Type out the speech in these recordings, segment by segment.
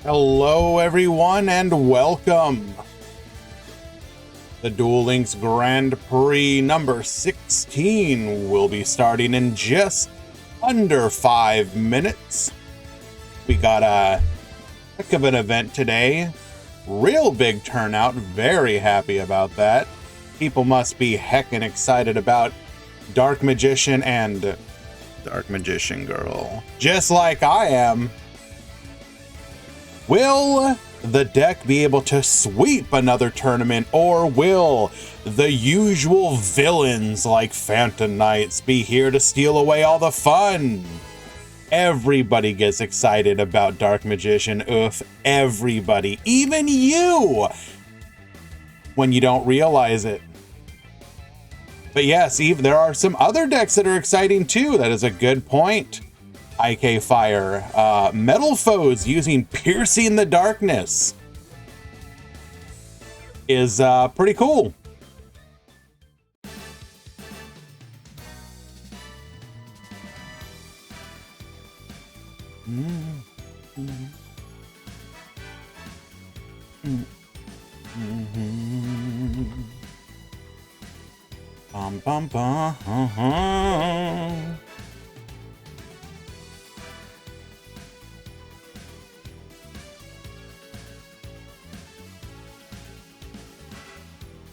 Hello everyone and welcome. The Duel Links Grand Prix number 16 will be starting in just under 5 minutes. We got a heck of an event today. Real big turnout, very happy about that. People must be heckin' excited about Dark Magician and Dark Magician Girl, just like I am. Will the deck be able to sweep another tournament, or will the usual villains like Phantom Knights be here to steal away all the fun? Everybody gets excited about Dark Magician. Oof, everybody, even you, when you don't realize it. But yes, even there are some other decks that are exciting too. That is a good point. IK Fire, Metal Foes using Piercing the Darkness is pretty cool. Bum bum bum.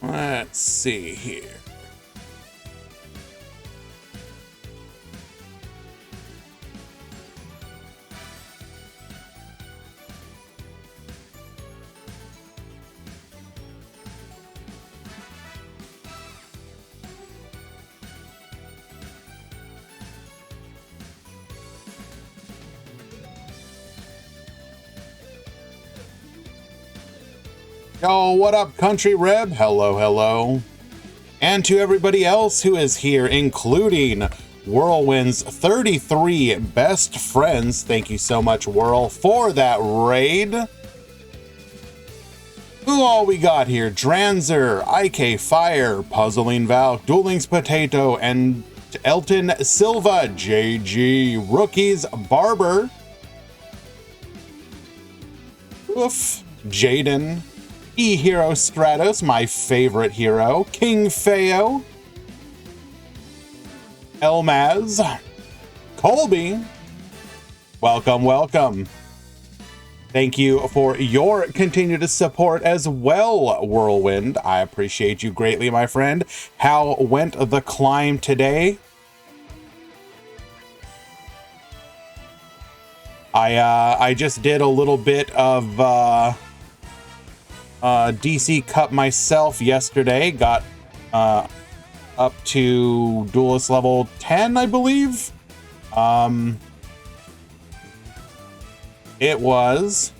Let's see here. Yo, what up, Country Reb? Hello, hello. And to everybody else who is here, including Whirlwind's 33 best friends. Thank you so much, Whirl, for that raid. Who all we got here? Dranzer, IK Fire, Puzzling Valk, Duel Links Potato, and Elton Silva, JG, Rookies, Barber, Oof, Jaden, E-Hero Stratos, my favorite hero, King Feo, Elmaz, Colby, welcome, welcome. Thank you for your continued support as well, Whirlwind. I appreciate you greatly, my friend. How went the climb today? I just did a little bit of DC Cup myself yesterday. Got up to Duelist level 10, I believe. It was,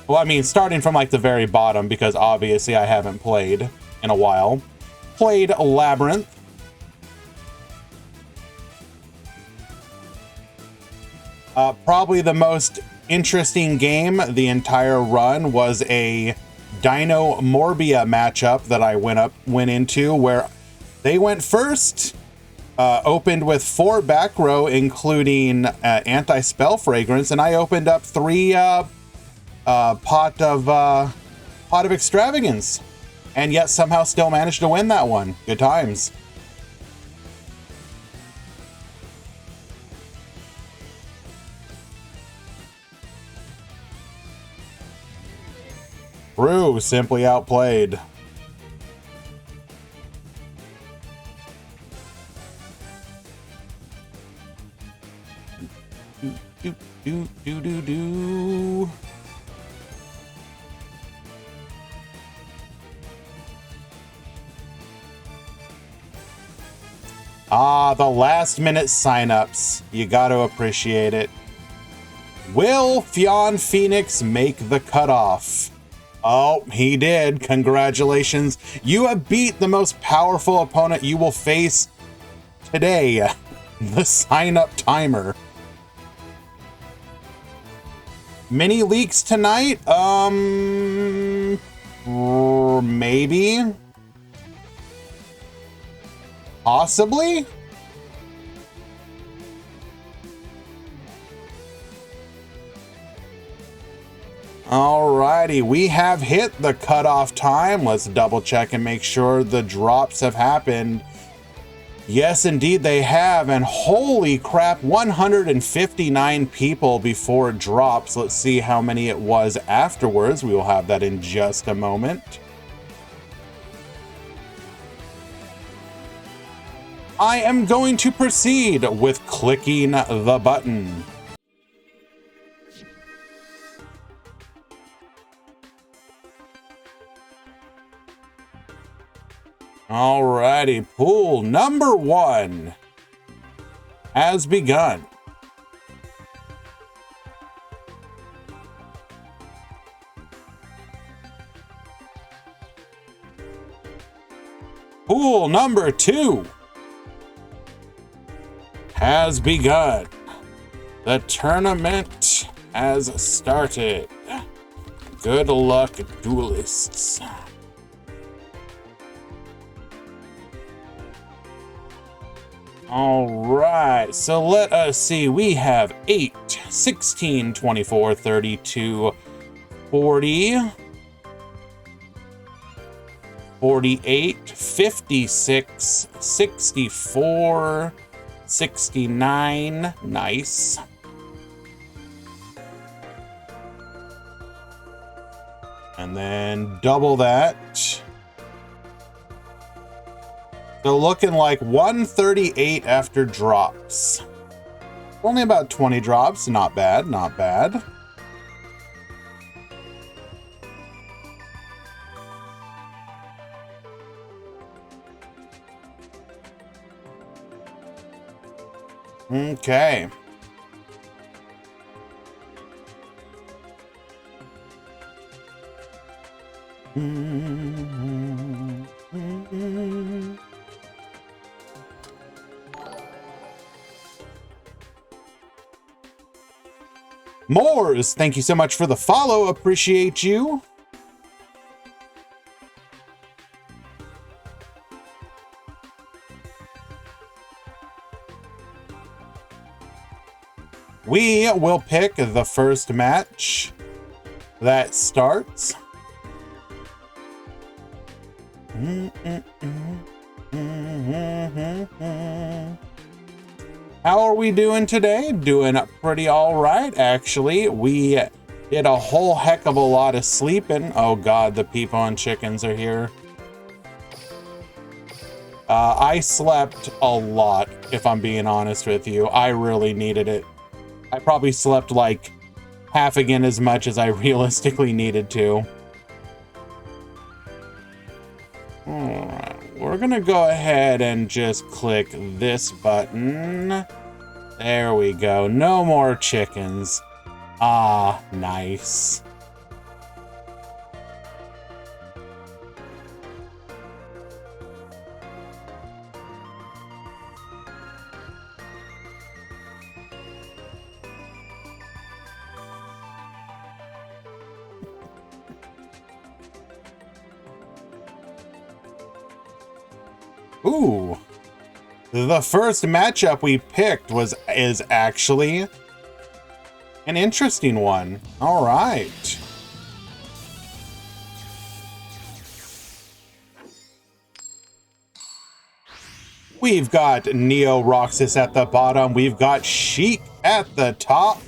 well, I mean, starting from like the very bottom, because obviously I haven't played in a while. Played Labyrinth. Probably the most interesting game the entire run was a Dino Morbia matchup that I went into, where they went first, opened with 4 back row, including anti-spell fragrance, and I opened up 3 pot of extravagance, and yet somehow still managed to win that one. Good times. True, simply outplayed. Do. Ah, the last minute signups. You got to appreciate it. Will Fionn Phoenix make the cutoff? Oh, he did. Congratulations. You have beat the most powerful opponent you will face today. The sign-up timer. Mini leaks tonight? Maybe? Possibly? Alrighty, we have hit the cutoff time. Let's double check and make sure the drops have happened. Yes, indeed they have, and holy crap, 159 people before it drops. Let's see how many it was afterwards. We will have that in just a moment. I am going to proceed with clicking the button. Alrighty, pool number 1 has begun. Pool number 2 has begun. The tournament has started. Good luck, duelists. All right, so let us see. We have 8, 16, 24, 32, 40, 48, 56, 64, 69. Nice. And then double that. So looking like 138 after drops. Only about 20 drops. Not bad, not bad. Okay. Moors, thank you so much for the follow. Appreciate you. We will pick the first match that starts. How are we doing today? Doing pretty all right, actually. We did a whole heck of a lot of sleeping. Oh God, the people and chickens are here. I slept a lot, if I'm being honest with you. I really needed it. I probably slept like half again as much as I realistically needed to. Alright, we're gonna go ahead and just click this button. There we go. No more chickens. Ah, nice. Ooh, the first matchup we picked is actually an interesting one. All right. We've got Neo Roxas at the bottom. We've got Sheik at the top.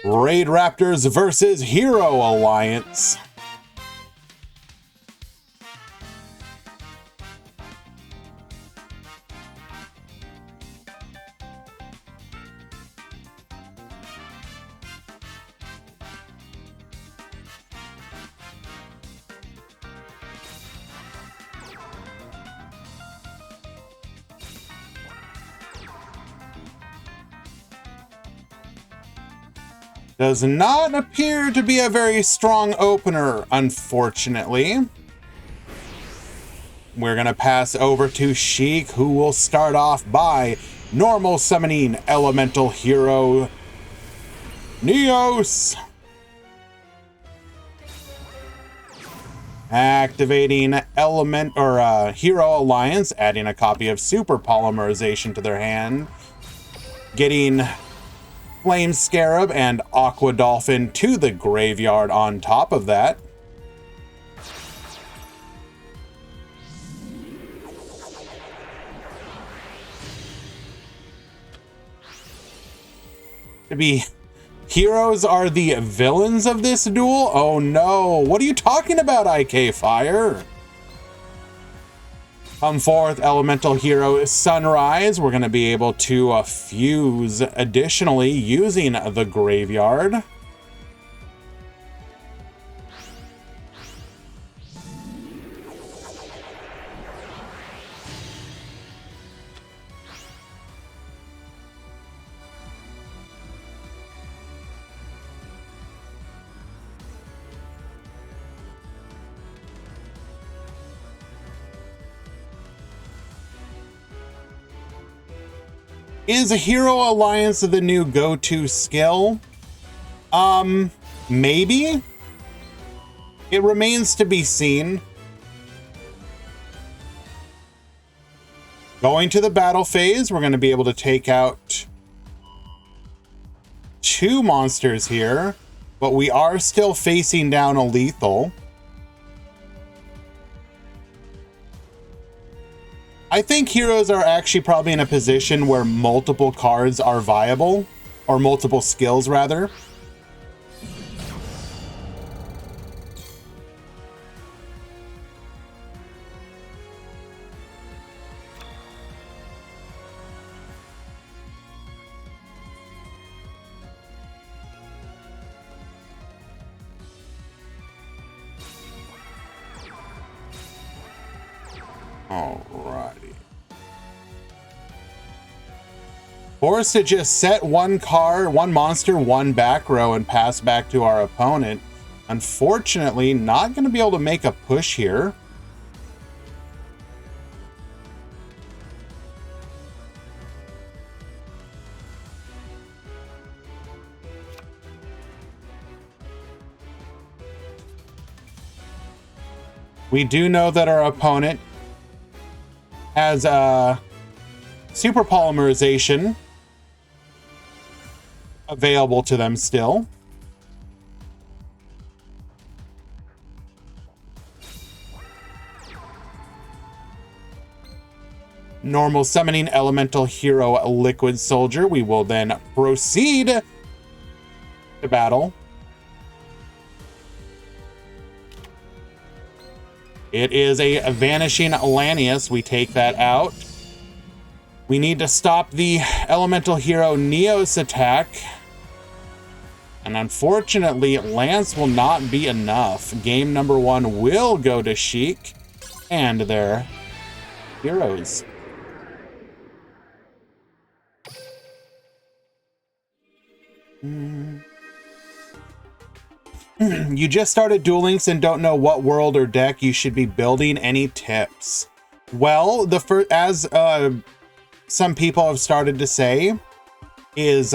Raid Raptors versus Hero Alliance. Does not appear to be a very strong opener, unfortunately. We're going to pass over to Sheik, who will start off by normal summoning elemental hero Neos. Activating element or Hero Alliance, adding a copy of Super Polymerization to their hand. Getting Flame Scarab and Aqua Dolphin to the graveyard on top of that. To be heroes are the villains of this duel? Oh no, what are you talking about, IK Fire? Come forth, Elemental Hero Sunrise. We're going to be able to fuse additionally using the graveyard. Is Hero Alliance the new go-to skill? Maybe? It remains to be seen. Going to the battle phase, we're going to be able to take out 2 monsters here, but we are still facing down a lethal. I think heroes are actually probably in a position where multiple cards are viable, or multiple skills rather. Alrighty. Forced to just set one card, one monster, one back row and pass back to our opponent. Unfortunately, not going to be able to make a push here. We do know that our opponent has super polymerization available to them still. Normal summoning Elemental Hero Liquid Soldier. We will then proceed to battle. It is a Vanishing Lanius. We take that out. We need to stop the Elemental Hero Neos attack. And unfortunately, Lance will not be enough. Game number 1 will go to Sheik and their heroes. You just started Duel Links and don't know what world or deck you should be building. Any tips? Well, the first, as some people have started to say, is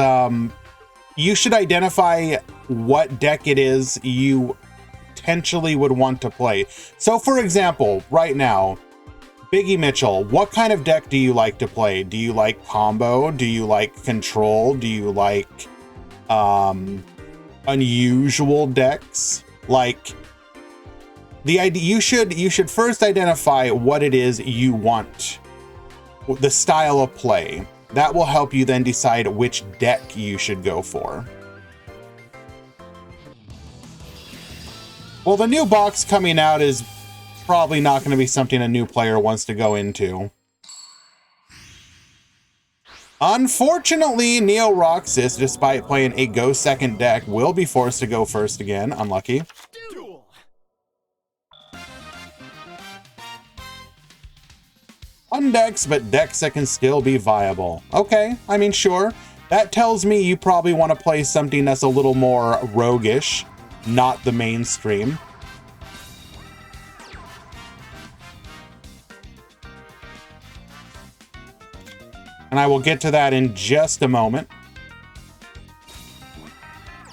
you should identify what deck it is you potentially would want to play. So, for example, right now, Biggie Mitchell, what kind of deck do you like to play? Do you like combo? Do you like control? Do you like unusual decks? Like, the idea, you should first identify what it is you want, the style of play. That will help you then decide which deck you should go for. Well, the new box coming out is probably not going to be something a new player wants to go into. Unfortunately, Neo Roxas, despite playing a go second deck, will be forced to go first again. Unlucky. One decks, but decks that can still be viable. Okay, I mean, sure. That tells me you probably want to play something that's a little more roguish, not the mainstream. And I will get to that in just a moment.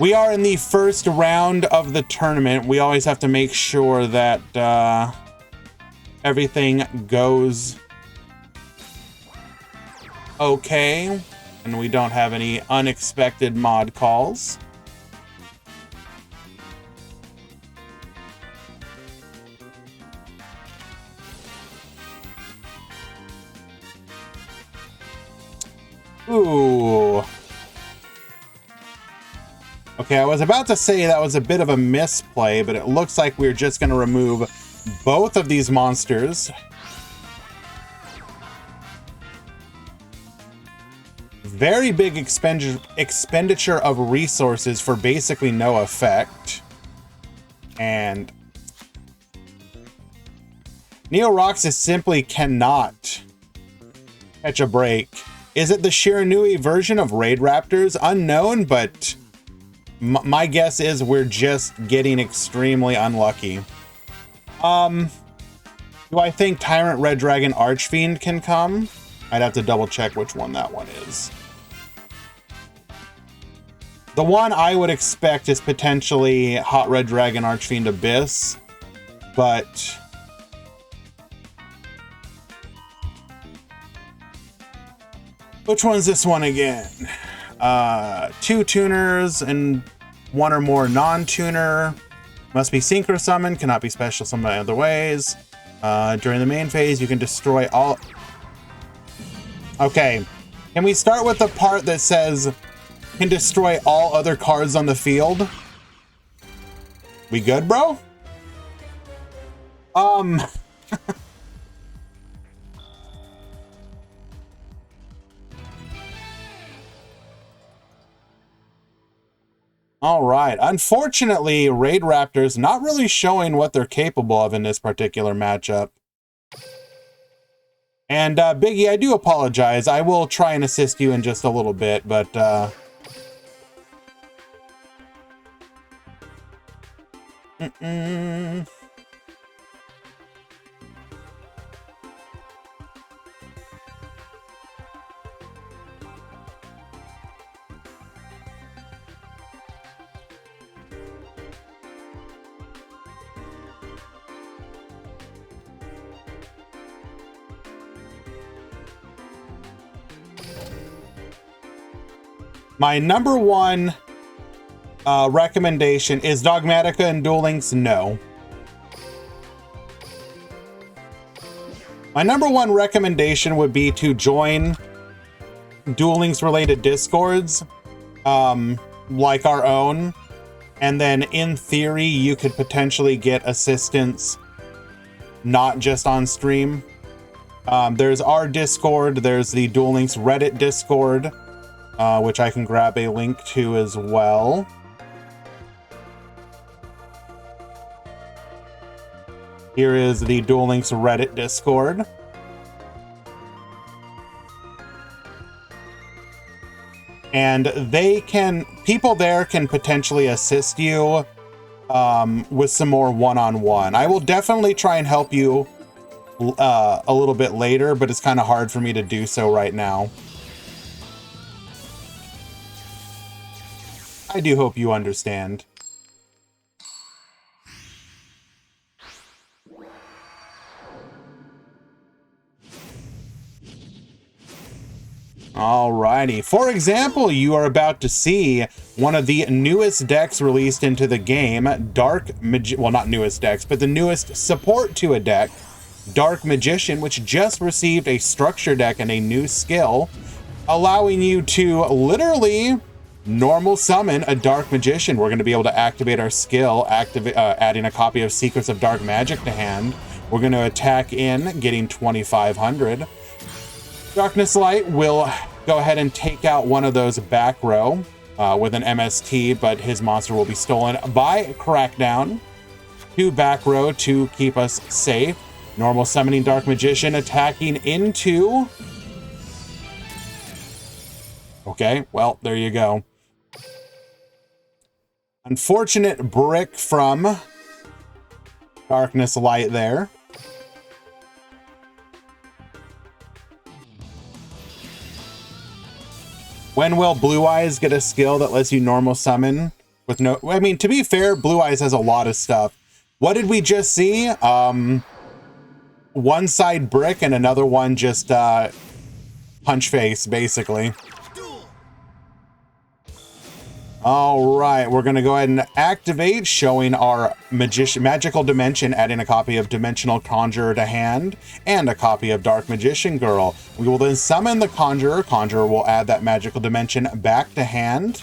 We are in the first round of the tournament. We always have to make sure that everything goes okay. And we don't have any unexpected mod calls. Ooh. Okay, I was about to say that was a bit of a misplay, but it looks like we're just going to remove both of these monsters. Very big expenditure of resources for basically no effect. And Neo Roxas simply cannot catch a break. Is it the Shiranui version of Raid Raptors? Unknown, but my guess is we're just getting extremely unlucky. Do I think Tyrant Red Dragon Archfiend can come? I'd have to double check which one that one is. The one I would expect is potentially Hot Red Dragon Archfiend Abyss, but which one's this one again? 2 tuners and 1 or more non-tuner. Must be synchro summon, cannot be special summoned by other ways. During the main phase, you can destroy all... Okay, can we start with the part that says can destroy all other cards on the field? We good, bro? All right. Unfortunately, Raid Raptors not really showing what they're capable of in this particular matchup. And Biggie, I do apologize. I will try and assist you in just a little bit, but my number one recommendation is Dogmatica and Duel Links. No. My number one recommendation would be to join Duel Links related discords, like our own, and then in theory you could potentially get assistance not just on stream. There's our Discord, there's the Duel Links Reddit Discord, which I can grab a link to as well. Here is the Duel Links Reddit Discord. And people there can potentially assist you with some more one-on-one. I will definitely try and help you a little bit later, but it's kind of hard for me to do so right now. I do hope you understand. Alrighty. For example, you are about to see one of the newest decks released into the game, well, not newest decks, but the newest support to a deck, Dark Magician, which just received a structure deck and a new skill, allowing you to literally normal summon a Dark Magician. We're going to be able to activate our skill, adding a copy of Secrets of Dark Magic to hand. We're going to attack in, getting 2,500. Darkness Light will go ahead and take out one of those back row with an MST, but his monster will be stolen by Crackdown. 2 back row to keep us safe. Normal summoning Dark Magician, attacking into... Okay, well, there you go. Unfortunate brick from Darkness Light there. When will Blue Eyes get a skill that lets you normal summon with no... I mean, to be fair, Blue Eyes has a lot of stuff. What did we just see? One side brick and another one just punch face, basically. Duel All right, we're going to go ahead and activate, showing our magical dimension, adding a copy of Dimensional Conjurer to hand, and a copy of Dark Magician Girl. We will then summon the Conjurer. Conjurer will add that magical dimension back to hand.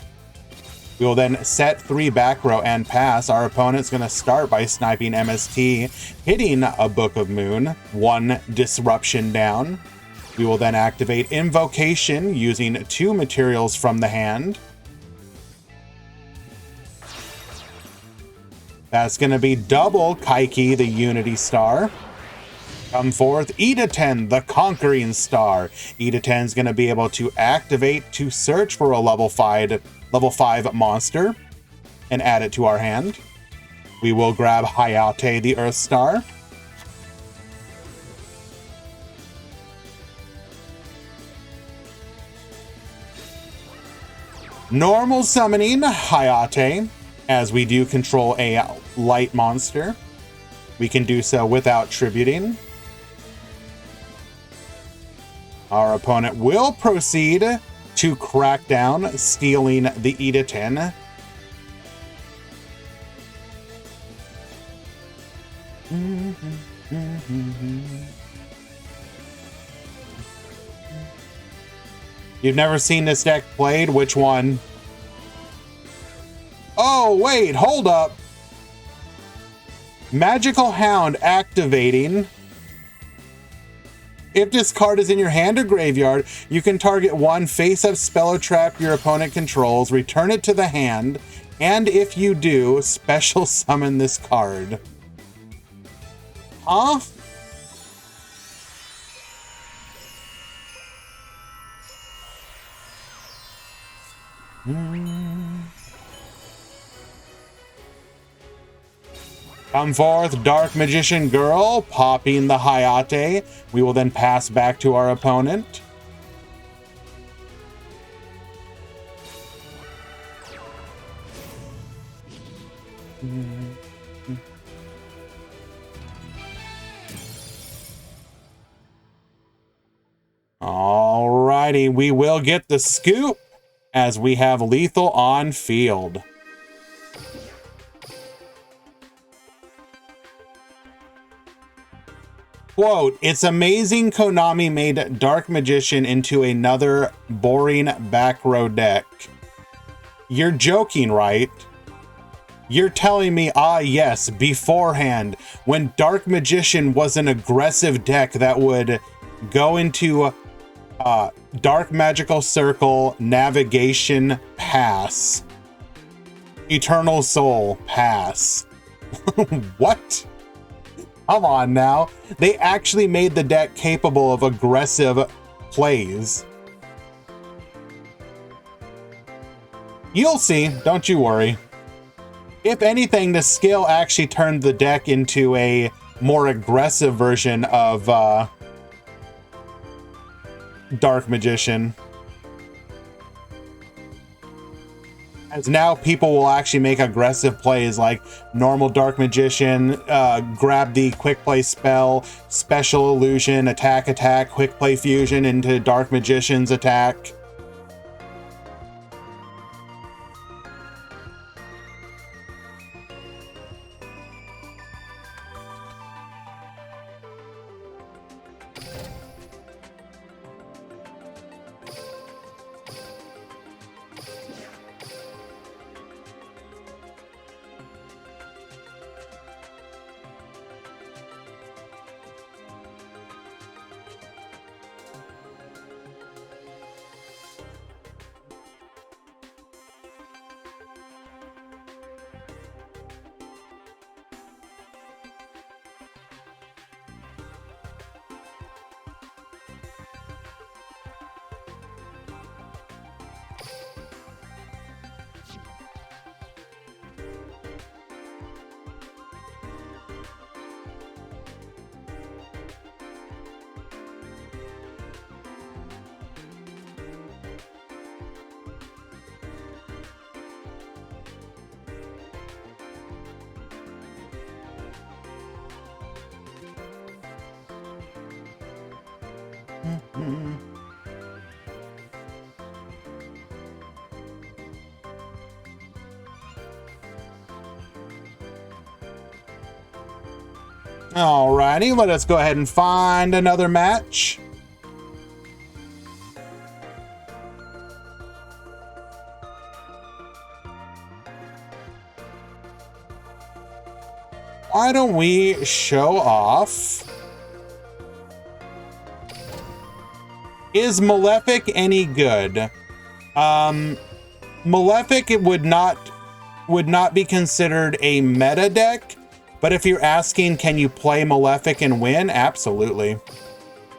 We will then set 3 back row and pass. Our opponent's going to start by sniping MST, hitting a Book of Moon, 1 disruption down. We will then activate Invocation using 2 materials from the hand. That's going to be double Kaiki, the Unity Star. Come forth, Ida-10, the Conquering Star. Ida-10 is going to be able to activate to search for a level 5 monster and add it to our hand. We will grab Hayate, the Earth Star. Normal summoning Hayate, as we do control a light monster. We can do so without tributing. Our opponent will proceed to crack down, stealing the Ida-10. You've never seen this deck played? Which one? Oh, wait, hold up. Magical Hound activating. If this card is in your hand or graveyard, you can target 1 face-up spell or trap your opponent controls, return it to the hand, and if you do, special summon this card. Huh? Come forth, Dark Magician Girl, popping the Hayate. We will then pass back to our opponent. Alrighty, we will get the scoop as we have lethal on field. Quote, "It's amazing Konami made Dark Magician into another boring back row deck." You're joking, right? You're telling me, yes, beforehand, when Dark Magician was an aggressive deck that would go into Dark Magical Circle, Navigation, pass. Eternal Soul, pass. What? Come on now. They actually made the deck capable of aggressive plays. You'll see, don't you worry. If anything, the skill actually turned the deck into a more aggressive version of Dark Magician. As now people will actually make aggressive plays like normal Dark Magician, grab the quick play spell, special illusion, attack, quick play fusion into Dark Magician's attack. Alrighty, let us go ahead and find another match. Why don't we show off? Is Malefic any good? Malefic it would not be considered a meta deck, but if you're asking can you play Malefic and win, absolutely.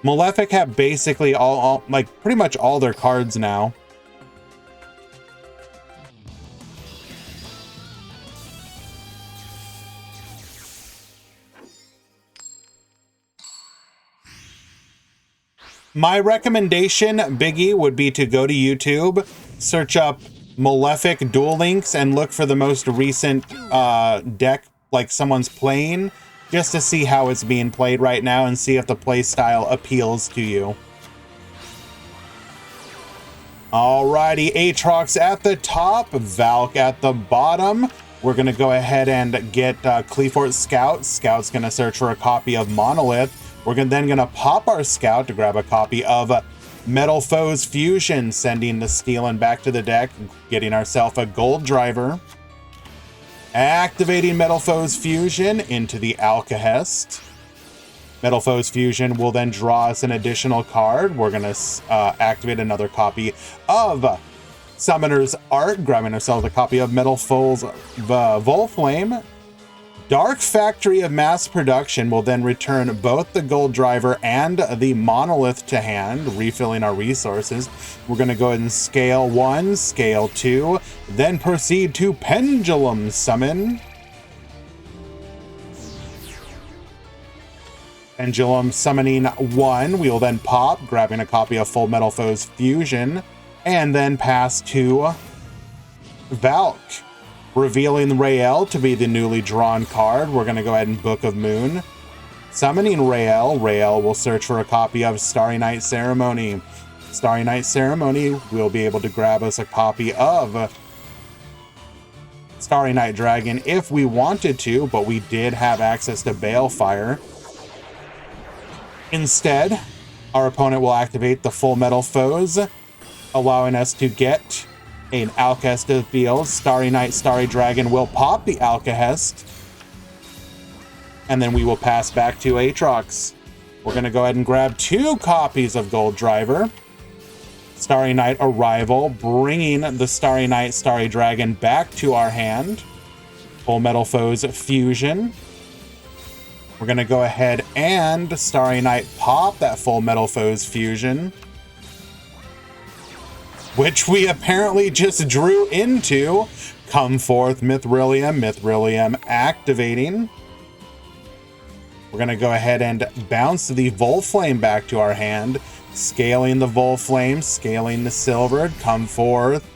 Malefic have basically all like pretty much all their cards now. My recommendation, Biggie, would be to go to YouTube, search up Malefic Duel Links, and look for the most recent deck like someone's playing, just to see how it's being played right now and see if the play style appeals to you. Alrighty, Aatrox at the top, Valk at the bottom. We're going to go ahead and get Cleafort Scout. Scout's going to search for a copy of Monolith. We're then going to pop our Scout to grab a copy of Metal Foes Fusion, sending the Stealing back to the deck, getting ourselves a Gold Driver. Activating Metal Foes Fusion into the Alcahest. Metal Foes Fusion will then draw us an additional card. We're going to activate another copy of Summoner's Art, grabbing ourselves a copy of Metal Foes Volflame. Dark Factory of Mass Production will then return both the Gold Driver and the Monolith to hand, refilling our resources. We're going to go ahead and scale 1, scale 2, then proceed to Pendulum Summon. Pendulum Summoning 1, we will then pop, grabbing a copy of Full Metal Foes Fusion, and then pass to Valk. Revealing Rael to be the newly drawn card, we're going to go ahead and Book of Moon. Summoning Rael, Rael will search for a copy of Starry Night Ceremony. Starry Night Ceremony will be able to grab us a copy of Starry Night Dragon if we wanted to, but we did have access to Balefire. Instead, our opponent will activate the Full Metal Foes, allowing us to get an Alcahest to the field. Starry Night, Starry Dragon will pop the Alcahest, and then we will pass back to Aatrox. We're going to go ahead and grab 2 copies of Gold Driver. Starry Night Arrival, bringing the Starry Night, Starry Dragon back to our hand. Full Metal Foes Fusion. We're going to go ahead and Starry Night pop that Full Metal Foes Fusion, which we apparently just drew into. Come forth, Mithrilium. Mithrilium activating. We're going to go ahead and bounce the Volflame back to our hand. Scaling the Volflame, scaling the Silvered. Come forth.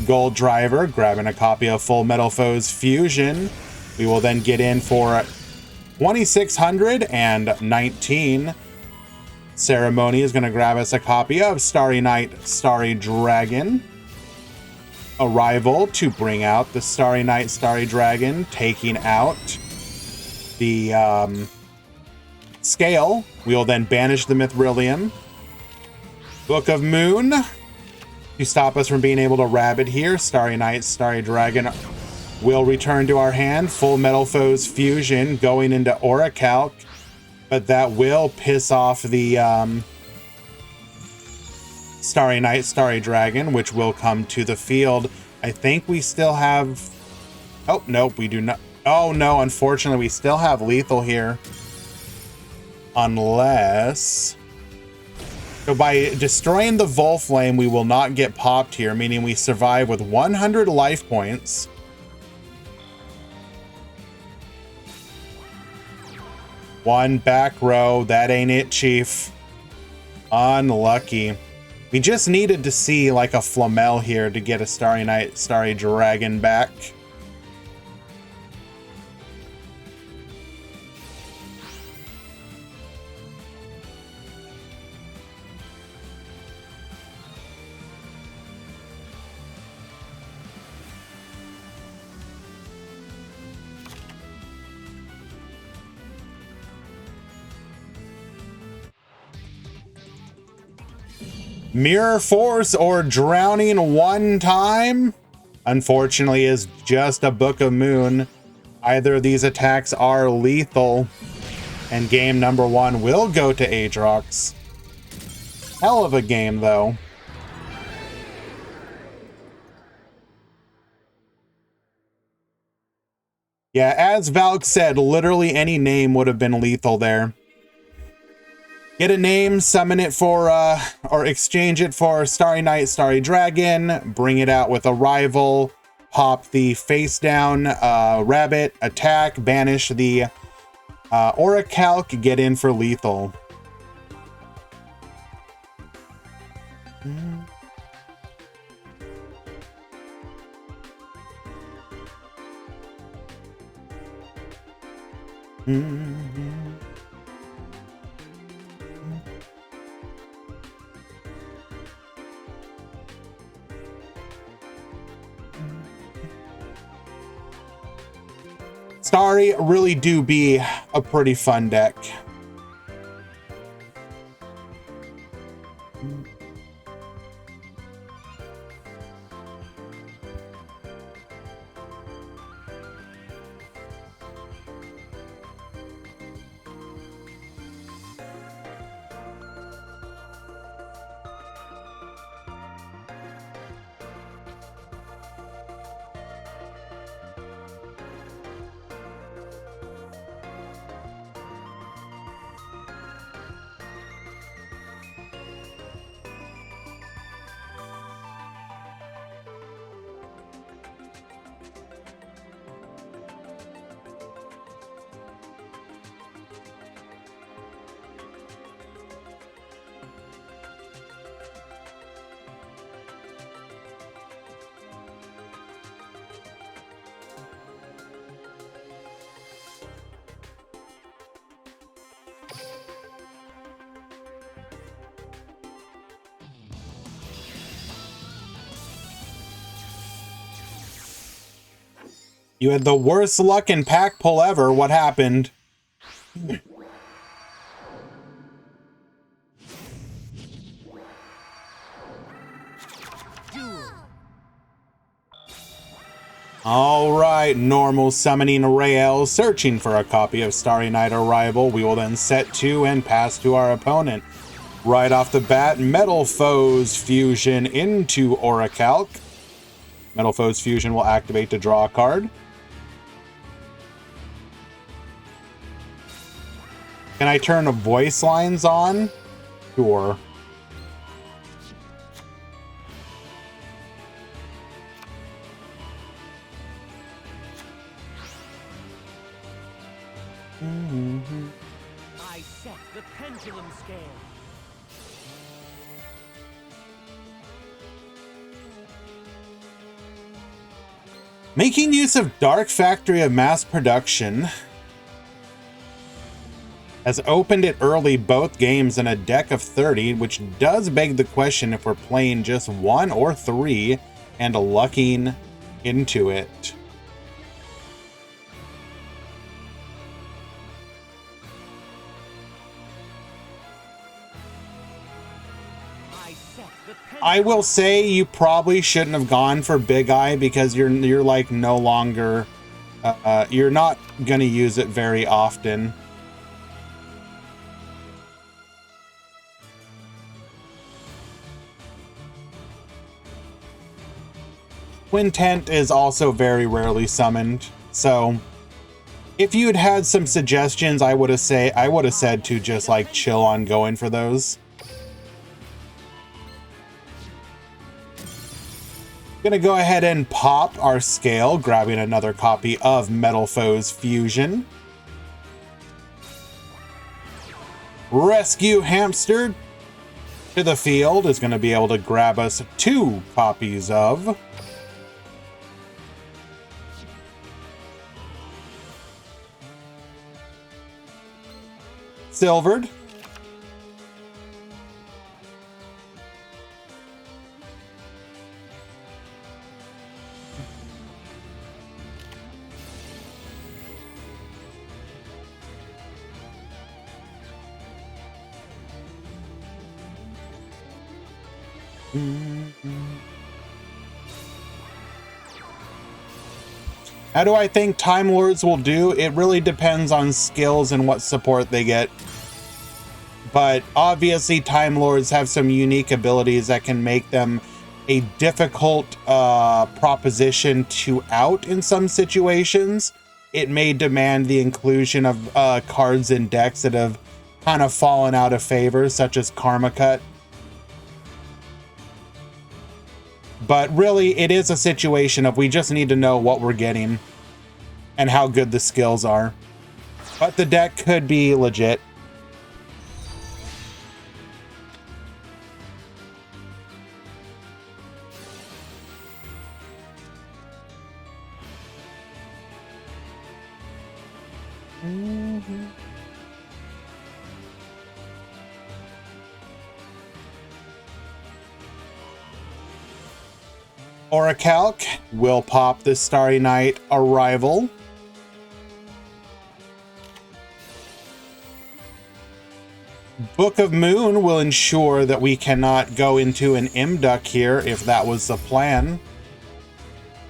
Gold Driver, grabbing a copy of Full Metal Foes Fusion. We will then get in for 2619. Ceremony is going to grab us a copy of Starry Night, Starry Dragon. Arrival to bring out the Starry Night, Starry Dragon, taking out the Scale. We will then banish the Mithrilium. Book of Moon to stop us from being able to rabbit here. Starry Night, Starry Dragon will return to our hand. Full Metal Foes Fusion going into Orichalc. But that will piss off the Starry Night, Starry Dragon, which will come to the field. I think we still have... Oh, nope, we do not. Oh, no, unfortunately, we still have lethal here. Unless... So by destroying the Volflame, we will not get popped here, meaning we survive with 100 life points. One back row. That ain't it, Chief. Unlucky. We just needed to see like a Flamel here to get a Starry Night, Starry Dragon back. Mirror Force or Drowning one time? Unfortunately, is just a Book of Moon. Either of these attacks are lethal, and game number 1 will go to Aatrox. Hell of a game, though. Yeah, as Valk said, literally any name would have been lethal there. Get a name, summon it for, or exchange it for Starry Knight, Starry Dragon, bring it out with a rival, pop the face down rabbit, attack, banish the Orichalc, get in for lethal. Starry really do be a pretty fun deck. You had the worst luck in pack pull ever. What happened? All right, normal summoning Rael, searching for a copy of Starry Night Arrival. We will then set 2 and pass to our opponent. Right off the bat, Metal Foes Fusion into Orichalc. Metal Foes Fusion will activate to draw a card. Can I turn the voice lines on? Sure. I set the pendulum scale. Making use of Dark Factory of Mass Production has opened it early both games in a deck of 30, which does beg the question if we're playing just 1 or 3 and lucking into it. I will say you probably shouldn't have gone for Big Eye because you're like no longer you're not gonna use it very often. Quintet is also very rarely summoned, so if you had had some suggestions, I would have said to just like chill on going for those. Gonna go ahead and pop our scale, grabbing another copy of Metal Foes Fusion. Rescue Hamster to the field is gonna be able to grab us 2 copies of Silvered. How do I think Time Lords will do? It really depends on skills and what support they get. But obviously Time Lords have some unique abilities that can make them a difficult proposition to out in some situations. It may demand the inclusion of cards in decks that have kind of fallen out of favor, such as Karma Cut. But really, it is a situation of we just need to know what we're getting and how good the skills are. But the deck could be legit. Orichalc will pop the Starry Night Arrival. Book of Moon will ensure that we cannot go into an Imduck here if that was the plan.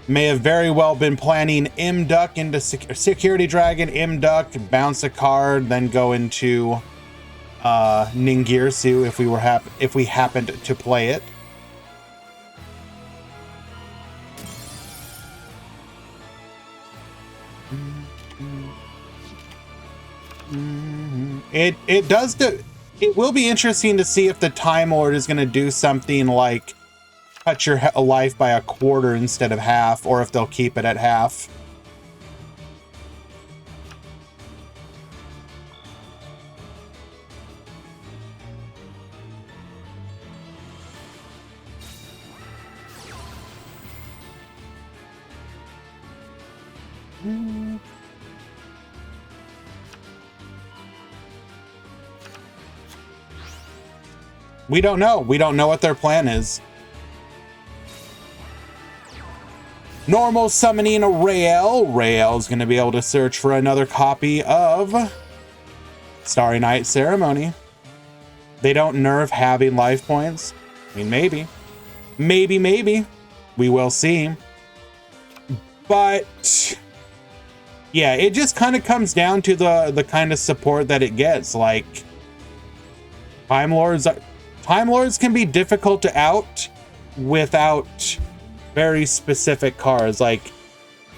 May have very well been planning Imduck into Security Dragon, Imduck, bounce a card, then go into Ningirsu if we happened to play it. It will be interesting to see if the Time Lord is going to do something like cut your life by a quarter instead of half, or if they'll keep it at half. We don't know. We don't know what their plan is. Normal summoning a Rael. Rael's going to be able to search for another copy of Starry Night Ceremony. They don't nerf having life points. I mean, maybe. Maybe. We will see. But yeah, it just kind of comes down to the kind of support that it gets. Like, Time Lords can be difficult to out without very specific cards. Like,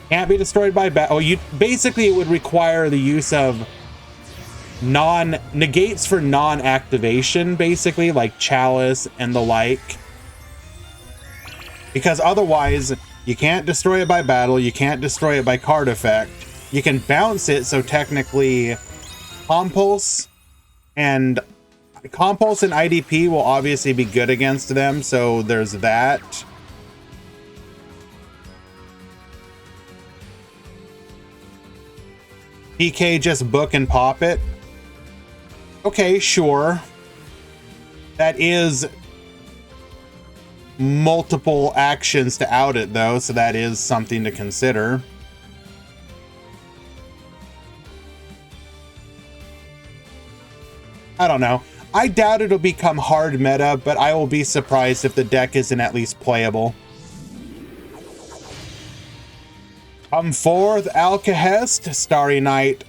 can't be destroyed by battle. Basically it would require the use of negates for non-activation, basically, like Chalice and the like. Because otherwise, you can't destroy it by battle, you can't destroy it by card effect. You can bounce it, so technically Compulse and IDP will obviously be good against them, so there's that. PK just book and pop it. Okay, sure. That is multiple actions to out it, though, so that is something to consider. I don't know. I doubt it'll become hard meta, but I will be surprised if the deck isn't at least playable. Come forth, Alcahest, Starry Night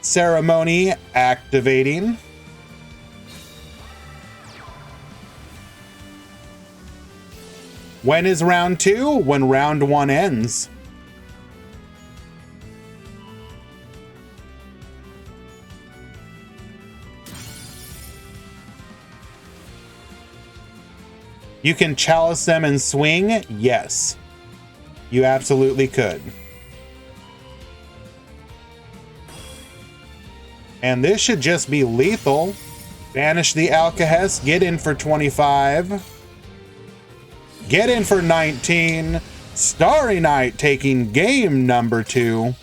Ceremony activating. When is round 2? When round 1 ends. You can Chalice them and swing? Yes. You absolutely could. And this should just be lethal. Banish the Alcahest, get in for 25. Get in for 19. Starry Night taking game number 2.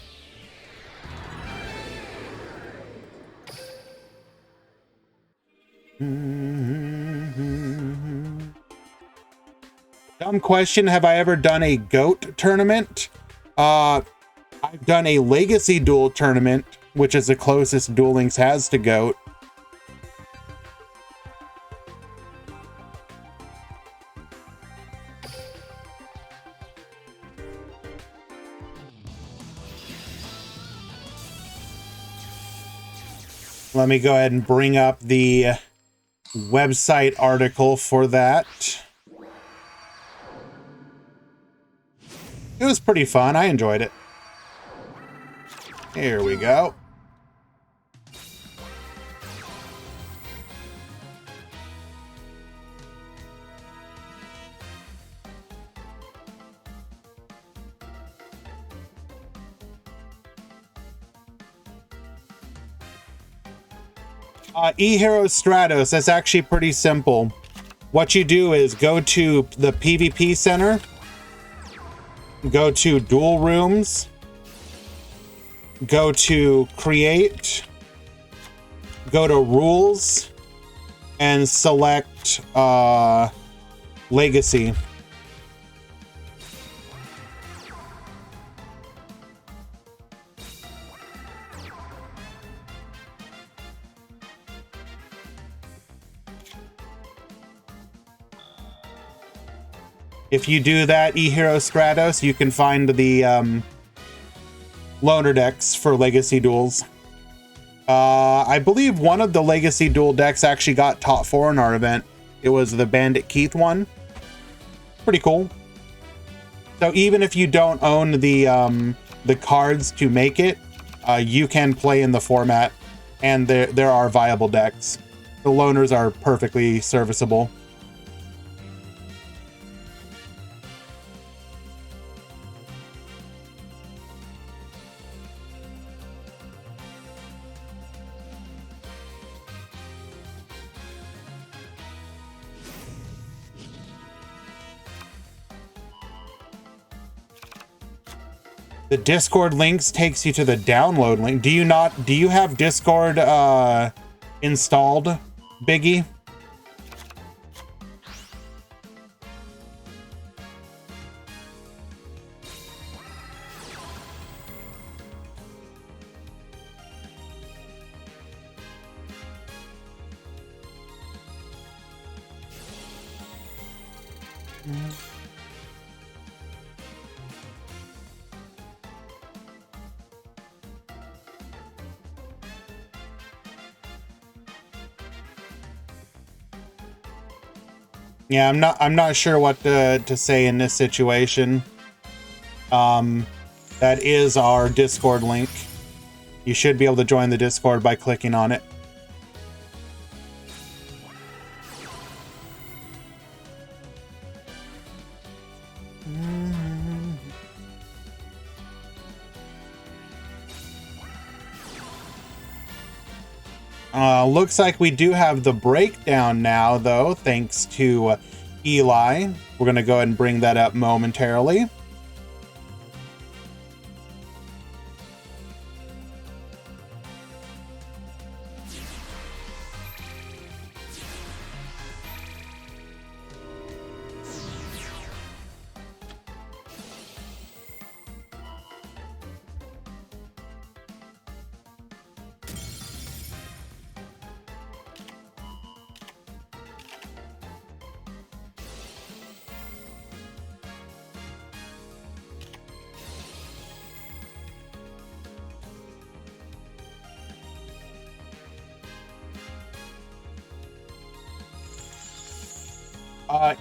Dumb question, have I ever done a GOAT tournament? I've done a Legacy Duel tournament, which is the closest Duel Links has to GOAT. Let me go ahead and bring up the website article for that. It was pretty fun. I enjoyed it. Here we go. eHero Stratos, that's actually pretty simple. What you do is go to the PvP center, go to duel rooms, go to create, go to rules, and select legacy. If you do that, eHero Stratos, you can find the loaner decks for Legacy Duels. I believe one of the Legacy Duel decks actually got top 4 in our event. It was the Bandit Keith one. Pretty cool. So even if you don't own the cards to make it, you can play in the format, and there are viable decks. The loaners are perfectly serviceable. The Discord links takes you to the download link. Do you have Discord installed, Biggie? Yeah, I'm not sure what to say in this situation. That is our Discord link. You should be able to join the Discord by clicking on it. Looks like we do have the breakdown now, though, thanks to Eli. We're going to go ahead and bring that up momentarily.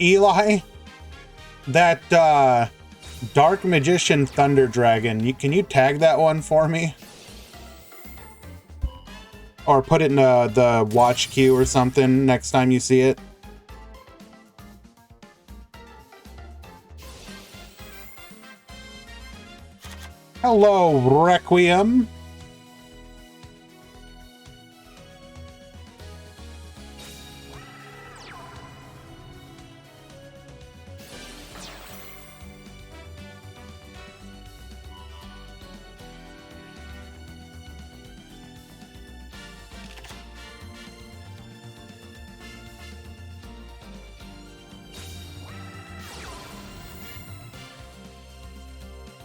Eli, that Dark Magician Thunder Dragon, can you tag that one for me? Or put it in the watch queue or something next time you see it. Hello, Requiem.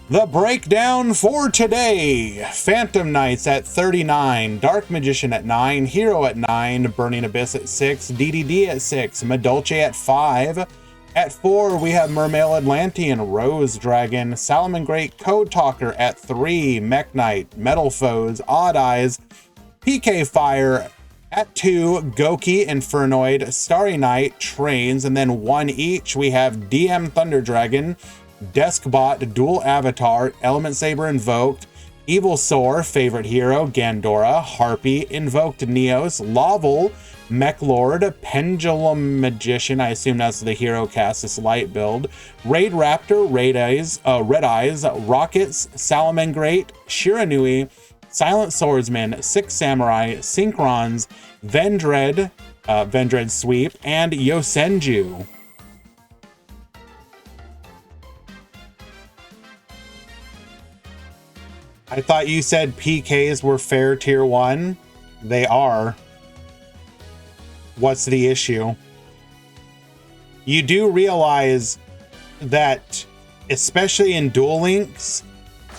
The breakdown for today: Phantom Knights at 39, Dark Magician at 9, Hero at 9, Burning Abyss at 6, DDD at 6, Madolche at 5. At 4, we have Mermail Atlantean, Rose Dragon, Salamangreat Code Talker at 3, Mech Knight, Metal Foes, Odd Eyes, PK Fire at 2, Goki, Infernoid, Starry Knight, Trains, and then 1 each. We have DM Thunder Dragon, Deskbot, Dual Avatar, Element Saber Invoked, Evil Soar, Favorite Hero, Gandora, Harpy, Invoked Neos, Laval, Mech Lord, Pendulum Magician, I assume that's the hero Cassis Light build, Raid Raptor, Red Eyes, Rockets, Salamangreat, Shiranui, Silent Swordsman, Six Samurai, Synchrons, Vendread, Vendread Sweep, and Yosenju. I thought you said PKs were fair tier 1. They are. What's the issue? You do realize that, especially in Duel Links,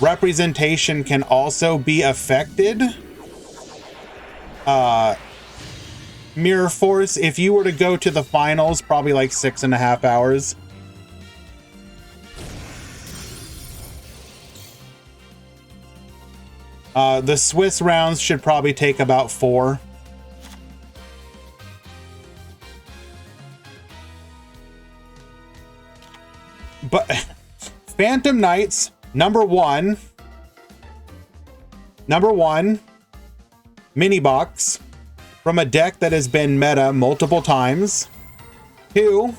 representation can also be affected. Mirror Force, if you were to go to the finals, probably like 6.5 hours. The Swiss rounds should probably take about 4. But Phantom Knights, number one, mini box from a deck that has been meta multiple times. 2,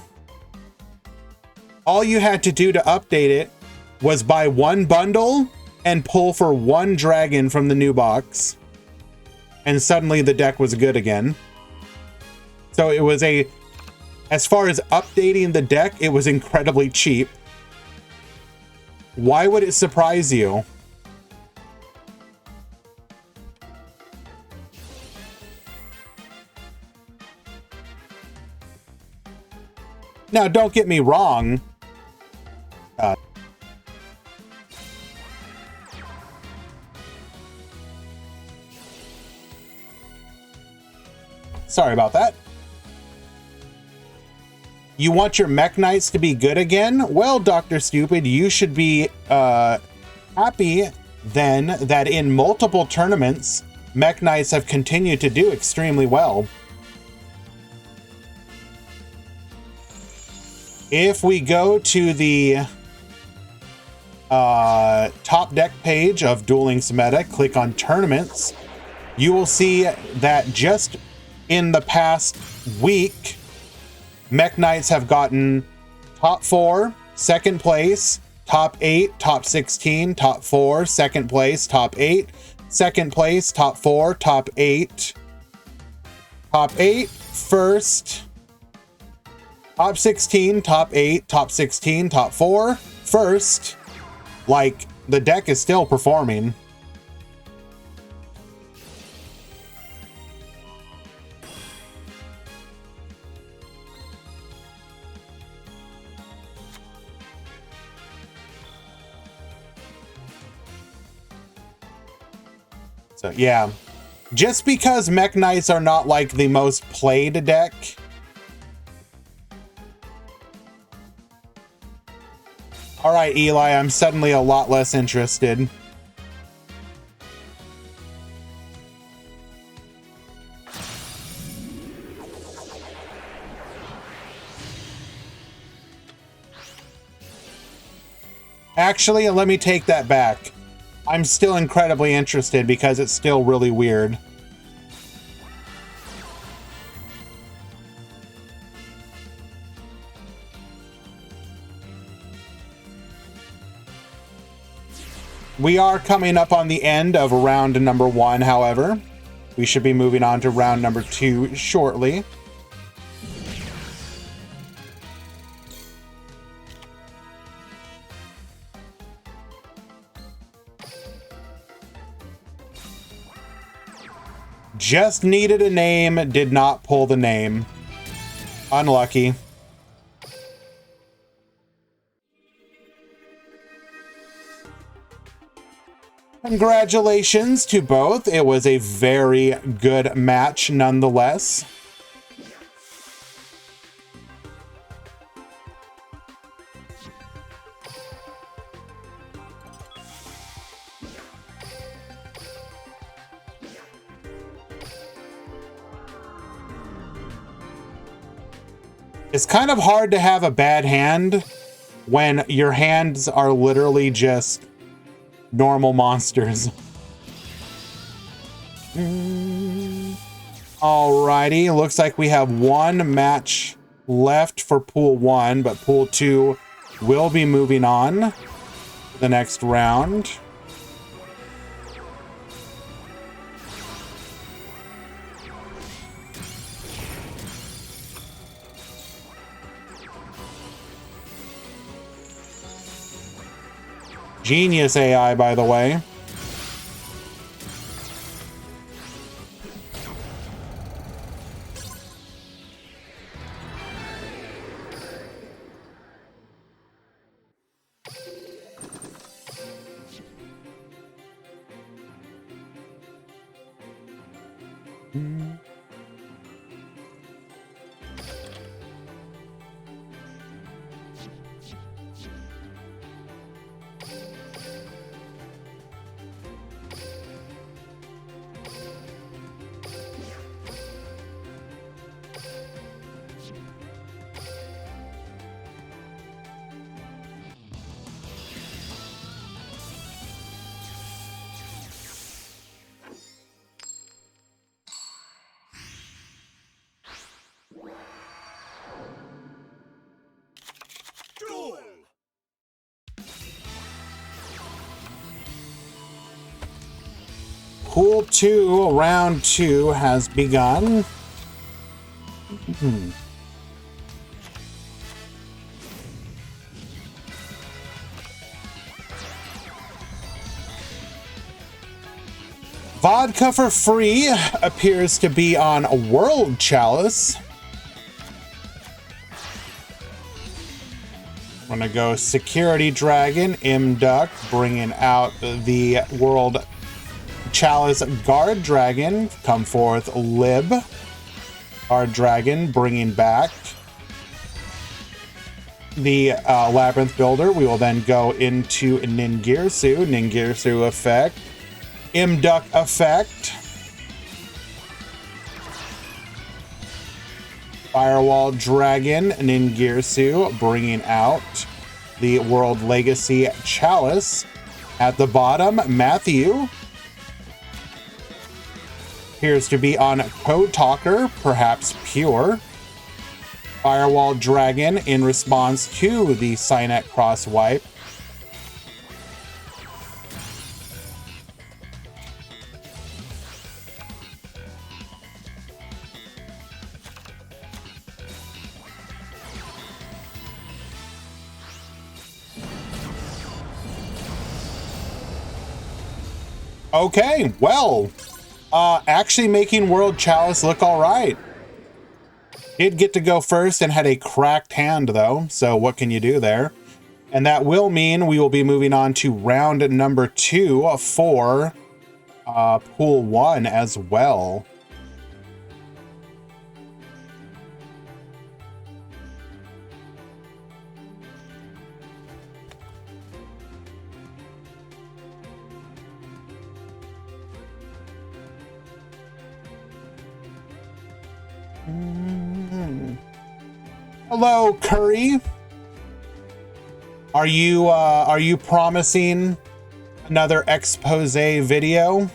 all you had to do to update it was buy 1 bundle and pull for 1 dragon from the new box. And suddenly the deck was good again. So it was as far as updating the deck, it was incredibly cheap. Why would it surprise you? Now, don't get me wrong. Sorry about that. You want your Mech Knights to be good again? Well, Dr. Stupid, you should be happy then that in multiple tournaments, Mech Knights have continued to do extremely well. If we go to the top deck page of Duel Links Meta, click on Tournaments, you will see that just in the past week, Mech Knights have gotten top 4, second place, top 8, top 16, top 4, second place, top 8, second place, top 4, top 8, top 8, first, top 16, top 8, top 16, top 4, first. Like, the deck is still performing. So, yeah. Just because Mech Knights are not, like, the most played deck. Alright, Eli, I'm suddenly a lot less interested. Actually, let me take that back. I'm still incredibly interested because it's still really weird. We are coming up on the end of round number 1, however. We should be moving on to round number 2 shortly. Just needed a name, did not pull the name. Unlucky. Congratulations to both. It was a very good match nonetheless. It's kind of hard to have a bad hand when your hands are literally just normal monsters. Alrighty, looks like we have one match left for Pool 1, but Pool 2 will be moving on to the next round. Genius AI, by the way. Pool 2, round 2 has begun. Vodka for free appears to be on World Chalice. We're gonna go Security Dragon, Duck, bringing out the World Chalice Guard Dragon. Come forth Lib. Guard Dragon, bringing back the Labyrinth Builder. We will then go into Ningirsu effect. Duck effect. Firewall Dragon, Ningirsu, bringing out the World Legacy Chalice. At the bottom, Matthew appears to be on Code Talker, perhaps pure. Firewall Dragon in response to the Cynet Cross wipe. Okay, well, actually making World Chalice look all right. Did get to go first and had a cracked hand though, so what can you do there? And that will mean we will be moving on to round number 2 for Pool 1 as well. Hello, Curry. Are you promising another expose video?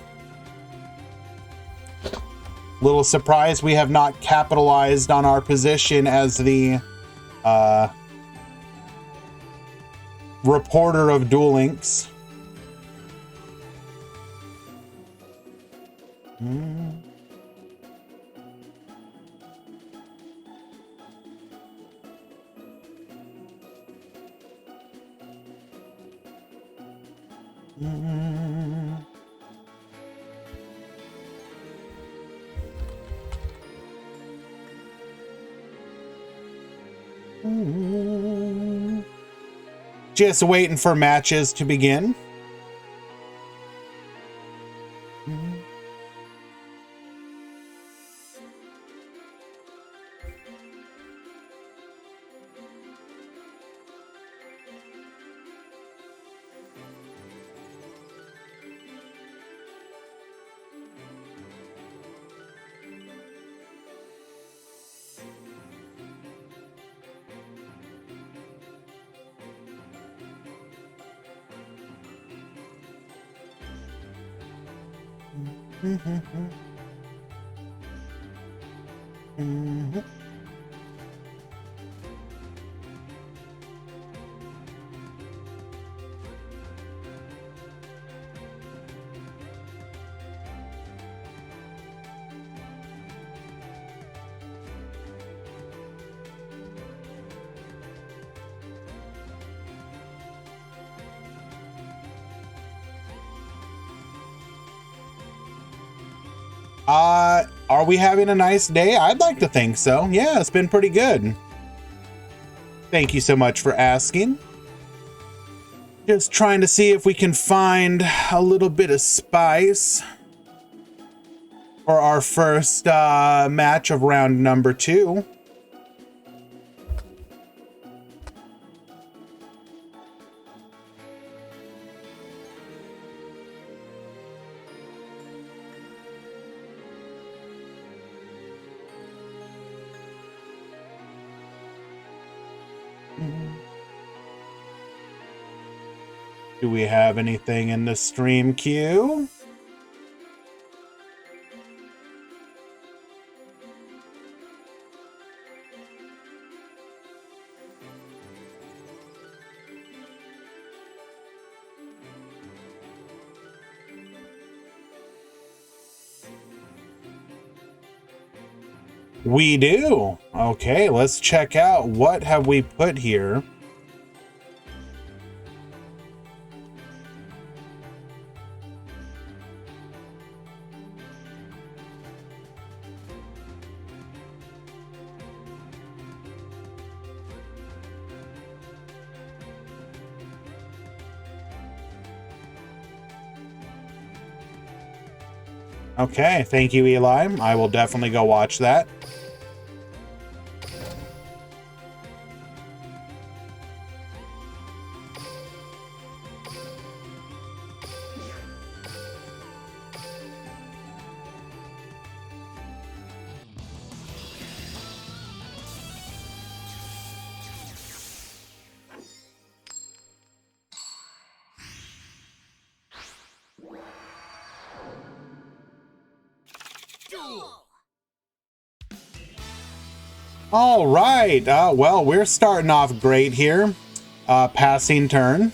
Little surprised we have not capitalized on our position as the reporter of Duel Links. Just waiting for matches to begin. Are we having a nice day? I'd like to think so. Yeah, it's been pretty good. Thank you so much for asking. Just trying to see if we can find a little bit of spice for our first match of round number 2. Do we have anything in the stream queue? We do. Okay, let's check out what have we put here. Okay, thank you, Eli. I will definitely go watch that. All right. Well, we're starting off great here. Passing turn.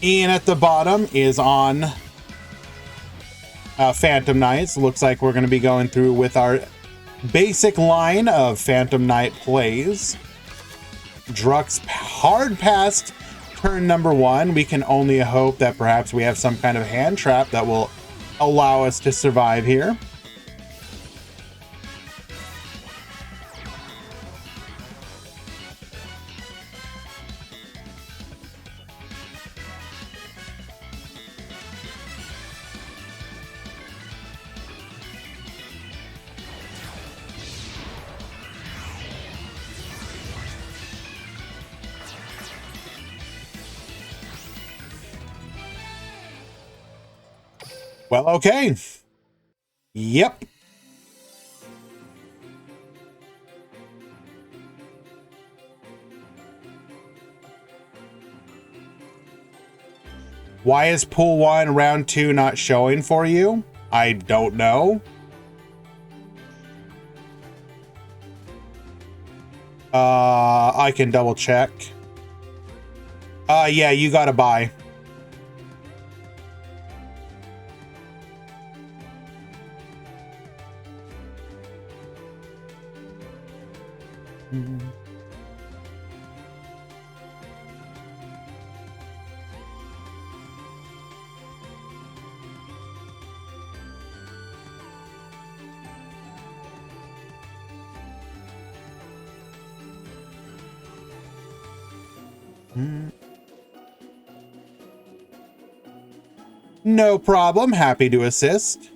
Ian at the bottom is on Phantom Knights. Looks like we're going to be going through with our basic line of Phantom Knight plays. Drux hard past turn number 1. We can only hope that perhaps we have some kind of hand trap that will allow us to survive here. Well, okay. Yep. Why is pool 1 round 2 not showing for you? I don't know. I can double check. Yeah, you gotta buy. No problem. Happy to assist.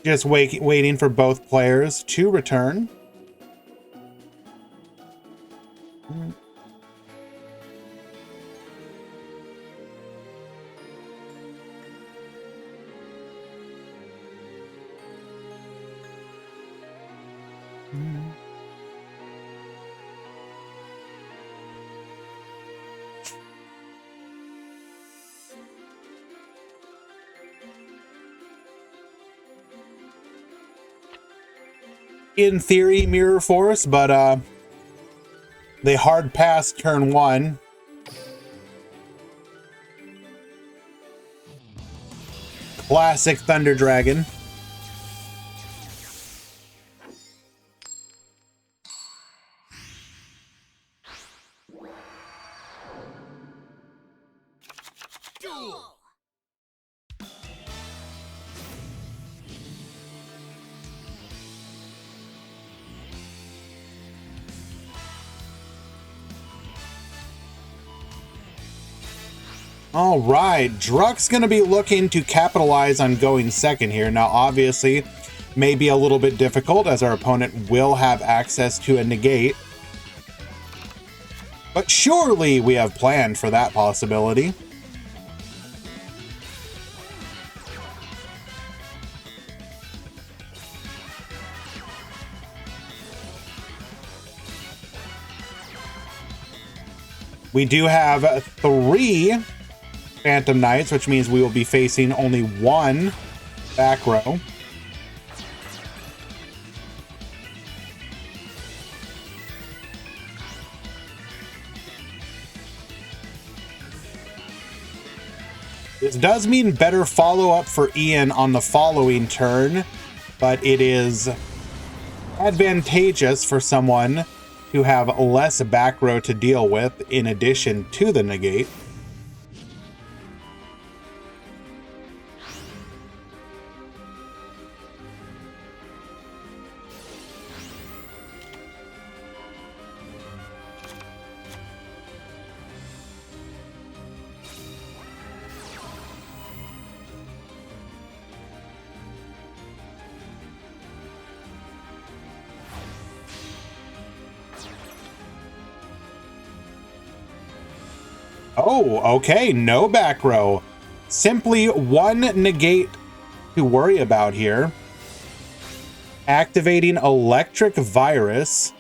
Just waiting for both players to return. in theory, Mirror Force, but they hard passed turn 1. Classic Thunder Dragon. All right, Druck's going to be looking to capitalize on going second here. Now, obviously, may be a little bit difficult as our opponent will have access to a negate. But surely we have planned for that possibility. We do have 3 Phantom Knights, which means we will be facing only 1 back row. This does mean better follow-up for Ian on the following turn, but it is advantageous for someone to have less back row to deal with in addition to the negate. Oh, okay, no back row. Simply 1 negate to worry about here. Activating Electric Virus.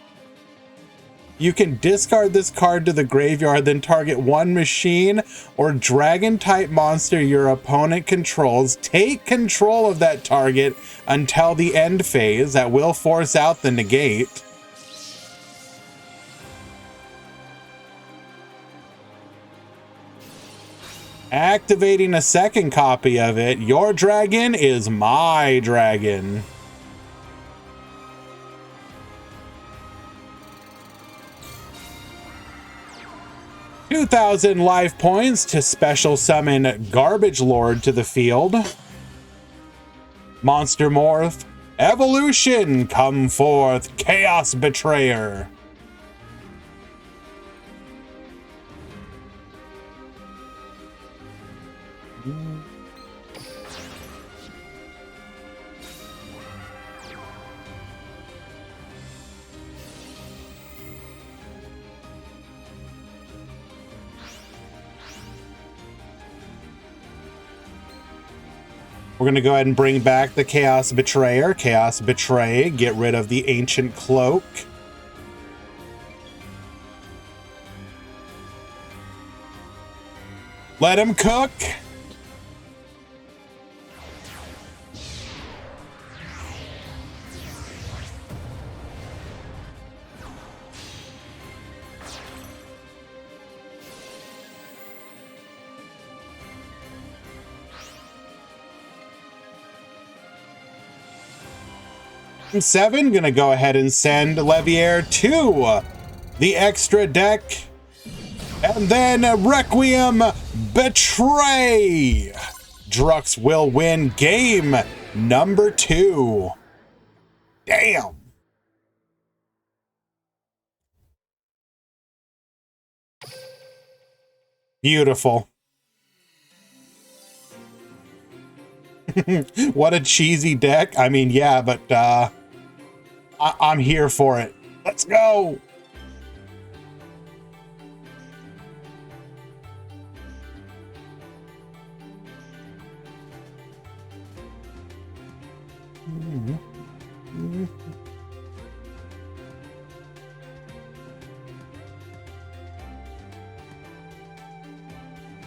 You can discard this card to the graveyard, then target 1 machine or dragon-type monster your opponent controls. Take control of that target until the end phase. That will force out the negate. Activating a second copy of it. Your dragon is my dragon. $2,000 life points to special summon Garbage Lord to the field. Monster Morph. Evolution. Come forth. Chaos Betrayer. We're going to go ahead and bring back the Chaos Betrayer. Chaos Betray. Get rid of the Ancient Cloak. Let him cook. Turn 7, gonna go ahead and send Levier to the extra deck. And then Requiem Betray. Drux will win game number 2. Damn. Beautiful. What a cheesy deck. I mean, yeah, but I'm here for it. Let's go.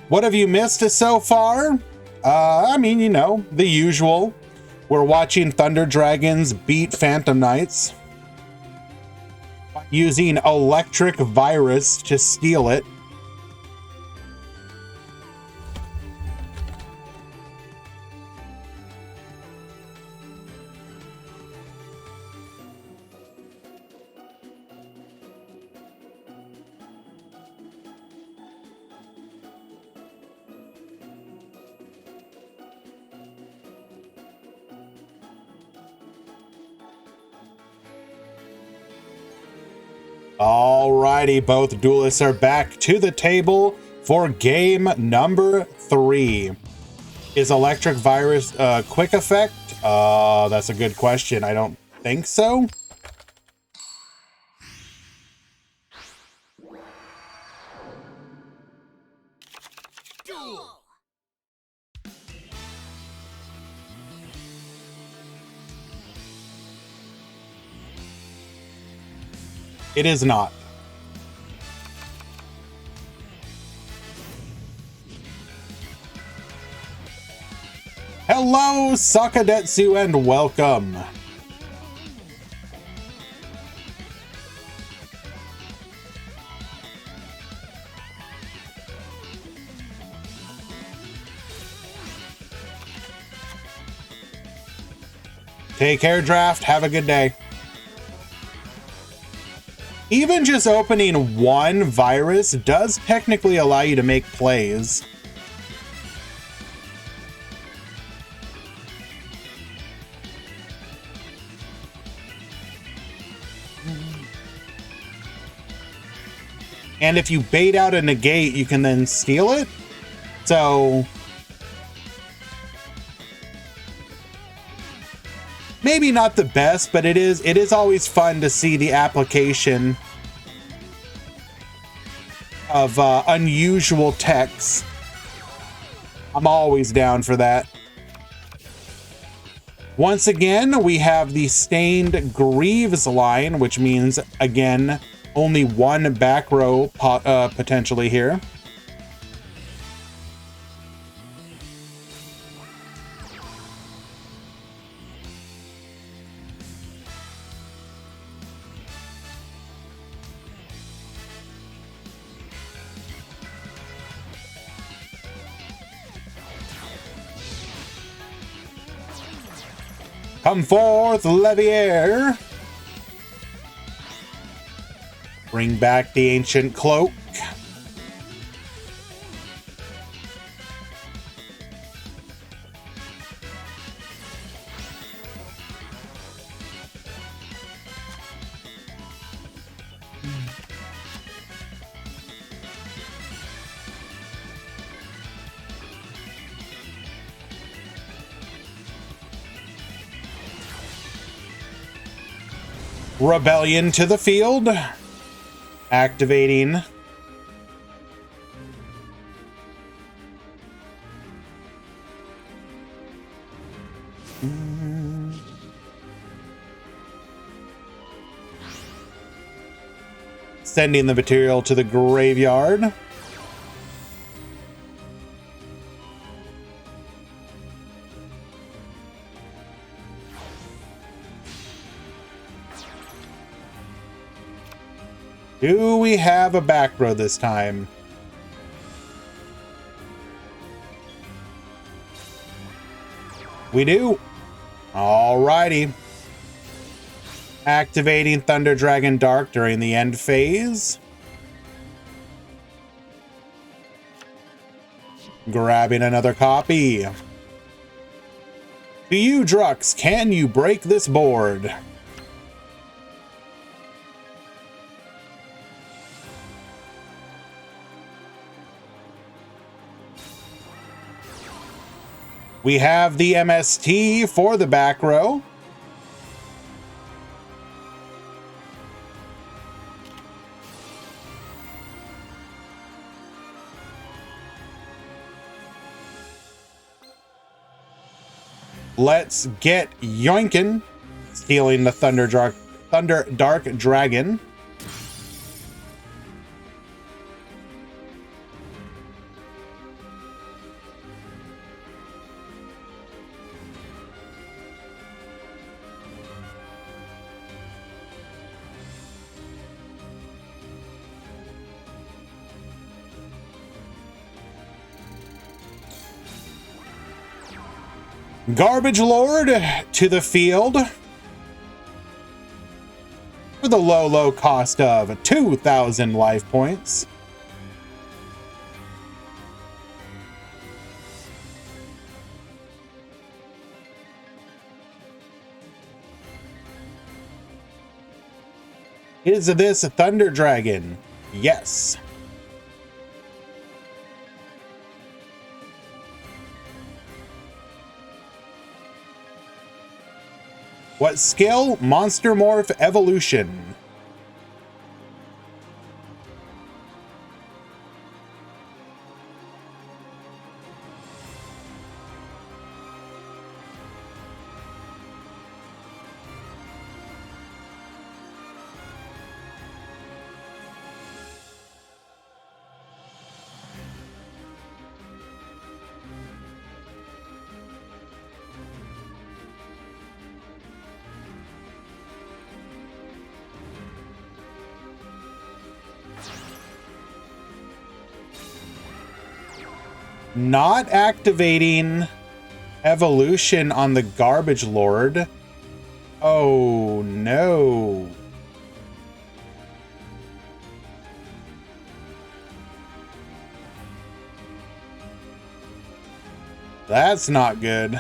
What have you missed so far? I mean, you know, the usual. We're watching Thunder Dragons beat Phantom Knights. using Electric Virus to steal it. Alrighty, both duelists are back to the table for game number 3. Is Electric Virus a quick effect? That's a good question. I don't think so. It is not. Hello, Sakadetsu, and welcome. Take care, Draft. Have a good day. Even just opening one virus does technically allow you to make plays. And if you bait out a negate, you can then steal it. So maybe not the best, but it is always fun to see the application of unusual techs. I'm always down for that. Once again, we have the Stained Greaves line, which means, again, only one back row potentially here. Come forth, Levier. Bring back the ancient cloak. Rebellion to the field. Activating. Sending the material to the graveyard. Do we have a back row this time? We do. Alrighty. Activating Thunder Dragon Dark during the end phase. Grabbing another copy. To you, Drux, can you break this board? We have the MST for the back row. Let's get yoinkin'. Stealing the Thunder Dark Dragon. Garbage Lord to the field for the low cost of 2,000 life points. Is this a Thunder Dragon? Yes. What skill? Monster Morph Evolution. Not activating evolution on the Garbage Lord. Oh no. That's not good.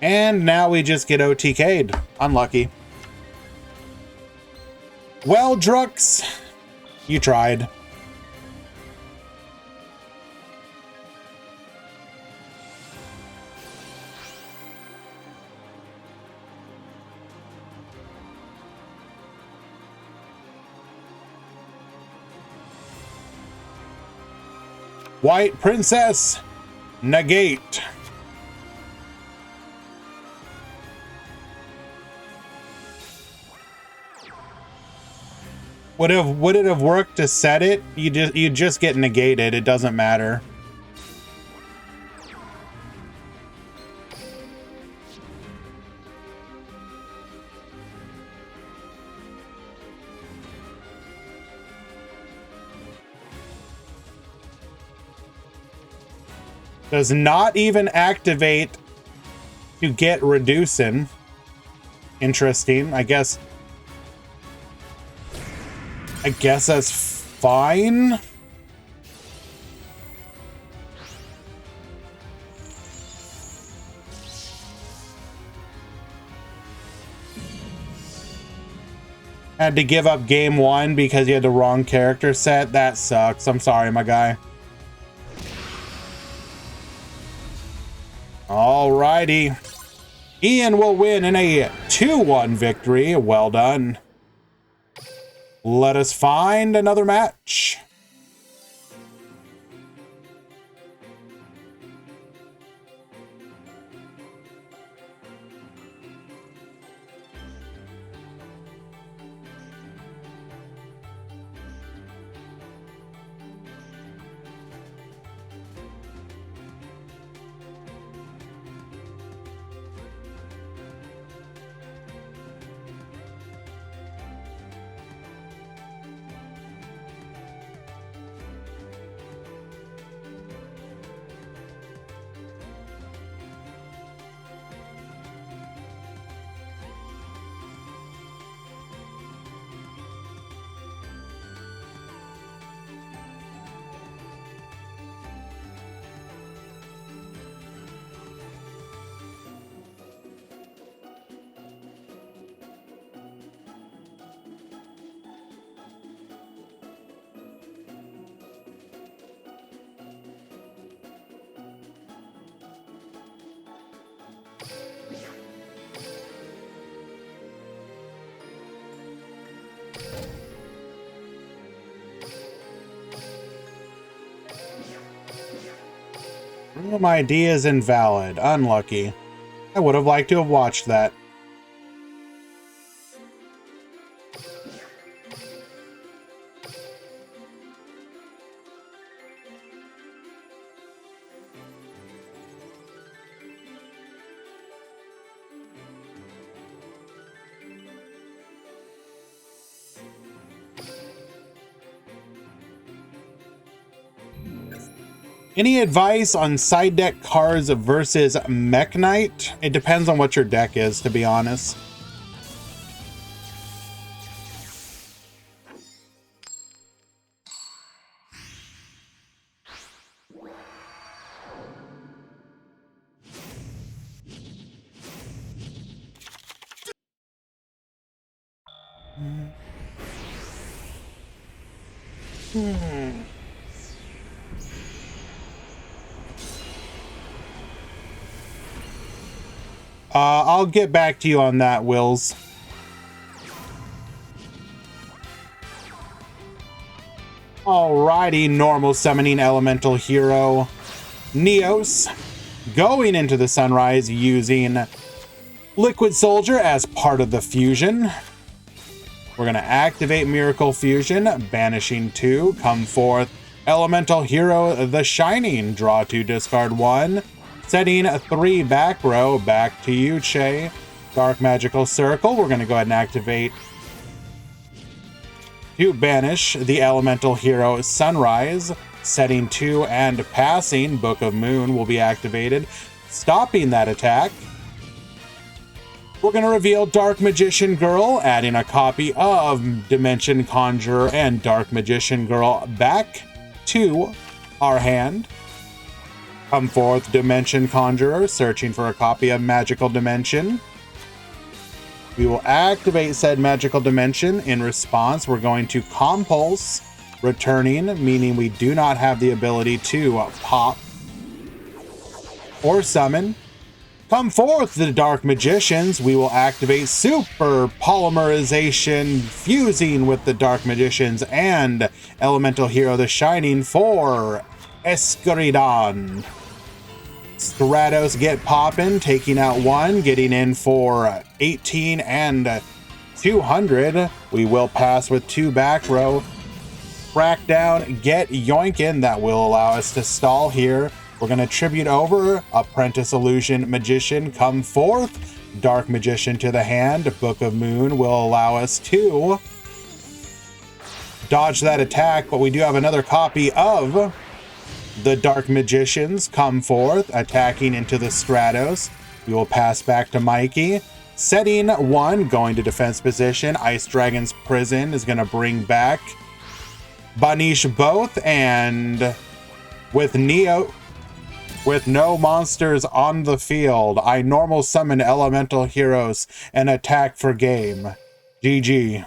And now we just get OTK'd. Unlucky. Well, Drux, you tried. White Princess, negate. Would it have worked to set it? You just get negated. It doesn't matter. Does not even activate to get reducing. Interesting. I guess that's fine. Had to give up game one because you had the wrong character set. That sucks. I'm sorry, my guy. Alrighty. Ian will win in a 2-1 victory. Well done. Let us find another match. My idea is invalid. Unlucky. I would have liked to have watched that. Any advice on side deck cards versus Mech Knight? It depends on what your deck is, to be honest. I'll get back to you on that, Wills. Alrighty, normal summoning elemental hero Neos going into the sunrise using Liquid Soldier as part of the fusion. We're going to activate Miracle Fusion, banishing 2, come forth elemental hero The Shining, draw 2, discard 1. Setting 3 back row, back to you, Che. Dark Magical Circle, we're going to go ahead and activate to banish the elemental hero Sunrise. Setting 2 and passing, Book of Moon will be activated, stopping that attack. We're going to reveal Dark Magician Girl, adding a copy of Dimension Conjurer and Dark Magician Girl back to our hand. Come forth, Dimension Conjurer, searching for a copy of Magical Dimension. We will activate said Magical Dimension. In response, we're going to Compulse, returning, meaning we do not have the ability to pop or summon. Come forth, the Dark Magicians. We will activate Super Polymerization, fusing with the Dark Magicians and Elemental Hero The Shining for Escridon. Stratos get poppin', taking out 1, getting in for 18 and 200. We will pass with 2 back row. Crack down, get yoinkin'. That will allow us to stall here. We're going to tribute over Apprentice Illusion Magician, come forth. Dark Magician to the hand. Book of Moon will allow us to dodge that attack, but we do have another copy of the Dark Magicians, come forth, attacking into the Stratos. We will pass back to Mikey. Setting 1, going to defense position. Ice Dragon's Prison is going to bring back Banish both, and with no monsters on the field, I normal summon elemental heroes and attack for game. GG.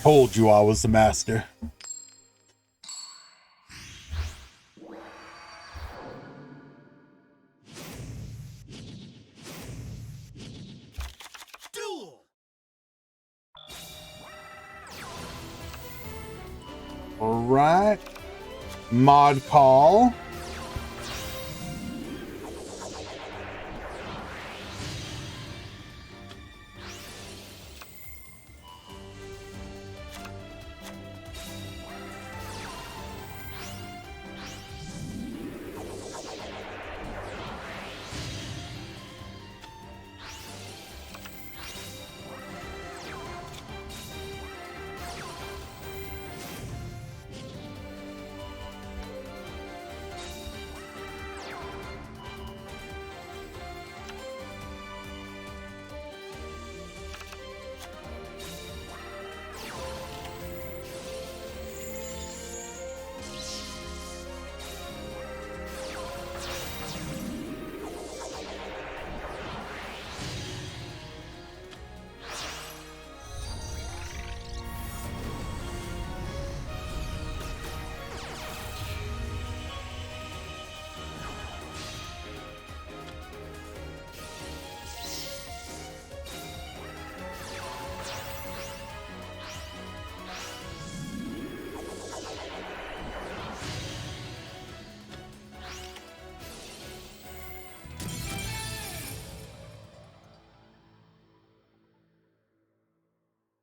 Told you I was the master. Duel. All right. Mod call.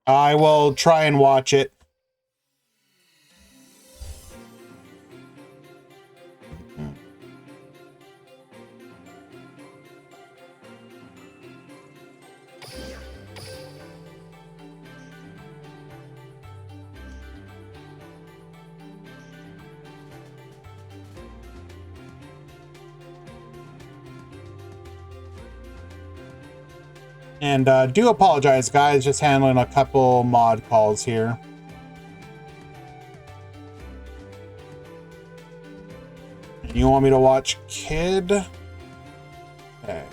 I will try and watch it. And do apologize, guys, just handling a couple mod calls here. You want me to watch Kid? Okay.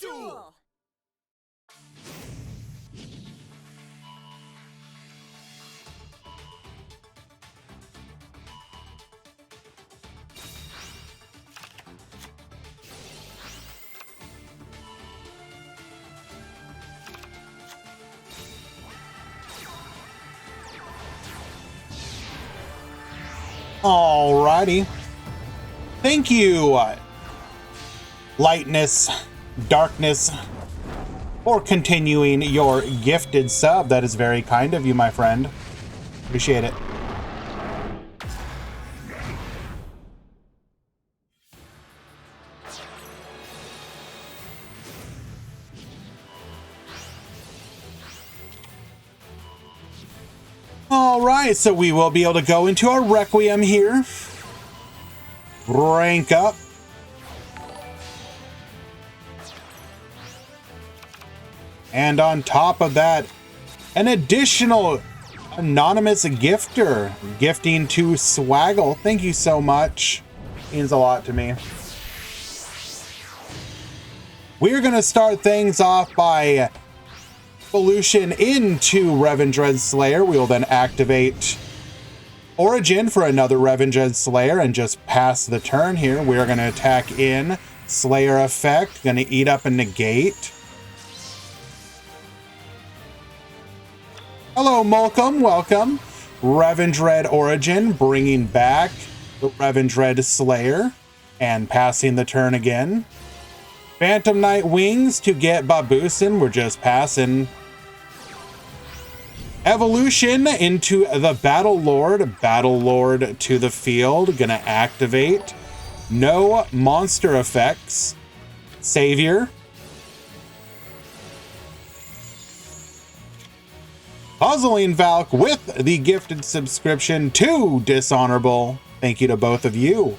Duel! Alrighty. Thank you, Lightness, Darkness, for continuing your gifted sub. That is very kind of you, my friend. Appreciate it. Alright, so we will be able to go into our Requiem here. Rank up. And on top of that, an additional anonymous gifter gifting to Swaggle. Thank you so much. Means a lot to me. We're going to start things off by evolution into Revendread Slayer. We will then activate Origin for another Revendread Slayer and just pass the turn here. We are going to attack in Slayer effect. Going to eat up and negate. Hello, Molcom. Welcome. Revendread Origin, bringing back the Revendread Slayer and passing the turn again. Phantom Knight Wings to get Babusin. We're just passing. Evolution into the Battle Lord. Battle Lord to the field. Gonna activate. No monster effects. Savior. Puzzling Valk with the gifted subscription to Dishonorable. Thank you to both of you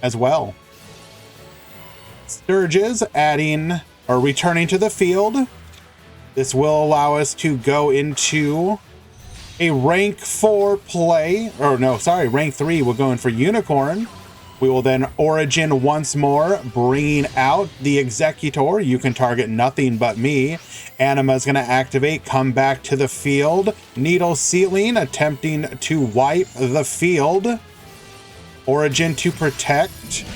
as well. Sturges adding or returning to the field. This will allow us to go into a rank 4 play, or no, sorry, rank 3. We're going for Unicorn. We will then Origin once more, bringing out the Executor. You can target nothing but me. Anima is going to activate, come back to the field. Needle Sealing, attempting to wipe the field. Origin to protect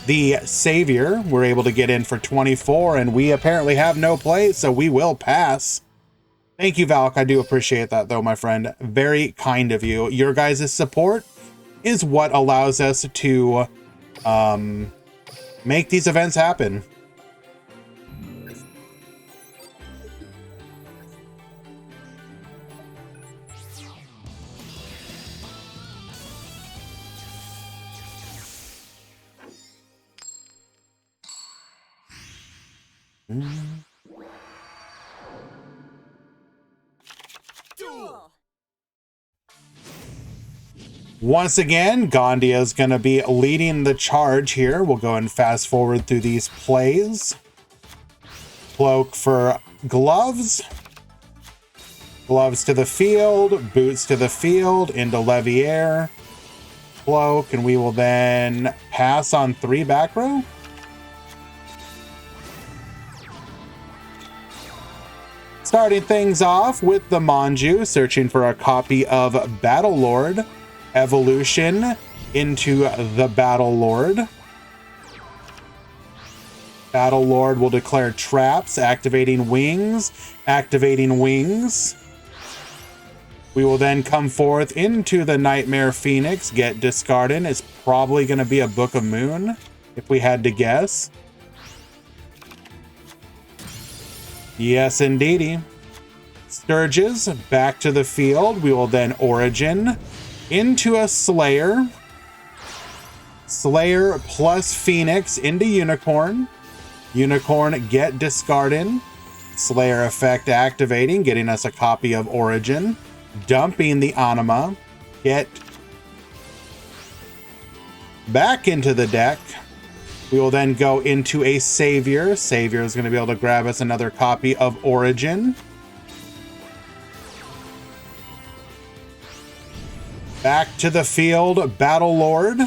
the Savior. We're able to get in for 24, and we apparently have no play, so we will pass. Thank you, Valk. I do appreciate that, though, my friend. Very kind of you. Your guys' support is what allows us to make these events happen. Duel! Once again, Gandia is going to be leading the charge here. We'll go and fast forward through these plays. Cloak for gloves. Gloves to the field. Boots to the field. Into Leviair. Cloak, and we will then pass on 3 back row. Starting things off with the Manju, searching for a copy of Battle Lord. Evolution into the Battle Lord. Battle Lord will declare traps, activating wings, activating wings. We will then come forth into the Nightmare Phoenix, get discarded. It's probably going to be a Book of Moon, if we had to guess. Yes, indeedy. Sturges, back to the field. We will then Origin into a Slayer. Slayer plus Phoenix into Unicorn. Unicorn, get discarded. Slayer effect activating, getting us a copy of Origin. Dumping the Anima. Get back into the deck. We will then go into a Savior. Savior is going to be able to grab us another copy of Origin. Back to the field, Battle Lord.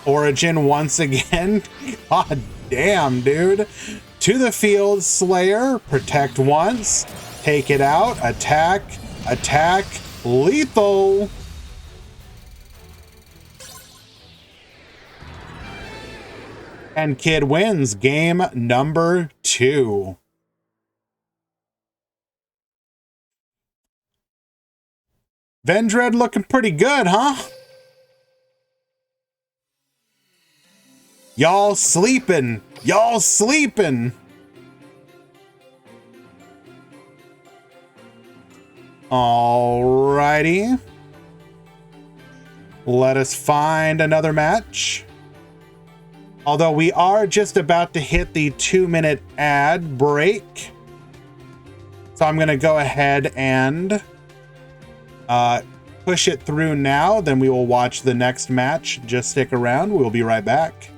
Origin once again. God damn, dude. To the field, Slayer. Protect once. Take it out. Attack. Attack. Lethal. And Kid wins game number 2. Vendread looking pretty good, huh? Y'all sleeping. Y'all sleeping. Alrighty. Let us find another match. Although we are just about to hit the 2-minute ad break. So I'm going to go ahead and push it through now. Then we will watch the next match. Just stick around. We'll be right back.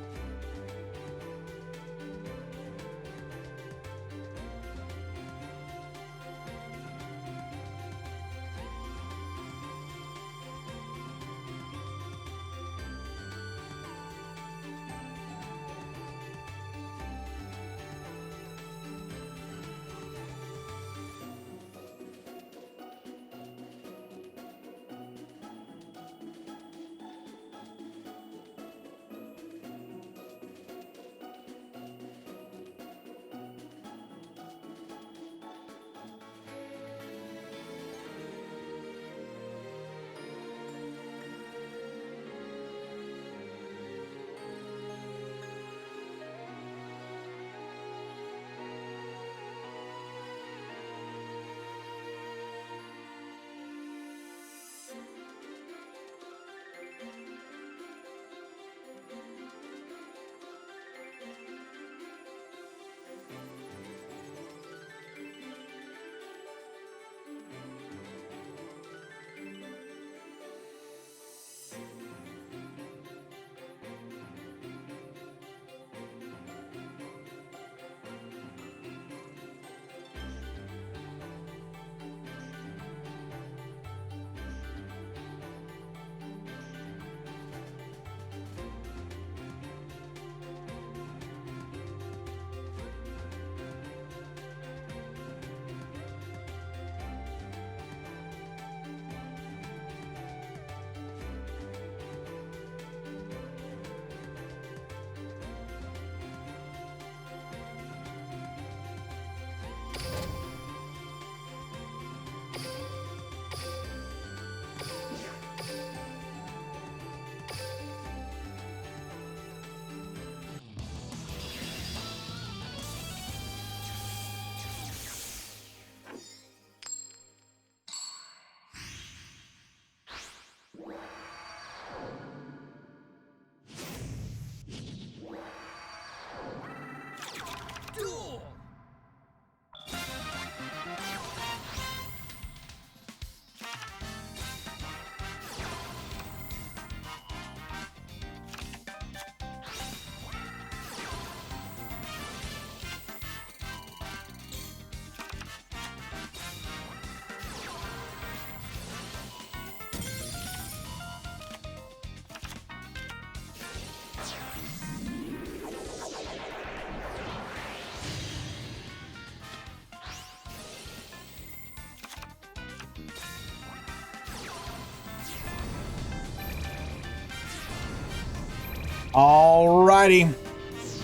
Alrighty.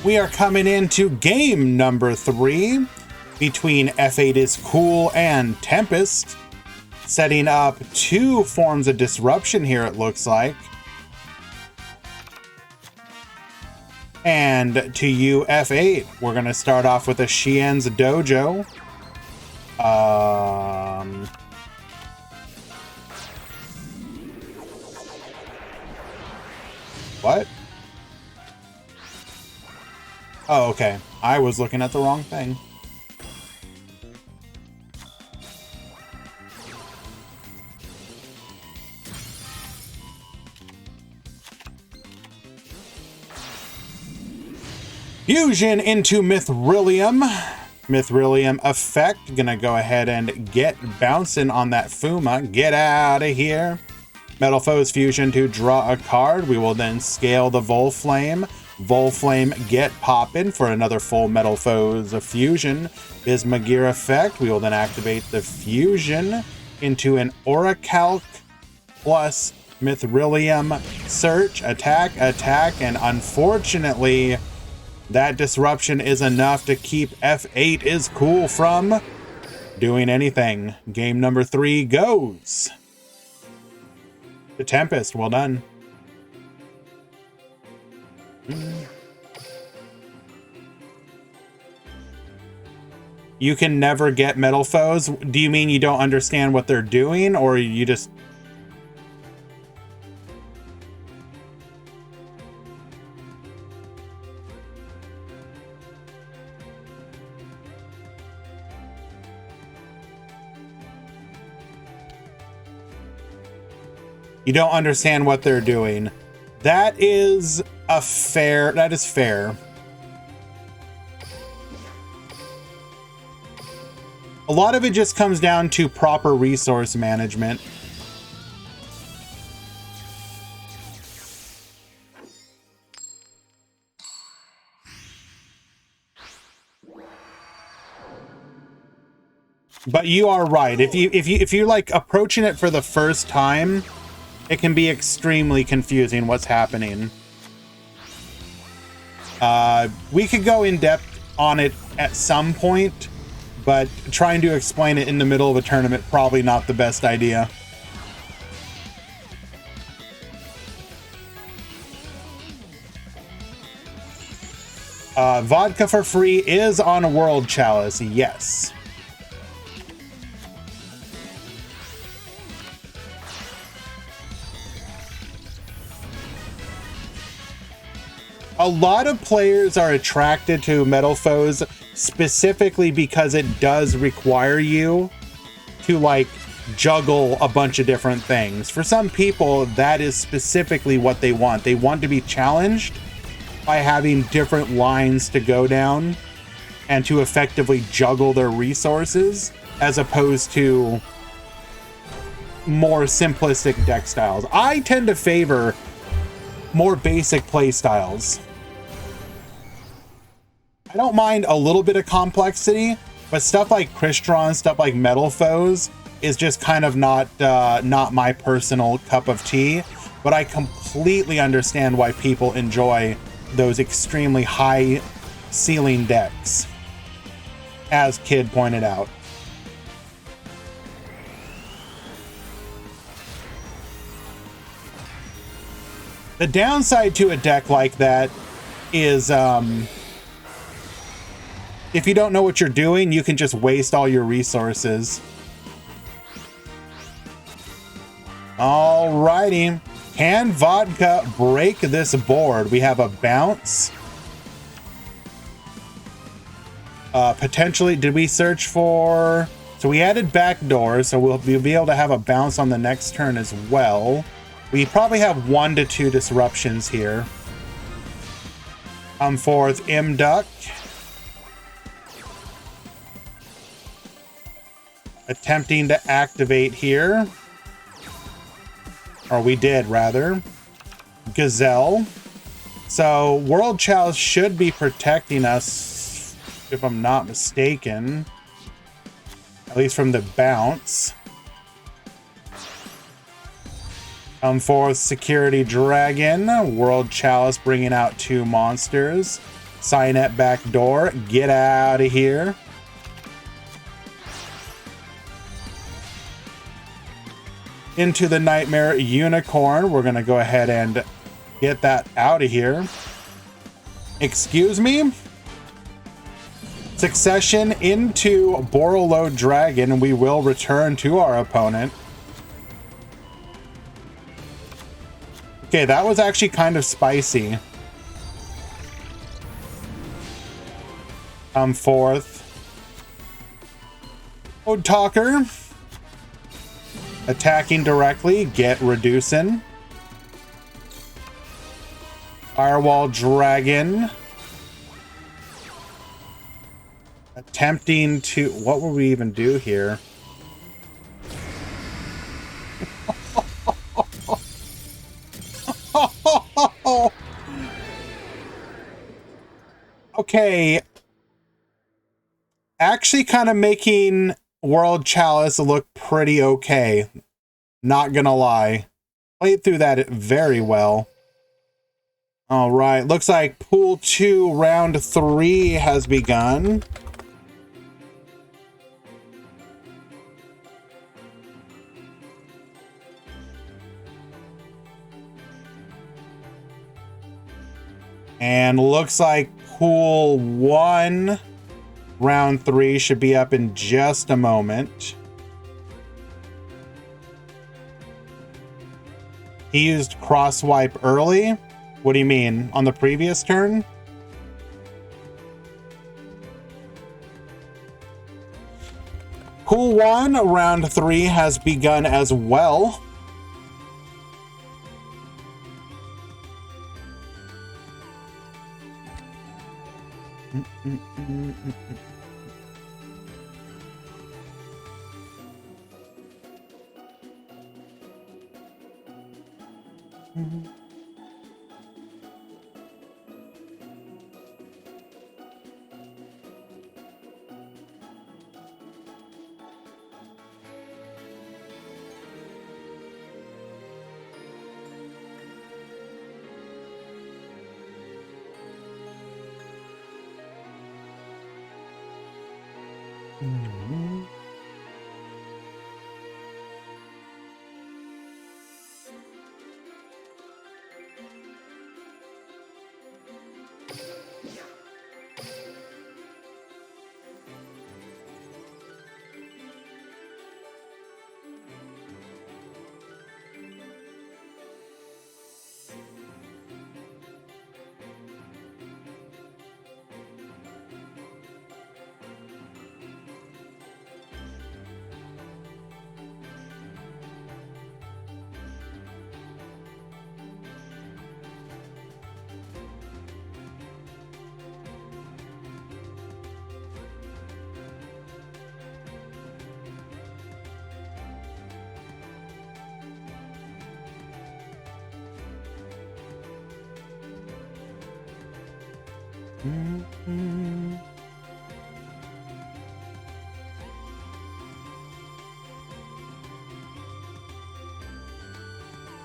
We are coming into game number 3 between F8 is Cool and Tempest. Setting up 2 forms of disruption here, it looks like. And to you, F8, we're going to start off with a Xian's Dojo. What? Oh, okay. I was looking at the wrong thing. Fusion into Mithrilium. Mithrilium effect. Gonna go ahead and get bouncing on that Fuma. Get out of here. Metal Foes fusion to draw a card. We will then scale the Volflame. Volflame get poppin' for another full Metal Foes fusion. Bismugear effect. We will then activate the fusion into an Orichalc plus Mithrilium search. Attack, attack, and unfortunately, that disruption is enough to keep F8 is Cool from doing anything. Game number 3 goes to Tempest. Well done. You can never get Metal Foes. Do you mean you don't understand what they're doing, or you just... You don't understand what they're doing. That is fair. A lot of it just comes down to proper resource management. But you are right. If you're like approaching it for the first time, it can be extremely confusing what's happening. We could go in depth on it at some point, but trying to explain it in the middle of a tournament, probably not the best idea. Vodka for free is on a World Chalice, yes. A lot of players are attracted to Metal Foes specifically because it does require you to like juggle a bunch of different things. For some people, that is specifically what they want. They want to be challenged by having different lines to go down and to effectively juggle their resources, as opposed to more simplistic deck styles. I tend to favor more basic play styles. I don't mind a little bit of complexity, but stuff like Crystron, stuff like Metal Foes is just kind of not my personal cup of tea. But I completely understand why people enjoy those extremely high ceiling decks, as Kid pointed out. The downside to a deck like that is, if you don't know what you're doing, you can just waste all your resources. Alrighty. Can Vodka break this board? We have a bounce. Potentially, did we search for... So we added backdoor, so we'll be able to have a bounce on the next turn as well. We probably have 1 to 2 disruptions here. Come forth, Imduck. Attempting to activate here. Or we did, rather. Gazelle. So, World Chalice should be protecting us, if I'm not mistaken. At least from the bounce. Come forth, Security Dragon. World Chalice bringing out 2 monsters. Signet Backdoor. Get out of here. Into the Nightmare Unicorn. We're going to go ahead and get that out of here. Excuse me? Succession into Borolo Dragon. We will return to our opponent. Okay, that was actually kind of spicy. Come forth. Code Talker. Attacking directly, get reducing. Firewall Dragon. Attempting to... What will we even do here? Okay. Actually kind of making World Chalice look pretty okay. Not gonna lie. Played through that very well. All right. Looks like Pool 2, Round 3 has begun. And looks like Pool 1, Round 3 should be up in just a moment. He used cross wipe early. What do you mean? On the previous turn? Pool 1, Round 3 has begun as well.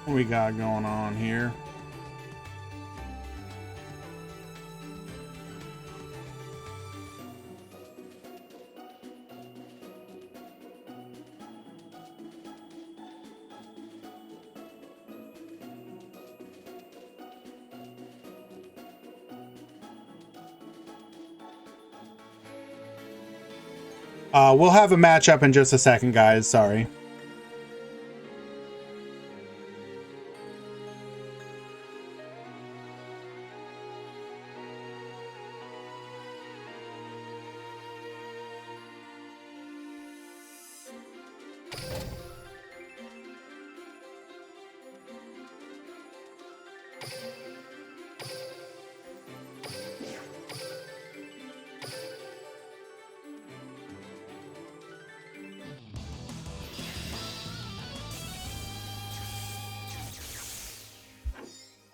What we got going on here? We'll have a matchup in just a second, guys. Sorry.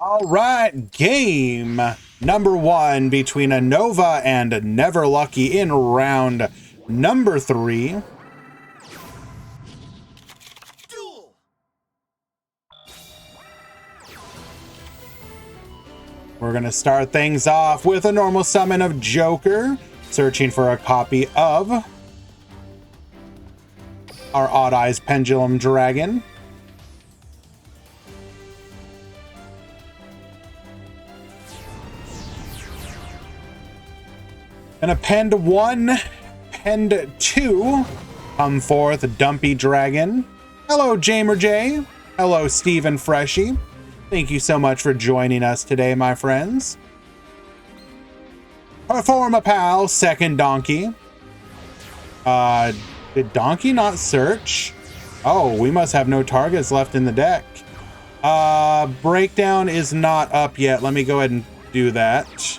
All right, game number 1 between a Nova and Never Lucky in round number 3. Duel. We're going to start things off with a normal summon of Joker, searching for a copy of our Odd Eyes Pendulum Dragon. And append 1, append 2, come forth Dumpy Dragon. Hello, Jamer J. Hello, Stephen Freshy. Thank you so much for joining us today, my friends. Perform a pal, second Donkey. Did Donkey not search? Oh, we must have no targets left in the deck. Breakdown is not up yet. Let me go ahead and do that.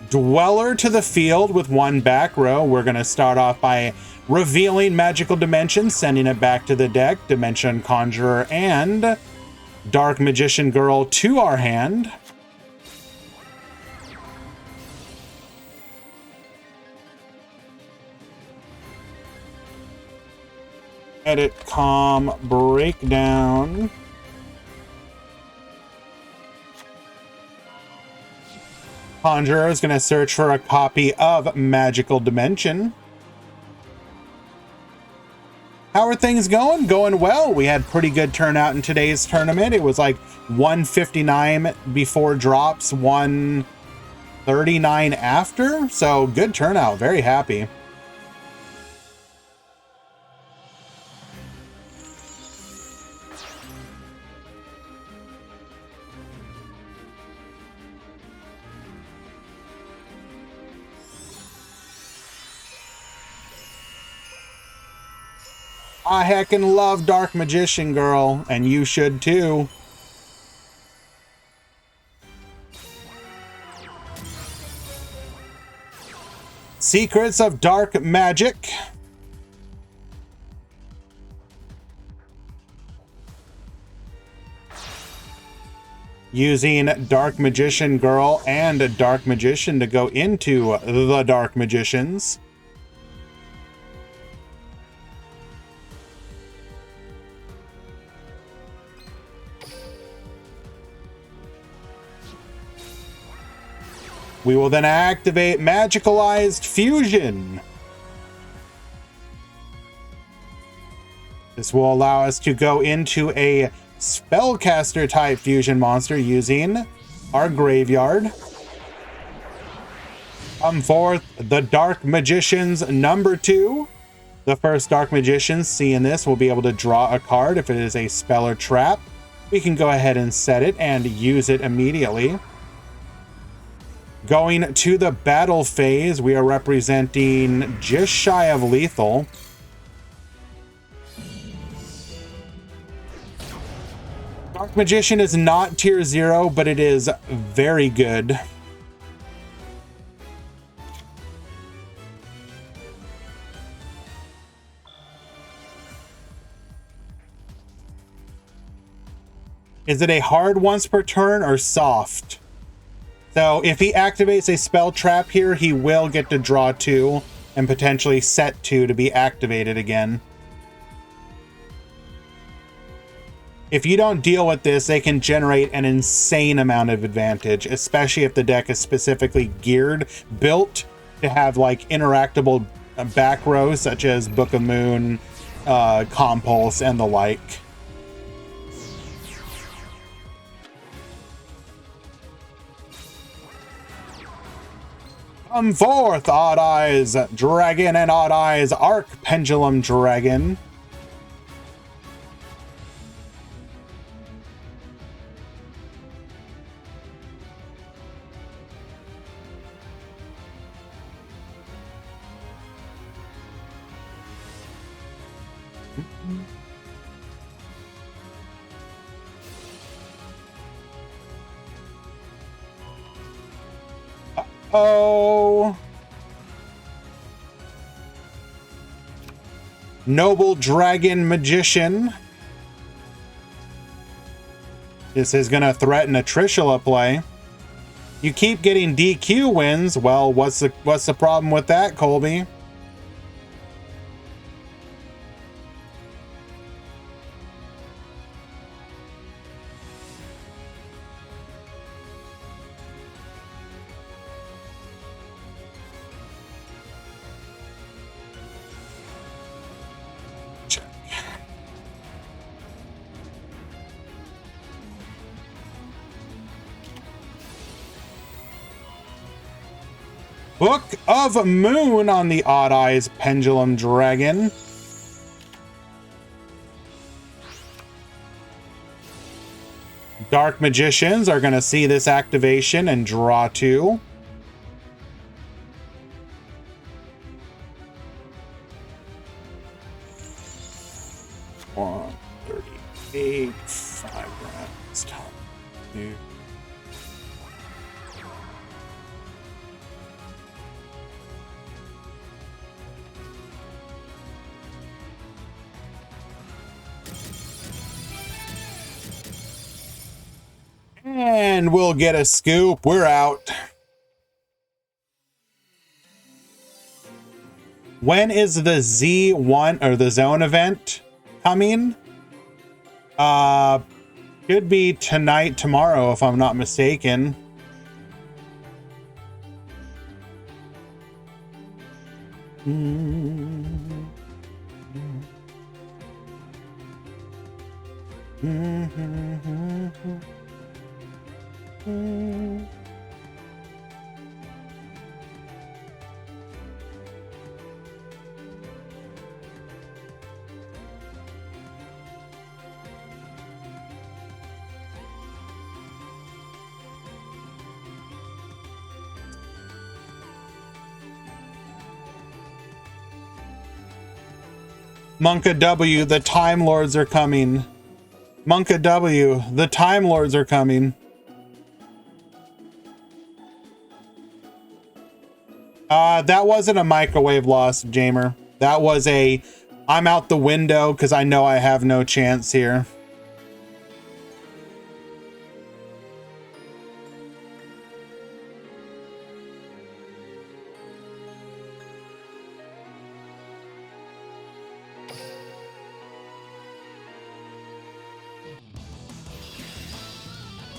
Dweller to the field with 1 back row. We're going to start off by revealing Magical Dimension, sending it back to the deck. Dimension Conjurer and Dark Magician Girl to our hand. Edit Com Breakdown. Conjurer is going to search for a copy of Magical Dimension. How are things going? Going well. We had pretty good turnout in today's tournament. It was like 159 before drops, 139 after. So good turnout. Very happy. I heckin' love Dark Magician Girl, and you should too. Secrets of Dark Magic. Using Dark Magician Girl and Dark Magician to go into the Dark Magicians. We will then activate Magicalized Fusion. This will allow us to go into a Spellcaster type fusion monster using our graveyard. Come forth the Dark Magicians number 2. The first Dark Magician seeing this will be able to draw a card if it is a spell or trap. We can go ahead and set it and use it immediately. Going to the battle phase, we are representing just shy of lethal. Dark Magician is not tier 0, but it is very good. Is it a hard once per turn or soft? So if he activates a spell trap here, he will get to draw 2 and potentially set 2 to be activated again. If you don't deal with this, they can generate an insane amount of advantage, especially if the deck is specifically built to have like interactable back rows such as Book of Moon, Compulse, and the like. Come forth, Odd Eyes Dragon and Odd Eyes Arc Pendulum Dragon. Oh, Noble Dragon Magician. This is going to threaten a Trishula play. You keep getting DQ wins. Well, what's the problem with that, Colby? Book of Moon on the Odd Eyes Pendulum Dragon. Dark Magicians are going to see this activation and draw 2. One 38, 5 rounds, top 2. And we'll get a scoop. We're out. When is the Z1 or the zone event coming? Could be tonight, tomorrow, if I'm not mistaken. Monka W, the Time Lords are coming. Monka W, the Time Lords are coming. That wasn't a microwave loss, Jamer. That was a, I'm out the window because I know I have no chance here.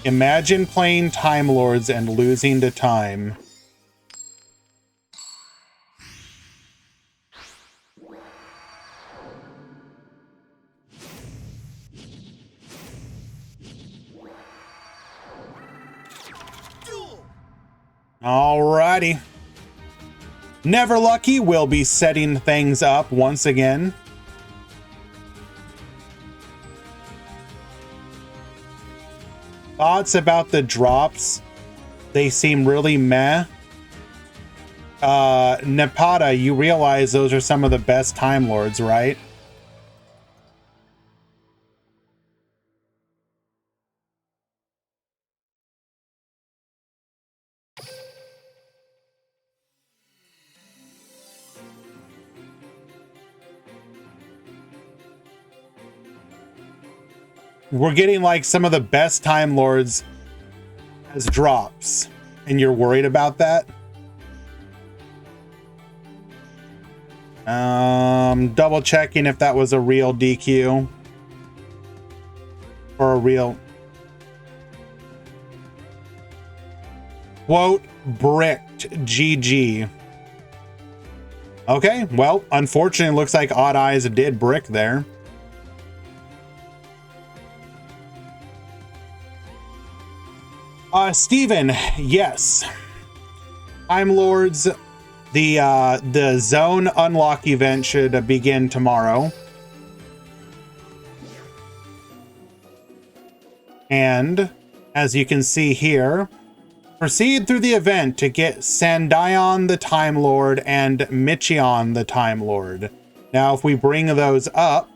Imagine playing Time Lords and losing to time. Alrighty. Never Lucky will be setting things up once again. Thoughts about the drops? They seem really meh. Nepata, you realize those are some of the best Time Lords, right? We're getting like some of the best Time Lords as drops, and you're worried about that? Double checking if that was a real DQ or a real quote bricked GG. Okay, well, unfortunately, it looks like Odd Eyes did brick there. Steven, yes. Time Lords, the zone unlock event should begin tomorrow. And as you can see here, proceed through the event to get Sandion the Time Lord and Michion the Time Lord. Now, if we bring those up,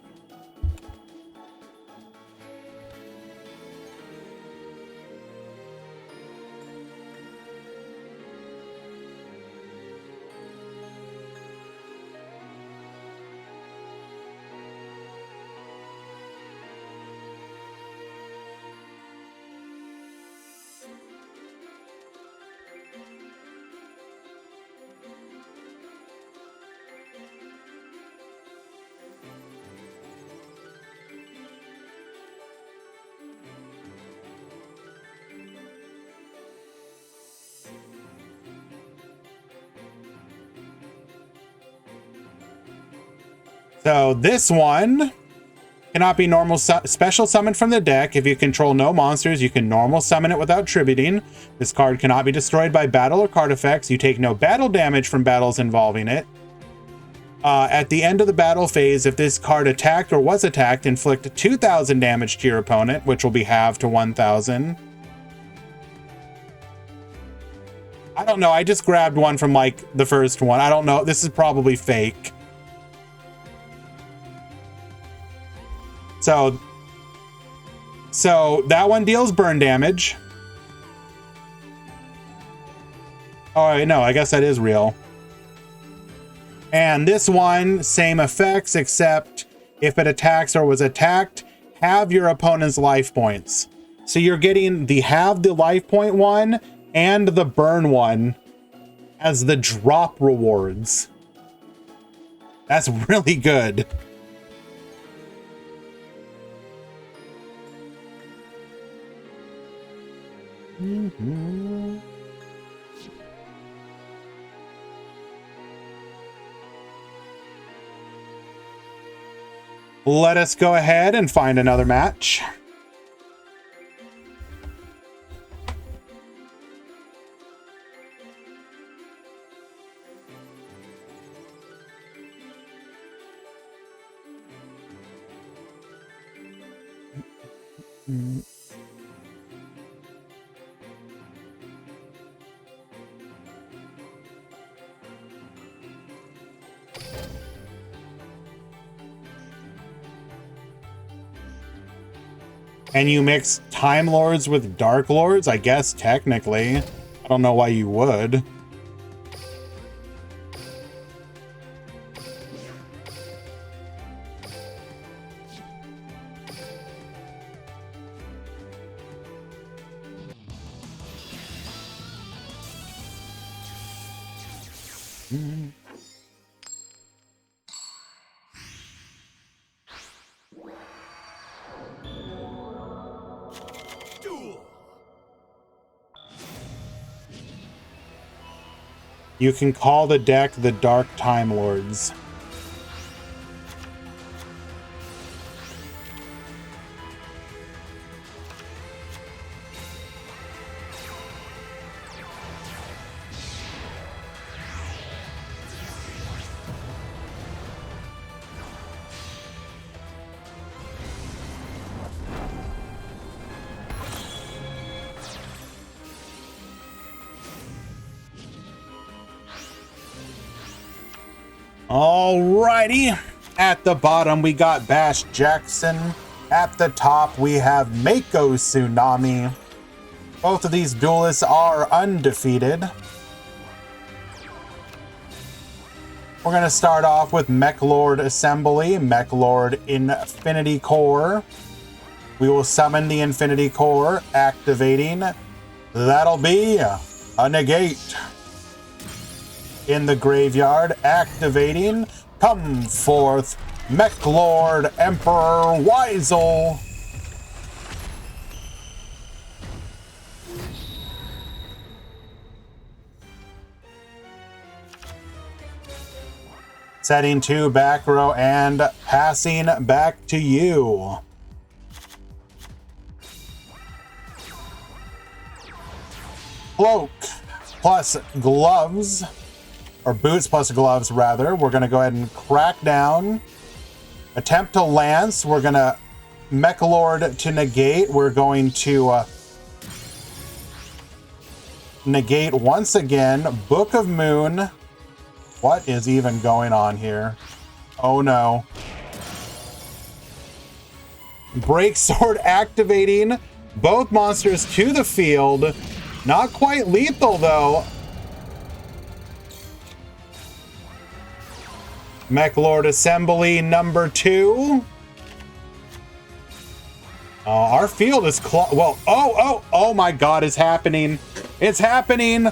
so this one Cannot be special summoned from the deck. If you control no monsters, you can normal summon it without tributing. This card cannot be destroyed by battle or card effects. You take no battle damage from battles involving it. At the end of the battle phase, if this card attacked or was attacked, inflict 2,000 damage to your opponent, which will be halved to 1,000. I don't know. I just grabbed one from like the first one. I don't know. This is probably fake. So that one deals burn damage. Oh, no, I guess that is real. And this one, same effects, except if it attacks or was attacked, halve your opponent's life points. So you're getting the halve the life point one and the burn one as the drop rewards. That's really good. Let us go ahead and find another match. And you mix Time Lords with Dark Lords? I guess technically. I don't know why you would. You can call the deck the Dark Time Lords. Alrighty, at the bottom we got Bash Jackson. At the top we have Mako Tsunami. Both of these duelists are undefeated. We're going to start off with Mech Lord Assembly, Mech Lord Infinity Core. We will summon the Infinity Core, activating. That'll be a negate. In the graveyard, activating. Come forth, Mech Lord Emperor Weisel. Setting to back row and passing back to you. Cloak plus gloves. Or boots plus gloves, rather. We're going to go ahead and crack down. Attempt to lance. We're going to Mech Lord to negate. We're going to negate once again. Book of Moon. What is even going on here? Oh no. Break Sword activating. Both monsters to the field. Not quite lethal though. Mech Lord Assembly number 2. Our field is well, oh my god, it's happening. It's happening.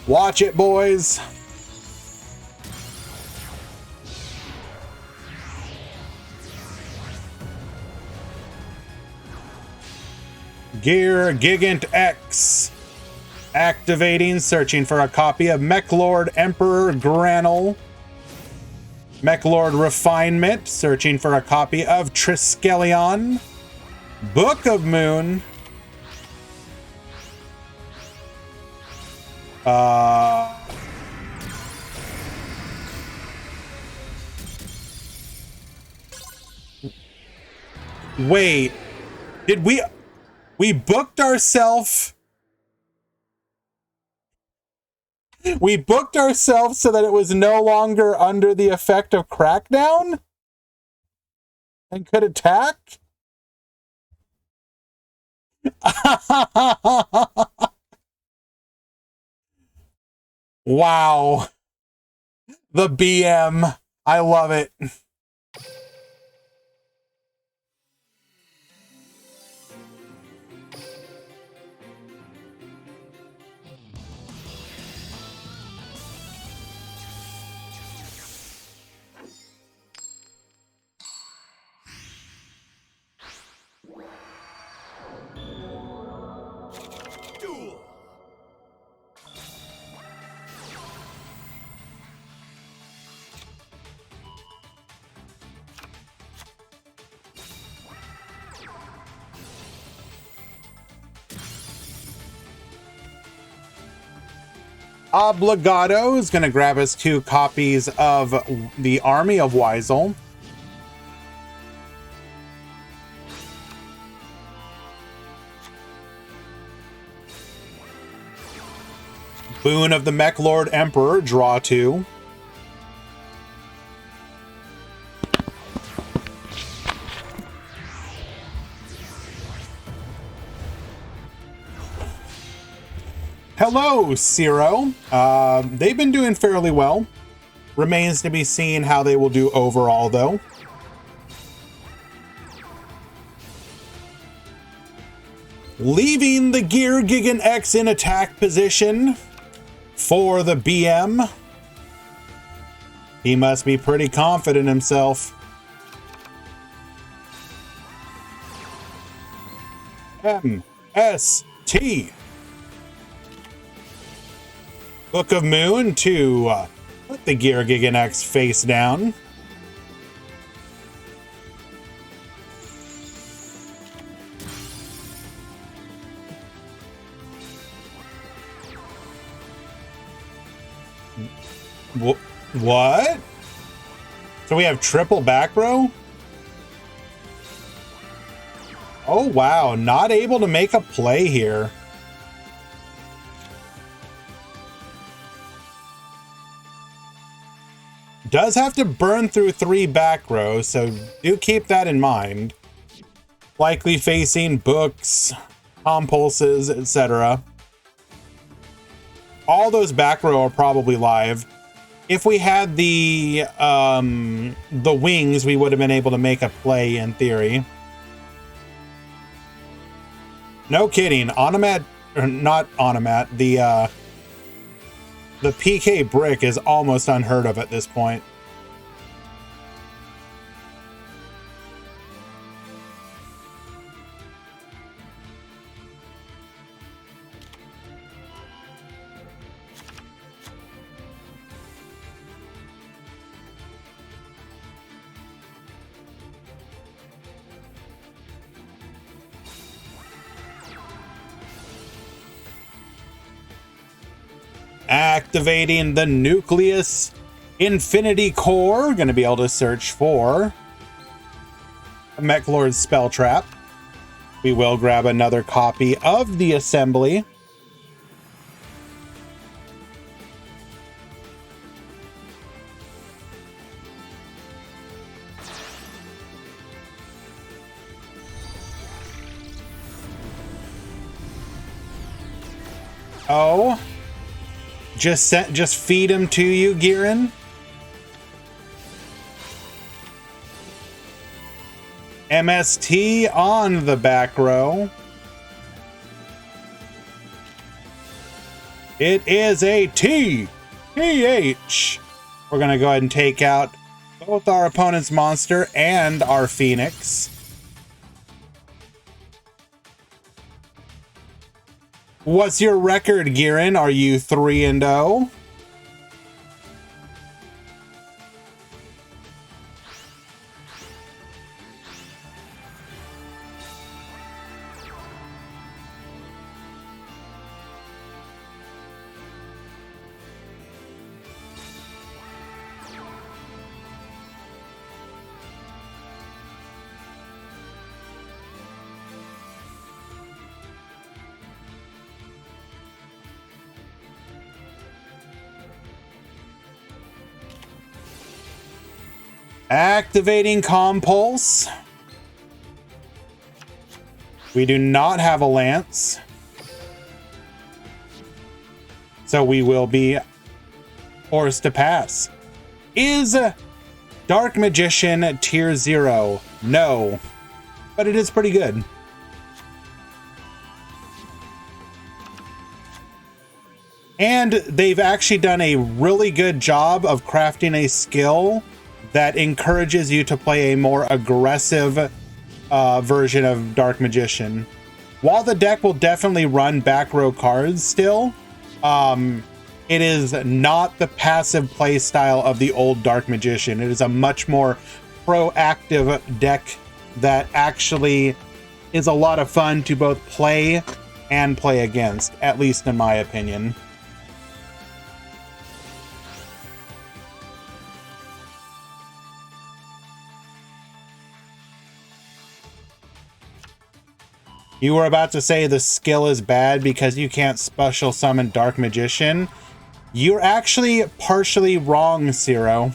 Watch it, boys. Gear Gigant X. Activating, searching for a copy of Mech Lord Emperor Granel. Mechlord Refinement, searching for a copy of Triskelion. Book of Moon. Wait, did we booked ourselves? We booked ourselves so that it was no longer under the effect of Crackdown and could attack? Wow. The BM. I love it. Obligado is going to grab us 2 copies of the Army of Weisel. Boon of the Mechlord Emperor, draw 2. Hello, Zero. They've been doing fairly well. Remains to be seen how they will do overall, though. Leaving the Gear Gigan X in attack position for the BM. He must be pretty confident in himself. MST. Book of Moon to put the Gear Gigan X face down. What? So we have triple back row? Oh wow, not able to make a play here. Does have to burn through 3 back rows, so do keep that in mind. Likely facing books, compulses, etc. All those back row are probably live. If we had the wings, we would have been able to make a play in theory. No kidding. Onomat, or not Onomat, the PK brick is almost unheard of at this point. Activating the Nucleus Infinity Core. Going to be able to search for a Mechlord's Spell Trap. We will grab another copy of the Assembly. Oh. Just feed him to you, Giran. MST on the back row. It is a TPH. We're going to go ahead and take out both our opponent's monster and our Phoenix. What's your record, Giran? Are you 3-0? Activating Compulse. We do not have a Lance. So we will be forced to pass. Is Dark Magician tier 0? No. But it is pretty good. And they've actually done a really good job of crafting a skill that encourages you to play a more aggressive version of Dark Magician. While the deck will definitely run back row cards still, it is not the passive play style of the old Dark Magician. It is a much more proactive deck that actually is a lot of fun to both play and play against, at least in my opinion. You were about to say the skill is bad because you can't special summon Dark Magician. You're actually partially wrong, Zero.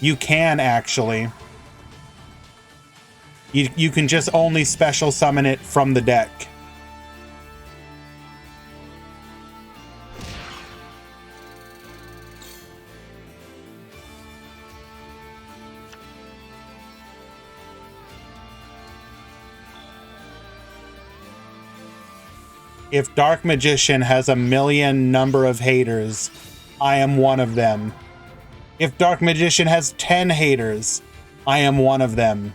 You can actually. You can just only special summon it from the deck. If Dark Magician has a million number of haters, I am one of them. If Dark Magician has 10 haters, I am one of them.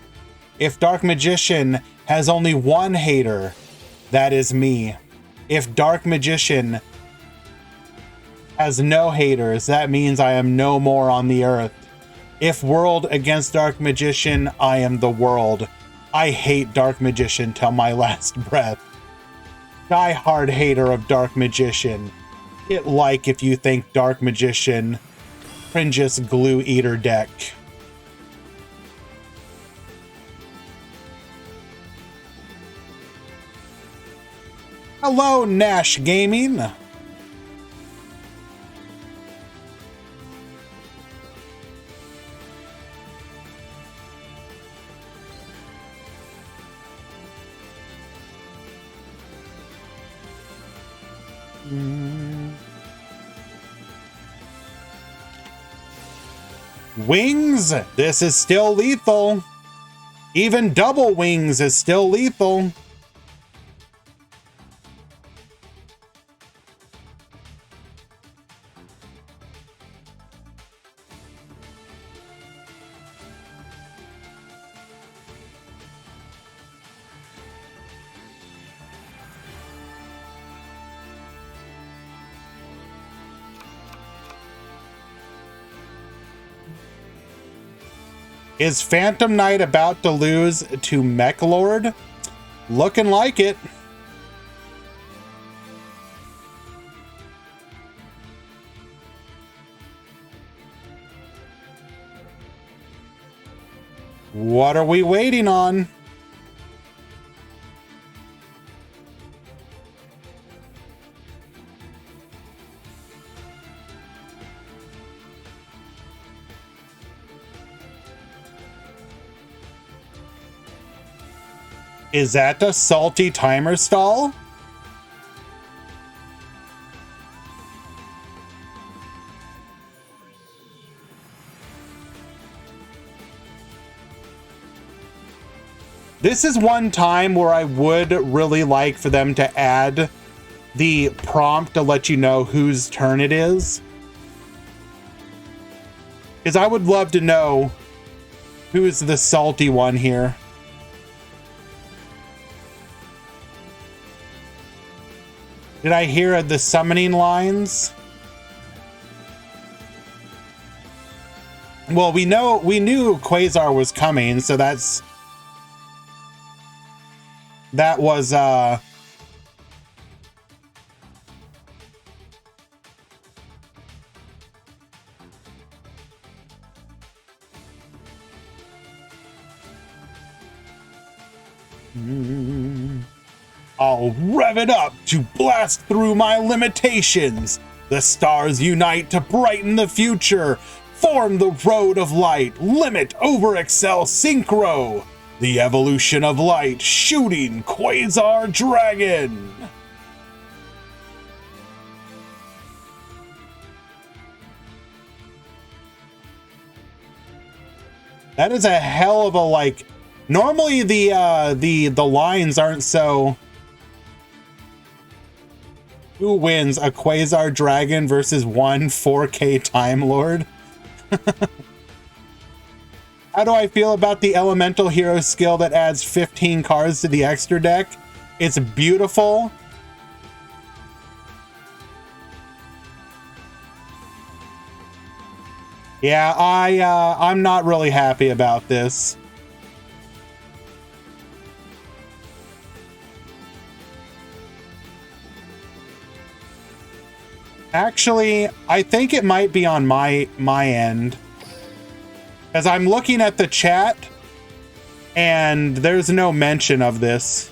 If Dark Magician has only one hater, that is me. If Dark Magician has no haters, that means I am no more on the earth. If world against Dark Magician, I am the world. I hate Dark Magician till my last breath. Die-hard hater of Dark Magician. Hit like if you think Dark Magician cringes glue eater deck. Hello, Nash Gaming. Wings, this is still lethal. Even double wings is still lethal. Is Phantom Knight about to lose to Mech Lord? Looking like it. What are we waiting on? Is that a salty timer stall? This is one time where I would really like for them to add the prompt to let you know whose turn it is. Because I would love to know who is the salty one here. Did I hear the summoning lines? Well, we knew Quasar was coming, so that was I'll rev it up to blast through my limitations. The stars unite to brighten the future. Form the road of light, limit over excel synchro. The evolution of light, shooting quasar dragon. That is a hell of a, like, normally the lines aren't so. Who wins, a quasar dragon versus one 4K Time Lord? How do I feel about the elemental hero skill that adds 15 cards to the extra deck? It's beautiful. Yeah, I'm not really happy about this. Actually, I think it might be on my end. As I'm looking at the chat, and there's no mention of this.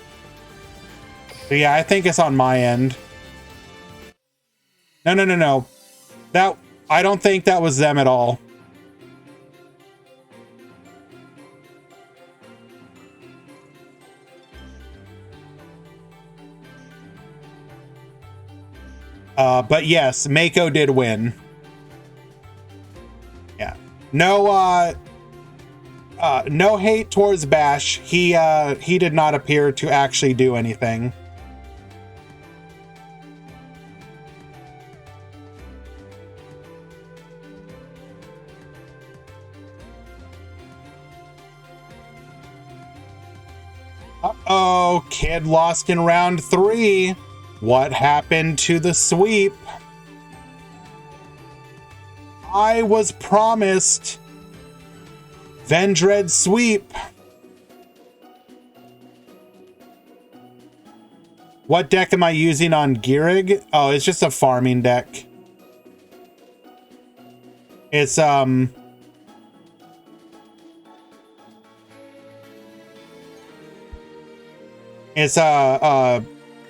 But yeah, I think it's on my end. No. I don't think that was them at all. But yes, Mako did win. Yeah. No hate towards Bash. He did not appear to actually do anything. Uh-oh, kid lost in round 3. What happened to the sweep? I was promised Vendread sweep. What deck am I using on Gierig? Oh, it's just a farming deck. It's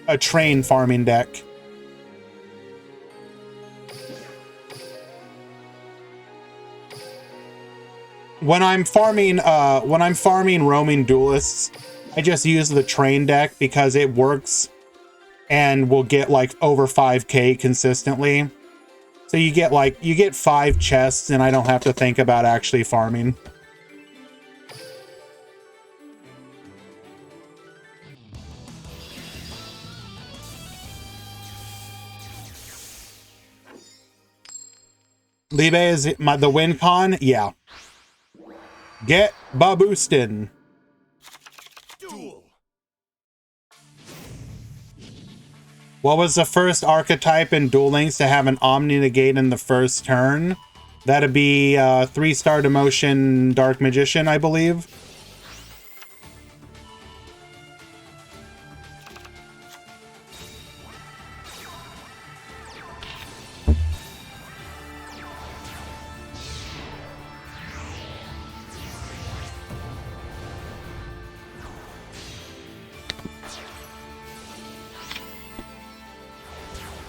a train farming deck. When I'm farming roaming duelists, I just use the train deck because it works and will get like over 5k consistently. So you get 5 chests and I don't have to think about actually farming. Libe is the win con? Yeah. Get Baboostin. Duel. What was the first archetype in Duel Links to have an Omni Negate in the first turn? That'd be 3-star Demotion Dark Magician, I believe.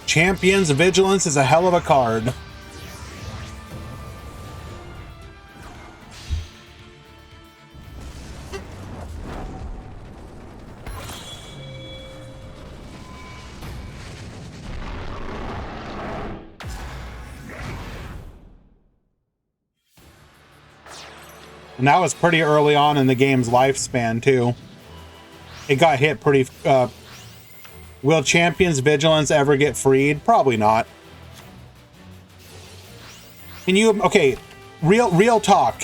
Champion's Vigilance is a hell of a card. And that was pretty early on in the game's lifespan, too. It got hit pretty... Will Champion's Vigilance ever get freed? Probably not. Can you... Okay, real talk.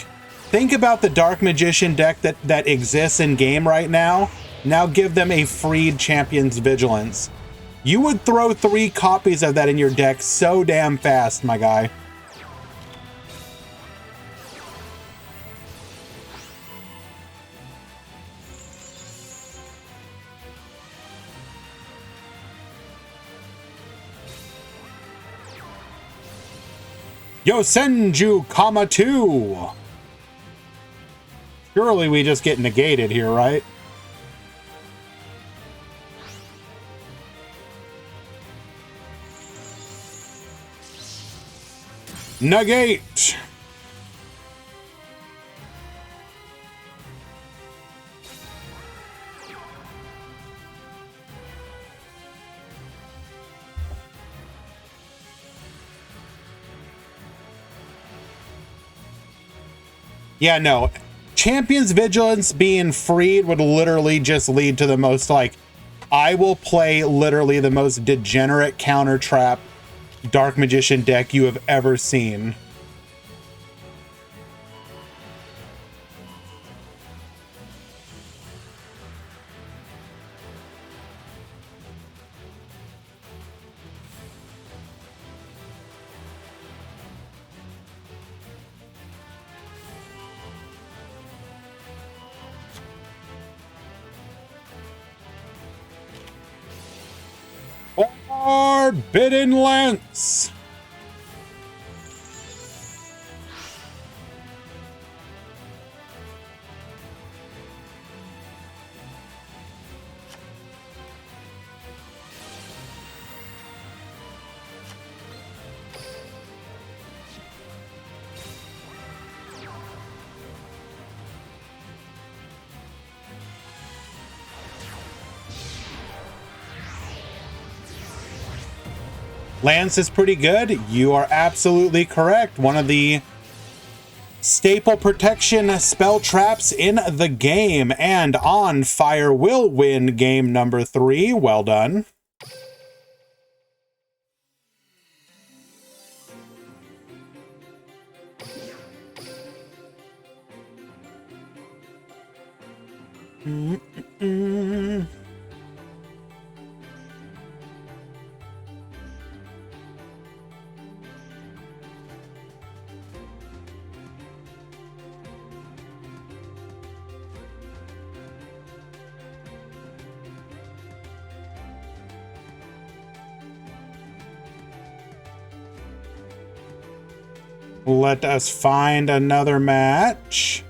Think about the Dark Magician deck that exists in game right now. Now give them a freed Champion's Vigilance. You would throw 3 copies of that in your deck so damn fast, my guy. Yosenju, comma 2. Surely we just get negated here, right? Negate. Yeah, no. Champion's Vigilance being freed would literally just lead to the most, like, I will play literally the most degenerate counter trap Dark Magician deck you have ever seen. Forbidden Lance. Lance is pretty good. You are absolutely correct. One of the staple protection spell traps in the game. And On Fire will win game number 3. Well done. Let us find another match.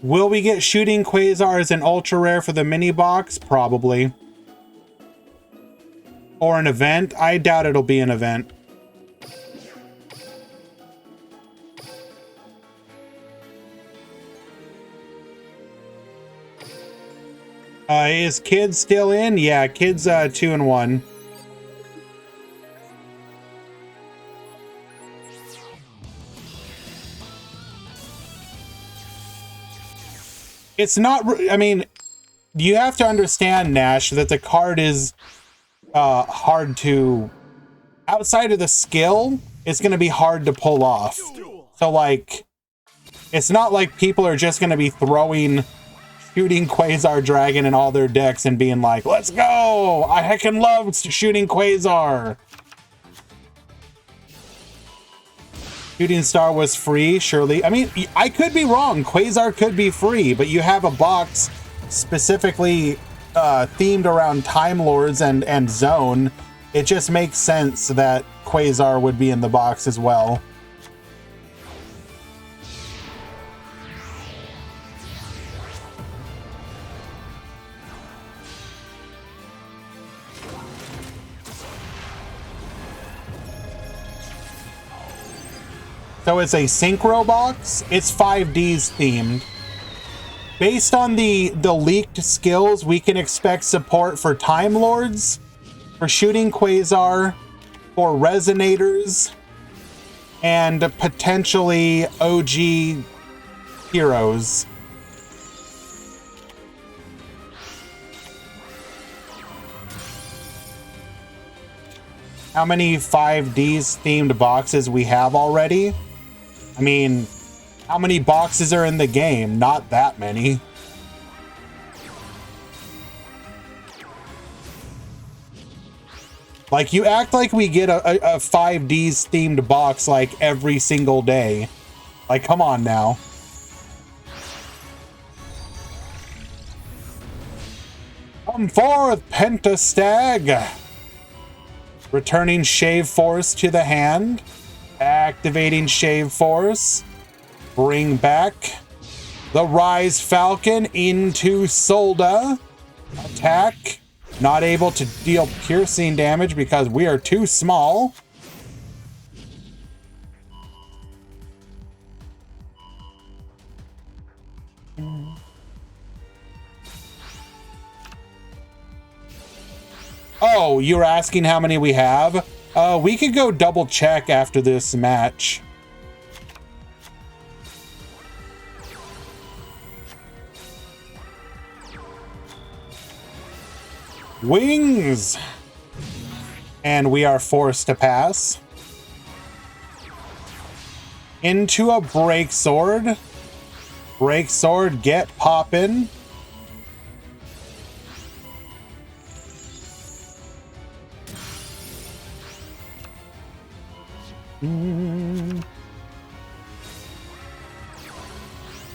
Will we get Shooting Quasars and Ultra Rare for the mini box? Probably. Or an event? I doubt it'll be an event. Is Kid still in? Yeah, Kid's 2-1. It's not, I mean, you have to understand, Nash, that the card is hard to, outside of the skill, it's going to be hard to pull off. So, like, it's not like people are just going to be throwing Shooting Quasar Dragon in all their decks and being like, let's go! I heckin' love Shooting Quasar! Shooting Star was free, surely. I mean, I could be wrong. Quasar could be free, but you have a box specifically themed around Time Lords and Zone. It just makes sense that Quasar would be in the box as well. So it's a Synchro box. It's 5Ds themed. Based on the leaked skills, we can expect support for Time Lords, for Shooting Quasar, for Resonators, and potentially OG heroes. How many 5Ds themed boxes we have already? I mean, how many boxes are in the game? Not that many. Like, you act like we get a 5Ds themed box like every single day. Like, come on now. Come forth, Pentastag. Returning Shave Force to the hand. Activating Shave Force. Bring back the Rise Falcon into Solda. Attack. Not able to deal piercing damage because we are too small. Oh, you're asking how many we have? We could go double check after this match. Wings! And we are forced to pass. Into a break sword. Break sword, get poppin'.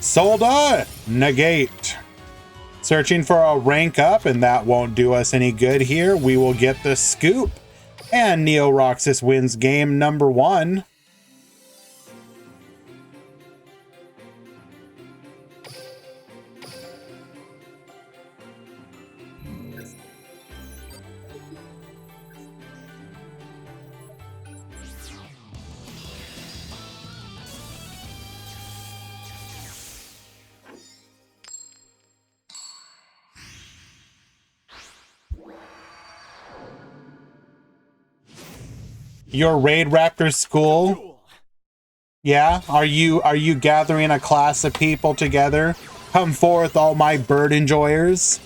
Solda, negate. Searching for a rank up, and that won't do us any good here. We will get the scoop, and Neoroxus wins game number 1. Your Raid Raptor school? Yeah? Are you gathering a class of people together? Come forth, all my bird enjoyers.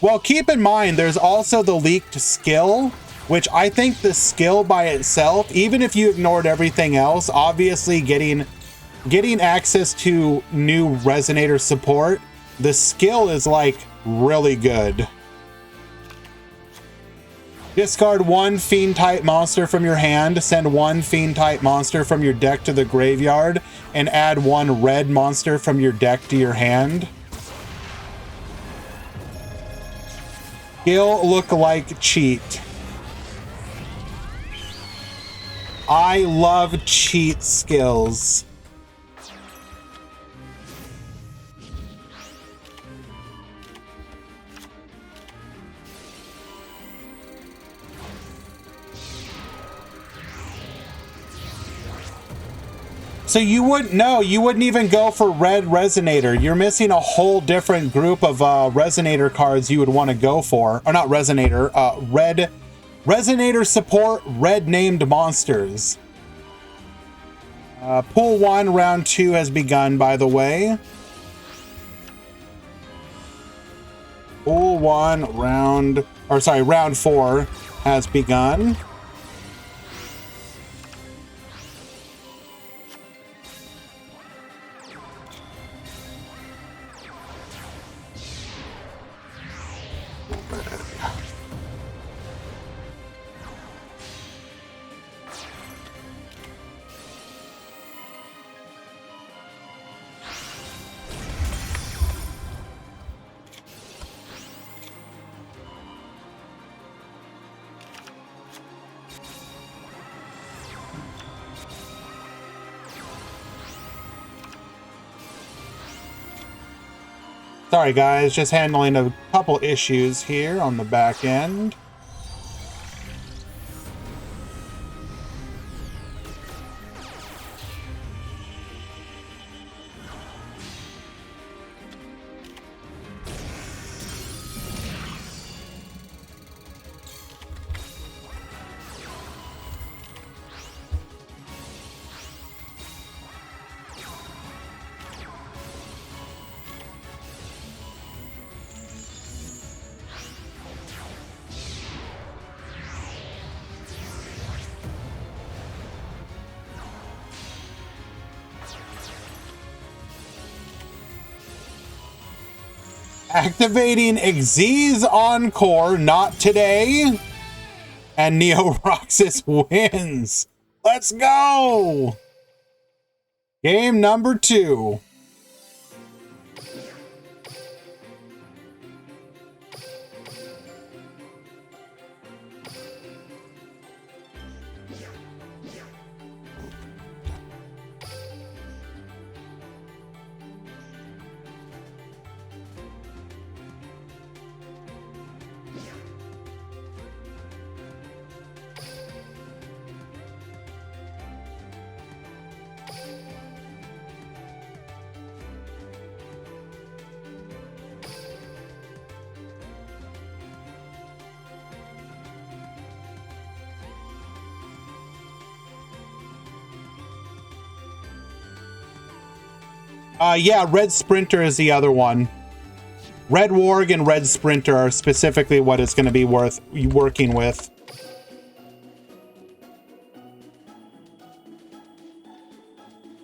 Well, keep in mind, there's also the leaked skill, which I think the skill by itself, even if you ignored everything else, obviously getting access to new Resonator support, the skill is like really good. Discard 1 Fiend-type monster from your hand, send 1 Fiend-type monster from your deck to the graveyard, and add 1 red monster from your deck to your hand. Skill look like cheat. I love cheat skills. So you wouldn't even go for red Resonator. You're missing a whole different group of Resonator cards you would want to go for. Or not Resonator, red Resonator support, red named monsters. Pool 1, round 2 has begun, by the way. Pool 1, round 4 has begun. Sorry guys, just handling a couple issues here on the back end. Activating Xyz Encore, not today. And Neoroxus wins. Let's go! Game number 2. Yeah, Red Sprinter is the other one. Red Warg and Red Sprinter are specifically what it's going to be worth working with.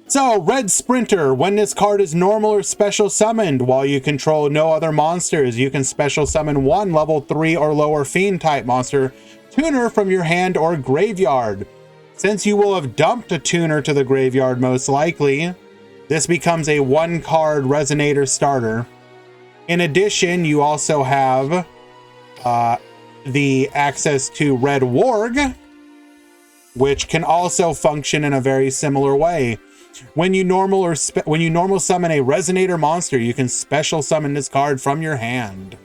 So, Red Sprinter, when this card is normal or special summoned, while you control no other monsters, you can special summon one level 3 or lower Fiend type monster tuner from your hand or graveyard. Since you will have dumped a tuner to the graveyard most likely, this becomes a 1-card Resonator starter. In addition, you also have the access to Red Warg, which can also function in a very similar way. When you normal summon a Resonator monster, you can special summon this card from your hand.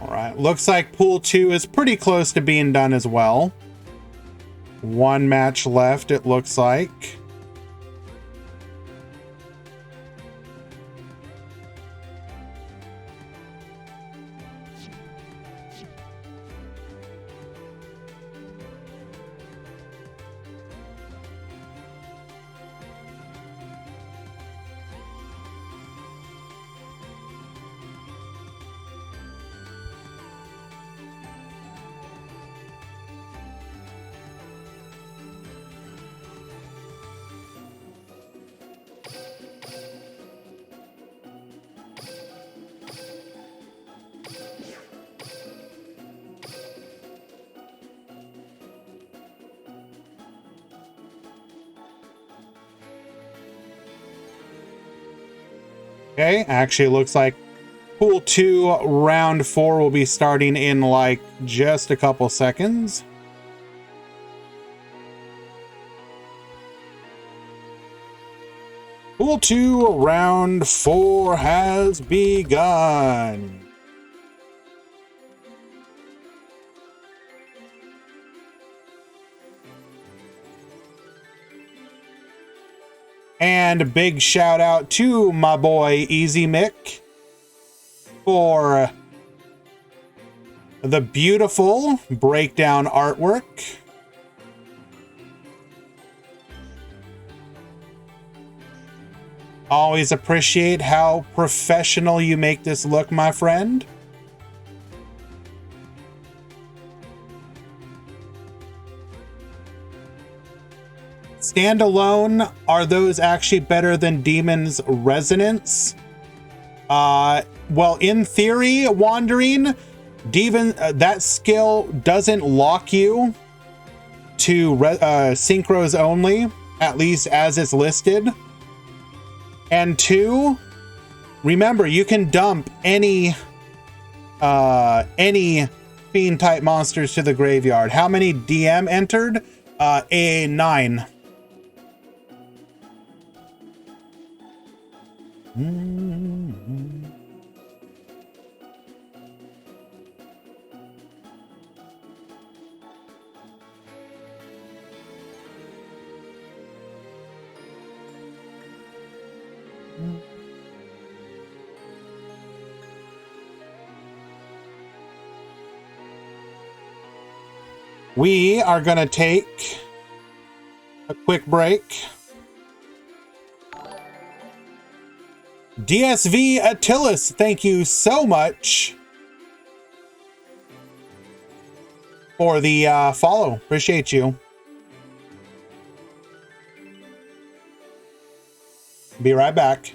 All right, looks like Pool 2 is pretty close to being done as well. One match left, it looks like. Okay, actually looks like Pool 2 round 4 will be starting in like just a couple seconds. Pool 2 round 4 has begun. And a big shout out to my boy Easy Mick for the beautiful breakdown artwork. Always appreciate how professional you make this look, my friend. Standalone, are those actually better than Demon's Resonance? Well, in theory, Wandering, Demon, that skill doesn't lock you to synchros only, at least as it's listed. And 2, remember, you can dump any Fiend type monsters to the graveyard. How many DM entered? A 9. We are going to take a quick break. DSV Attilis, thank you so much for the follow. Appreciate you. Be right back.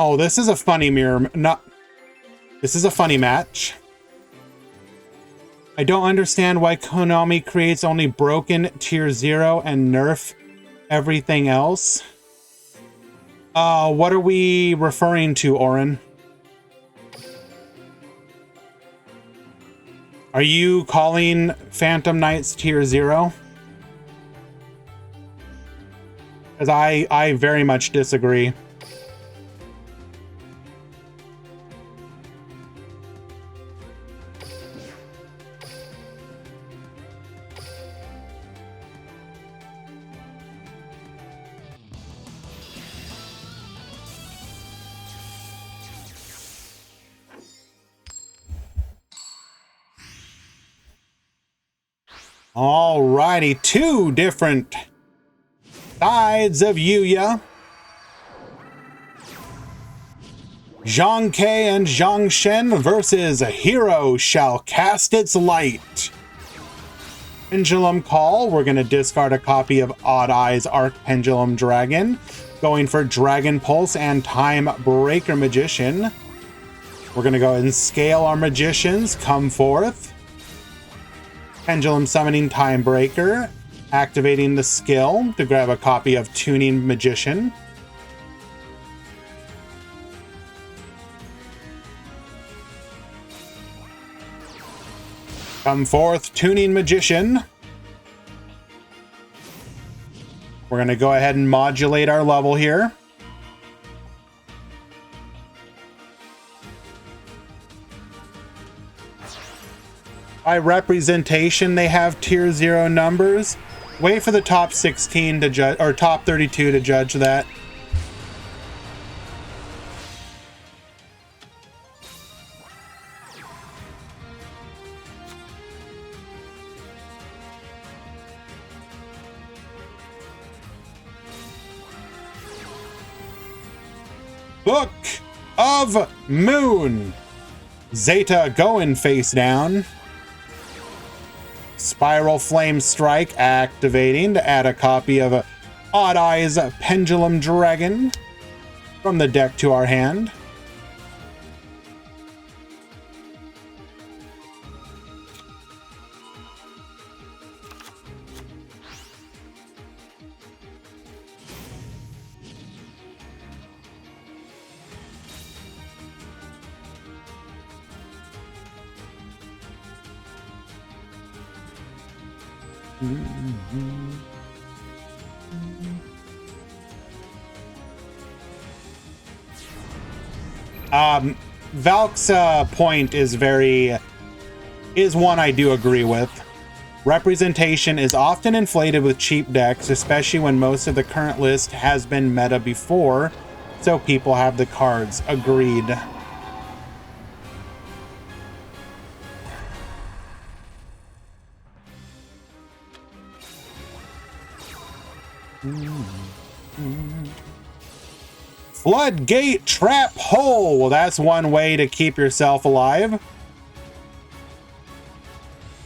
Oh, this is a funny this is a funny match. I don't understand why Konami creates only broken tier 0 and nerf everything else. What are we referring to, Oren? Are you calling Phantom Knights tier 0? Because I very much disagree. Alrighty, two different sides of Yuya. Zhang Ke and Zhang Shen versus Hero Shall Cast Its Light. Pendulum Call, we're going to discard a copy of Odd Eyes Arc Pendulum Dragon, going for Dragon Pulse and Time Breaker Magician. We're going to go ahead and scale our magicians, come forth. Pendulum Summoning Time Breaker, activating the skill to grab a copy of Tuning Magician. Come forth, Tuning Magician. We're going to go ahead and modulate our level here. By representation, they have tier 0 numbers. Wait for the top 16 to judge, or top 32 to judge that. Book of Moon. Zeta going face down. Spiral Flame Strike activating to add a copy of Odd Eyes Pendulum Dragon from the deck to our hand. Valk's point is one I do agree with. Representation is often inflated with cheap decks, especially when most of the current list has been meta before, so people have the cards. Agreed. Floodgate Trap Hole. Well, that's one way to keep yourself alive.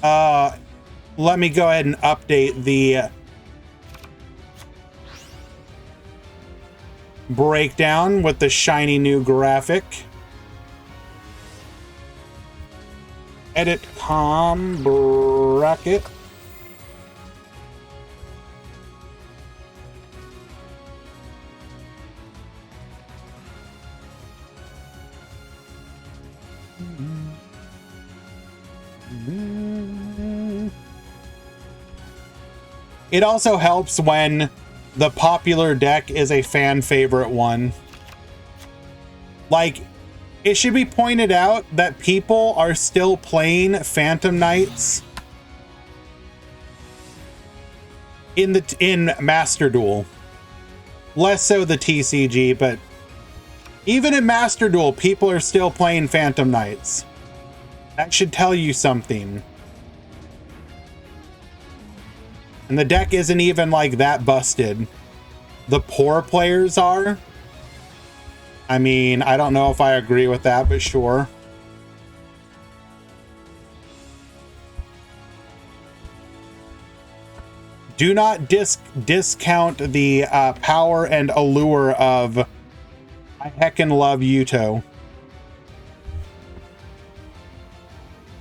Let me go ahead and update the breakdown with the shiny new graphic. Edit com bracket. It also helps when the popular deck is a fan favorite one. Like, it should be pointed out that people are still playing Phantom Knights in Master Duel. Less so the TCG, but even in Master Duel, people are still playing Phantom Knights. That should tell you something. And the deck isn't even like that busted. The poor players are. I mean, I don't know if I agree with that, but sure. Do not discount the power and allure of I heckin' love Yuto.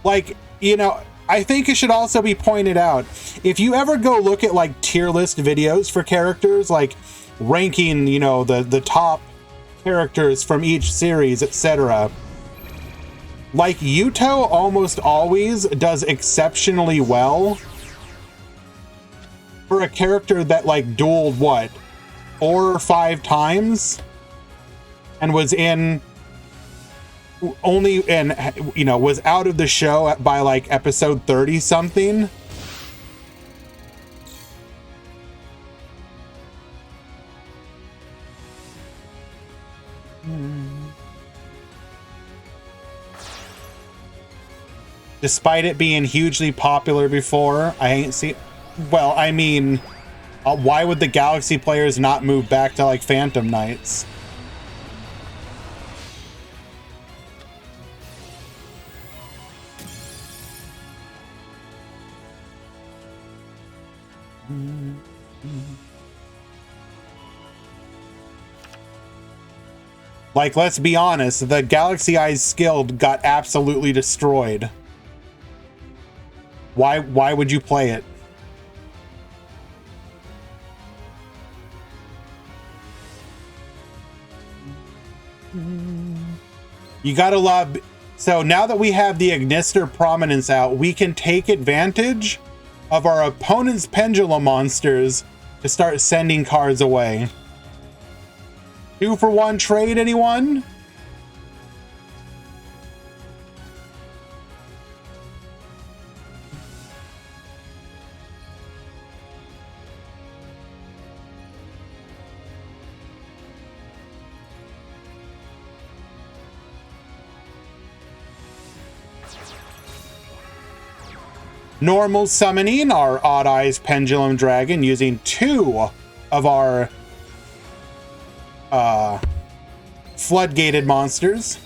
Like, you know, I think it should also be pointed out, if you ever go look at like tier list videos for characters, like ranking, you know, the top characters from each series, etc., like Yuto almost always does exceptionally well for a character that like dueled what, 4 or 5 times and was in only, and you know, was out of the show by like episode 30 something. Despite it being hugely popular before, I ain't seen. Well, I mean, why would the Galaxy players not move back to like Phantom Knights? Like, let's be honest, the Galaxy Eyes Skilled got absolutely destroyed. Why would you play it? You gotta love. So now that we have the Ignister Prominence out, we can take advantage of our opponent's Pendulum monsters to start sending cards away. 2-for-1 trade, anyone? Normal summoning our Odd Eyes Pendulum Dragon using 2 of our floodgated monsters.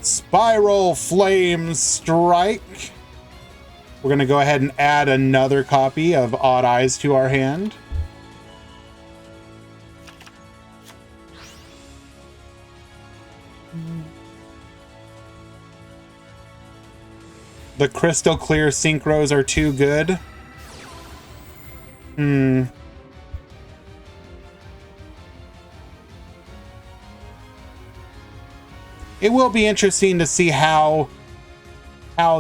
Spiral Flame Strike. We're going to go ahead and add another copy of Odd Eyes to our hand. The crystal clear synchros are too good. It will be interesting to see how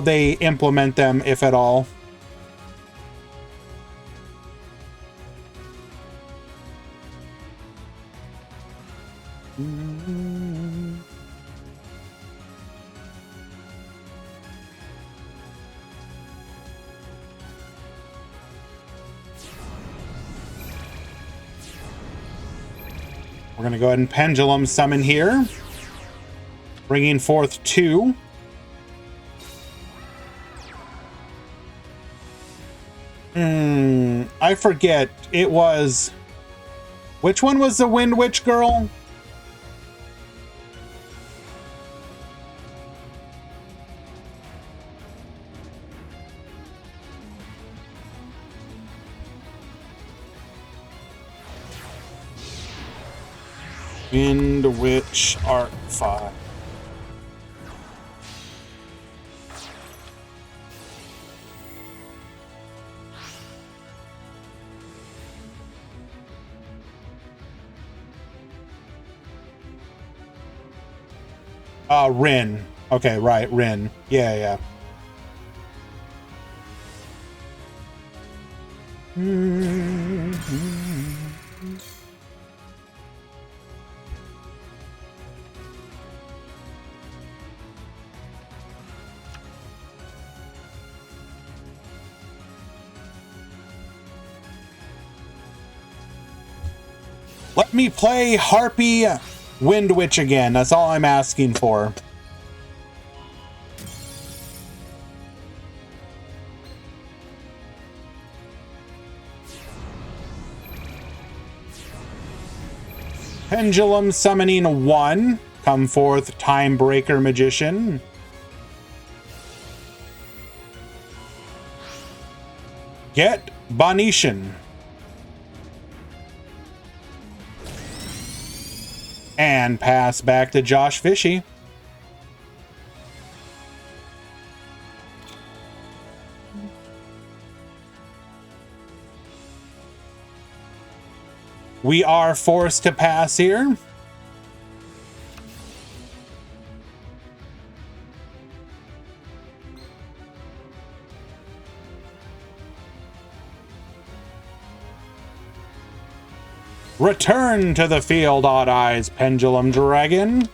they implement them, if at all. We're going to go ahead and Pendulum Summon here. Bringing forth 2. I forget. It was... Which one was the Wind Witch girl? Wind Witch Art 5. Rin. Okay, right, Rin. Yeah. Let me play Harpy Wind Witch again. That's all I'm asking for. Pendulum Summoning 1. Come forth, Time Breaker Magician. Get Bonetian. And pass back to Josh Fishy. We are forced to pass here. Return to the field, Odd Eyes Pendulum Dragon.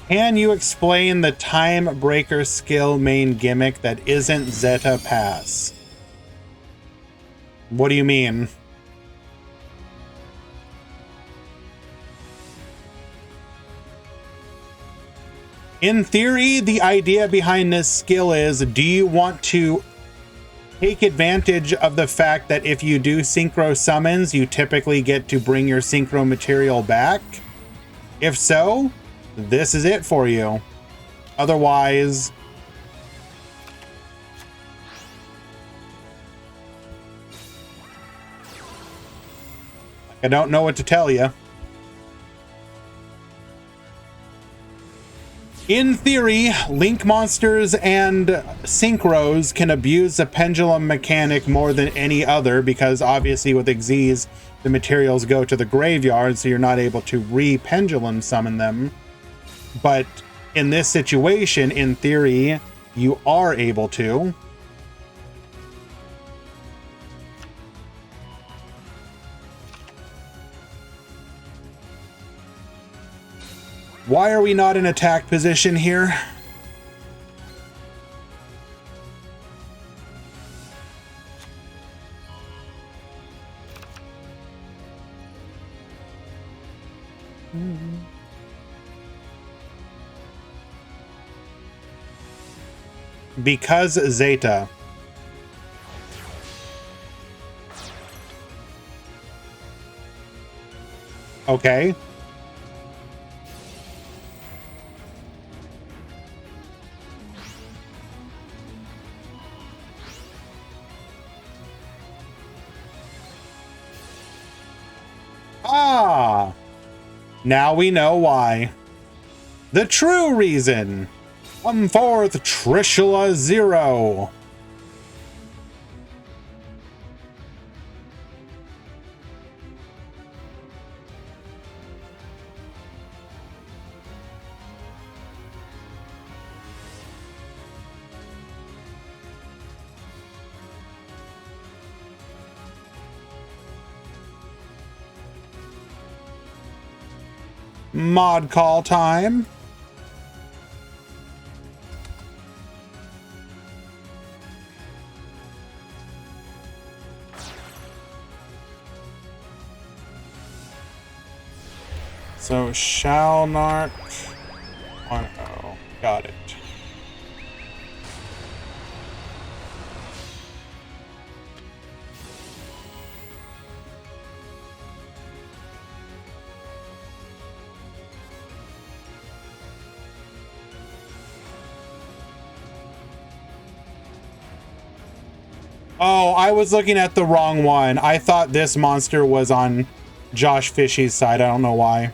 Can you explain the Time Breaker skill main gimmick that isn't Zeta Pass? What do you mean? In theory, the idea behind this skill is, do you want to take advantage of the fact that if you do synchro summons, you typically get to bring your synchro material back? If so, this is it for you. Otherwise, I don't know what to tell you. In theory, Link monsters and synchros can abuse the pendulum mechanic more than any other, because obviously with Xyz, the materials go to the graveyard, so you're not able to re-pendulum summon them. But in this situation, in theory, you are able to. Why are we not in attack position here? Because Zeta. Okay. Ah! Now we know why. The true reason. Come forth, Trishula Zero. Mod call time. So shall not 1-0. Got it. Oh, I was looking at the wrong one. I thought this monster was on Josh Fishy's side. I don't know why.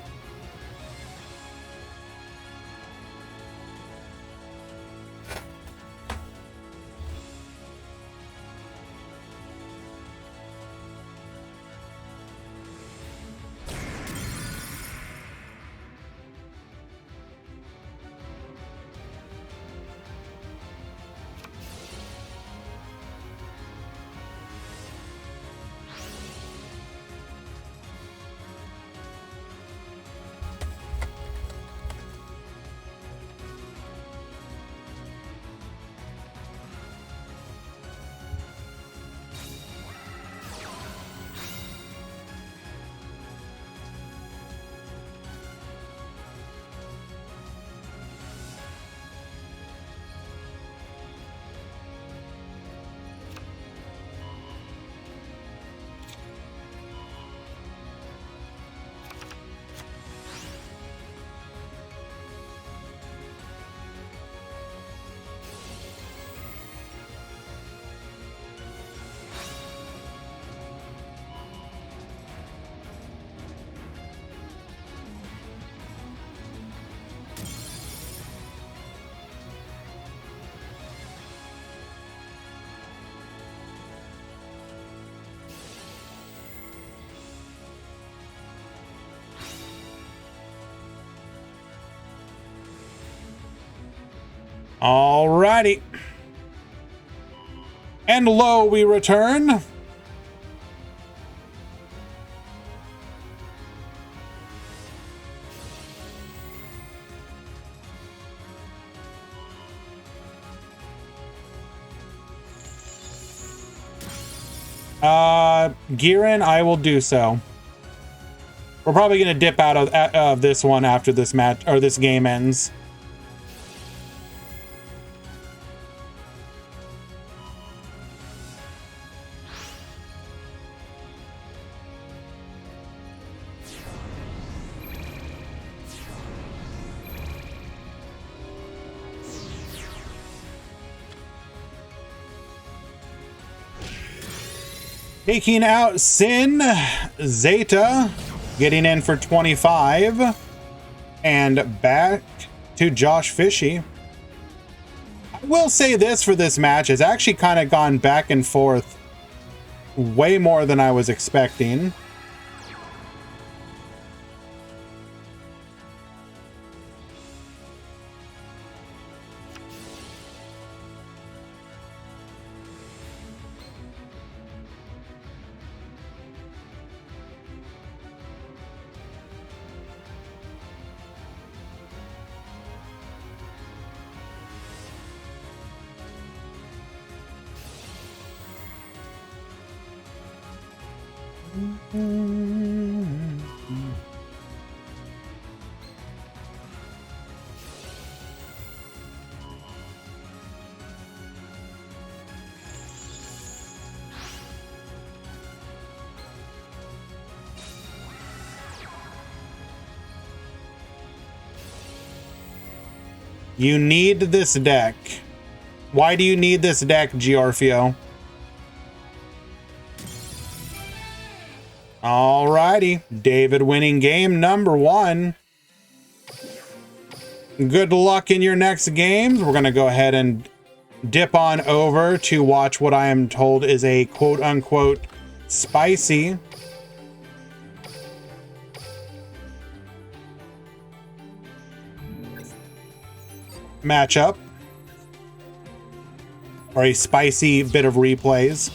Alrighty. And lo, we return. Giran, I will do so. We're probably going to dip out of this one after this match, or this game ends. Taking out Sin, Zeta, getting in for 25, and back to Josh Fishy. I will say this for this match, it's actually kind of gone back and forth way more than I was expecting. You need this deck. Why do you need this deck, Giorfio? Alrighty, David winning game number 1. Good luck in your next games. We're gonna go ahead and dip on over to watch what I am told is a quote-unquote spicy matchup, or a spicy bit of replays.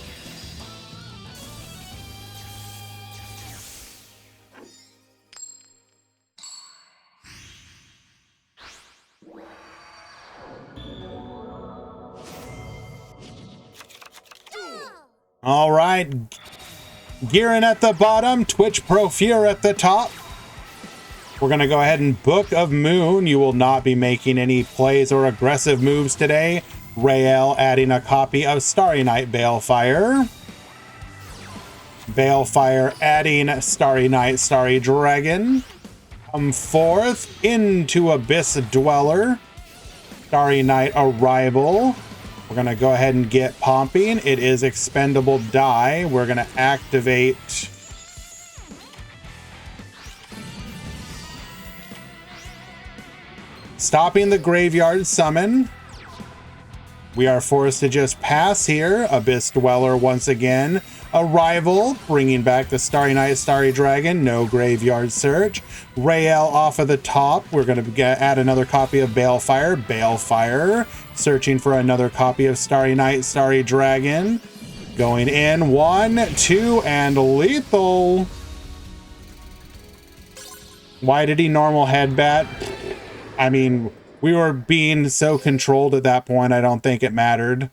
All right, Giran at the bottom, Twitch Pro Fear at the top. We're going to go ahead and Book of Moon. You will not be making any plays or aggressive moves today. Rael adding a copy of Starry Night Balefire. Balefire adding Starry Night Starry Dragon. Come forth into Abyss Dweller. Starry Night Arrival. We're going to go ahead and get Pumping. It is expendable die. We're going to activate stopping the graveyard summon. We are forced to just pass here. Abyss Dweller once again. Arrival, bringing back the Starry Night Starry Dragon. No graveyard search. Rael off of the top. We're going to add another copy of Balefire. Balefire, searching for another copy of Starry Night Starry Dragon. Going in, 1, 2, and lethal. Why did he normal headbat? I mean, we were being so controlled at that point, I don't think it mattered.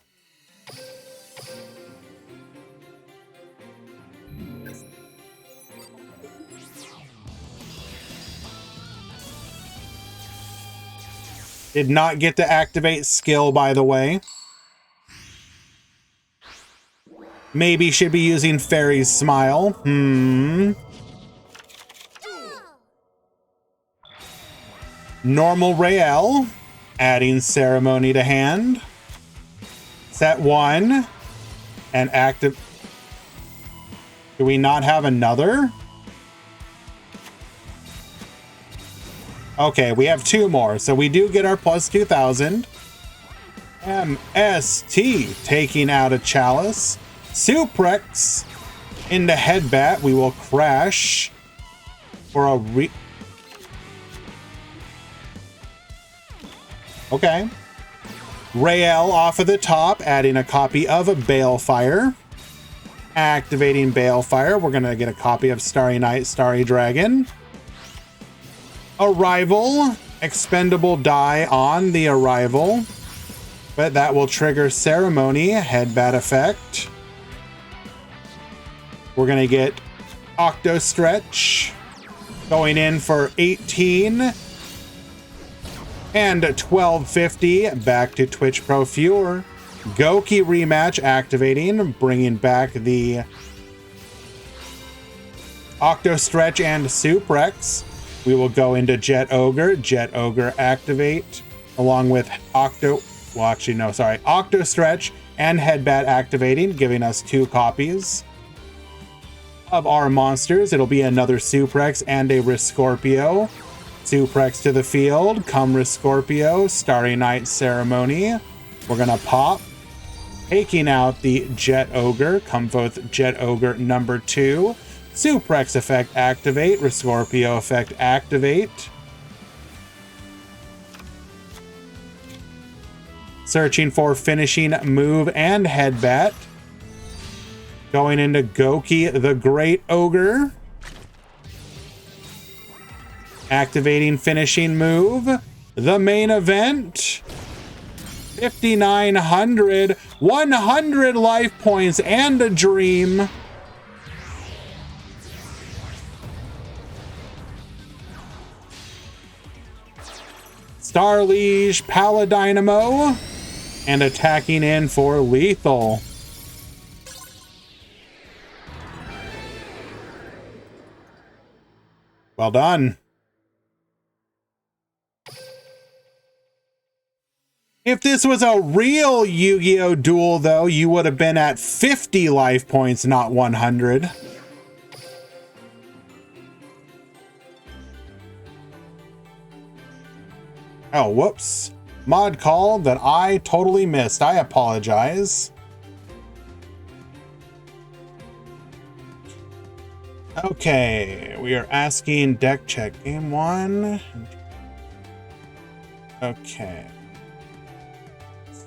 Did not get to activate skill, by the way. Maybe should be using Fairy's Smile. Normal Rael, adding Ceremony to hand. Set 1 and active. Do we not have another? Okay, we have 2 more, so we do get our plus 2,000. MST taking out a Chalice. Suprex into Headbat. We will crash for a Okay. Rael off of the top, adding a copy of Balefire. Activating Balefire, we're going to get a copy of Starry Night, Starry Dragon. Arrival, expendable die on the arrival, but that will trigger Ceremony, Headbat effect. We're going to get Octo Stretch, going in for 18. And 1250, back to Twitch Pro Fewer. Goki rematch activating, bringing back the Octo Stretch and Suprex. We will go into Jet Ogre activate, along with Octo Stretch and Headbat activating, giving us 2 copies of our monsters. It'll be another Suprex and a Riscorpio. Suprex to the field, come Riscorpio, Starry Night Ceremony. We're gonna pop, taking out the Jet Ogre, come both Jet Ogre number 2. Suprex effect activate, Riscorpio effect activate. Searching for finishing move and Headbat. Going into Goki the Great Ogre. Activating finishing move. The main event. 5,900. 100 life points and a dream. Starliege, Paladynamo. And attacking in for lethal. Well done. If this was a real Yu-Gi-Oh! Duel, though, you would have been at 50 life points, not 100. Oh, whoops. Mod call that I totally missed. I apologize. Okay, we are asking deck check game 1. Okay.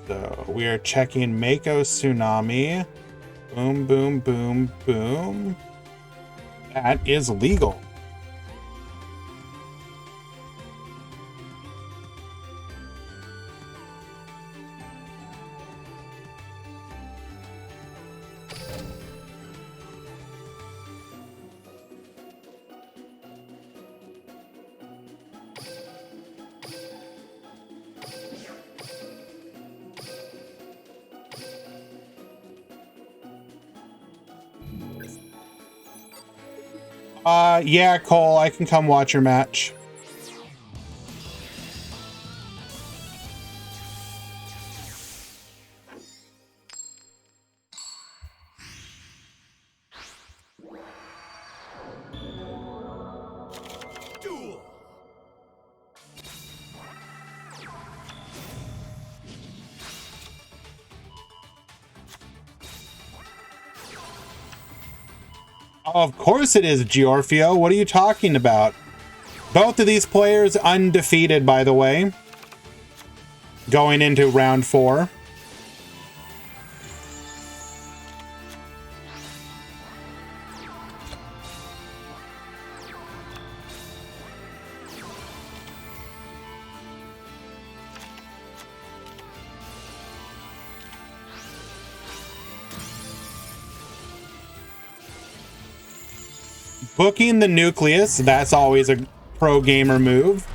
So we are checking Mako Tsunami. Boom, boom, boom, boom. That is legal. Yeah, Cole, I can come watch your match. Duel. Of course it is, Giorfio. What are you talking about? Both of these players undefeated, by the way. Going into round 4. Booking the nucleus, that's always a pro gamer move.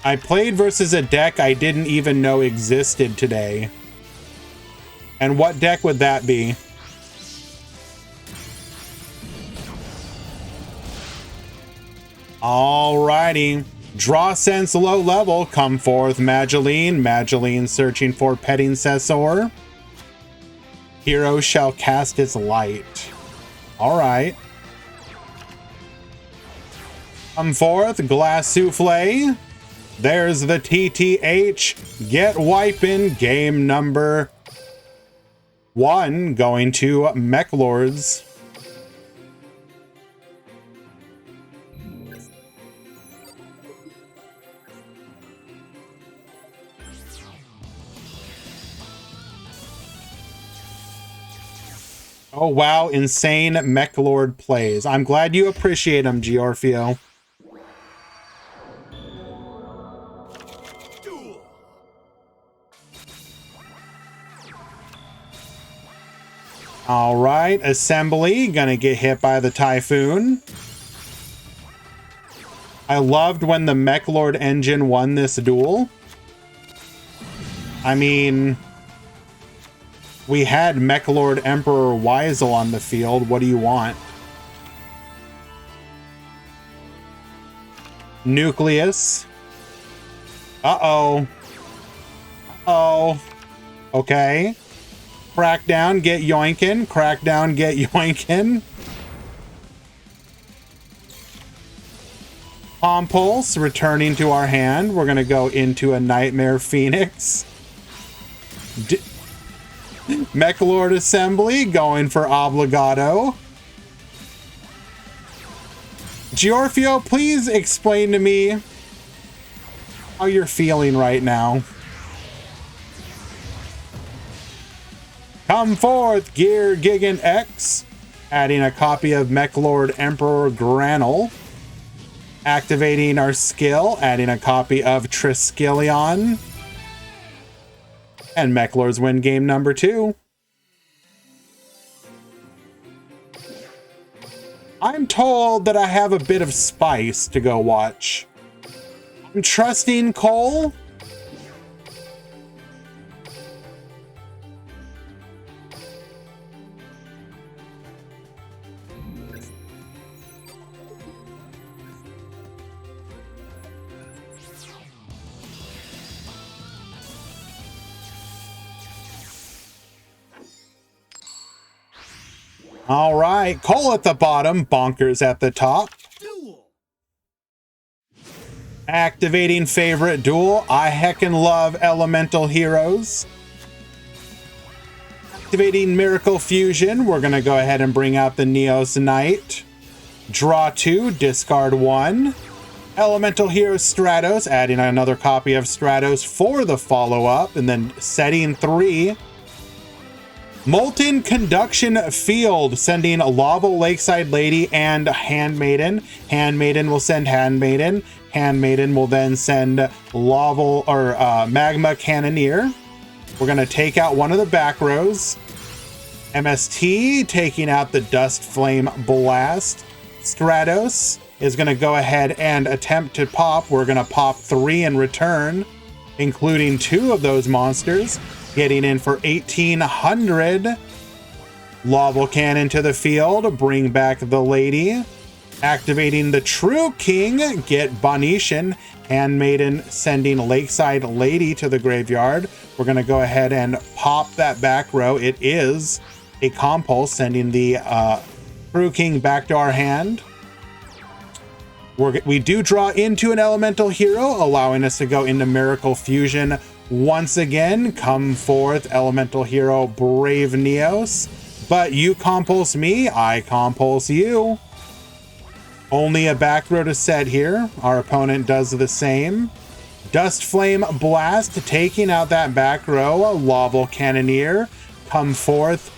I played versus a deck I didn't even know existed today. And what deck would that be? Alrighty. Draw sense low level, come forth Mageline. Mageline searching for petting Cessor. Hero shall cast its light. Alright. Come forth, Glass Souffle. There's the TTH. Get wiping, game number 1 going to Mech Lords. Oh, wow. Insane Mech Lord plays. I'm glad you appreciate them, Giorfio. Duel. All right. Assembly. Gonna get hit by the Typhoon. I loved when the Mech Lord engine won this duel. I mean, we had Mech Lord Emperor Weisel on the field. What do you want? Nucleus. Uh-oh. Uh-oh. Okay. Crackdown, get yoinkin'. Crackdown, get yoinkin'. Compulse returning to our hand. We're going to go into a Nightmare Phoenix. Mech Lord Assembly going for Obligato. Giorfio, please explain to me how you're feeling right now. Come forth, Gear Gigan X. Adding a copy of Mech Lord Emperor Granel. Activating our skill, adding a copy of Triskelion. And Mech Lords win game number 2. I'm told that I have a bit of spice to go watch. I'm trusting Cole. All right, Cole at the bottom, Bonkers at the top. Duel. Activating favorite duel. I heckin' love elemental heroes. Activating Miracle Fusion. We're gonna go ahead and bring out the Neos Knight. Draw 2, discard 1. Elemental Hero Stratos, adding another copy of Stratos for the follow-up, and then setting 3. Molten Conduction Field, sending Lava Lakeside Lady and Handmaiden. Handmaiden will send Handmaiden. Handmaiden will then send Lava or Magma Cannoneer. We're going to take out one of the back rows. MST taking out the Dust Flame Blast. Stratos is going to go ahead and attempt to pop. We're going to pop 3 in return, including 2 of those monsters. Getting in for 1,800. Lava Cannon to the field. Bring back the lady. Activating the True King. Get Bonetian. Handmaiden sending Lakeside Lady to the graveyard. We're going to go ahead and pop that back row. It is a Compulse, sending the True King back to our hand. We do draw into an elemental hero, allowing us to go into Miracle Fusion. Once again, come forth, elemental hero Brave Neos. But you compulse me, I compulse you. Only a back row to set here. Our opponent does the same. Dust Flame Blast, taking out that back row. Lava Cannoneer, come forth.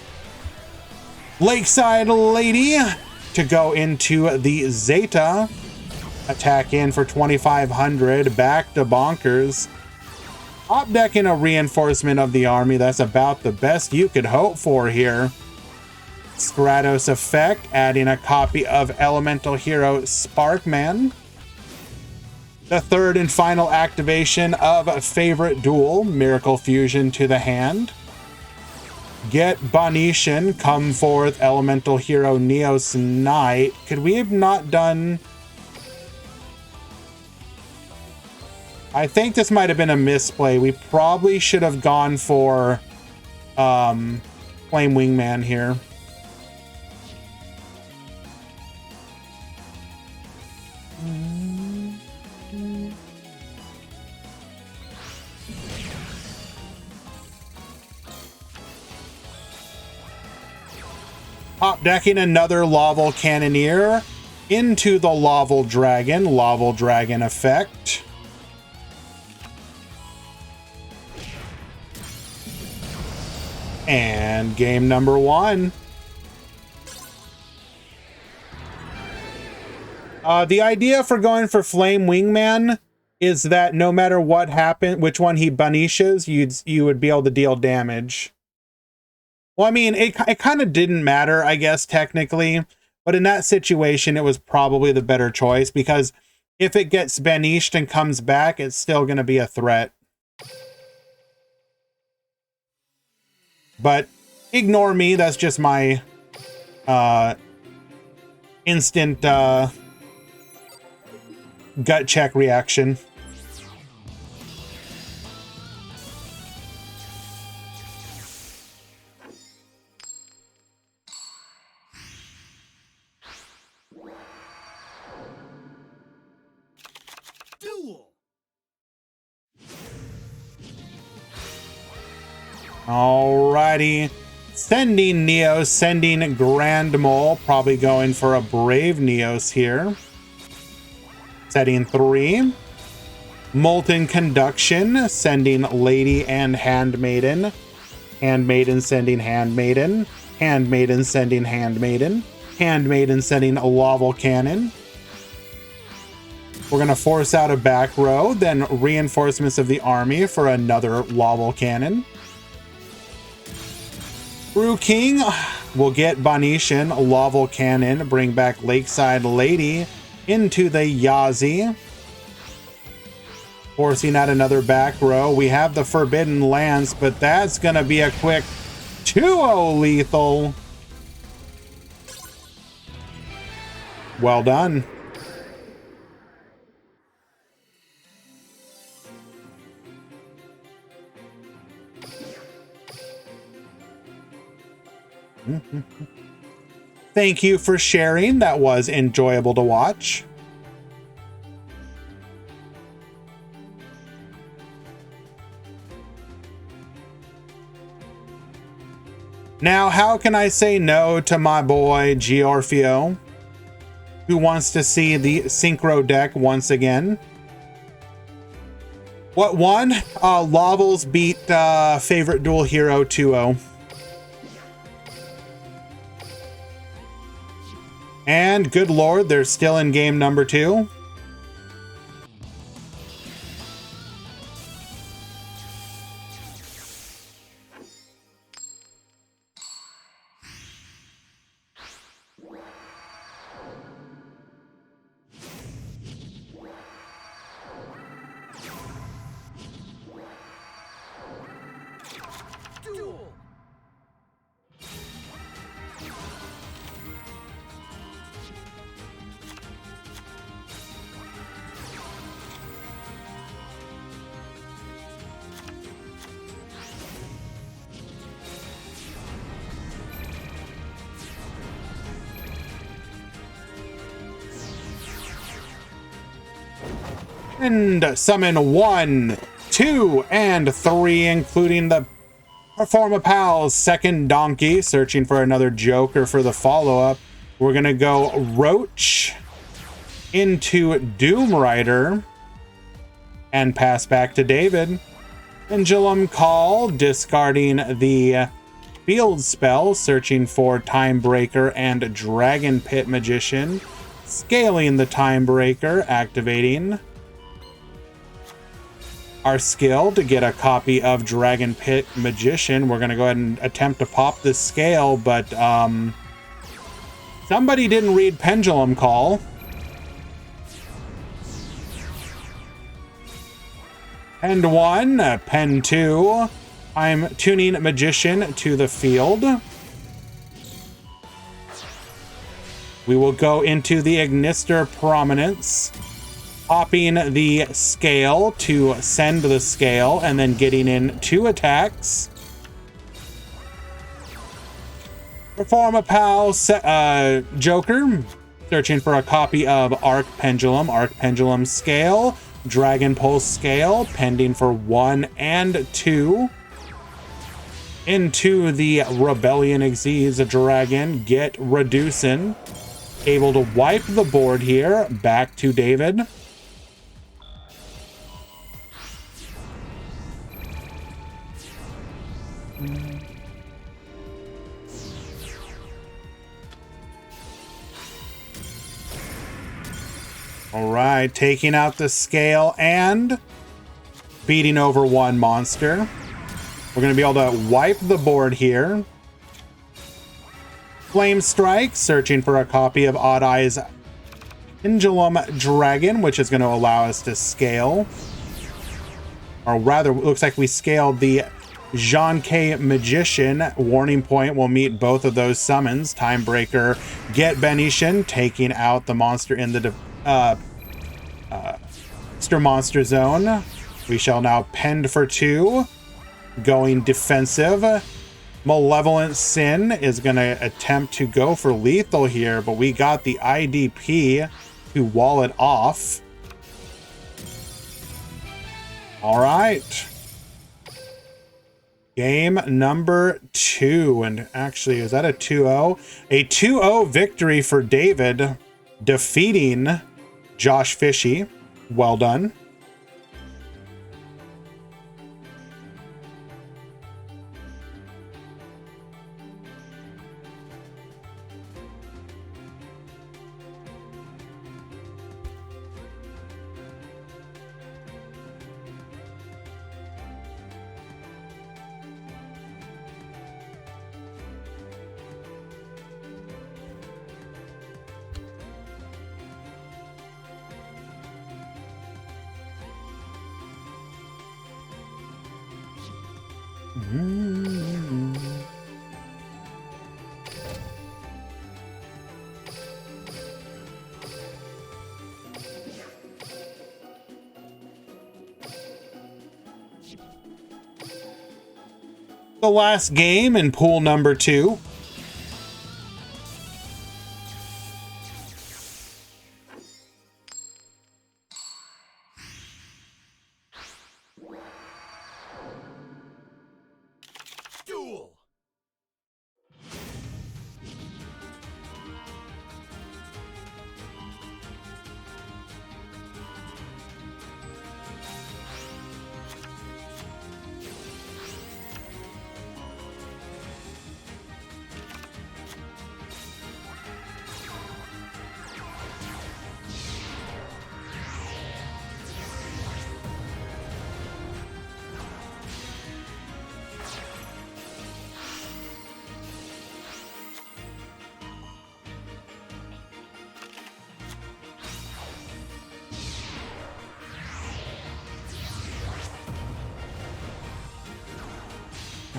Lakeside Lady to go into the Zeta. Attack in for 2,500. Back to Bonkers. Top decking a reinforcement of the army. That's about the best you could hope for here. Stratos effect, adding a copy of Elemental Hero Sparkman. The third and final activation of Favorite Duel, Miracle Fusion to the hand. Get Bonetian, come forth, Elemental Hero Neos Knight. Could we have not done... I think this might have been a misplay. We probably should have gone for Flame Wingman here. Top decking another Laval Cannoneer into the Laval Dragon effect. And game number 1. The idea for going for Flame Wingman is that no matter what happened, which one he banishes, you would be able to deal damage. Well, I mean, it kind of didn't matter, I guess, technically. But in that situation, it was probably the better choice, because if it gets banished and comes back, it's still going to be a threat. But ignore me, that's just my instant gut check reaction. Duel. Alrighty. Sending Neos, sending Grand Mole, probably going for a Brave Neos here. Setting 3. Molten Conduction, sending Lady and Handmaiden. Handmaiden sending Handmaiden. Handmaiden sending Handmaiden. Handmaiden sending a Laval Cannon. We're going to force out a back row, then reinforcements of the army for another Laval Cannon. Brew King will get Banishing, Laval Cannon, bring back Lakeside Lady into the Yazi. Forcing out another back row. We have the Forbidden Lance, but that's going to be a quick 2-0 lethal. Well done. Thank you for sharing. That was enjoyable to watch. Now, how can I say no to my boy Giorfio, who wants to see the Synchro deck once again? What won? Lavels beat favorite dual hero 2-0. And good lord, they're still in game number 2. Duel. And summon 1, 2, and 3, including the Performa Pal's second Donkey, searching for another Joker for the follow-up. We're going to go Roach into Doom Rider and pass back to David. Pendulum Call, discarding the field spell, searching for Time Breaker and Dragon Pit Magician. Scaling the Time Breaker, activating our skill to get a copy of Dragon Pit Magician. We're going to go ahead and attempt to pop this scale, but somebody didn't read Pendulum Call. Pen 1, Pen 2. I'm tuning Magician to the field. We will go into the Ignister Prominence, popping the scale to send the scale, and then getting in 2 attacks. Performa Pal Joker, searching for a copy of Arc Pendulum Scale, Dragon Pulse Scale, pending for 1 and 2. into the Rebellion Xyz Dragon, get reducing. Able to wipe the board here. Back to David. All right, taking out the scale and beating over one monster. We're going to be able to wipe the board here. Flame Strike, searching for a copy of Odd Eye's Pendulum Dragon, which is going to allow us to scale. Or rather, it looks like we scaled the Jean K Magician. Warning Point will meet both of those summons. Timebreaker, get Benishan, taking out the monster in the monster zone. We shall now pend for 2, going defensive. Malevolent Sin is going to attempt to go for lethal here, but we got the IDP to wall it off. All right. Game number 2. And actually, is that a 2-0? A 2-0 victory for David, defeating Josh Fishy. Well done. The last game in pool number 2. Duel.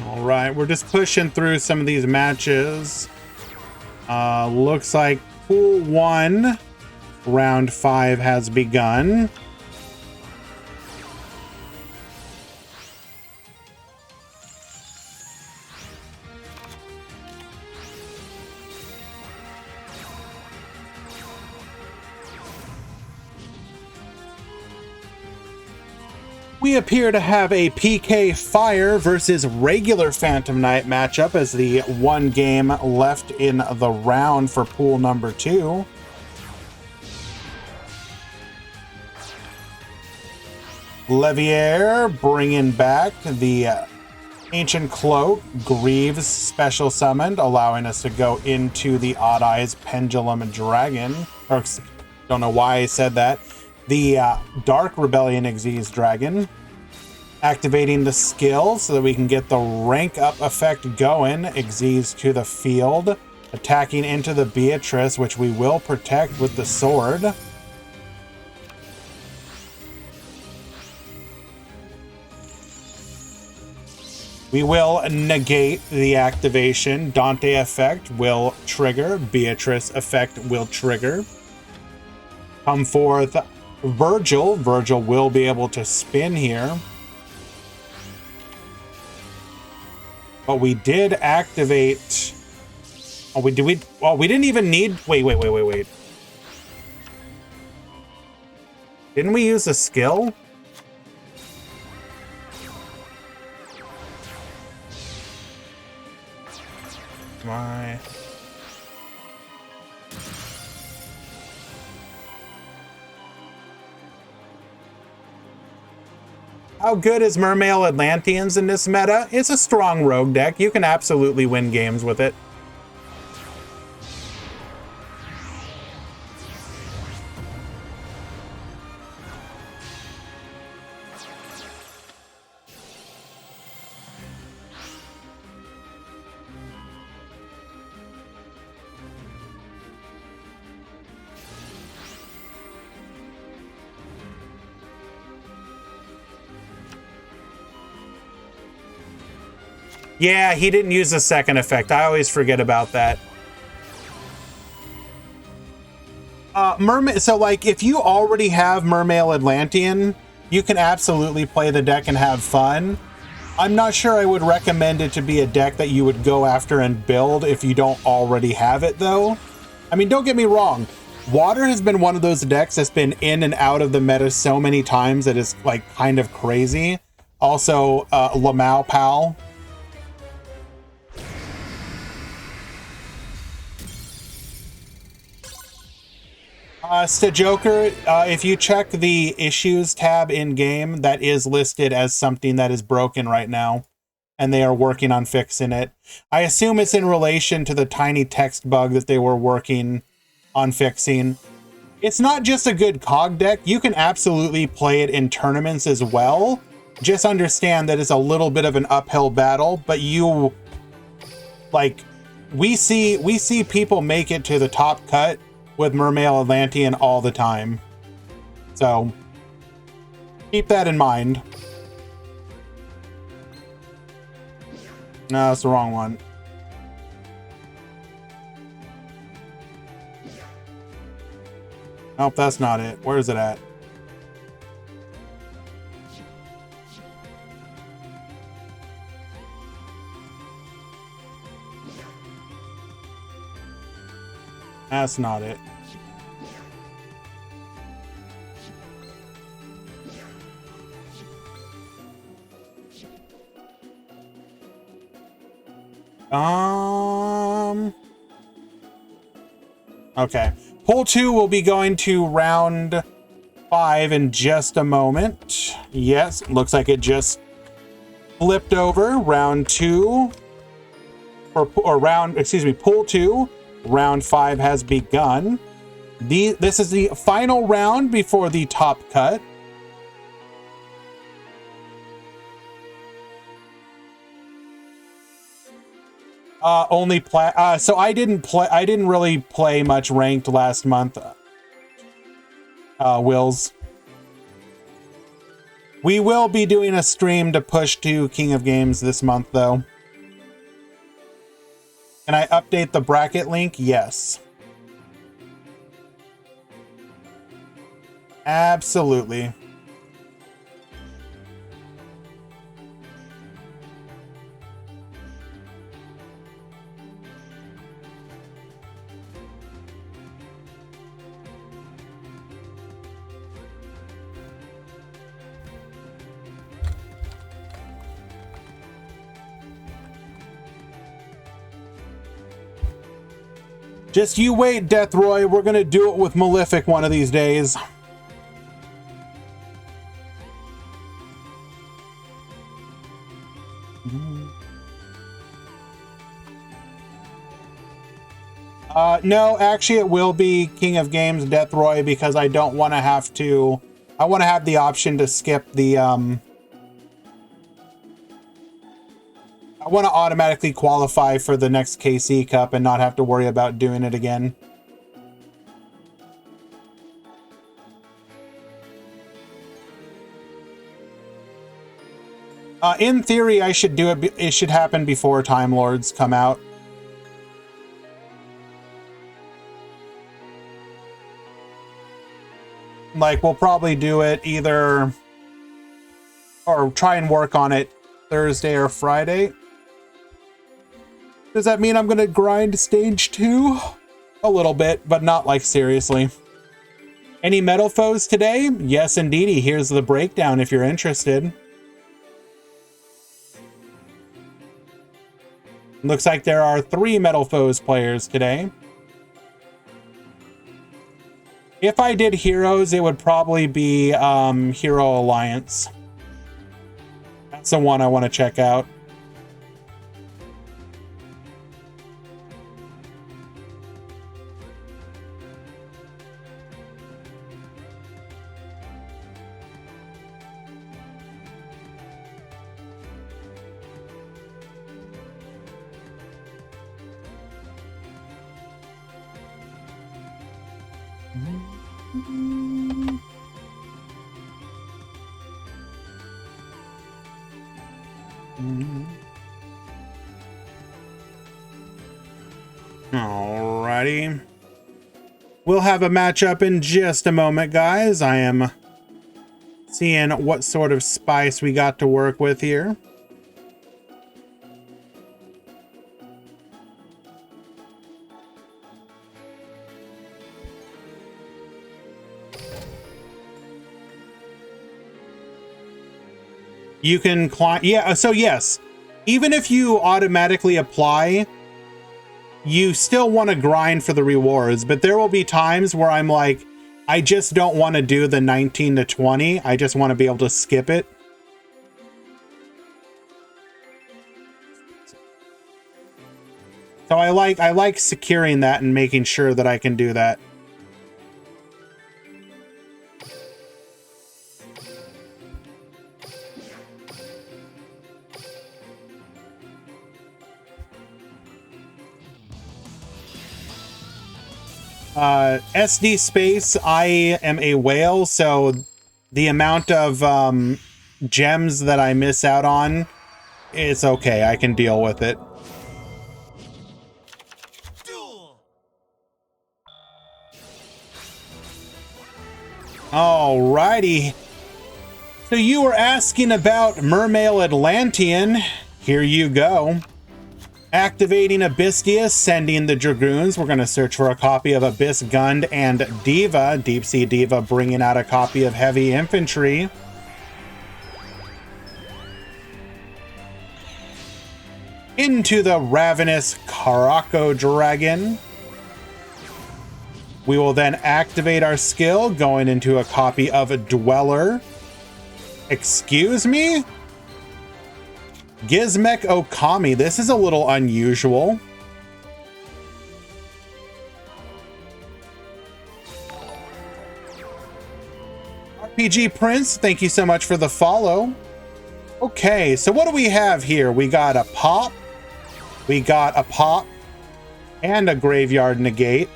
All right, we're just pushing through some of these matches. Looks like pool 1, round 5 has begun. We appear to have a PK Fire versus regular Phantom Knight matchup as the one game left in the round for pool number 2. Levier bringing back the Ancient Cloak, Greaves special summoned, allowing us to go into the Odd Eyes Pendulum Dragon. Or, don't know why I said that. The Dark Rebellion Xyz Dragon, activating the skill so that we can get the rank up effect going. Xyz to the field, attacking into the Beatrice, which we will protect with the sword. We will negate the activation. Dante effect will trigger. Beatrice effect will trigger. Come forth Virgil. Virgil will be able to spin here. But we did activate... Oh, we didn't even need... Wait. Didn't we use a skill? My... How good is Mermail Atlanteans in this meta? It's a strong rogue deck. You can absolutely win games with it. Yeah, he didn't use the second effect. I always forget about that. Mermaid. So, like, if you already have Mermail Atlantean, you can absolutely play the deck and have fun. I'm not sure I would recommend it to be a deck that you would go after and build if you don't already have it, though. I mean, don't get me wrong. Water has been one of those decks that's been in and out of the meta so many times that it's, like, kind of crazy. Also, Lamau Pal. Stajoker, if you check the issues tab in game, that is listed as something that is broken right now, and they are working on fixing it. I assume it's in relation to the tiny text bug that they were working on fixing. It's not just a good cog deck. You can absolutely play it in tournaments as well. Just understand that it's a little bit of an uphill battle, but you, like, we see people make it to the top cut with Mermail Atlantean all the time. So keep that in mind. No, that's the wrong one. Nope, that's not it. Where is it at? That's not it. Okay. Pool 2 will be going to round 5 in just a moment. Yes, looks like it just flipped over. Round 2, Pool 2. Round 5 has begun. This is the final round before the top cut. So I didn't really play much ranked last month. Wills. We will be doing a stream to push to King of Games this month, though. Can I update the bracket link? Yes. Absolutely. Just you wait, Deathroy. We're gonna do it with Malefic one of these days. No, actually it will be King of Games Deathroy because I don't want to have to... I want to have the option to skip the... I want to automatically qualify for the next KC Cup and not have to worry about doing it again. In theory, I should do it. It should happen before Time Lords come out. Like, we'll probably do it either... or try and work on it Thursday or Friday. Does that mean I'm gonna grind stage 2? A little bit, but not like seriously. Any metal foes today? Yes, indeedy. Here's the breakdown if you're interested. Looks like there are 3 Metal Foes players today. If I did Heroes, it would probably be Hero Alliance. That's the one I want to check out. Alrighty. We'll have a matchup in just a moment, guys. I am seeing what sort of spice we got to work with here. You can climb, yeah, so yes, even if you automatically apply, you still want to grind for the rewards, but there will be times where I'm like, I just don't want to do the 19 to 20. I just want to be able to skip it. So I like securing that and making sure that I can do that. SD space, I am a whale, so the amount of gems that I miss out on, it's okay. I can deal with it. Duel. Alrighty. So you were asking about Mermail Atlantean. Here you go. Activating Abystius, sending the Dragoons. We're going to search for a copy of Abyss Gund and Diva. Deep Sea Diva bringing out a copy of Heavy Infantry. Into the Ravenous Caraco Dragon. We will then activate our skill, going into a copy of Dweller. Excuse me? Gizmek Okami. This is a little unusual. RPG Prince, thank you so much for the follow. Okay, so what do we have here? We got a pop. We got a pop and a Graveyard Negate.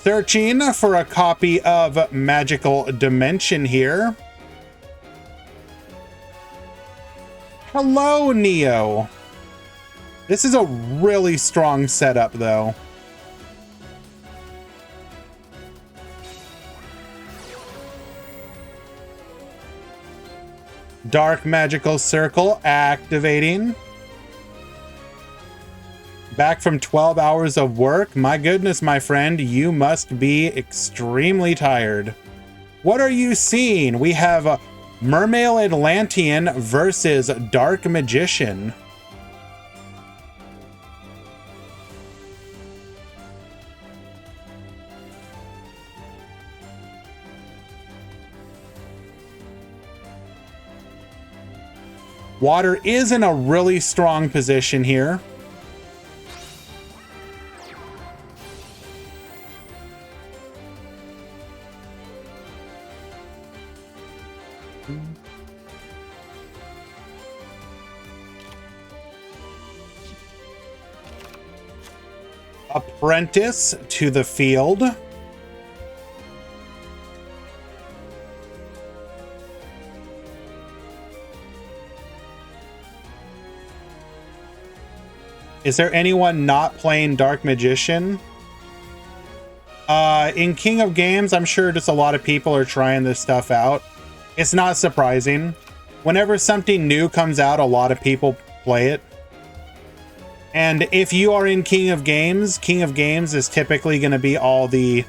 Searching for a copy of Magical Dimension here. Hello, Neo. This is a really strong setup, though. Dark Magical Circle activating. Back from 12 hours of work. My goodness, my friend, you must be extremely tired. What are you seeing? We have Mermail Atlantean versus Dark Magician. Water is in a really strong position here. Apprentice to the field. Is there anyone not playing Dark Magician? In King of Games, I'm sure just a lot of people are trying this stuff out. It's not surprising. Whenever something new comes out, a lot of people play it. And if you are in King of Games is typically going to be all the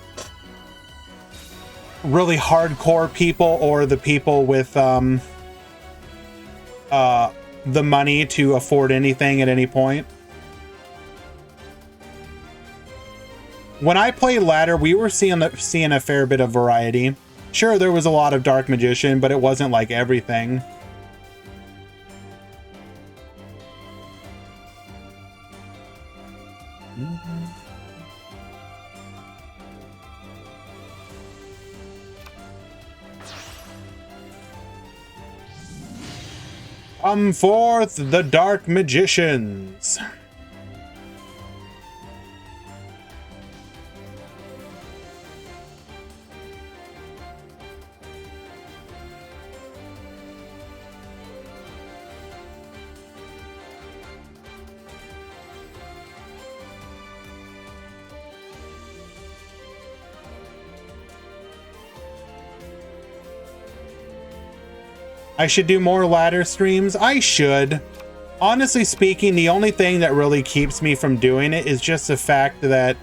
really hardcore people or the people with the money to afford anything at any point. When I played ladder, we were seeing a fair bit of variety. Sure, there was a lot of Dark Magician, but it wasn't like everything. Come forth, the Dark Magicians. I should do more ladder streams. I should. Honestly speaking, the only thing that really keeps me from doing it is just the fact that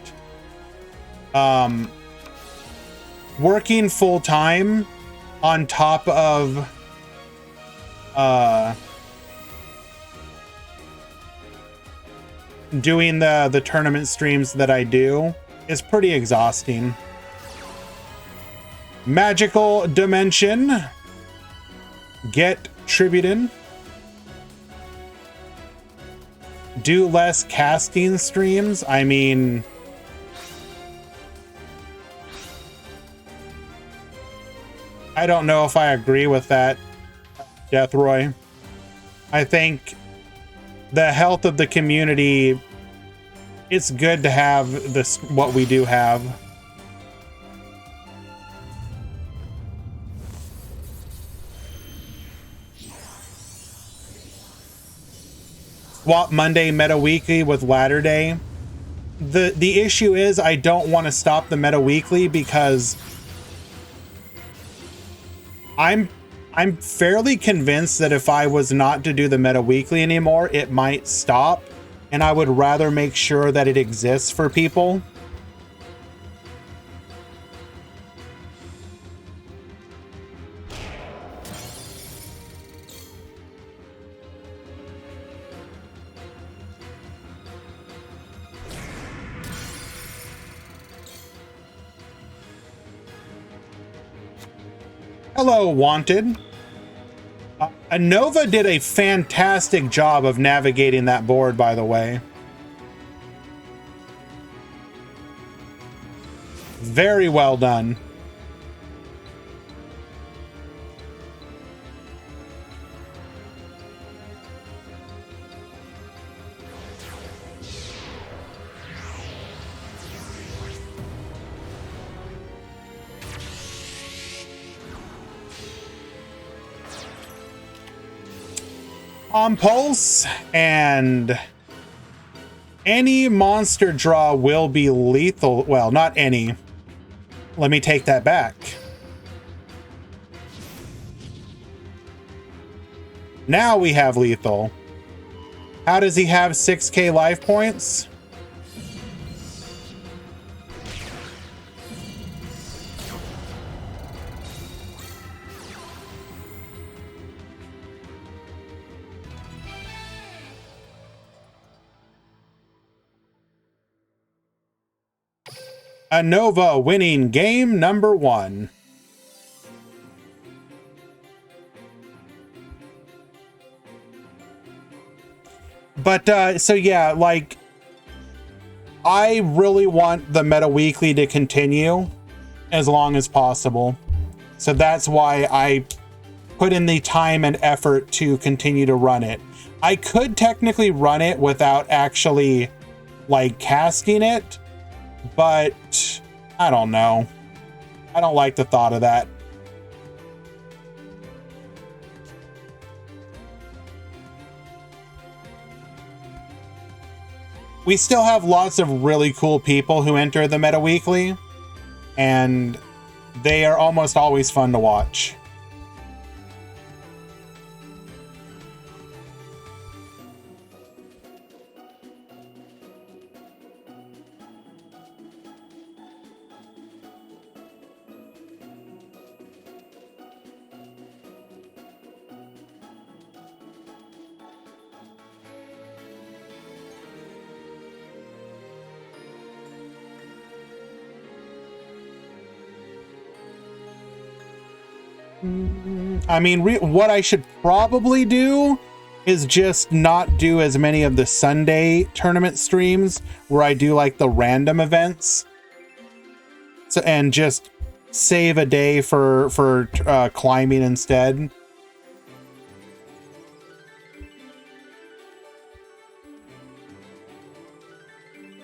working full time on top of doing the tournament streams that I do is pretty exhausting. Magical Dimension. Get tributed. Do less casting streams. I mean, I don't know if I agree with that, Deathroy. I think the health of the community, it's good to have this, what we do have. Swap Monday Meta Weekly with Ladder Day. The issue is I don't want to stop the Meta Weekly because I'm fairly convinced that if I was not to do the Meta Weekly anymore, it might stop, and I would rather make sure that it exists for people. Hello, Wanted. Nova did a fantastic job of navigating that board, by the way. Very well done. Pulse, and any monster draw will be lethal. Well, not any. Let me take that back. Now we have lethal. How does he have 6k life points? A Nova winning game number 1. But, so yeah, like, I really want the Meta Weekly to continue as long as possible. So that's why I put in the time and effort to continue to run it. I could technically run it without actually, like, casting it, but I don't know. I don't like the thought of that. We still have lots of really cool people who enter the Meta Weekly, and they are almost always fun to watch. I mean, what I should probably do is just not do as many of the Sunday tournament streams where I do like the random events. So, and just save a day for climbing instead.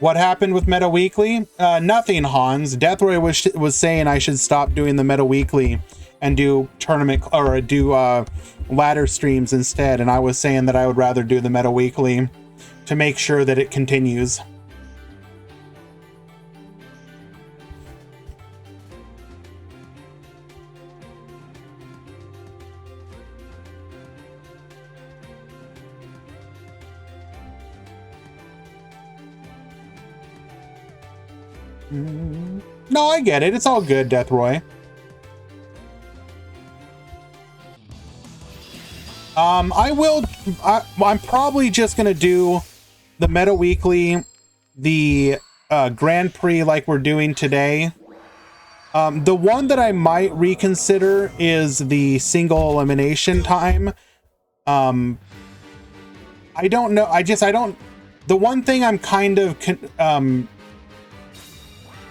What happened with Meta Weekly? Nothing, Hans. Deathroy was saying I should stop doing the Meta Weekly and do tournament or do ladder streams instead. And I was saying that I would rather do the Meta Weekly to make sure that it continues. No, I get it. It's all good, Deathroy. I'm probably just gonna do the Meta Weekly, the Grand Prix like we're doing today. The one that I might reconsider is the single elimination time. I don't know. The one thing I'm kind of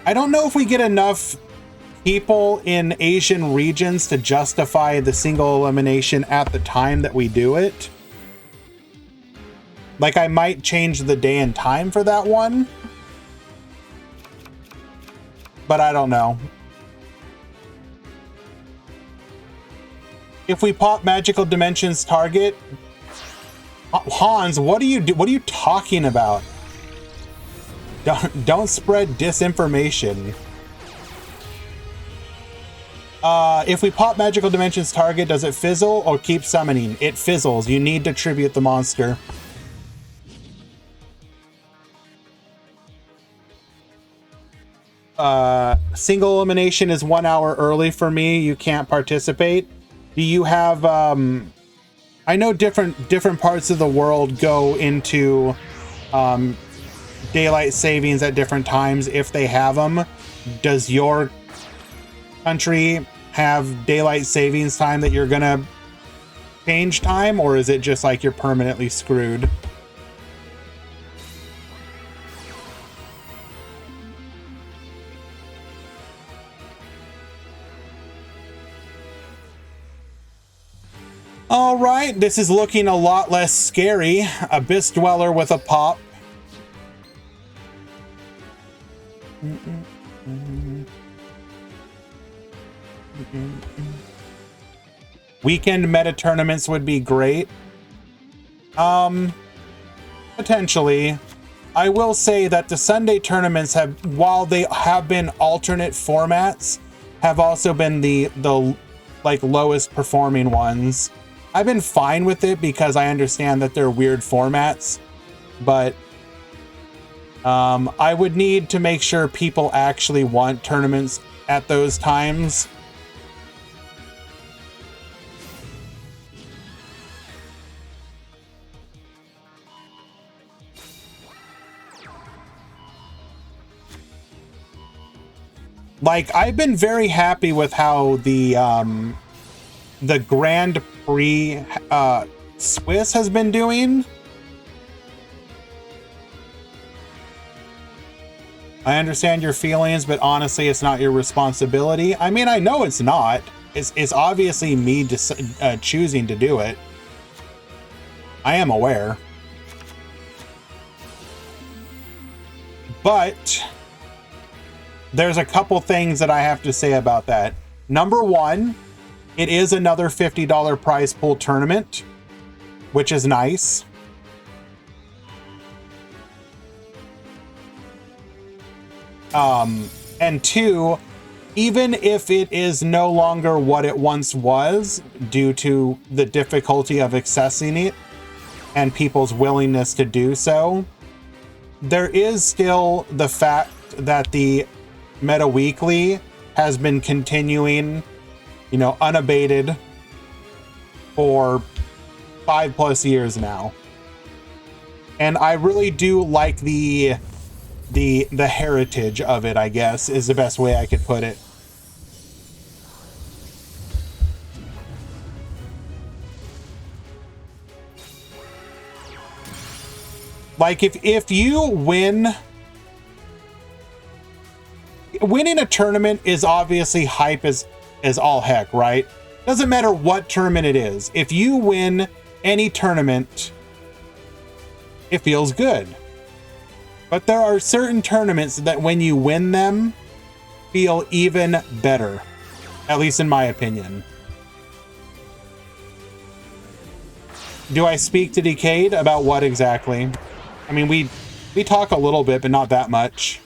I don't know if we get enough people in Asian regions to justify the single elimination at the time that we do it. Like, I might change the day and time for that one. But I don't know. If we pop Magical Dimensions target... Hans, what are you talking about? Don't spread disinformation. If we pop Magical Dimensions target, does it fizzle or keep summoning? It fizzles. You need to tribute the monster. Single elimination is 1 hour early for me. You can't participate. Do you have... I know different parts of the world go into... daylight savings at different times if they have them. Does your country have daylight savings time that you're gonna change time, or is it just like you're permanently screwed? All right, this is looking a lot less scary. Abyss Dweller with a pop. Weekend meta tournaments would be great. Potentially. I will say that the Sunday tournaments have, while they have been alternate formats, have also been the like lowest performing ones. I've been fine with it because I understand that they're weird formats, but I would need to make sure people actually want tournaments at those times. Like, I've been very happy with how the Grand Prix Swiss has been doing. I understand your feelings, but honestly, it's not your responsibility. I mean, I know it's not. It's obviously me choosing to do it. I am aware. But there's a couple things that I have to say about that. Number one, it is another $50 prize pool tournament, which is nice. And two, even if it is no longer what it once was due to the difficulty of accessing it and people's willingness to do so, there is still the fact that the Meta Weekly has been continuing, you know, unabated for 5+ years now. And I really do like the heritage of it, I guess, is the best way I could put it. Like if you win, winning a tournament is obviously hype as all heck, right? Doesn't matter what tournament it is. If you win any tournament, it feels good. But there are certain tournaments that when you win them, feel even better. At least in my opinion. Do I speak to Decade about what exactly? I mean, we talk a little bit, but not that much.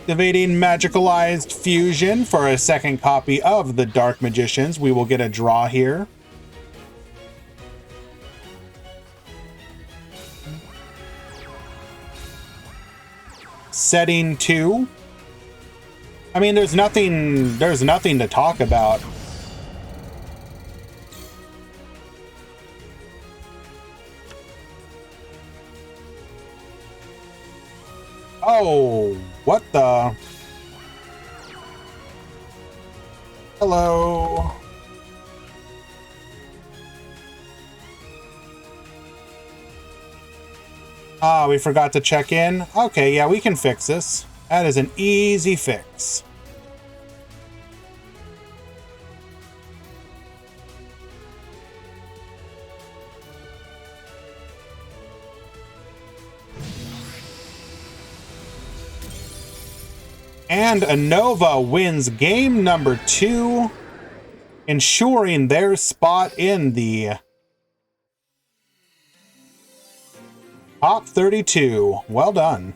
Activating Magicalized Fusion for a second copy of the Dark Magicians. We will get a draw here. Setting 2. I mean, there's nothing to talk about. Oh, what the? Hello. Ah, we forgot to check in. Okay, yeah, we can fix this. That is an easy fix. And Anova wins game number 2, ensuring their spot in the top 32. Well done.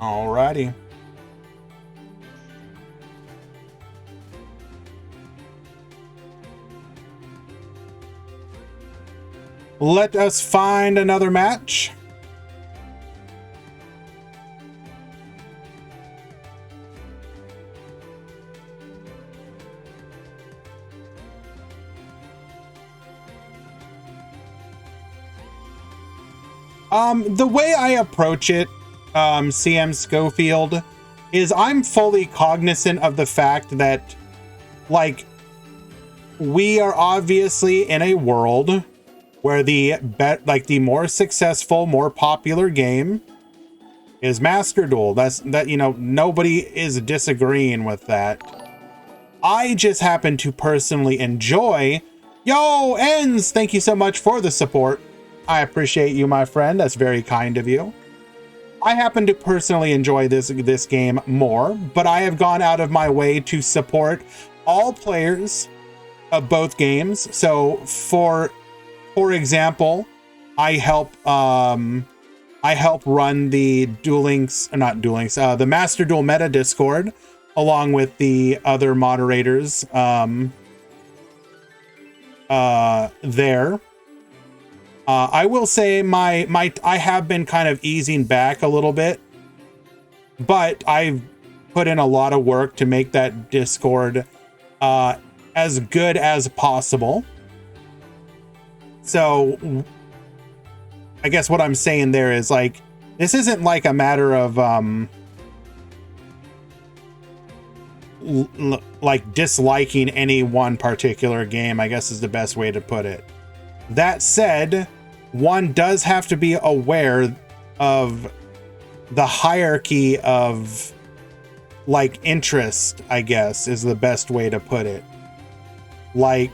Alrighty. Let us find another match. The way I approach it, CM Schofield, is I'm fully cognizant of the fact that, like, we are obviously in a world where the more successful, more popular game is Master Duel. You know, nobody is disagreeing with that. I just happen to personally enjoy. Yo, Enz, thank you so much for the support. I appreciate you, my friend. That's very kind of you. I happen to personally enjoy this game more, but I have gone out of my way to support all players of both games. So for example, I help run the Duel Links, not Duel Links, the Master Duel Meta Discord, along with the other moderators there. I will say I have been kind of easing back a little bit, but I've put in a lot of work to make that Discord as good as possible. So I guess what I'm saying there is, like, this isn't like a matter of like disliking any one particular game, I guess is the best way to put it. That said, one does have to be aware of the hierarchy of, like, interest, I guess, is the best way to put it. Like,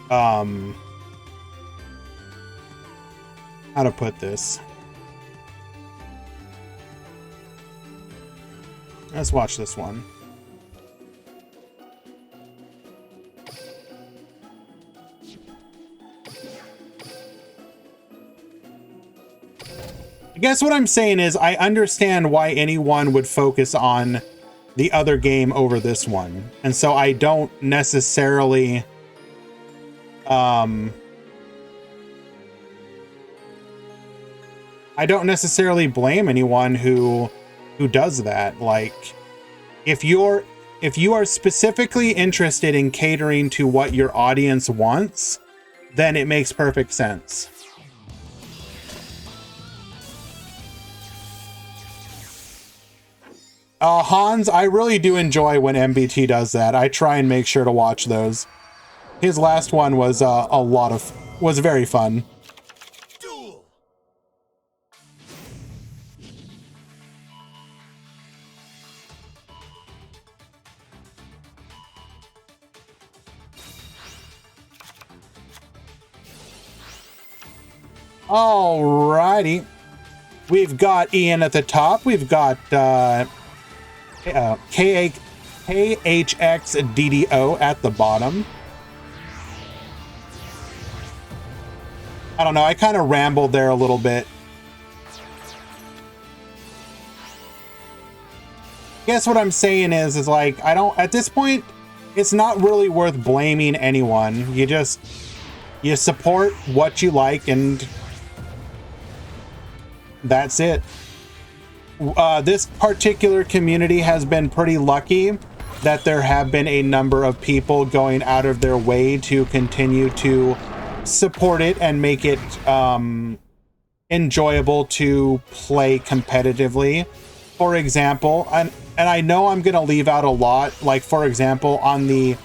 how to put this? Let's watch this one. I guess what I'm saying is I understand why anyone would focus on the other game over this one. And so I don't necessarily blame anyone who does that. Like, if you are specifically interested in catering to what your audience wants, then it makes perfect sense. Hans, I really do enjoy when MBT does that. I try and make sure to watch those. His last one was was very fun. Duel. Alrighty. We've got Ian at the top. We've got KHXDDO at the bottom. I don't know. I kind of rambled there a little bit. Guess what I'm saying is like, I don't, at this point, it's not really worth blaming anyone. You support what you like, and that's it. This particular community has been pretty lucky that there have been a number of people going out of their way to continue to support it and make it enjoyable to play competitively. For example, and I know I'm gonna leave out a lot, like for example, in the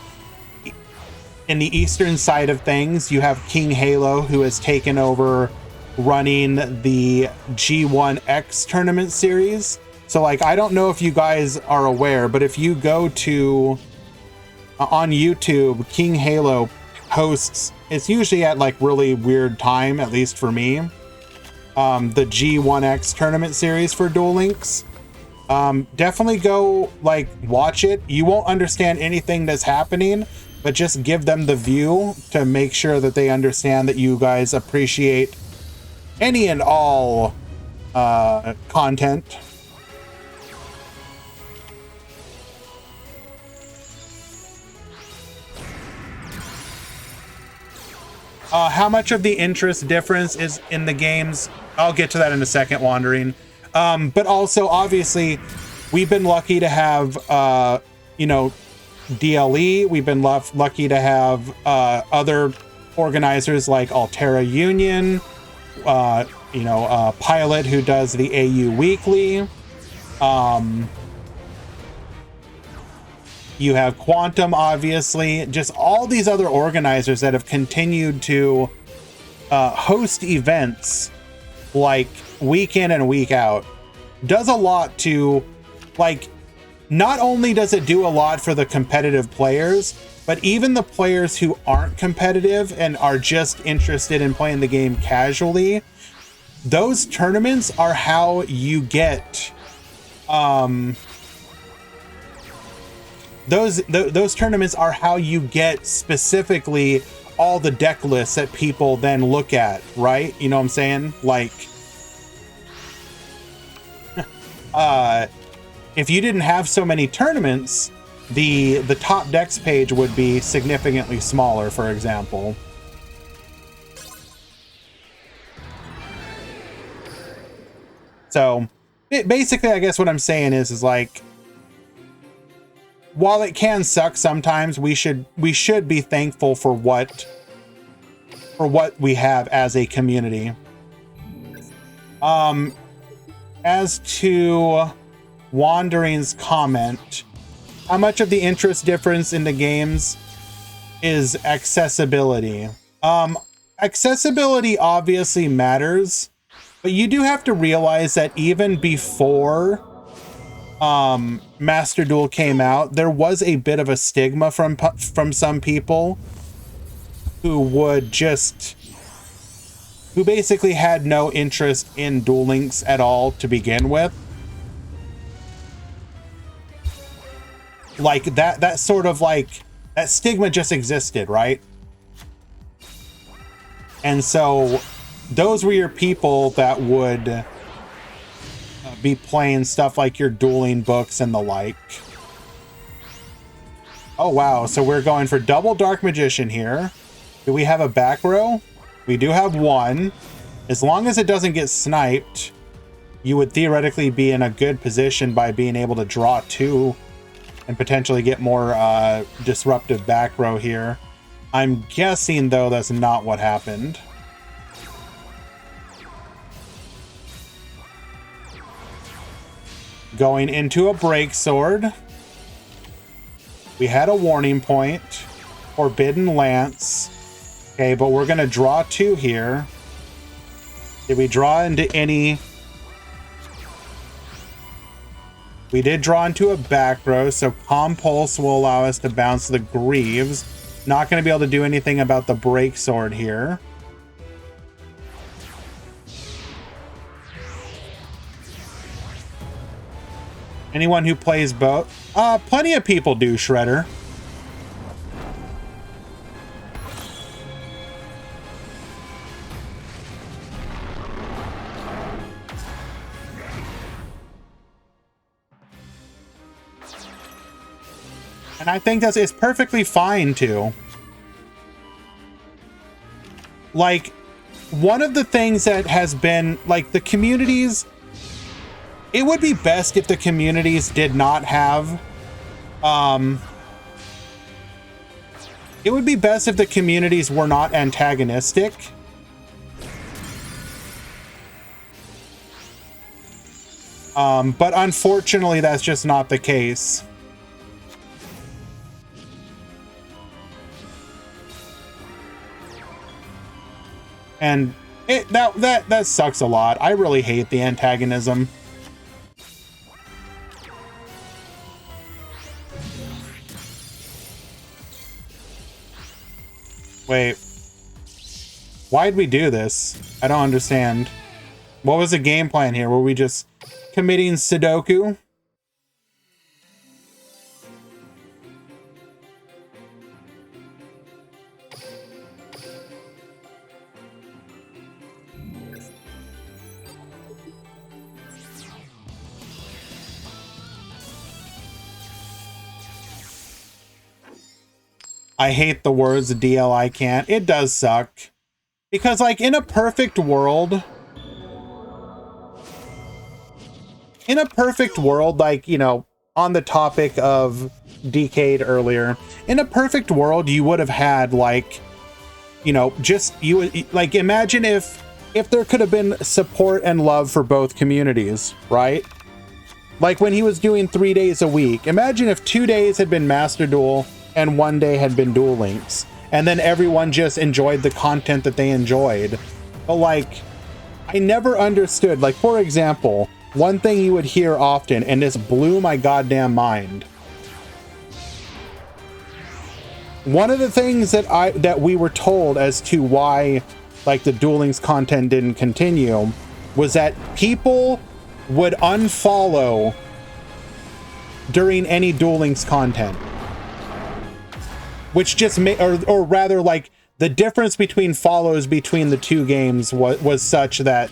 eastern side of things, you have King Halo, who has taken over running the G1X tournament series. So like, I don't know if you guys are aware, but if you go to on YouTube, King Halo hosts, it's usually at like really weird time, at least for me, the G1X tournament series for Duel Links. Definitely go like watch it. You won't understand anything that's happening, but just give them the view to make sure that they understand that you guys appreciate any and all content. How much of the interest difference is in the games? I'll get to that in a second, Wandering. But also, obviously, we've been lucky to have, you know, DLE. We've been lucky to have other organizers like Altera Union, you know, Pilot, who does the AU Weekly. You have Quantum, obviously, just all these other organizers that have continued to host events like week in and week out. Does a lot to, like, not only does it do a lot for the competitive players, but even the players who aren't competitive and are just interested in playing the game casually, those tournaments are how you get those tournaments are how you get specifically all the deck lists that people then look at, right? You know what I'm saying? Like, if you didn't have so many tournaments, the top decks page would be significantly smaller, for example. So basically, I guess what I'm saying is like, while it can suck sometimes, we should be thankful for what we have as a community. As to Wandering's comment, how much of the interest difference in the games is accessibility? Accessibility obviously matters, but you do have to realize that even before Master Duel came out, there was a bit of a stigma from some people who basically had no interest in Duel Links at all to begin with. Like that sort of like, that stigma just existed, right? And so those were your people that would be playing stuff like your dueling books and the like. Oh wow, so we're going for double Dark Magician here. Do we have a back row? We do have one. As long as it doesn't get sniped, you would theoretically be in a good position by being able to draw two and potentially get more disruptive back row here. I'm guessing, though, that's not what happened. Going into a break sword. We had a warning point. Forbidden Lance. Okay, but we're going to draw 2 here. Did we draw into any? We did draw into a back row, so Compulse will allow us to bounce the Greaves. Not going to be able to do anything about the break sword here. Anyone who plays both? Plenty of people do, Shredder. And I think it's perfectly fine too. Like, one of the things that has been, like, the communities, it would be best if the communities did not have, it would be best if the communities were not antagonistic. But unfortunately, that's just not the case. And that sucks a lot. I really hate the antagonism. Wait. Why'd we do this? I don't understand. What was the game plan here? Were we just committing Sudoku? I hate the words DLI can't. It does suck. Because, like, in a perfect world, like, you know, on the topic of Decade earlier, in a perfect world, you would have had, like, you know, just, you would, like, imagine if there could have been support and love for both communities, right? Like when he was doing 3 days a week. Imagine if 2 days had been Master Duel and 1 day had been Duel Links, and then everyone just enjoyed the content that they enjoyed. But like, I never understood, like, for example, one thing you would hear often, and this blew my goddamn mind. One of the things that we were told as to why, like, the Duel Links content didn't continue was that people would unfollow during any Duel Links content. Which just made, or rather, like, the difference between follows between the 2 games was such that,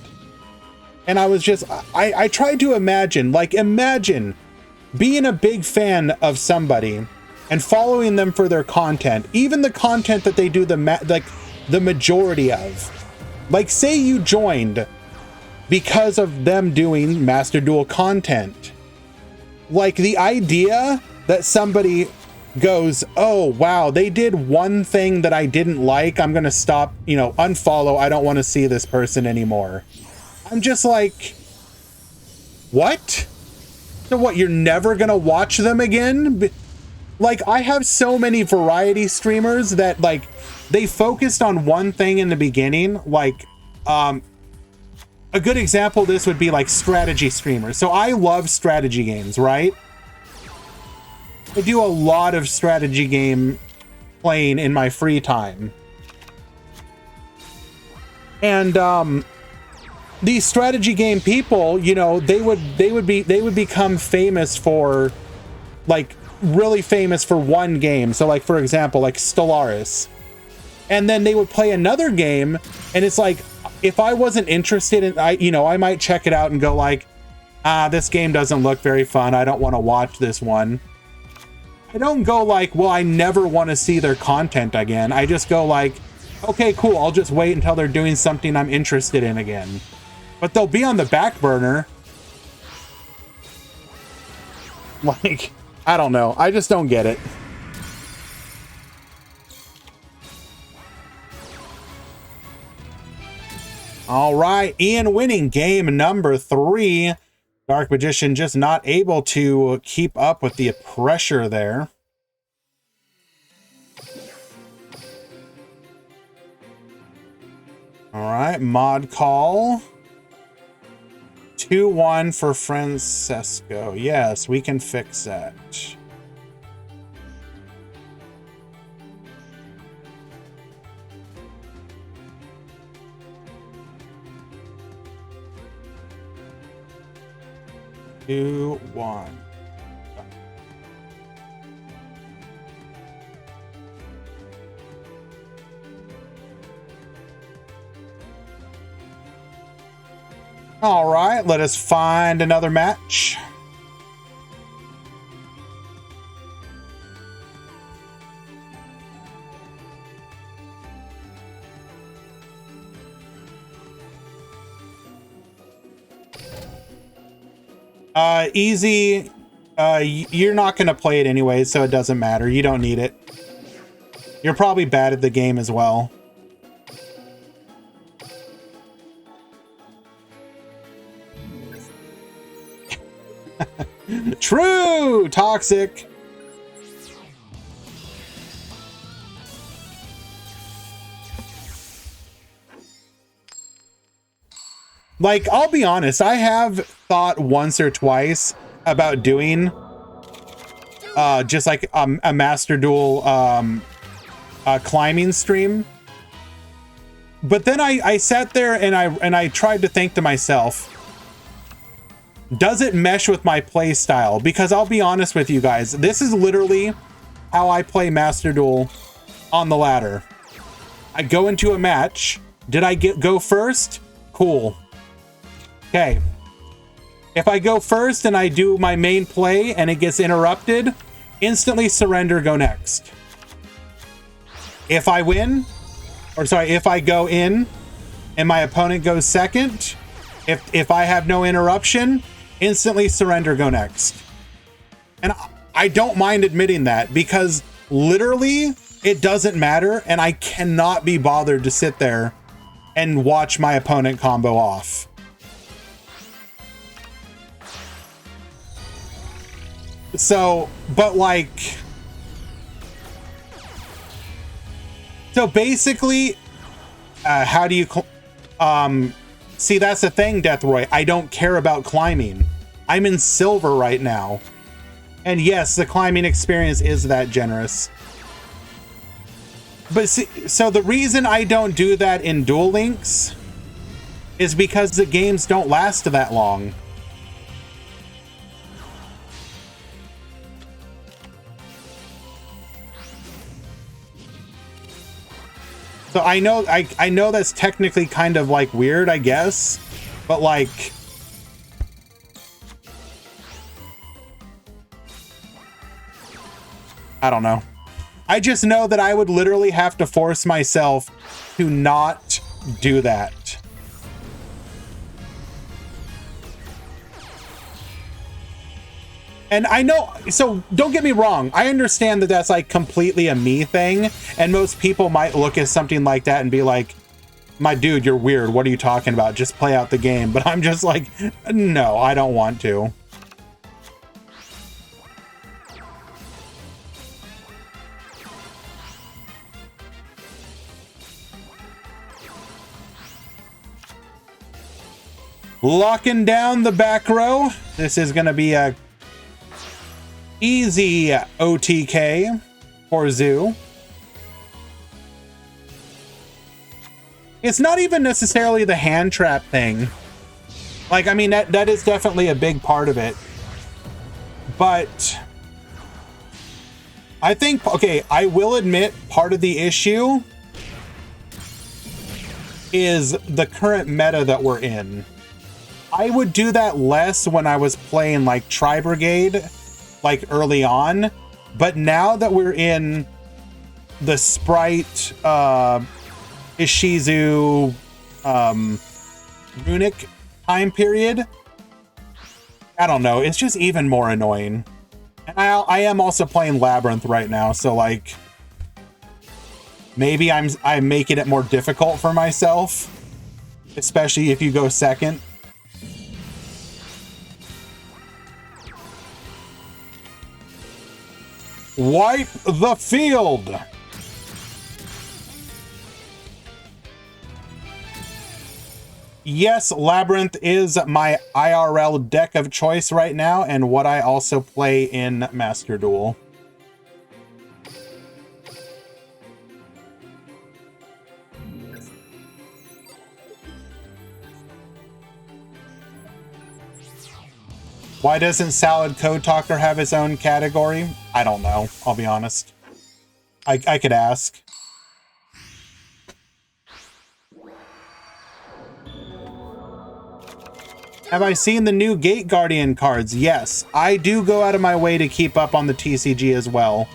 and I was just, I tried to imagine, like, imagine being a big fan of somebody and following them for their content, even the content that they do the majority of. Like, say you joined because of them doing Master Duel content. Like, the idea that somebody goes, oh wow, they did one thing that I didn't like, I'm gonna stop, you know, unfollow, I don't want to see this person anymore. I'm just like, what? So what, you're never gonna watch them again? Like, I have so many variety streamers that, like, they focused on one thing in the beginning. Like, a good example of this would be like strategy streamers. So I love strategy games, right? I do a lot of strategy game playing in my free time. And these strategy game people, you know, they would become famous for, like, really famous for one game. So, like, for example, like Stellaris. And then they would play another game, and it's like, if I wasn't interested in, I might check it out and go like, this game doesn't look very fun, I don't want to watch this one. I don't go like, well, I never want to see their content again. I just go like, okay, cool, I'll just wait until they're doing something I'm interested in again. But they'll be on the back burner. Like, I don't know. I just don't get it. All right, Ian winning game number 3. Dark Magician just not able to keep up with the pressure there. All right, mod call. 2-1 for Francesco. Yes, we can fix that. Two, one. All right, let us find another match. Easy. You're not going to play it anyway, so it doesn't matter. You don't need it. You're probably bad at the game as well. True! Toxic! Like, I'll be honest, I have thought once or twice about doing just like a Master Duel climbing stream. But then I sat there and I tried to think to myself, does it mesh with my play style? Because I'll be honest with you guys, this is literally how I play Master Duel on the ladder. I go into a match. Did I go first? Cool. Okay. If I go first and I do my main play and it gets interrupted, instantly surrender, go next. If I win, or sorry, if I go in and my opponent goes second, if I have no interruption, instantly surrender, go next. And I don't mind admitting that because literally it doesn't matter and I cannot be bothered to sit there and watch my opponent combo off. So, but like, so basically, how do you, see, that's the thing, Deathroy. I don't care about climbing. I'm in silver right now. And yes, the climbing experience is that generous. But see, so the reason I don't do that in Duel Links is because the games don't last that long. So I know that's technically kind of like weird, I guess, but like, I don't know. I just know that I would literally have to force myself to not do that. And I know, so don't get me wrong. I understand that that's like completely a me thing. And most people might look at something like that and be like, my dude, you're weird. What are you talking about? Just play out the game. But I'm just like, no, I don't want to. Locking down the back row. This is going to be a easy OTK for Zoo. It's not even necessarily the hand trap thing. Like, I mean, that is definitely a big part of it. But I think, okay, I will admit part of the issue is the current meta that we're in. I would do that less when I was playing like Tri-Brigade, like early on, but now that we're in the Sprite, Ishizu, Runic time period, I don't know, it's just even more annoying. And I am also playing Labyrinth right now, so like, maybe I'm making it more difficult for myself, especially if you go second. Wipe the field. Yes, Labyrinth is my IRL deck of choice right now, and what I also play in Master Duel. Why doesn't Salad Code Talker have his own category? I don't know, I'll be honest. I could ask. Have I seen the new Gate Guardian cards? Yes, I do go out of my way to keep up on the TCG as well.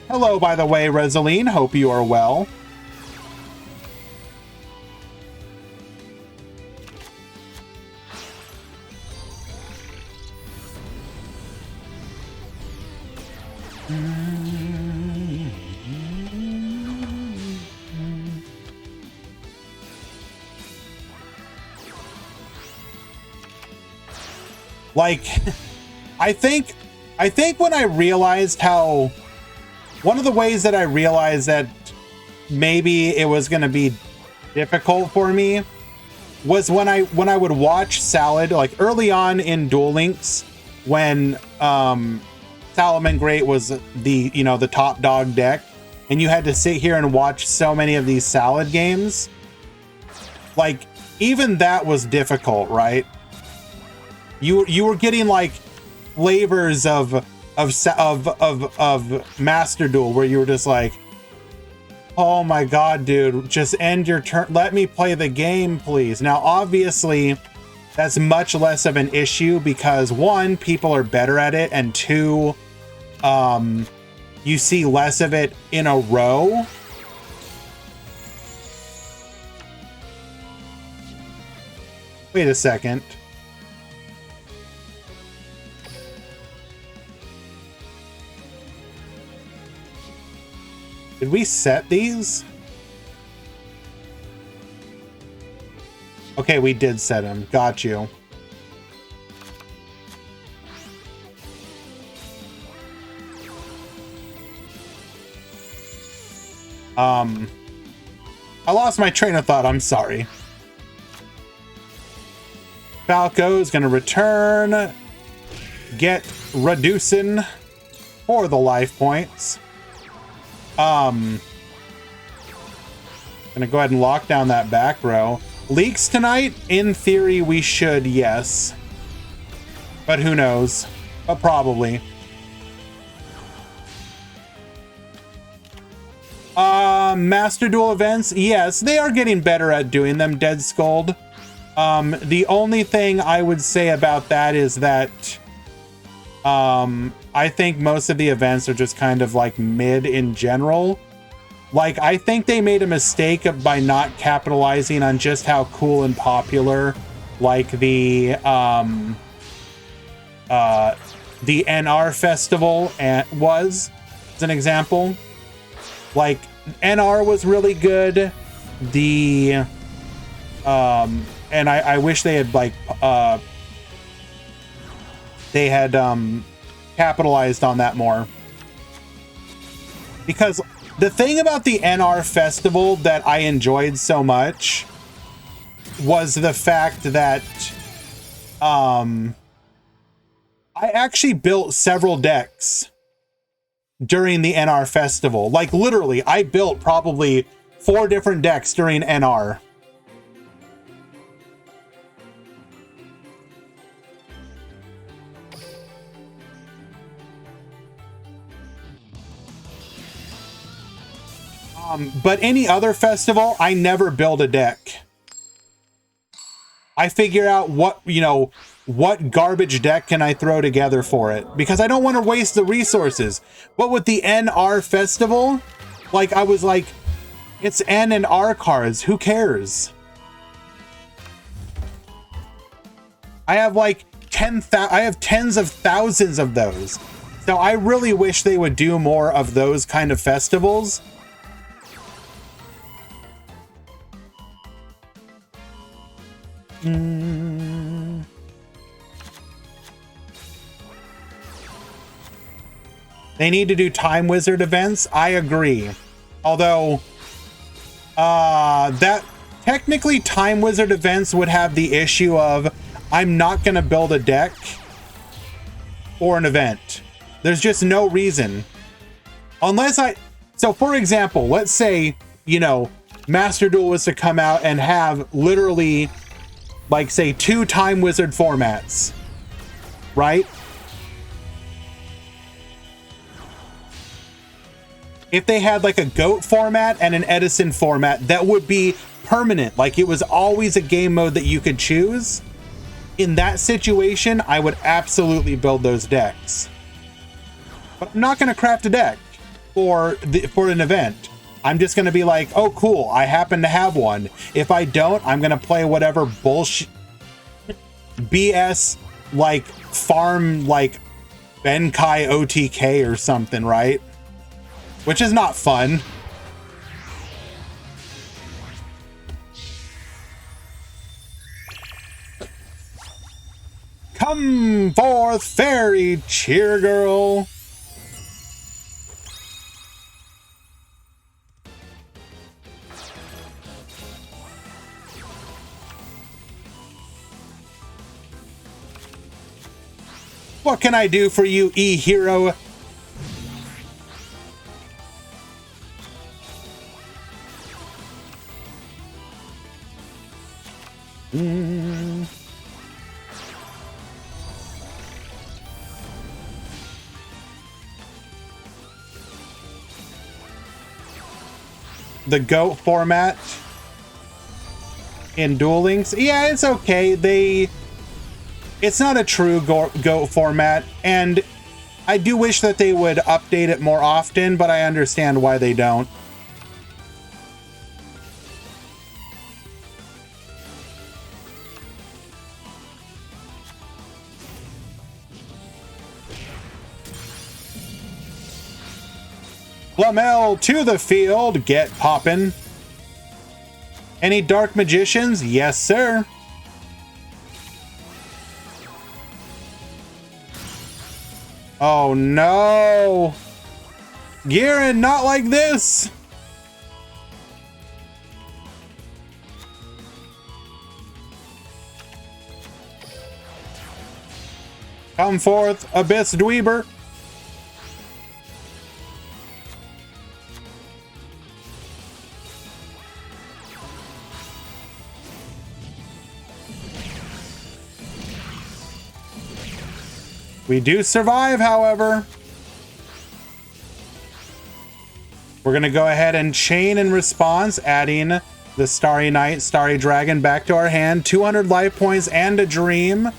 Hello, by the way, Resaline. Hope you are well. Like, I think when I realized how, one of the ways that I realized that maybe it was going to be difficult for me was when I would watch Salad, like early on in Duel Links, when Salomon Great was the, you know, the top dog deck, and you had to sit here and watch so many of these Salad games. Like, even that was difficult, right? You were getting like flavors of Master Duel where you were just like, oh my god, dude, just end your turn, let me play the game, please. Now obviously that's much less of an issue because one, people are better at it, and two, you see less of it in a row. Wait a second. Did we set these? Okay, we did set him. Got you. I lost my train of thought. I'm sorry. Falco is going to return. Get reducing for the life points. Gonna go ahead and lock down that back row. Leaks tonight? In theory, we should, yes. But who knows? But probably. Master Duel events? Yes, they are getting better at doing them, Dead Scold. The only thing I would say about that is that I think most of the events are just kind of like mid in general. Like, I think they made a mistake by not capitalizing on just how cool and popular like the NR festival was, as an example. Like, NR was really good. The and I wish they had like capitalized on that more, because the thing about the NR festival that I enjoyed so much was the fact that I actually built several decks during the NR festival. Like, literally, I built probably 4 different decks during NR. But any other festival, I never build a deck. I figure out what, you know, what garbage deck can I throw together for it, because I don't want to waste the resources. But with the NR festival, like, I was like, it's N and R cards, who cares? I have like I have tens of thousands of those. So I really wish they would do more of those kind of festivals. They need to do Time Wizard events. I agree. Although, that technically Time Wizard events would have the issue of I'm not going to build a deck for an event. There's just no reason. Unless so for example, let's say, you know, Master Duel was to come out and have literally, like, say, 2 Time Wizard formats, right? If they had like a GOAT format and an Edison format, that would be permanent. Like, it was always a game mode that you could choose. In that situation, I would absolutely build those decks. But I'm not going to craft a deck for an event. I'm just going to be like, oh, cool, I happen to have one. If I don't, I'm going to play whatever bullshit BS, like, farm, like, Benkai OTK or something, right? Which is not fun. Come forth, fairy cheer girl. What can I do for you, e-hero? The GOAT format in Duel Links, yeah, it's okay. It's not a true GOAT format, and I do wish that they would update it more often, but I understand why they don't. Flamel to the field, get poppin'. Any Dark Magicians? Yes, sir. Oh no! Garen, not like this! Come forth, Abyss Dweeber. We do survive, however. We're going to go ahead and chain in response, adding the Starry Knight, Starry Dragon back to our hand. 200 life points and a dream.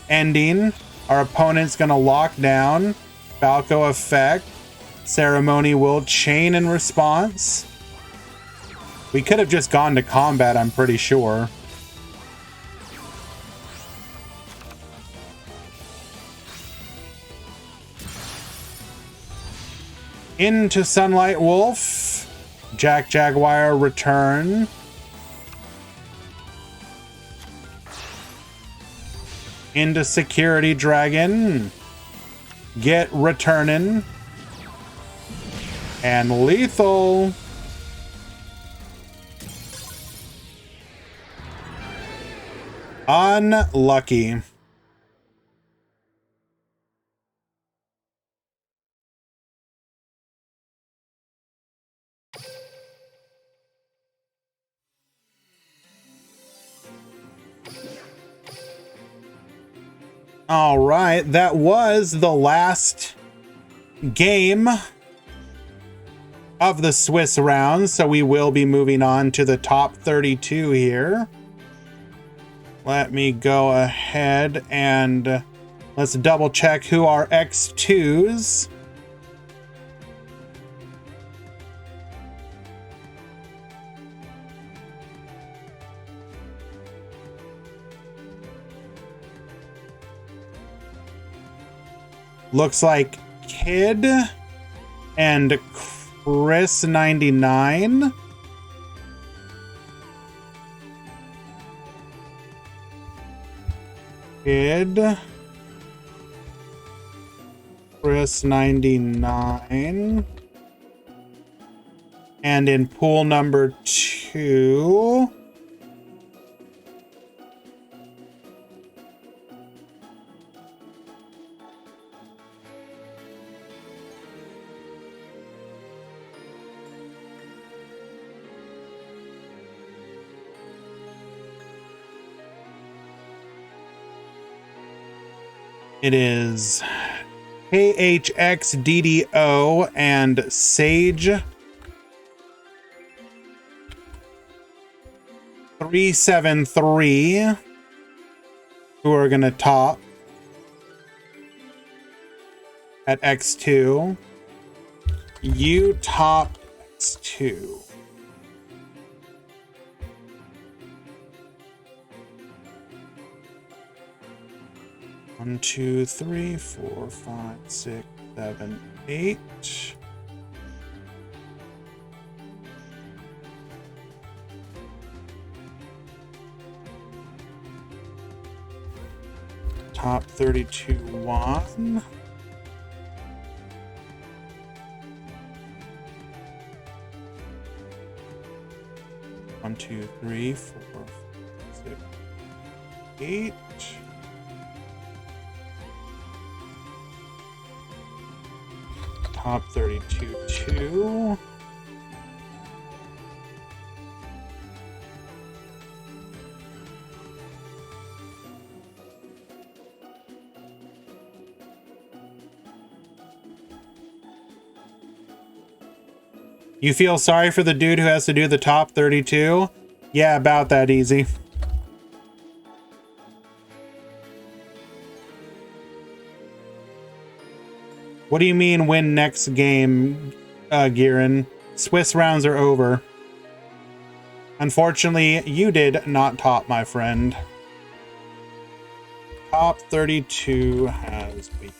Ending. Our opponent's going to lock down. Falco effect. Ceremony will chain in response. We could have just gone to combat, I'm pretty sure. Into Sunlight Wolf. Jack Jaguar return. Into Security Dragon. Get returning. And lethal. Unlucky. All right, that was the last game of the Swiss round, so we will be moving on to the top 32 here. Let me go ahead and let's double check who are X2s. Looks like Kid and Chris 99. Kid Chris 99. And in pool number 2, it is KHXDDO and Sage 373 who are going to top at X2. You top X2. One, two, three, four, five, 6, 7, 8. Top 32 1. One, two, three, four, 6, 8. Top 32 2. You feel sorry for the dude who has to do the top 32? Yeah, about that easy. What do you mean win next game, Giran? Swiss rounds are over. Unfortunately, you did not top, my friend. Top 32 has begun.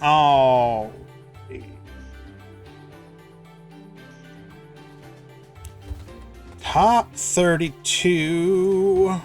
Oh. Top 32.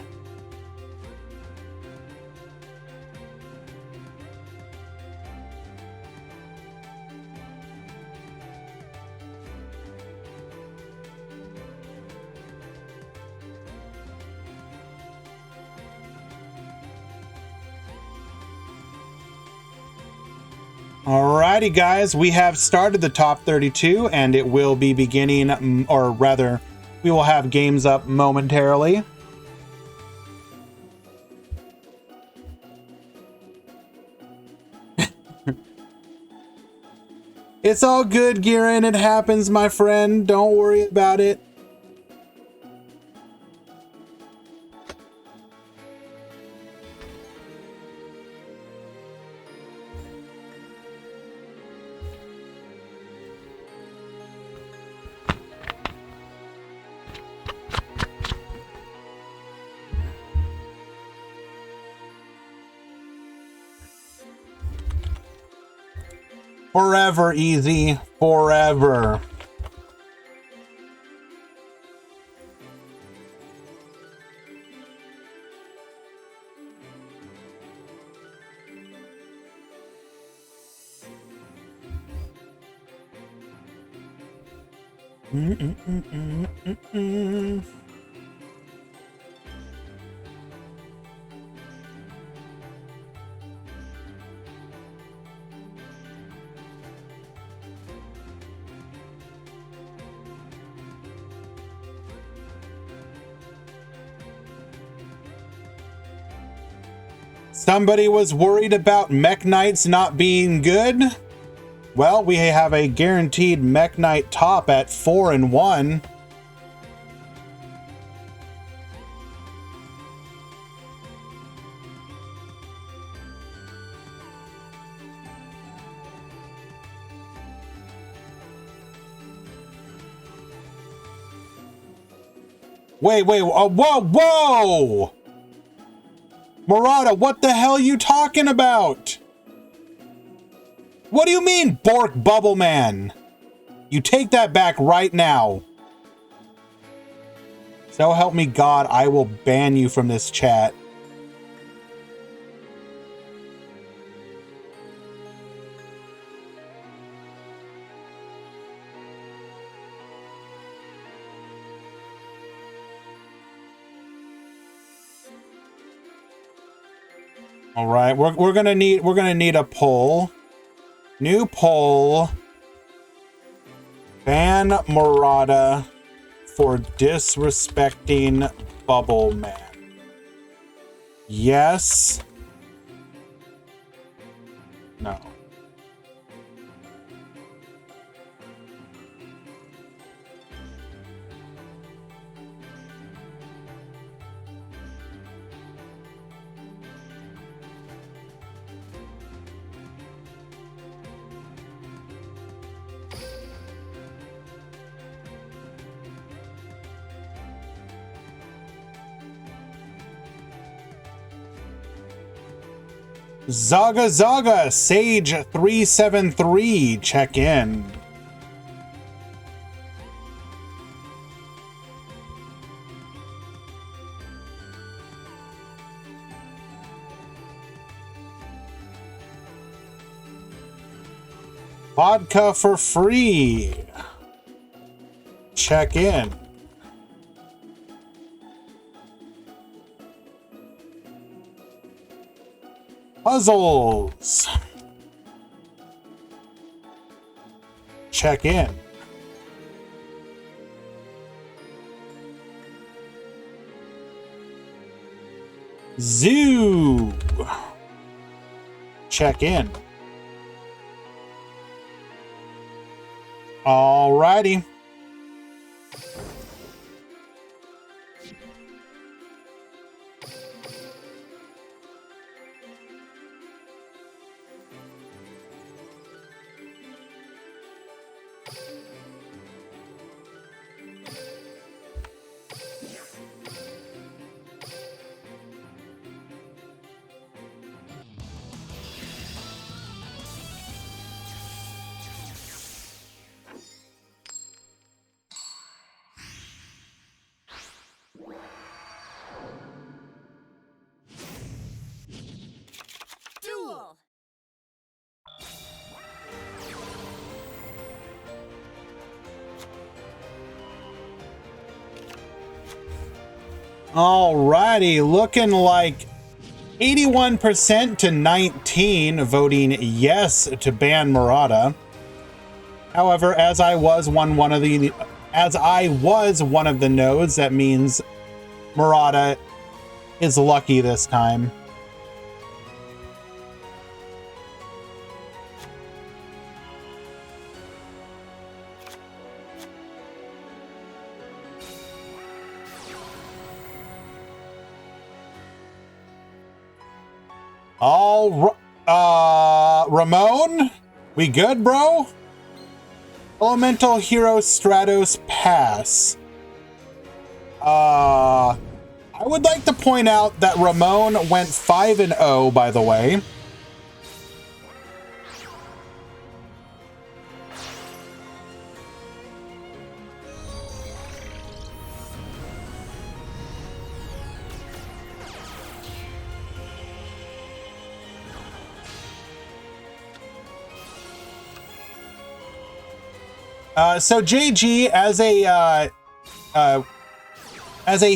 Alrighty, guys, we have started the top 32, and it will be beginning, or rather, we will have games up momentarily. It's all good, Giran. It happens, my friend. Don't worry about it. Forever, easy. Forever. Somebody was worried about Mech Knights not being good. Well, we have a guaranteed Mech Knight top at 4-1. Wait, whoa! Murata, what the hell are you talking about? What do you mean, Bork Bubble Man? You take that back right now. So help me God, I will ban you from this chat. All right, we're gonna need a poll. New poll. Ban Murata for disrespecting Bubble Man. Yes. No. Zaga, Sage 373, check in. Vodka for free. Check in. Puzzles. Check in. Zoo. Check in. Alrighty. Duel. Alrighty, looking like 81% to 19 voting yes to ban Murata. However, as I was one of the nodes, that means Murata is lucky this time. Ramon? We good, bro? Elemental Hero Stratos pass. I would like to point out that Ramon went 5-0, by the way. So JG, as a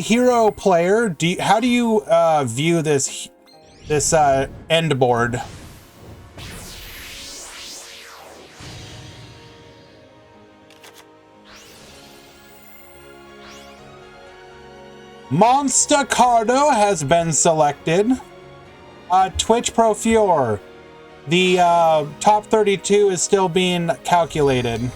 hero player, how do you view this end board? Monster Cardo has been selected. Twitch Pro Fior. The top 32 is still being calculated.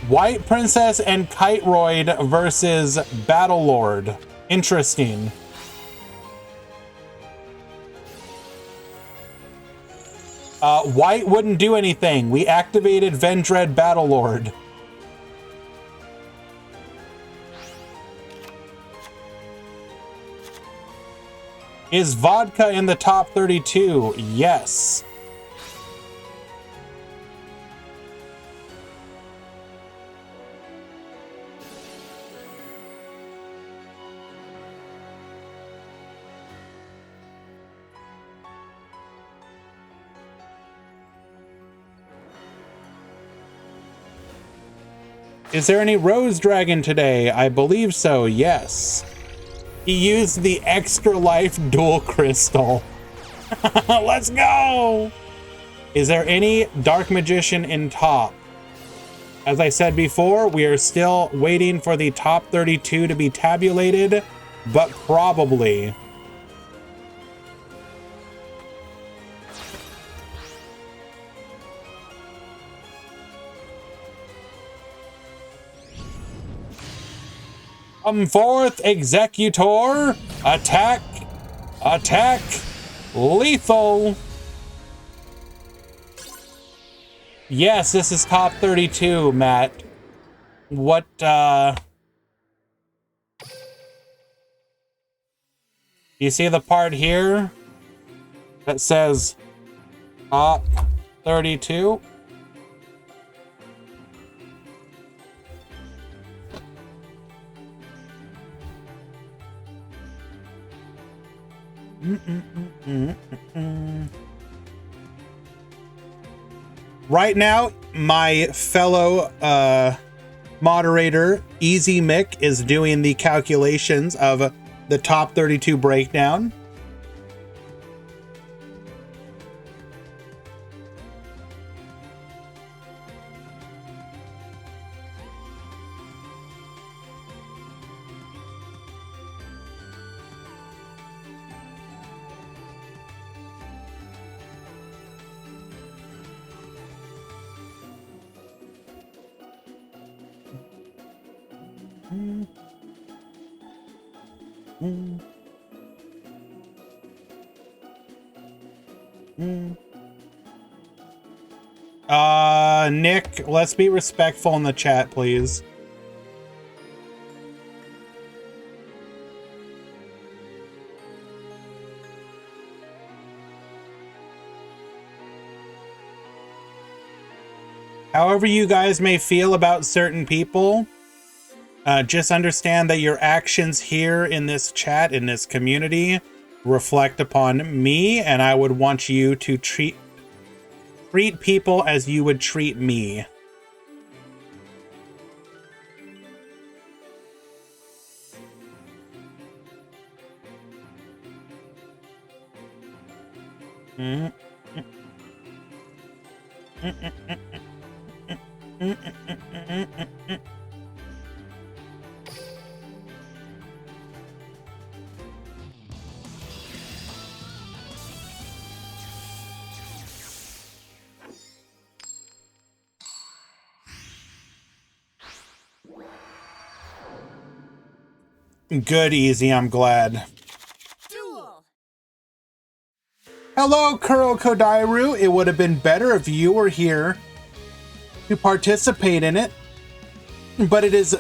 White Princess and Kiteroid versus Battlelord. Interesting. White wouldn't do anything. We activated Vendread Battlelord. Is vodka in the top 32? Yes. Is there any Rose Dragon today? I believe so, yes. He used the extra life dual crystal. Let's go! Is there any Dark Magician in top? As I said before, we are still waiting for the top 32 to be tabulated, but probably. Come forth, Executor! Attack! Attack! Lethal! Yes, this is top 32, Matt. What, you see the part here that says top 32? Right now, my fellow moderator, Easy Mick, is doing the calculations of the top 32 breakdown. Nick, let's be respectful in the chat, please. However you guys may feel about certain people, just understand that your actions here in this chat, in this community, reflect upon me, and I would want you to treat people as you would treat me. Good, Easy, I'm glad. Duel. Hello, Kuro Kodairu. It would have been better if you were here to participate in it, but it has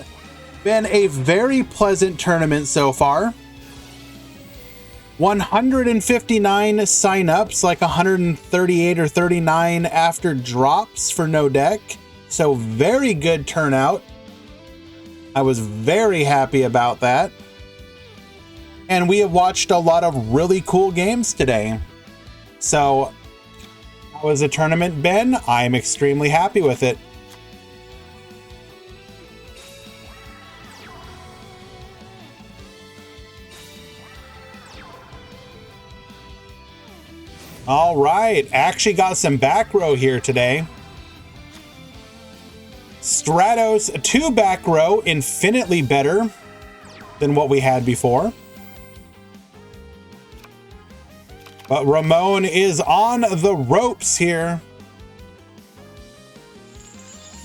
been a very pleasant tournament so far. 159 sign-ups, like 138 or 39 after drops for no deck. So very good turnout. I was very happy about that. And we have watched a lot of really cool games today. So, how has the tournament been? I'm extremely happy with it. All right, actually got some back row here today. Stratos 2 back row, infinitely better than what we had before. But Ramon is on the ropes here.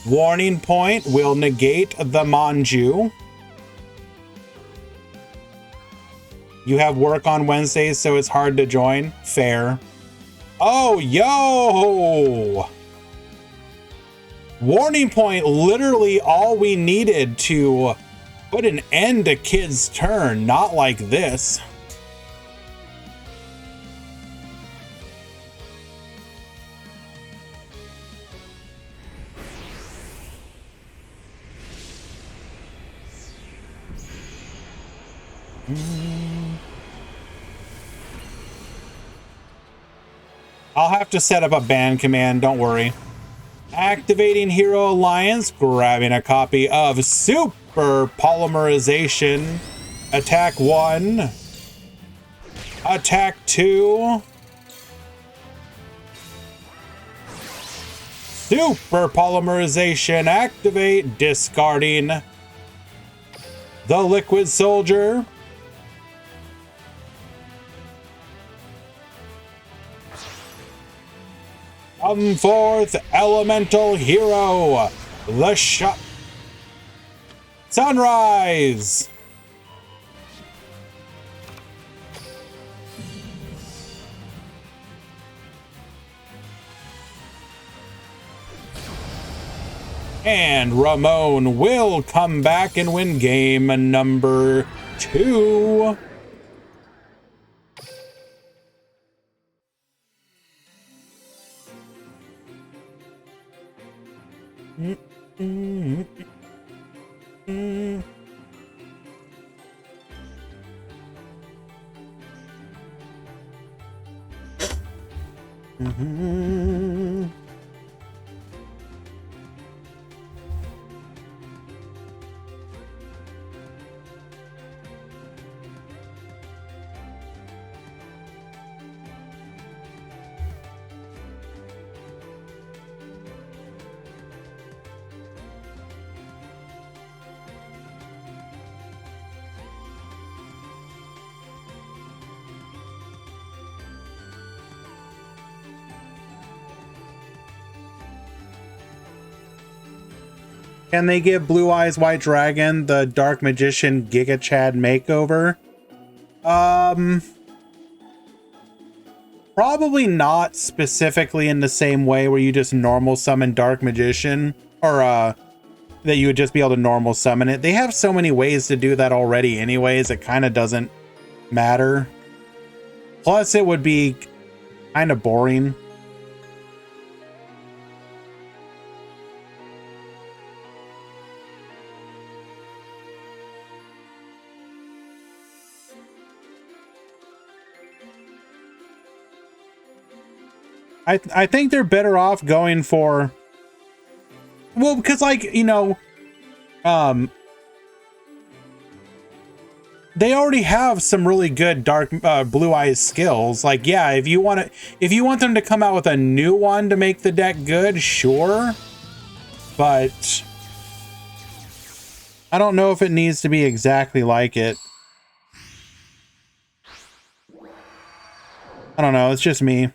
Warning point will negate the Manju. You have work on Wednesdays, so it's hard to join. Fair. Oh, yo! Warning point, literally all we needed to put an end to Kid's turn, not like this. I'll have to set up a ban command, don't worry. Activating Hero Alliance, grabbing a copy of Super Polymerization. Attack 1. Attack 2. Super Polymerization, activate, discarding the Liquid Soldier. Come forth, Elemental Hero, the shot. Sunrise. And Ramon will come back and win game number 2. Can they give Blue Eyes White Dragon the Dark Magician Giga Chad makeover? Probably not specifically in the same way where you just normal summon Dark Magician, or that you would just be able to normal summon it. They have so many ways to do that already anyways, it kind of doesn't matter. Plus it would be kind of boring. I think they're better off going for, well, because like, you know, they already have some really good dark Blue Eyes skills. Like, yeah, if you want them to come out with a new one to make the deck good, sure, but I don't know if it needs to be exactly like it. I don't know, it's just me.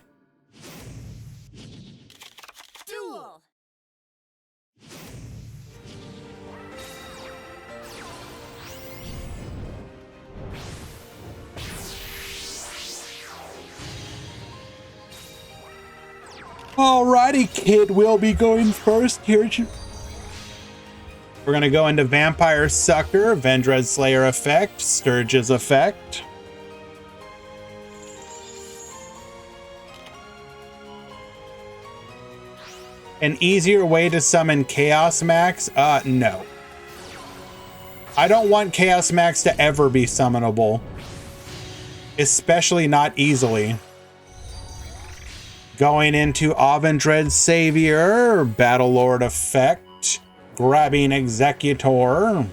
Alrighty, kid, we'll be going first here. We're gonna go into Vampire Sucker, Vendread Slayer effect, Sturge's effect. An easier way to summon Chaos Max? No. I don't want Chaos Max to ever be summonable. Especially not easily. Going into Avendred Savior, Battle Lord effect, grabbing Executor.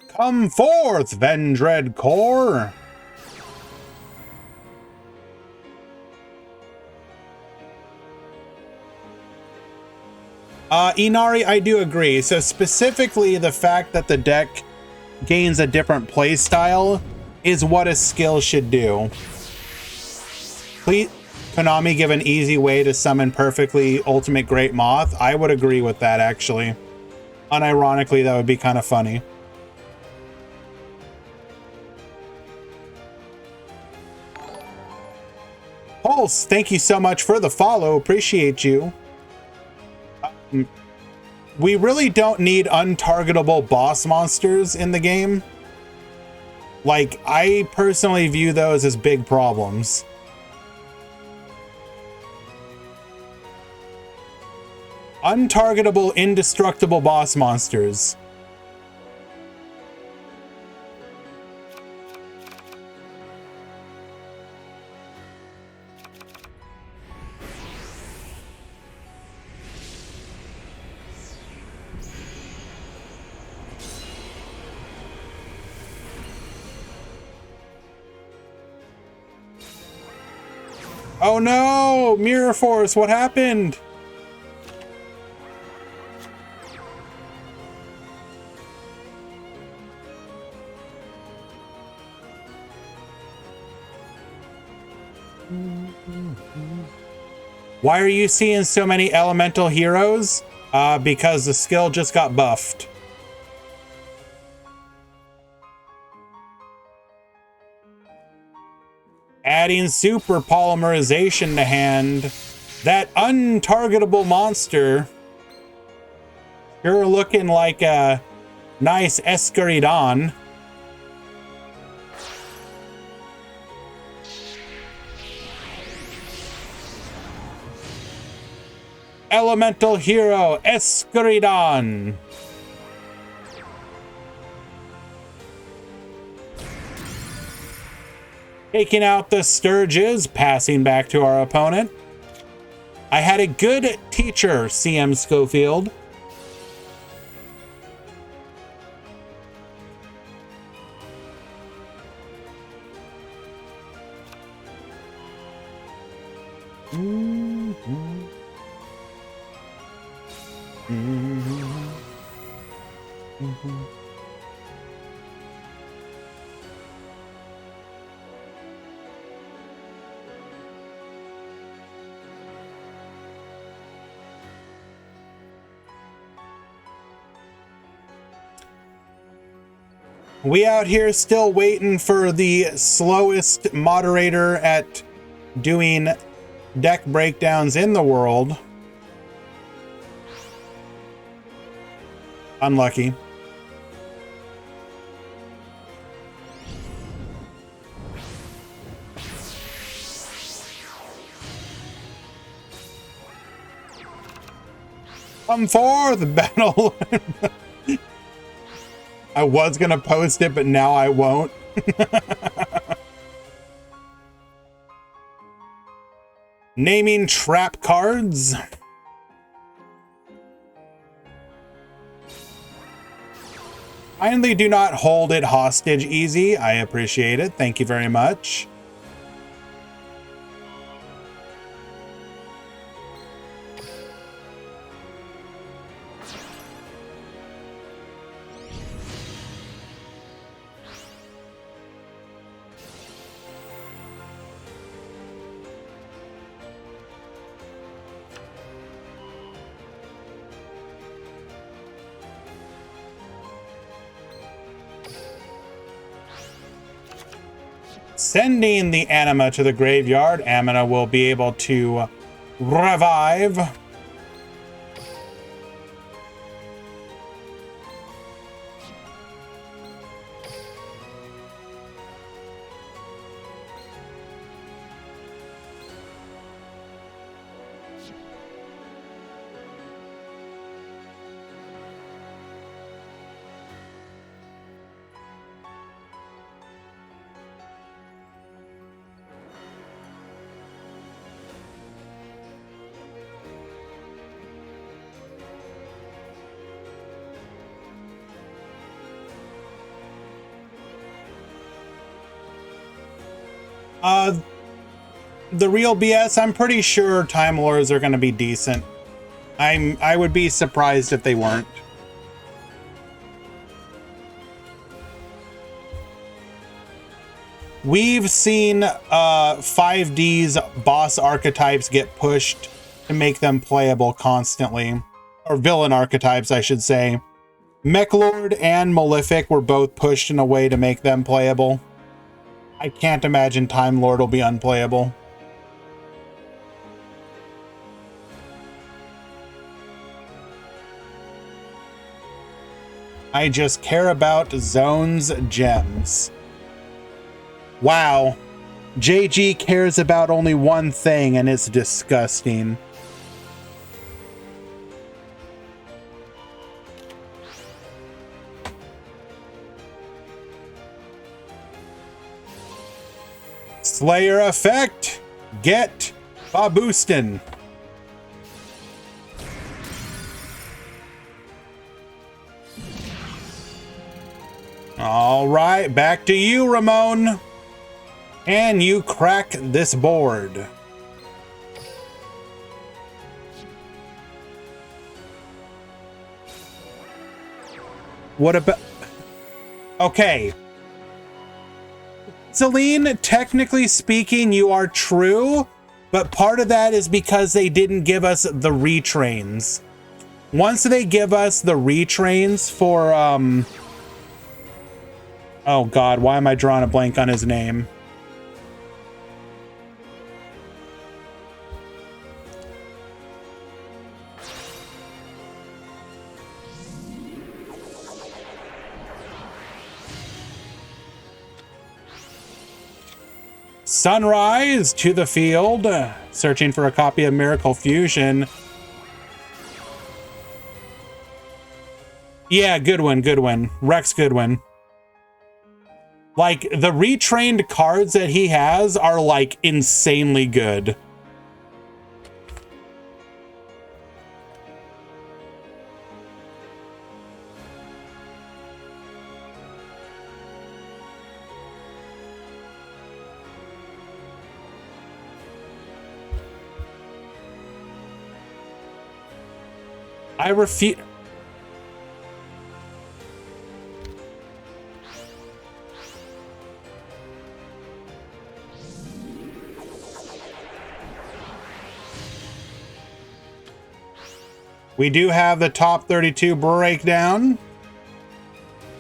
Come forth, Vendread Core. Inari, I do agree. So specifically the fact that the deck gains a different play style is what a skill should do. Konami give an easy way to summon perfectly Ultimate Great Moth, I would agree with that, actually. Unironically, that would be kind of funny. Pulse, thank you so much for the follow. Appreciate you. We really don't need untargetable boss monsters in the game. Like, I personally view those as big problems. Untargetable, indestructible boss monsters. Oh no! Mirror Force, what happened? Why are you seeing so many elemental heroes? Because the skill just got buffed. Adding super polymerization to hand. That untargetable monster sure looking like a nice Escaridon. Elemental hero Escaridon. Taking out the Sturges, passing back to our opponent. I had a good teacher, CM Schofield. We out here still waiting for the slowest moderator at doing deck breakdowns in the world. Unlucky. Come for the battle. I was gonna post it, but now I won't. Naming trap cards. Kindly do not hold it hostage, Easy. I appreciate it. Thank you very much. Sending the Anima to the graveyard. Anima will be able to revive. The real BS, I'm pretty sure Time Lords are going to be decent. I would be surprised if they weren't. We've seen 5D's boss archetypes get pushed to make them playable constantly. Or villain archetypes, I should say. Mechlord and Malefic were both pushed in a way to make them playable. I can't imagine Time Lord will be unplayable. I just care about Zone's gems. Wow. JG cares about only one thing, and it's disgusting. Slayer effect. Get Baboostin. All right, back to you, Ramon. And you crack this board. What about... Okay. Celine, technically speaking, you are true, but part of that is because they didn't give us the retrains. Once they give us the retrains for, oh God, why am I drawing a blank on his name? Sunrise to the field, searching for a copy of Miracle Fusion. Yeah, good one, good one. Rex Goodwin. Like, the retrained cards that he has are, like, insanely good. I refuse. We do have the top 32 breakdown.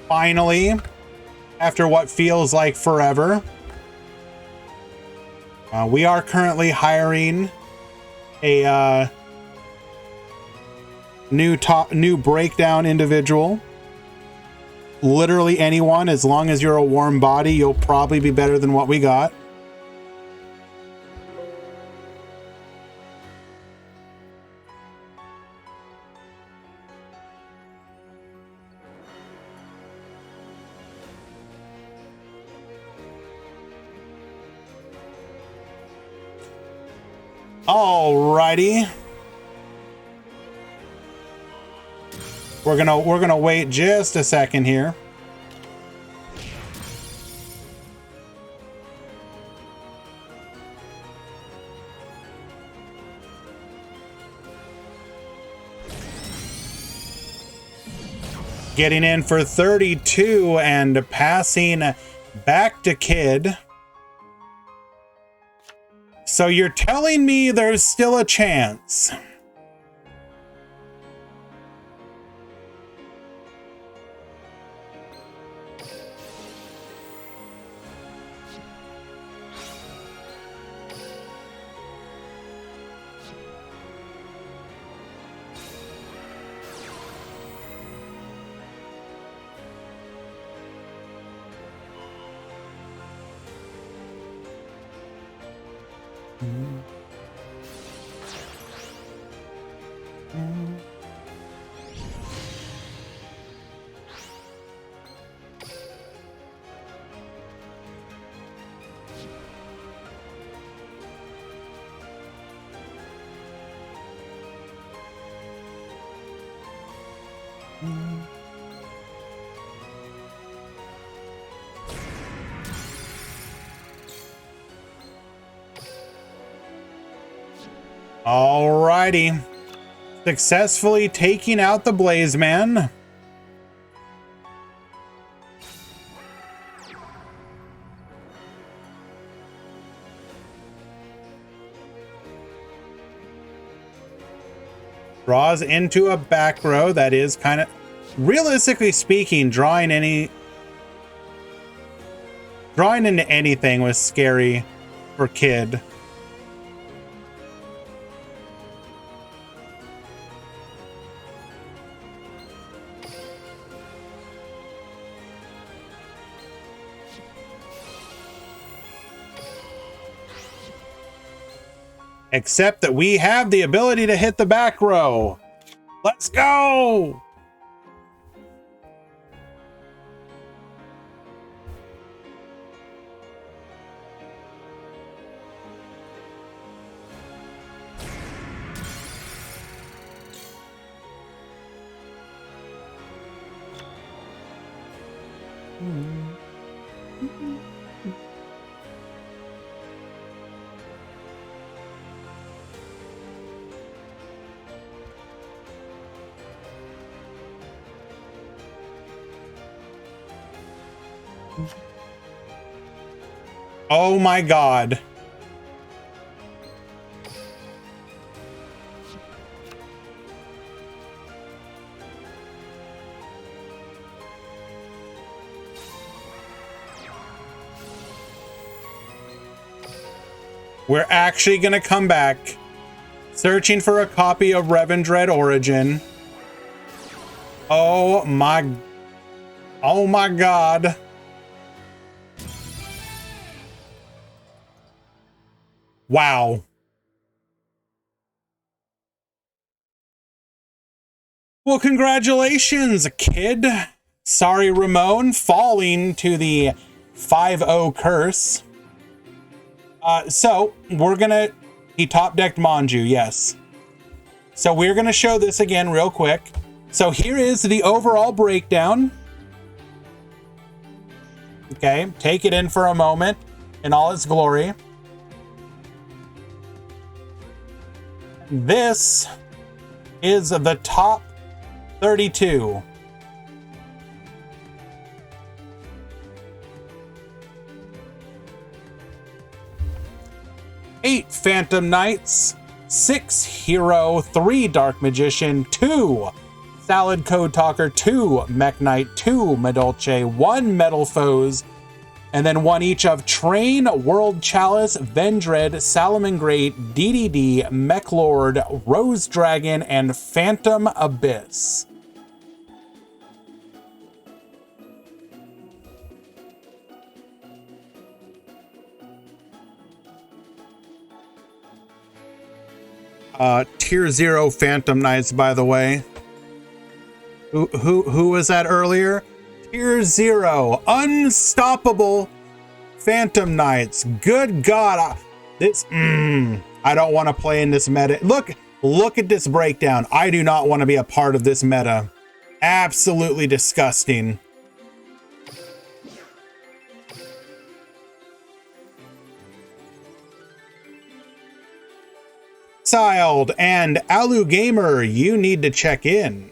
Finally, after what feels like forever. We are currently hiring a new breakdown individual. Literally anyone, as long as you're a warm body, you'll probably be better than what we got. Alrighty. We're gonna wait just a second here. Getting in for 32 and passing back to Kid. So you're telling me there's still a chance? Alrighty. Successfully taking out the Blaze Man. Draws into a back row. That is kind of, realistically speaking, drawing into anything was scary for Kid. Except that we have the ability to hit the back row. Let's go! Oh my God. We're actually gonna come back, searching for a copy of Revendread Origin. Oh my God. Wow. Well, congratulations, Kid. Sorry, Ramon, falling to the 5-0 curse. So we're gonna, he top decked Manju, yes. So we're gonna show this again real quick. So here is the overall breakdown. Okay, take it in for a moment in all its glory. This is the top 32. 8 Phantom Knights, 6 Hero, 3 Dark Magician, 2 Salad Code Talker, 2 Mech Knight, 2 Medolce, 1 Metal Foes, and then 1 each of Train, World Chalice, Vendread, Salamangreat, DDD, Mech Lord, Rose Dragon, and Phantom Abyss. Tier 0 Phantom Knights, by the way. Who was that earlier? Tier 0 Unstoppable Phantom Knights. Good God. I don't want to play in this meta. Look at this breakdown. I do not want to be a part of this meta. Absolutely disgusting. Exiled and Alu Gamer, you need to check in.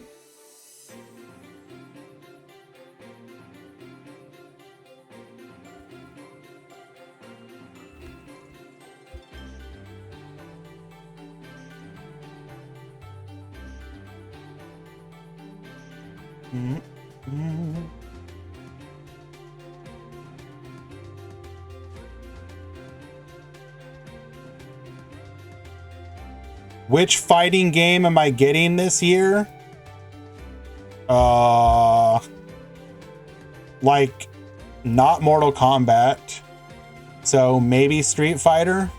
Which fighting game am I getting this year? Like, not Mortal Kombat. So maybe Street Fighter?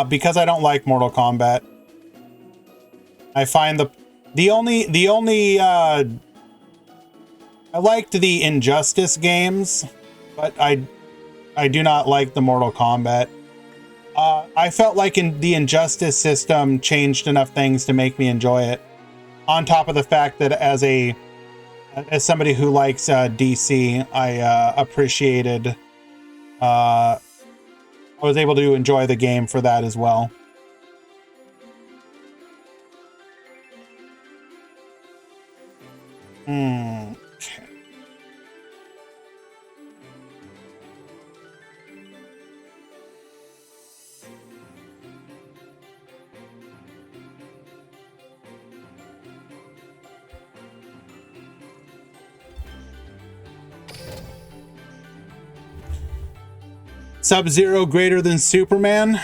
Because I don't like Mortal Kombat. I find the only I liked the Injustice games, but I do not like the Mortal Kombat. I felt like the Injustice system changed enough things to make me enjoy it. On top of the fact that as somebody who likes DC, I appreciated I was able to enjoy the game for that as well. Okay. Sub-Zero greater than Superman?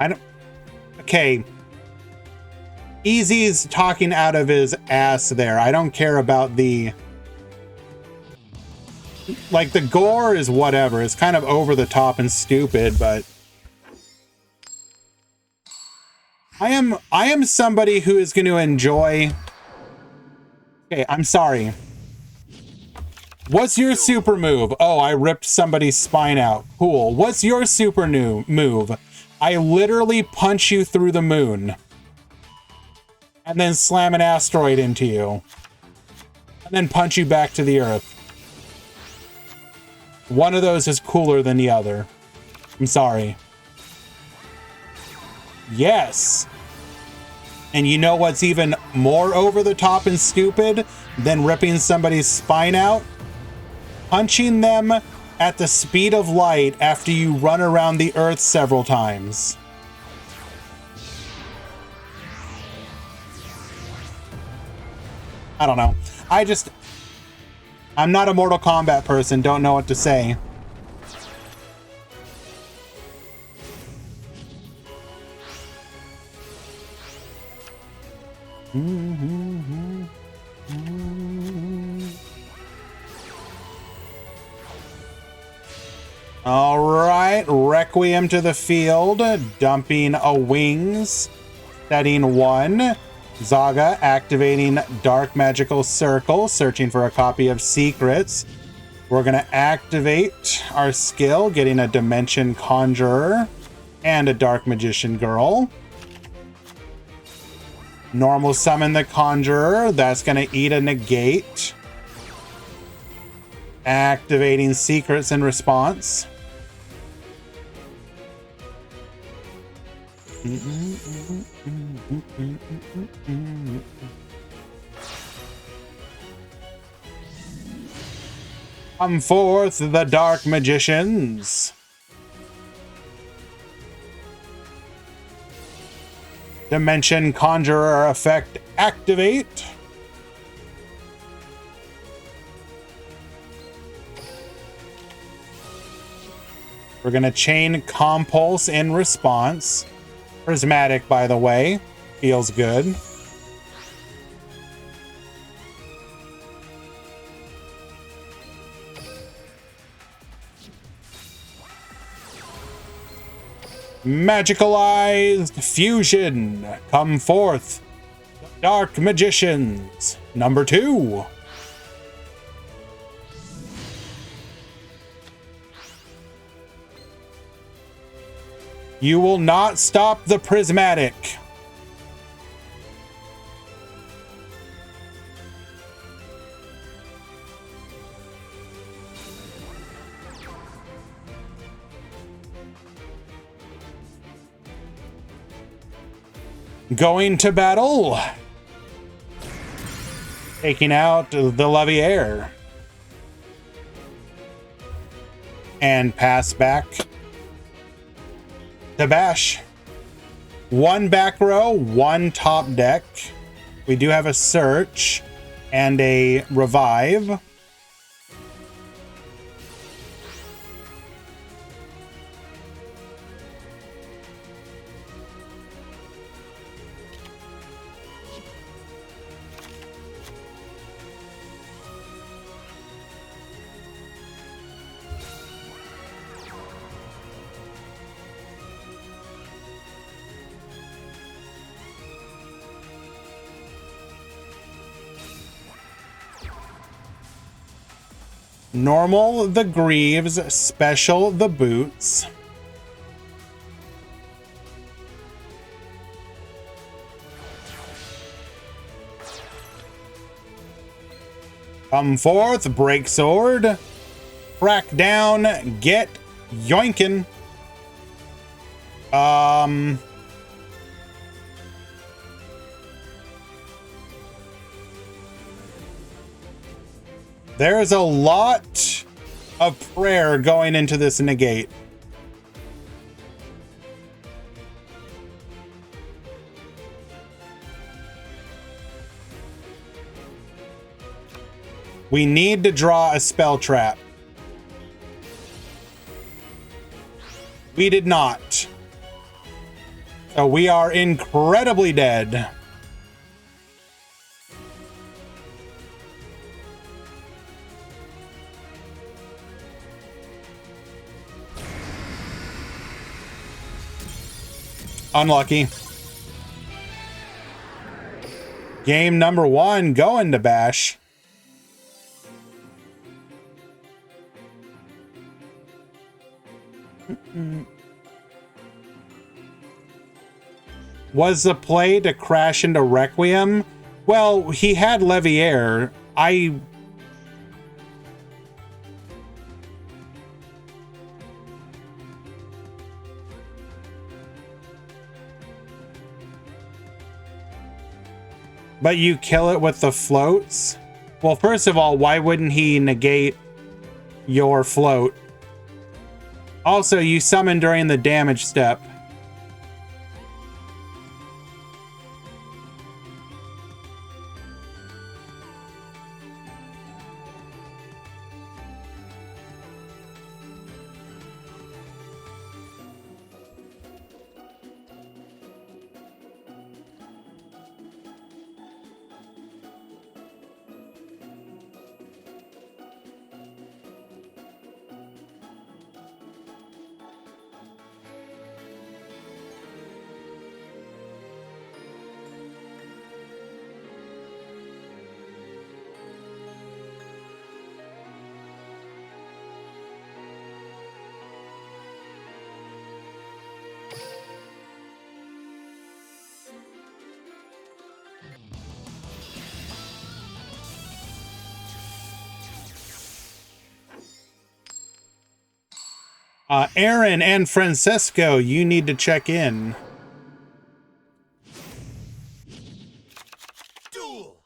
I don't... Okay. Easy's talking out of his ass there. I don't care about the... Like, the gore is whatever. It's kind of over the top and stupid, but... I am somebody who is going to enjoy... Okay, I'm sorry. What's your super move? Oh, I ripped somebody's spine out. Cool. What's your super new move? I literally punch you through the moon. And then slam an asteroid into you. And then punch you back to the earth. One of those is cooler than the other. I'm sorry. Yes. And you know what's even more over the top and stupid than ripping somebody's spine out? Punching them at the speed of light after you run around the earth several times. I don't know. I'm not a Mortal Kombat person, don't know what to say. All right, Requiem to the field, dumping a wings, setting 1. Zaga activating Dark Magical Circle, searching for a copy of Secrets. We're going to activate our skill, getting a Dimension Conjurer and a Dark Magician Girl. Normal summon the Conjurer. That's going to eat a negate. Activating Secrets in response. Come forth, the Dark Magicians. Dimension Conjurer effect activate. We're going to chain Compulse in response. Prismatic, by the way. Feels good. Magicalized Fusion. Come forth, Dark Magicians. Number 2. You will not stop the prismatic. Going to battle. Taking out the Leviair. And pass back to Bash. 1 back row, 1 top deck. We do have a search and a revive. Normal, the Greaves. Special, the Boots. Come forth, Breaksword. Crack down, get yoinkin'. There's a lot of prayer going into this negate. We need to draw a spell trap. We did not. So we are incredibly dead. Unlucky. Game number 1 going to Bash. Was the play to crash into Requiem? Well, he had Leviair. But you kill it with the floats? Well, first of all, why wouldn't he negate your float? Also, you summon during the damage step. Aaron and Francesco, you need to check in. Duel.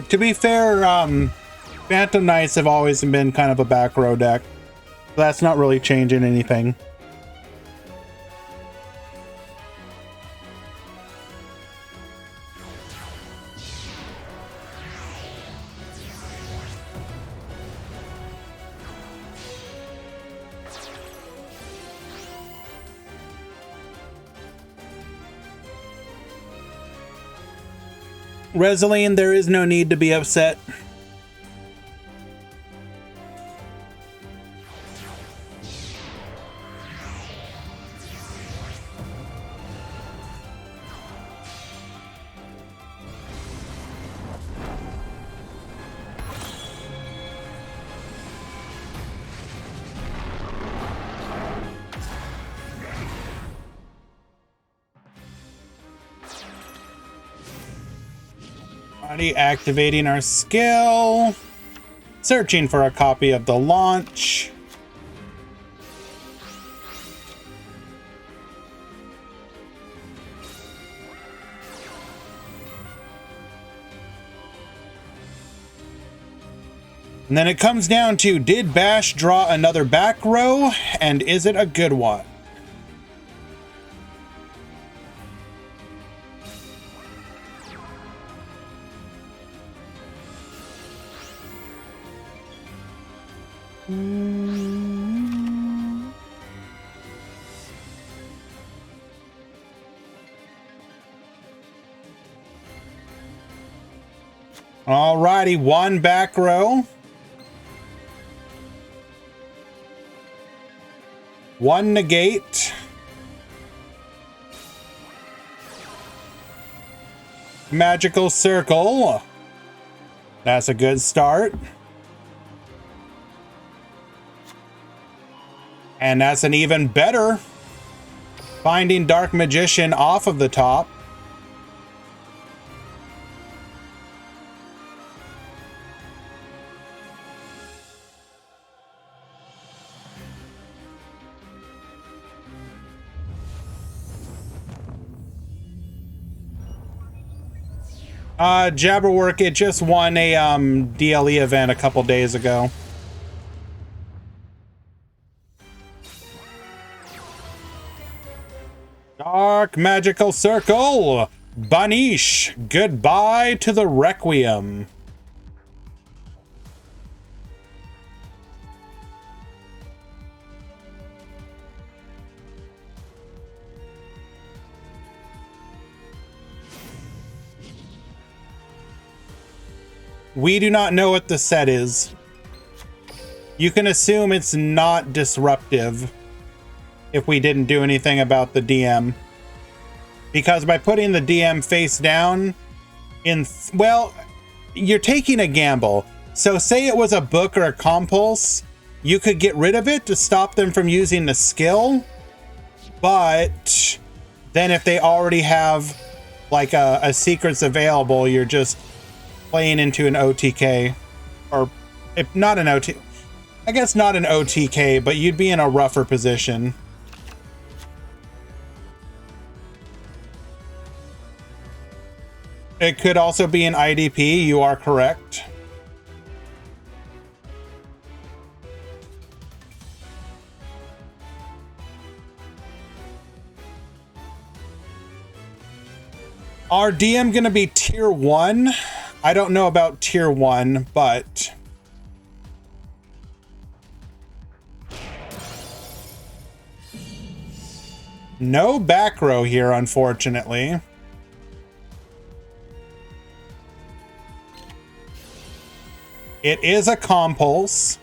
To be fair, Phantom Knights have always been kind of a back row deck. That's not really changing anything. Reseline, there is no need to be upset. Already activating our skill. Searching for a copy of the launch. And then it comes down to, did Bash draw another back row, and is it a good one? Alrighty, one back row. One negate. Magical circle. That's a good start. And that's an even better. Finding Dark Magician off of the top. Jabberwork, it just won a DLE event a couple days ago. Dark Magical Circle! Banish, goodbye to the Requiem. We do not know what the set is. You can assume it's not disruptive if we didn't do anything about the DM. Because by putting the DM face down, well, you're taking a gamble. So say it was a book or a compulse, you could get rid of it to stop them from using the skill. But then if they already have like a secrets available, you're just playing into an OTK, or if not an OT, I guess not an OTK, but you'd be in a rougher position. It could also be an IDP, you are correct. Our DM gonna be tier 1? I don't know about tier 1, but no back row here, unfortunately. It is a compulse.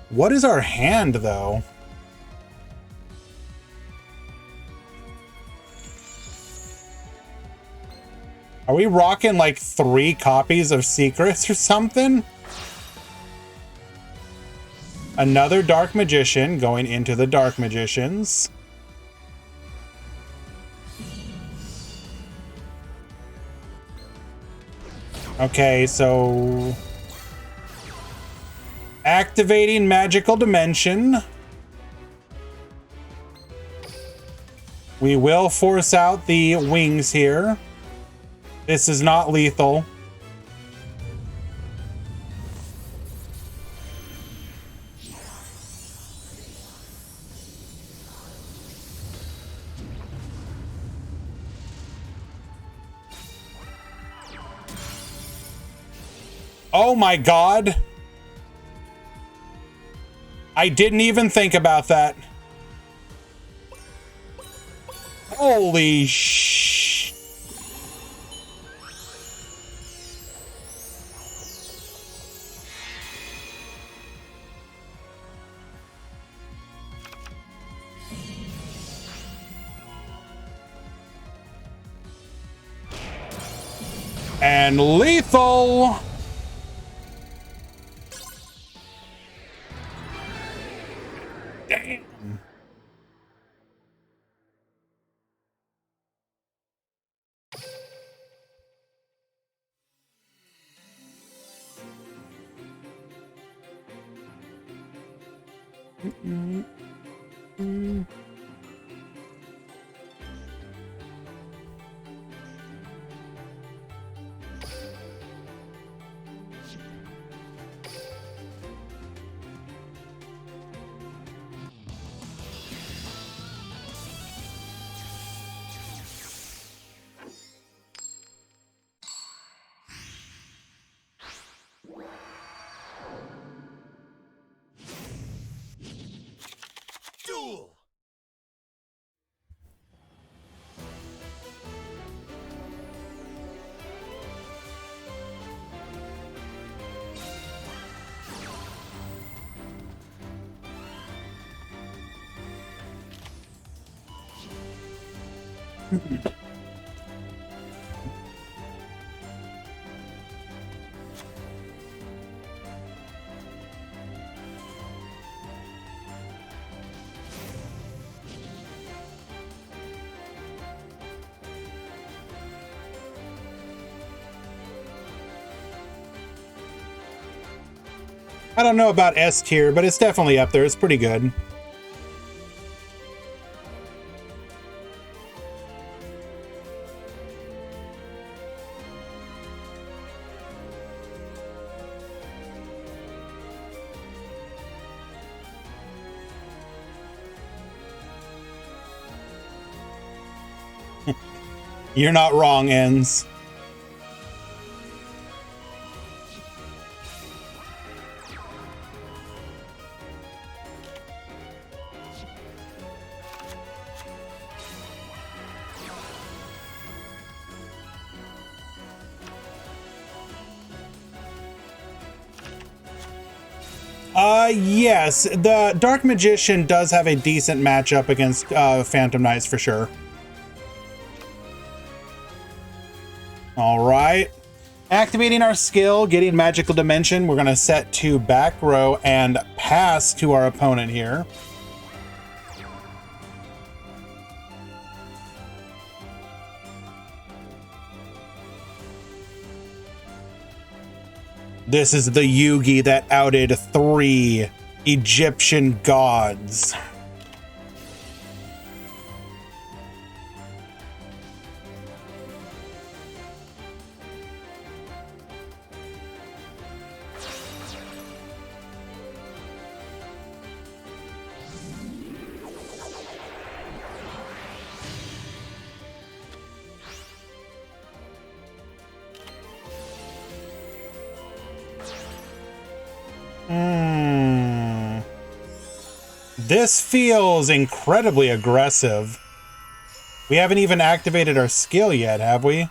What is our hand, though? Are we rocking like 3 copies of Secrets or something? Another Dark Magician going into the Dark Magicians. Okay, so activating Magical Dimension. We will force out the wings here. This is not lethal. Oh my God. I didn't even think about that. Holy sh... And lethal! Damn. Duel! I don't know about S tier, but it's definitely up there. It's pretty good. You're not wrong, Ends. Yes, the Dark Magician does have a decent matchup against Phantom Knights for sure. All right. Activating our skill, getting Magical Dimension, we're going to set to back row and pass to our opponent here. This is the Yugi that outed 3 Egyptian gods. This feels incredibly aggressive. We haven't even activated our skill yet, have we?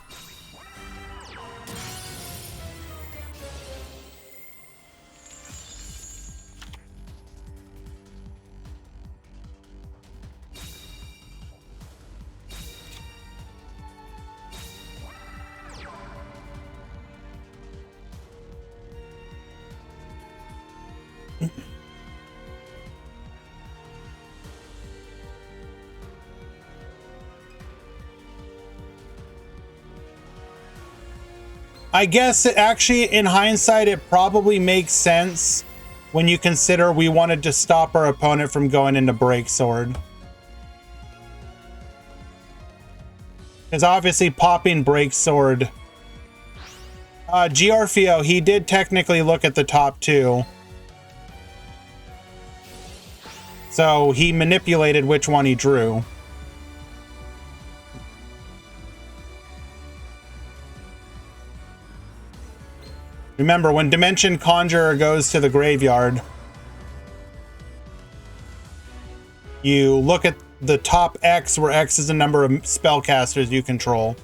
I guess it actually, in hindsight, it probably makes sense when you consider we wanted to stop our opponent from going into Break Sword. Because obviously popping Break Sword... Giorfio, he did technically look at the top 2. So he manipulated which one he drew. Remember, when Dimension Conjurer goes to the graveyard, you look at the top X, where X is the number of spellcasters you control.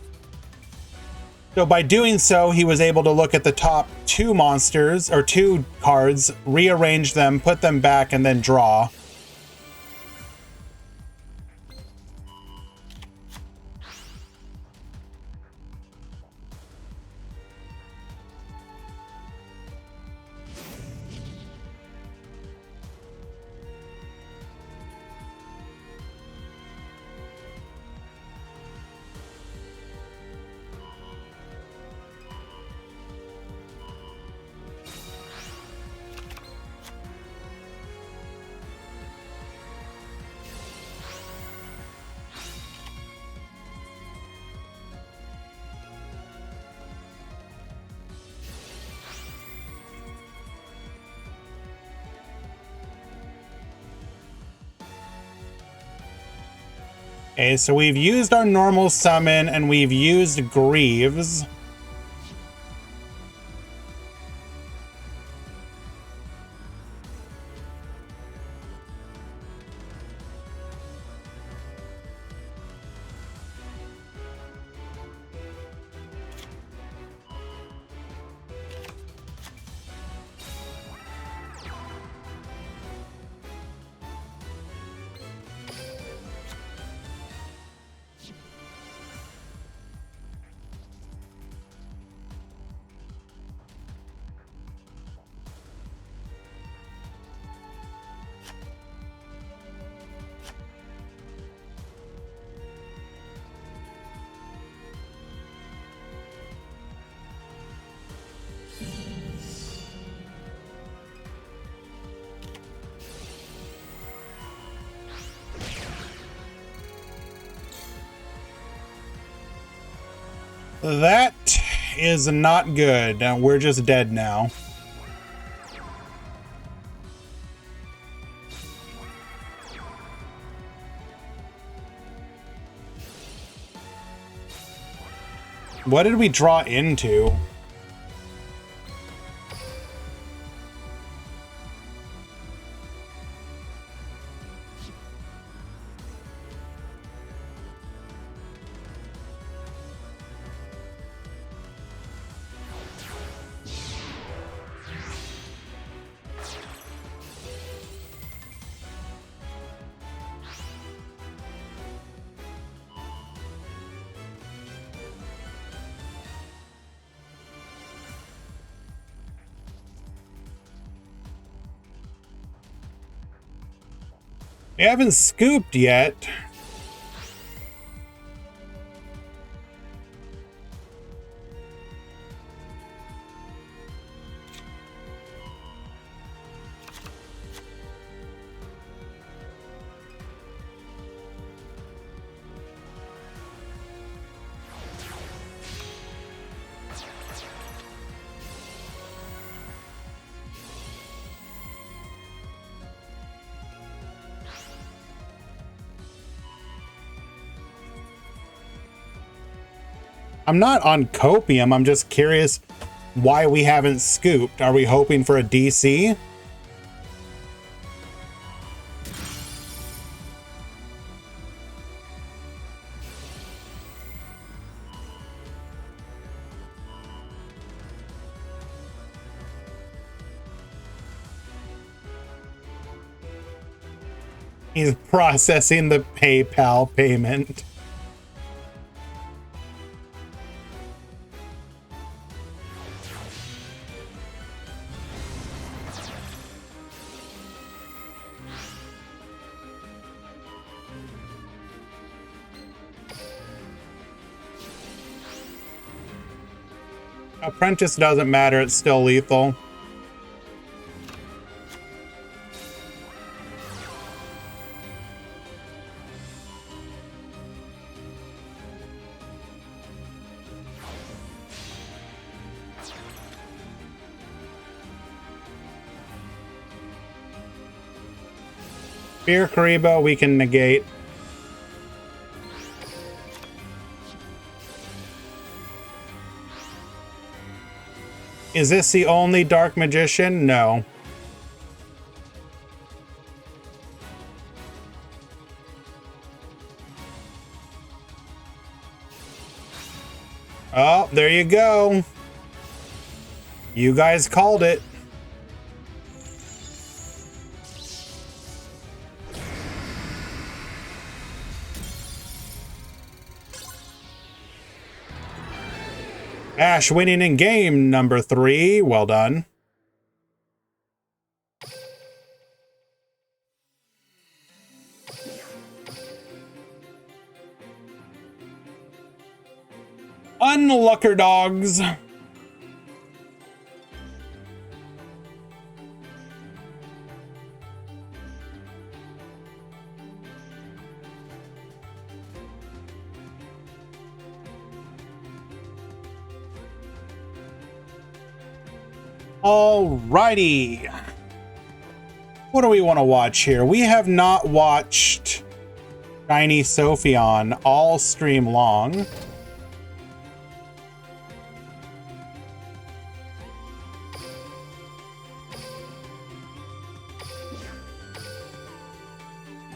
So by doing so, he was able to look at the top 2 monsters, or 2 cards, rearrange them, put them back, and then draw. Okay, so we've used our normal summon and we've used Greaves. That is not good. We're just dead now. What did we draw into? We haven't scooped yet. I'm not on copium. I'm just curious why we haven't scooped. Are we hoping for a DC? He's processing the PayPal payment. Apprentice doesn't matter, it's still lethal. Fear Karibo we can negate. Is this the only Dark Magician? No. Oh, there you go. You guys called it. Ash winning in game number 3. Well done. Unlucker dogs. Alrighty. What do we want to watch here? We have not watched Shiny Sophion all stream long.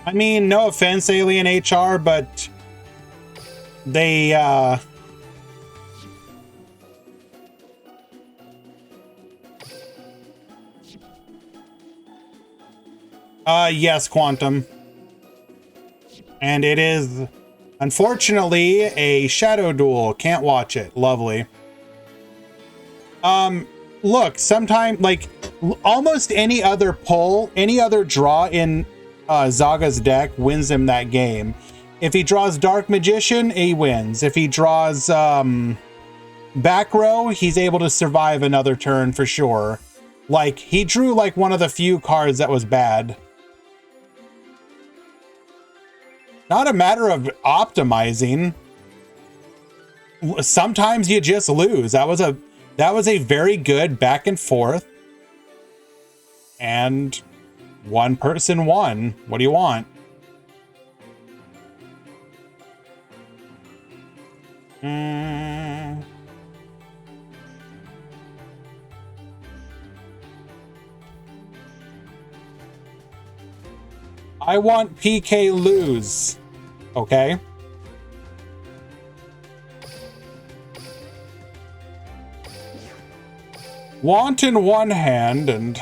I mean, no offense, Alien HR, but they, yes, Quantum. And it is, unfortunately, a Shadow Duel. Can't watch it. Lovely. Look, sometime, like, almost any other pull, any other draw in Zaga's deck wins him that game. If he draws Dark Magician, he wins. If he draws back row, he's able to survive another turn for sure. Like, he drew like one of the few cards that was bad. Not a matter of optimizing. Sometimes you just lose. That was a very good back and forth. And one person won. What do you want? I want PK lose. Okay. Want in one hand and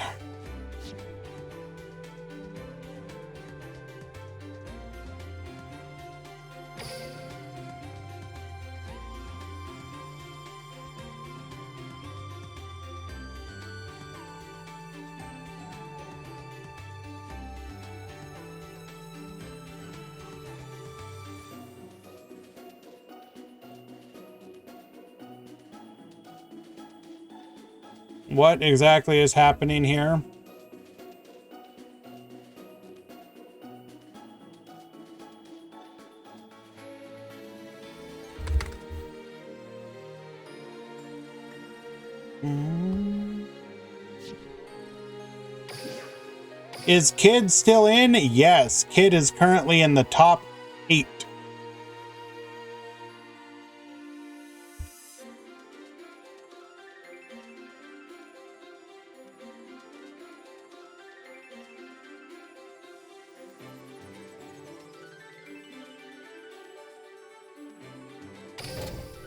what exactly is happening here? Is Kid still in? Yes, Kid is currently in the top 8.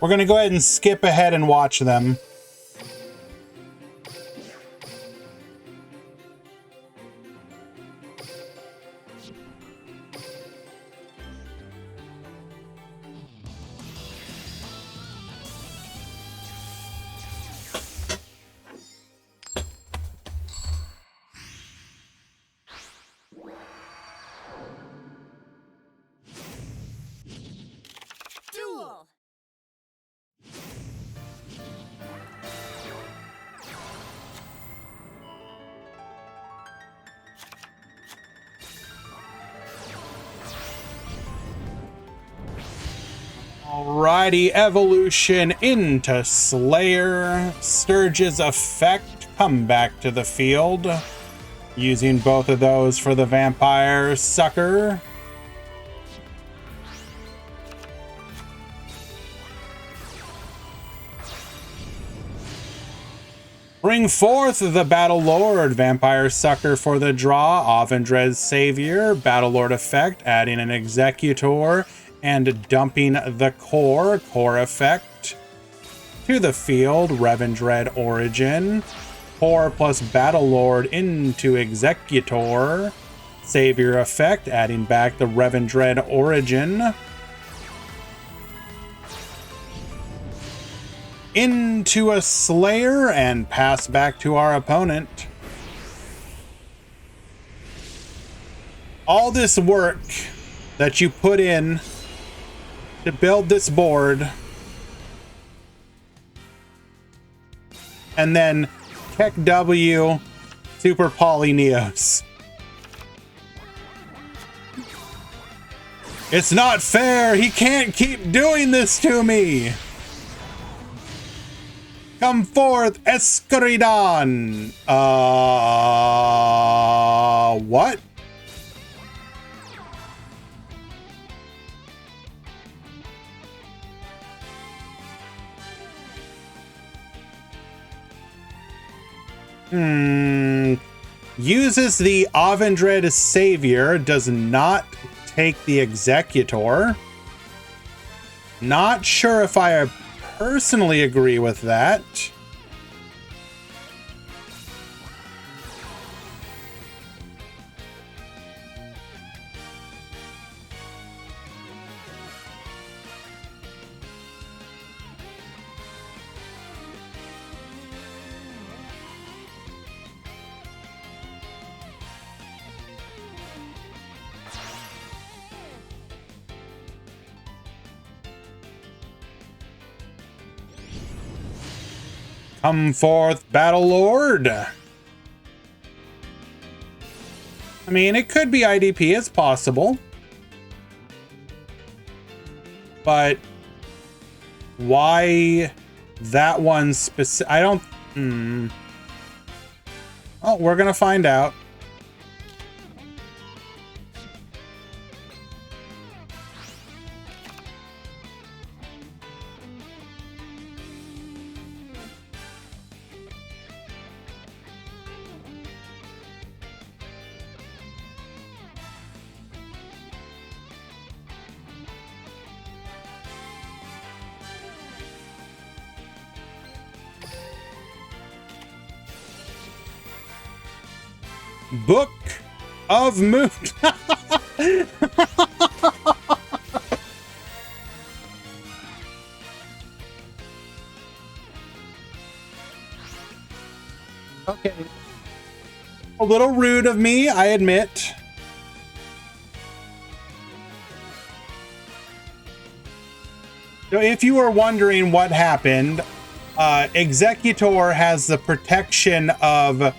We're going to go ahead and skip ahead and watch them. Duel! Alrighty, evolution into Slayer. Sturge's effect, come back to the field. Using both of those for the Vampire Sucker. Bring forth the Battle Lord, Vampire Sucker for the draw, Avendred's Savior, Battle Lord effect, adding an Executor, and dumping the core effect to the field, Revendred Origin, core plus Battle Lord into Executor, Savior effect, adding back the Revendred Origin, into a Slayer, and pass back to our opponent. All this work that you put in to build this board, and then Tech W Super Poly Neos. It's not fair! He can't keep doing this to me! Come forth, Escridon! What? Uses the Avendred Savior, does not take the Executor. Not sure if I personally agree with that. Come forth, Battle Lord. I mean, it could be IDP, it's possible. But why that one specific? I don't... Oh, we're gonna find out. Book of Moon. Okay. A little rude of me, I admit. So if you were wondering what happened, Executor has the protection of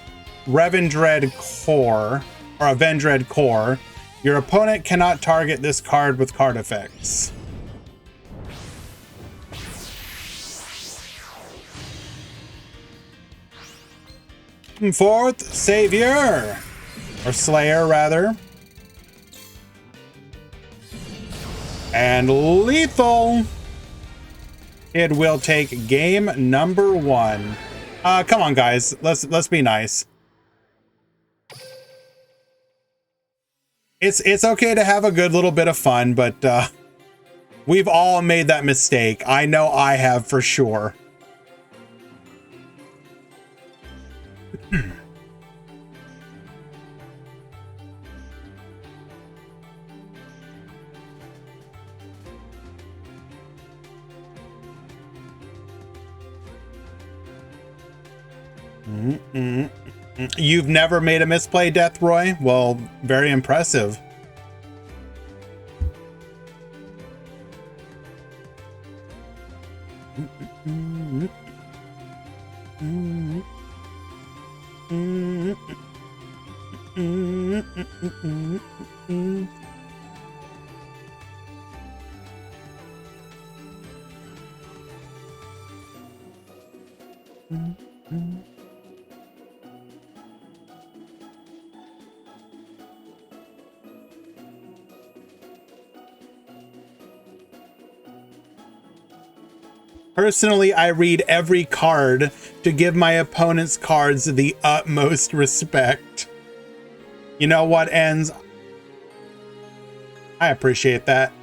Revendred Core, or Avendred Core. Your opponent cannot target this card with card effects. Fourth, Savior, or Slayer rather. And lethal. It will take game number 1. Come on, guys. Let's be nice. It's okay to have a good little bit of fun, but we've all made that mistake. I know I have for sure. You've never made a misplay, Deathroy? Well, very impressive. Personally, I read every card to give my opponent's cards the utmost respect. You know what, Ends? I appreciate that.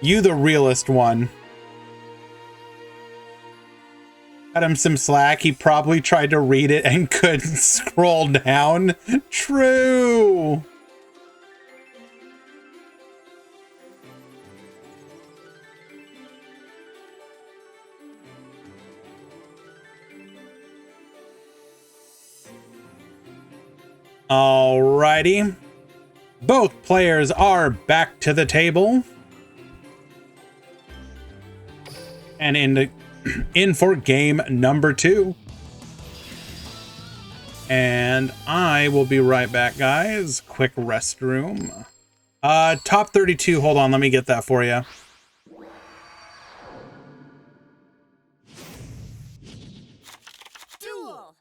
You the realest one. Cut him some slack. He probably tried to read it and couldn't scroll down. True. Alrighty. Both players are back to the table. And in for game number 2. And I will be right back, guys. Quick restroom. Top 32. Hold on, let me get that for you. Duel.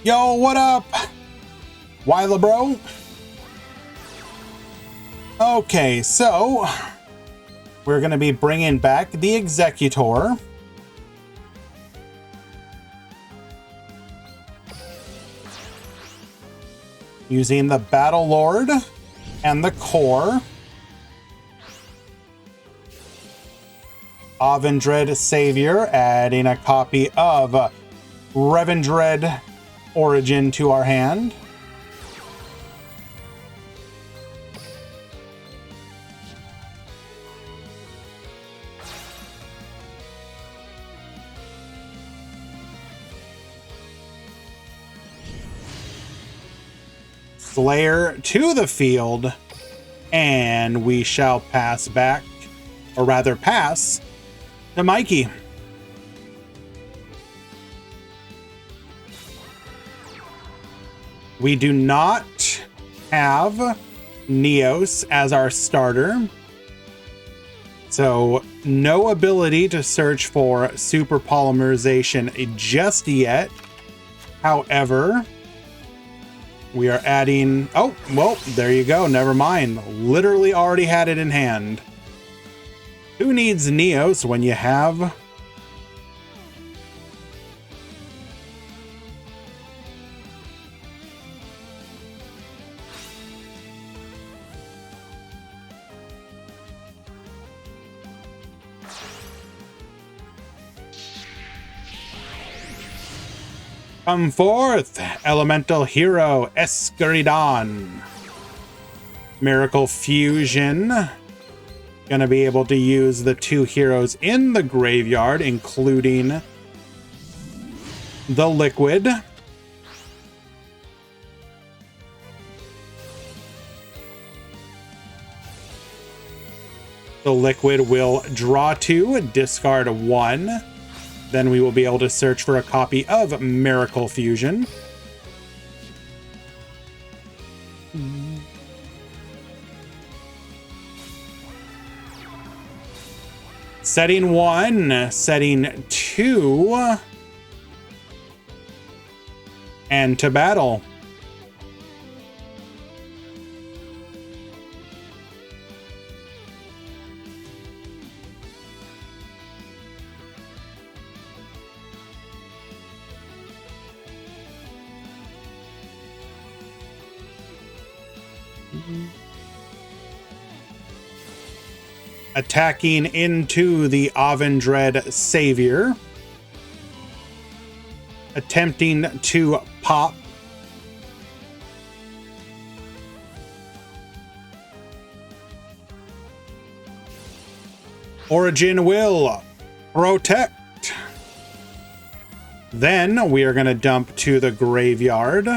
Yo, what up? Wyla, bro? Okay, so we're going to be bringing back the Executor. Using the Battle Lord and the Core. Avendred Savior, adding a copy of Revendred Origin to our hand. Slayer to the field, and we shall pass back, or rather pass, to Mikey. We do not have Neos as our starter, so no ability to search for super polymerization just yet. However, we are adding... Oh, well, there you go. Never mind. Literally already had it in hand. Who needs Neos when you have... Come forth, elemental hero Escaridon. Miracle Fusion. Gonna be able to use the 2 heroes in the graveyard, including the Liquid. The Liquid will draw 2, discard 1. Then we will be able to search for a copy of Miracle Fusion. Setting 1, setting 2, and to battle. Attacking into the Avendred Savior. Attempting to pop. Origin will protect. Then we are going to dump to the graveyard.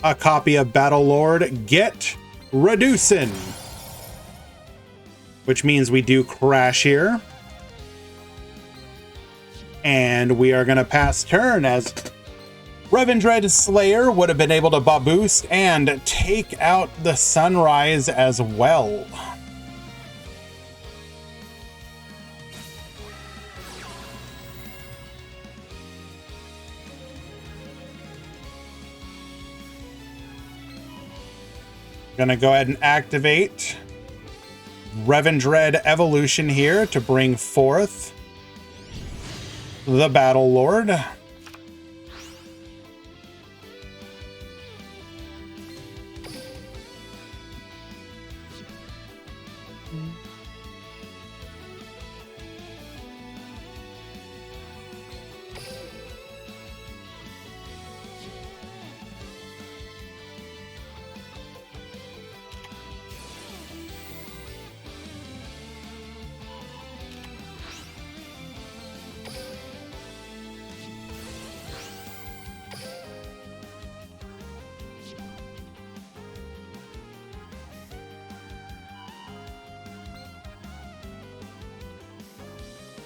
A copy of Battle Lord, get reducing. Which means we do crash here. And we are going to pass turn as Revendred Slayer would have been able to boost and take out the Sunrise as well. Gonna go ahead and activate Revendred Evolution here to bring forth the Battle Lord.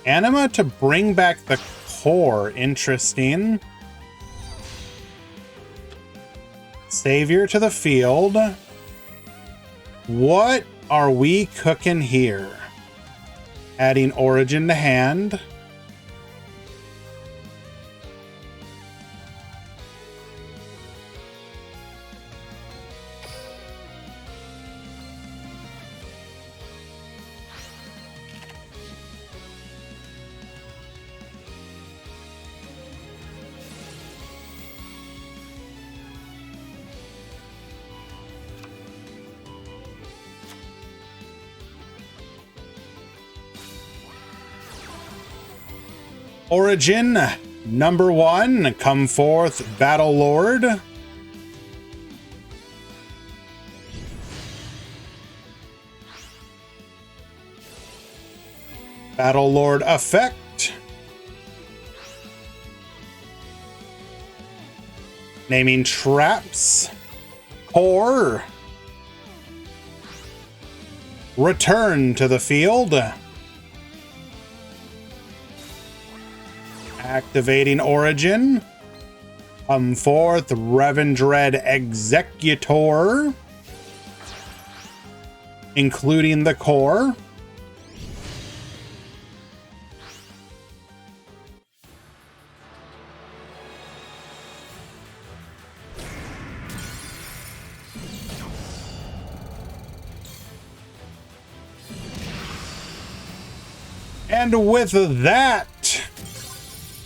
Anima to bring back the core. Interesting. Savior to the field. What are we cooking here? Adding Origin to hand. Origin number 1, come forth, Battle Lord. Battle Lord effect. Naming traps. Core. Return to the field. Activating Origin. Come forth, Revendred Executor. Including the core. And with that,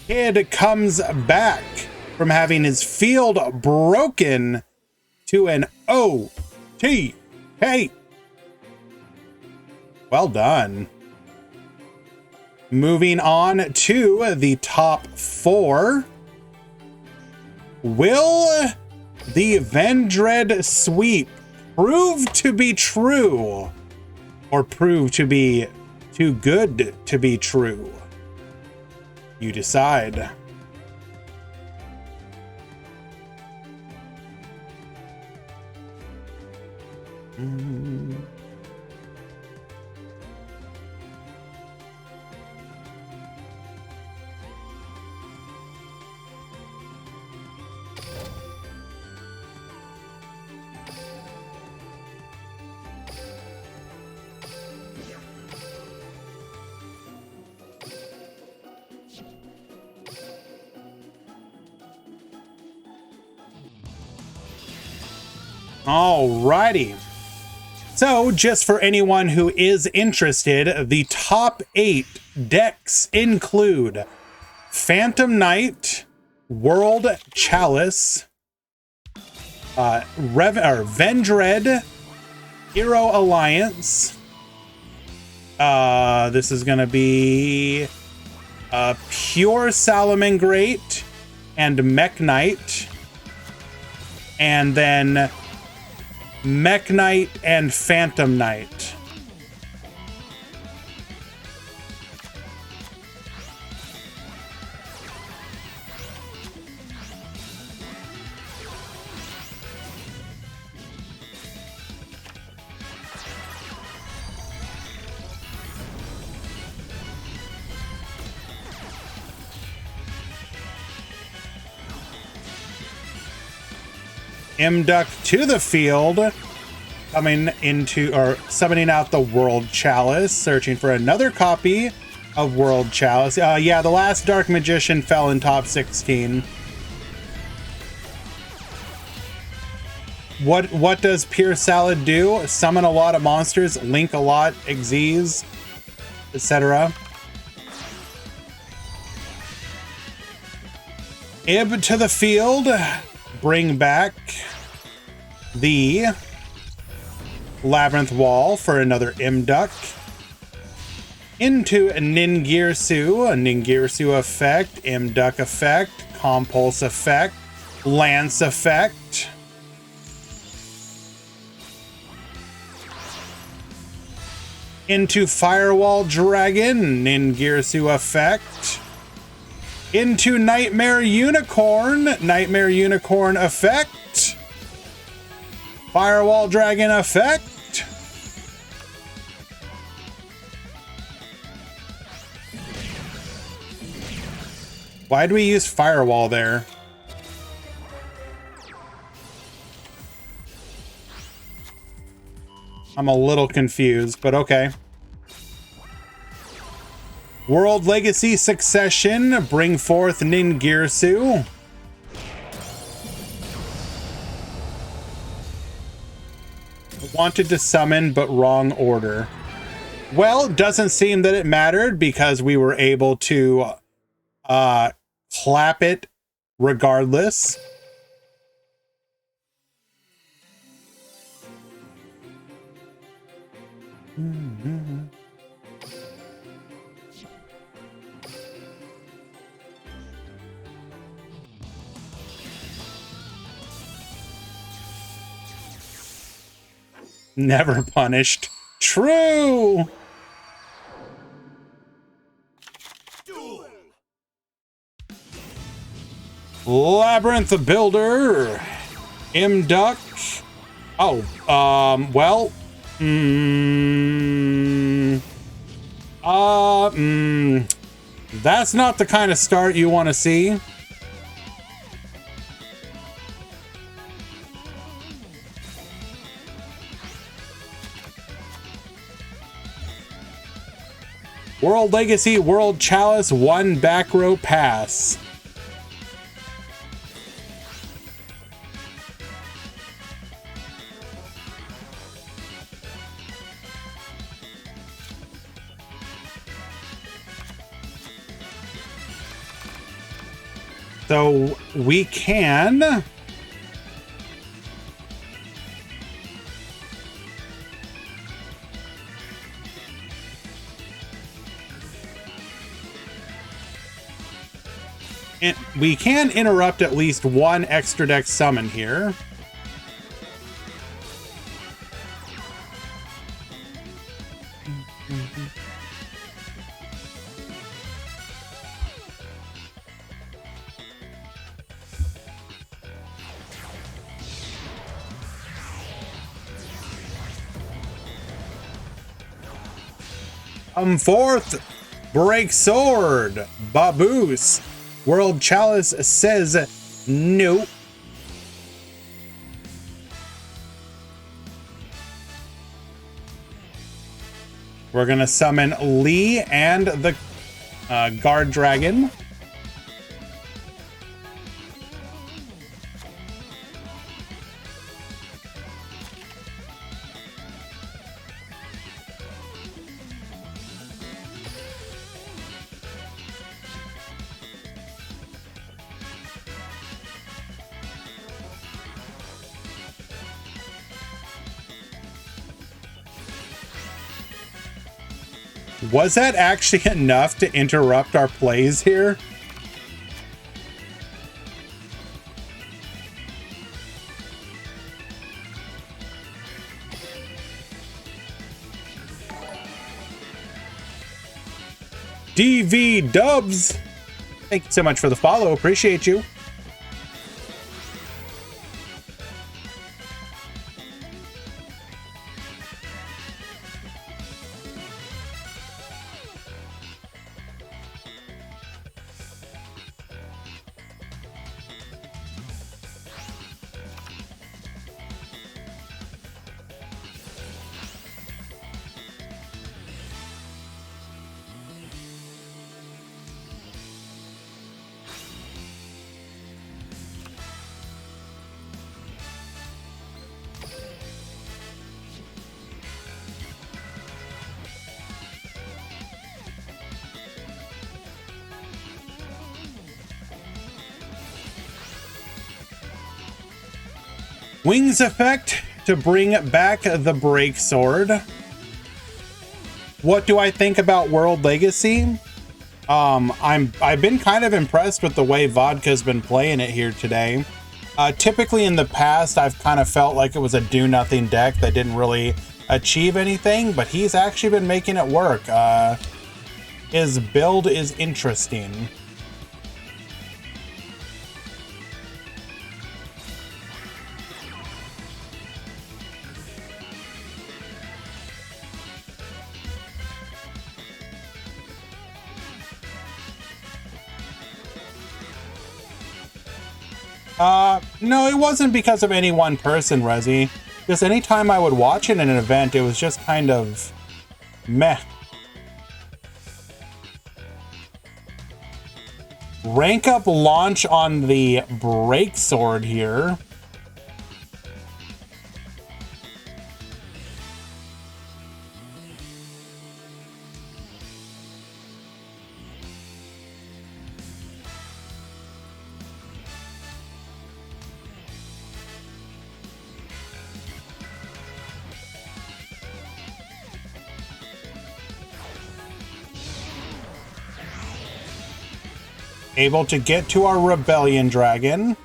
Kid comes back from having his field broken to an OTK. Well done. Moving on to the top 4. Will the Vendred sweep prove to be true or prove to be too good to be true? You decide. Alrighty. So, just for anyone who is interested, the top 8 decks include Phantom Knight, World Chalice, Vendred, Hero Alliance. This is going to be Pure Salamangreat and Mech Knight. And then Mech Knight and Phantom Knight. Mduck to the field, coming into or summoning out the World Chalice, searching for another copy of World Chalice. Yeah, the last Dark Magician fell in top 16. What does Pure Salad do? Summon a lot of monsters, link a lot, Xyz, etc. Ib to the field, bring back the Labyrinth Wall for another Mduck. Into Ningirsu, a Ningirsu effect, Mduck effect, Compulse effect, Lance effect. Into Firewall Dragon, Ningirsu effect. Into Nightmare Unicorn, Nightmare Unicorn effect. Firewall Dragon effect. Why do we use Firewall there? I'm a little confused, but okay. World Legacy Succession, bring forth Ningirsu. Wanted to summon, but wrong order. Well, doesn't seem that it mattered because we were able to clap it regardless. Never punished. True! Duel. Labyrinth Builder. Imduck. Oh, well. That's not the kind of start you want to see. World Legacy, World Chalice, 1 back row pass. So we can interrupt at least one extra deck summon here. Fourth, Break Sword, Baboose. World Chalice says no. We're gonna summon Lee and the Guard Dragon. Was that actually enough to interrupt our plays here? DV Dubs, thank you so much for the follow. Appreciate you. Wings effect to bring back the Break Sword. What do I think about World Legacy? I've been kind of impressed with the way Vodka's been playing it here today. Typically in the past, I've kind of felt like it was a do-nothing deck that didn't really achieve anything, but he's actually been making it work. His build is interesting. No, it wasn't because of any one person, Resi. Just anytime I would watch it in an event, it was just kind of meh. Rank up launch on the Break Sword here. Able to get to our Rebellion Dragon.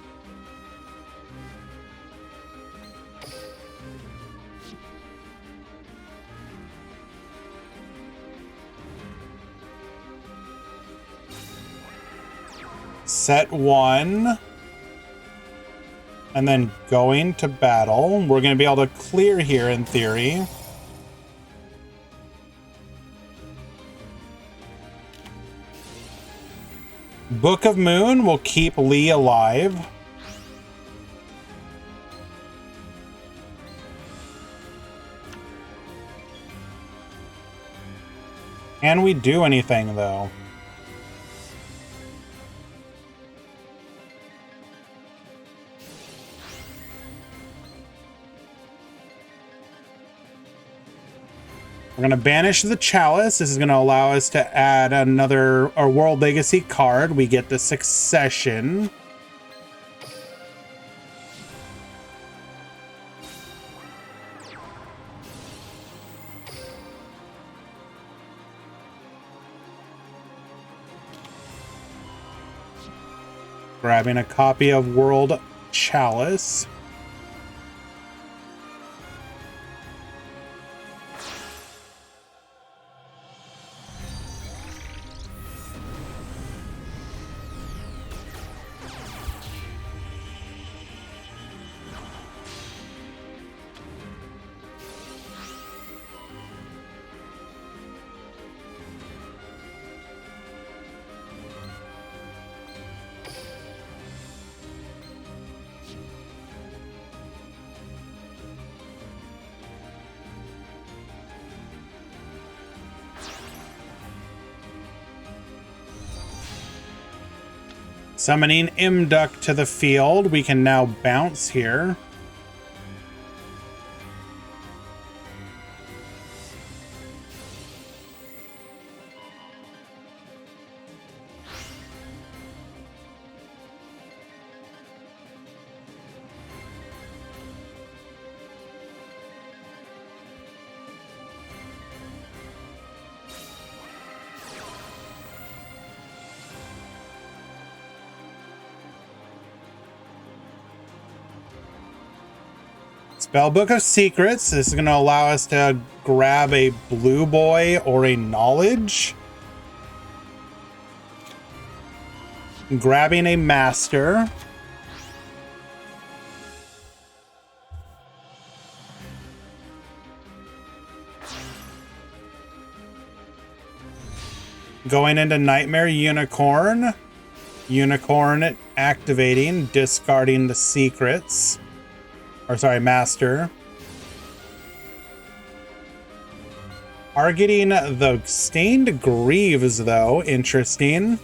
Set 1. And then going to battle. We're going to be able to clear here in theory. Book of Moon will keep Lee alive. Can we do anything, though? We're going to banish the Chalice. This is going to allow us to add another World Legacy card. We get the Succession. Grabbing a copy of World Chalice. Summoning Imduck to the field. We can now bounce here. Spellbook of Secrets. This is going to allow us to grab a Blue Boy or a Knowledge. Grabbing a Master. Going into Nightmare Unicorn. Unicorn activating, discarding the Secrets. Or sorry, Master. Targeting the Stained Greaves, though. Interesting.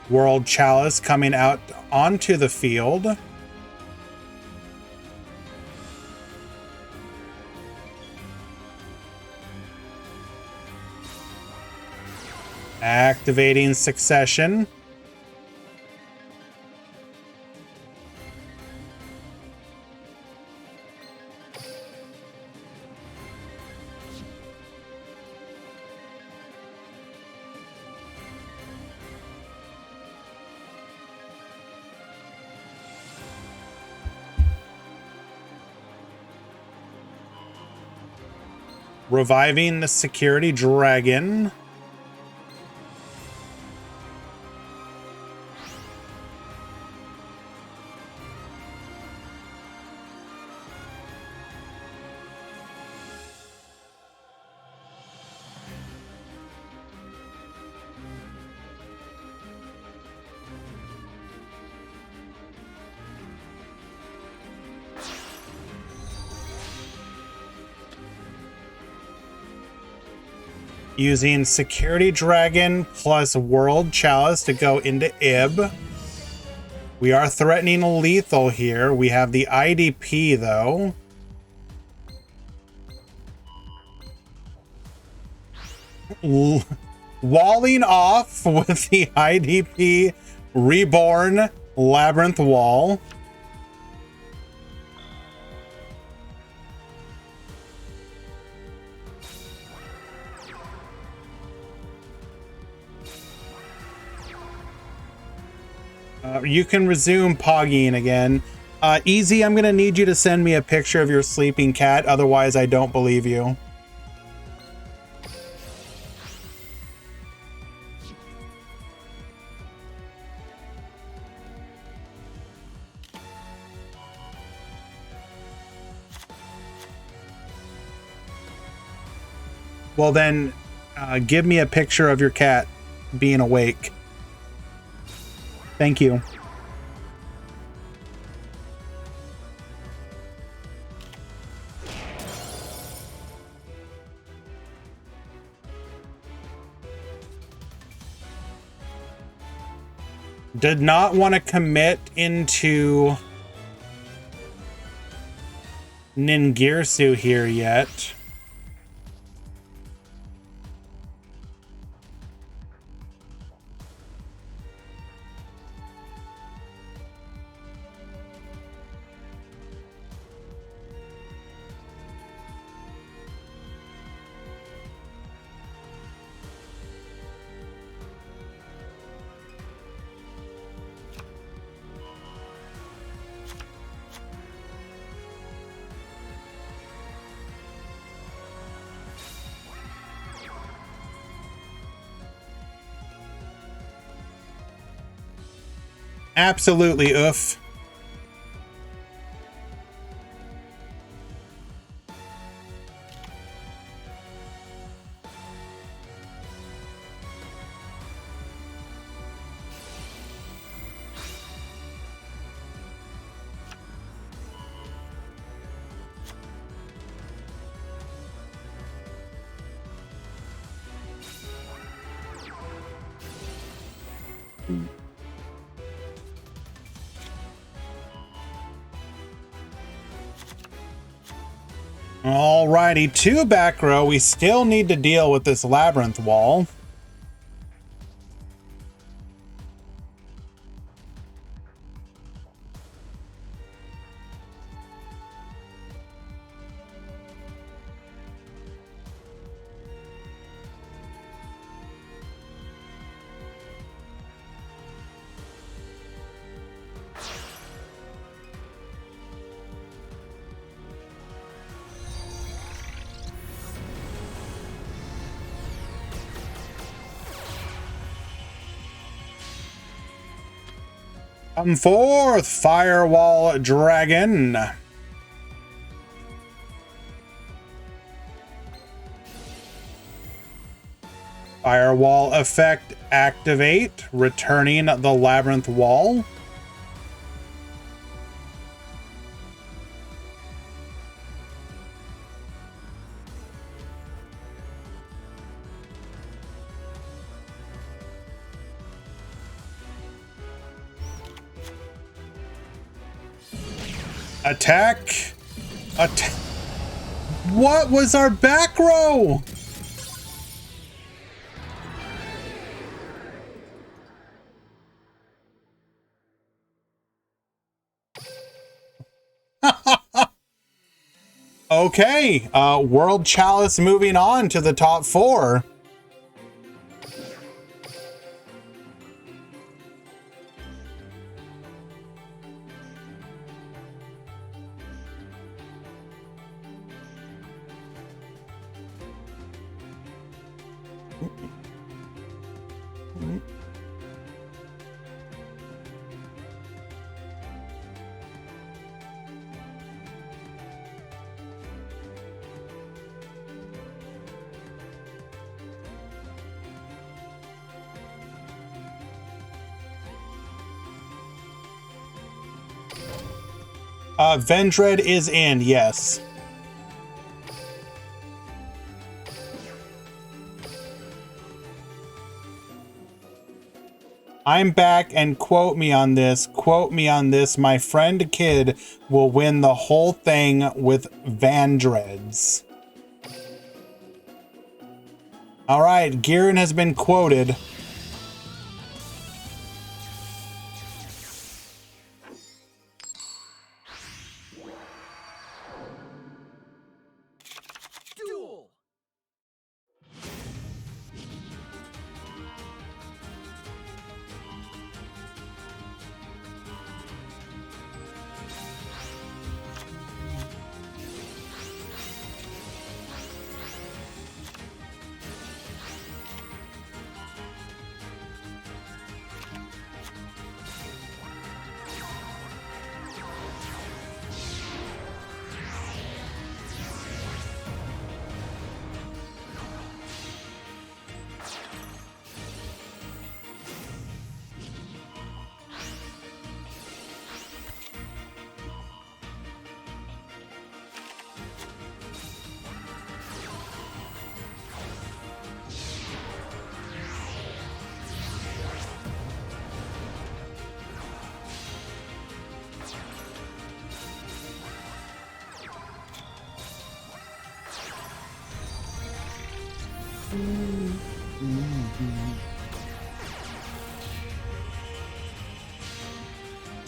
World Chalice coming out onto the field. Activating Succession. Reviving the Security Dragon. Using Security Dragon plus World Chalice to go into Ib. We are threatening lethal here. We have the IDP though. Walling off with the IDP Reborn Labyrinth Wall. You can resume pogging again. Easy, I'm going to need you to send me a picture of your sleeping cat. Otherwise, I don't believe you. Well then, give me a picture of your cat being awake. Thank you. Did not want to commit into Ningirsu here yet. Absolutely, oof. Alrighty, 2 back row. We still need to deal with this labyrinth wall. Come forth, Firewall Dragon. Firewall effect activate, returning the labyrinth wall. Attack! What was our back row? Okay, World Chalice moving on to the top 4. Vendred is in, yes. I'm back, and quote me on this, my friend Kid will win the whole thing with Vandreds. All right, Giran has been quoted. Duel.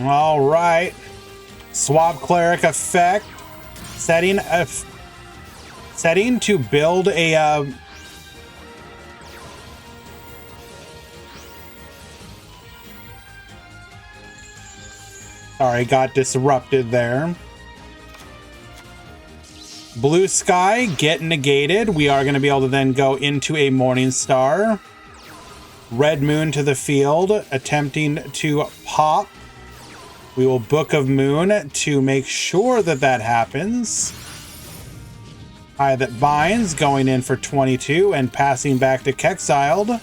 All right. Swap cleric effect. Setting to build a sorry, got disrupted there. Blue sky, get negated. We are going to be able to then go into a morning star. Red moon to the field, attempting to pop. We will Book of Moon to make sure that that happens. Eye that binds, going in for 22 and passing back to Kexiled.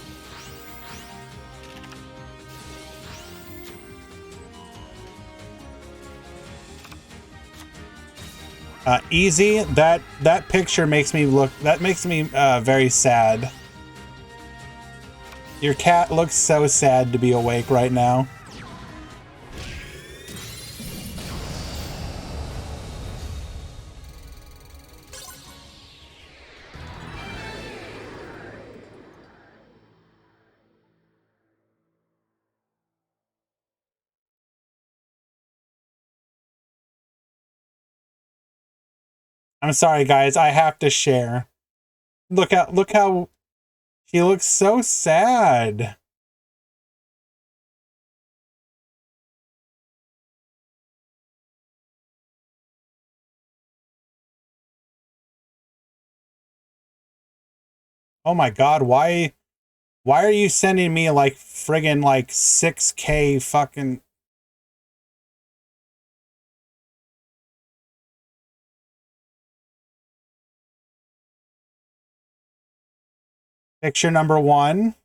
Easy. That picture makes me look. That makes me very sad. Your cat looks so sad to be awake right now. I'm sorry, guys. I have to share. Look how he looks so sad. Oh my God, why are you sending me like friggin' like 6K fucking... Picture number 1.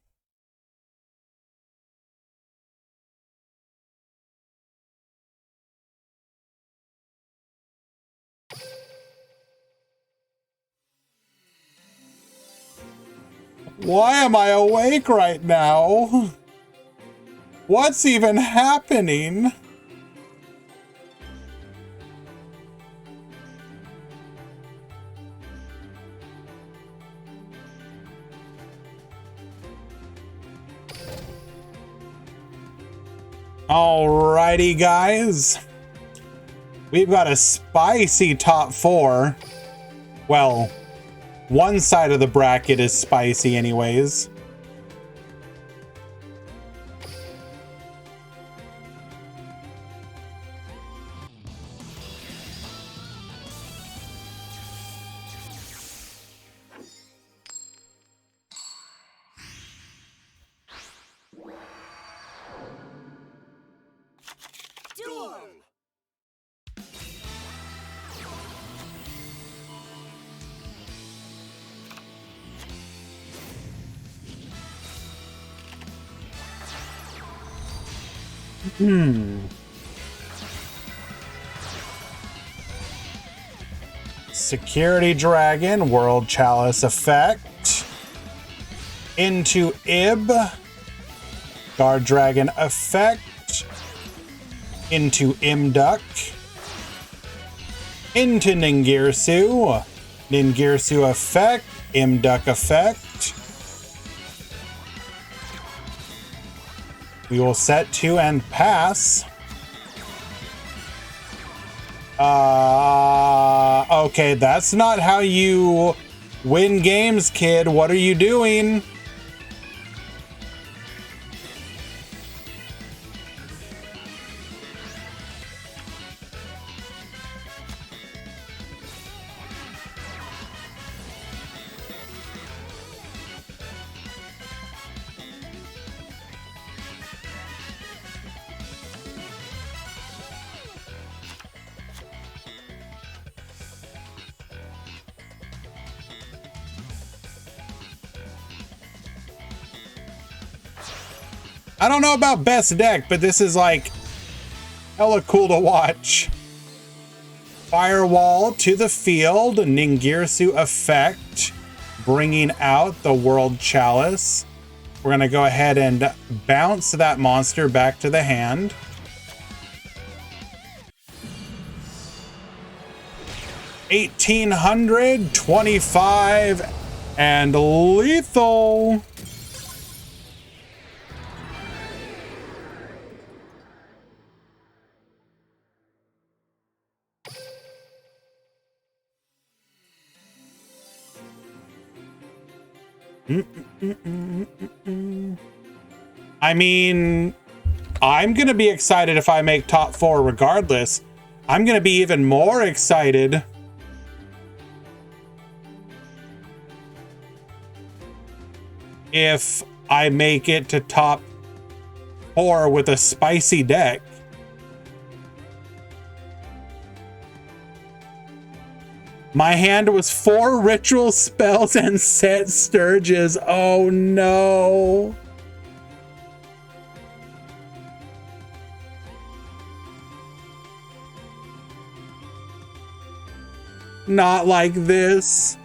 Why am I awake right now? What's even happening? Alrighty, guys. We've got a spicy top 4. Well, one side of the bracket is spicy anyways. Duel! Security Dragon, World Chalice effect. Into Ib. Guard Dragon effect. Into Imduck. Into Ningirsu. Ningirsu effect. Imduck effect. We will set 2 and pass. Okay, that's not how you win games, kid. What are you doing? I don't know about best deck, but this is like hella cool to watch. Firewall to the field, Ningirsu effect, bringing out the World Chalice. We're gonna go ahead and bounce that monster back to the hand. $1,825 And lethal. I mean, I'm going to be excited if I make top 4 regardless. I'm going to be even more excited if I make it to top 4 with a spicy deck. My hand was 4 ritual spells and set Sturges. Oh no. Not like this.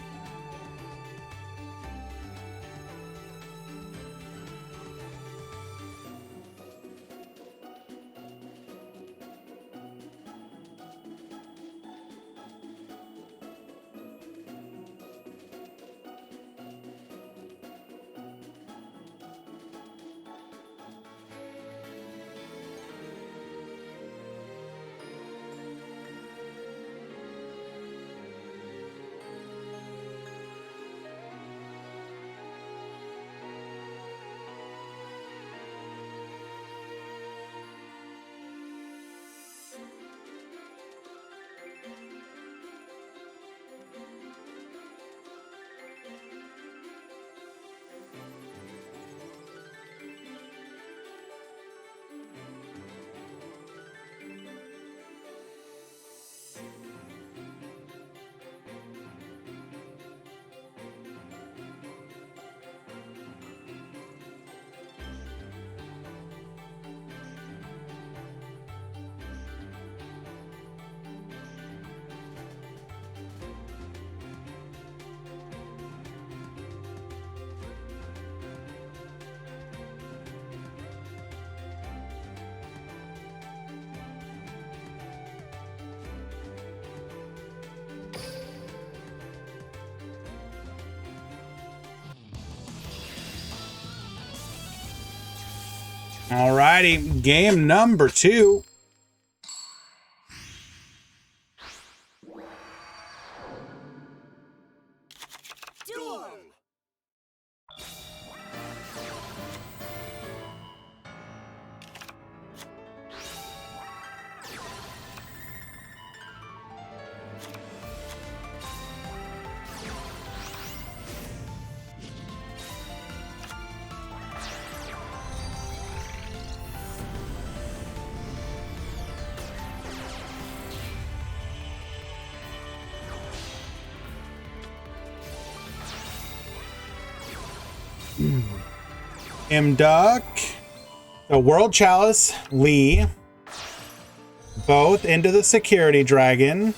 Alrighty, game number 2. Duel. Imduck, the World Chalice, Lee, both into the Security Dragon.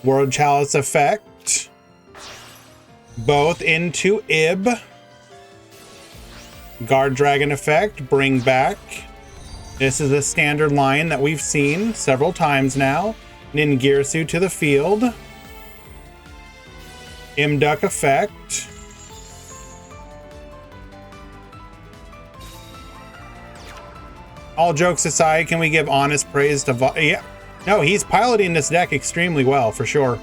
World Chalice effect, both into Ib. Guard Dragon effect, bring back. This is a standard line that we've seen several times now. Ningirsu to the field. Imduck effect. All jokes aside, can we give honest praise to yeah. No, he's piloting this deck extremely well, for sure.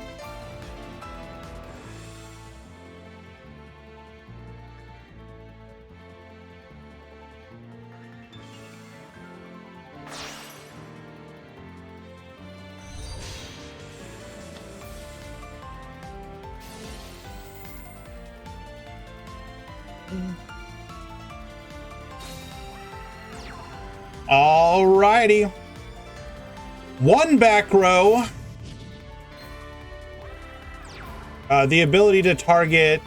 Alrighty. One back row. The ability to target.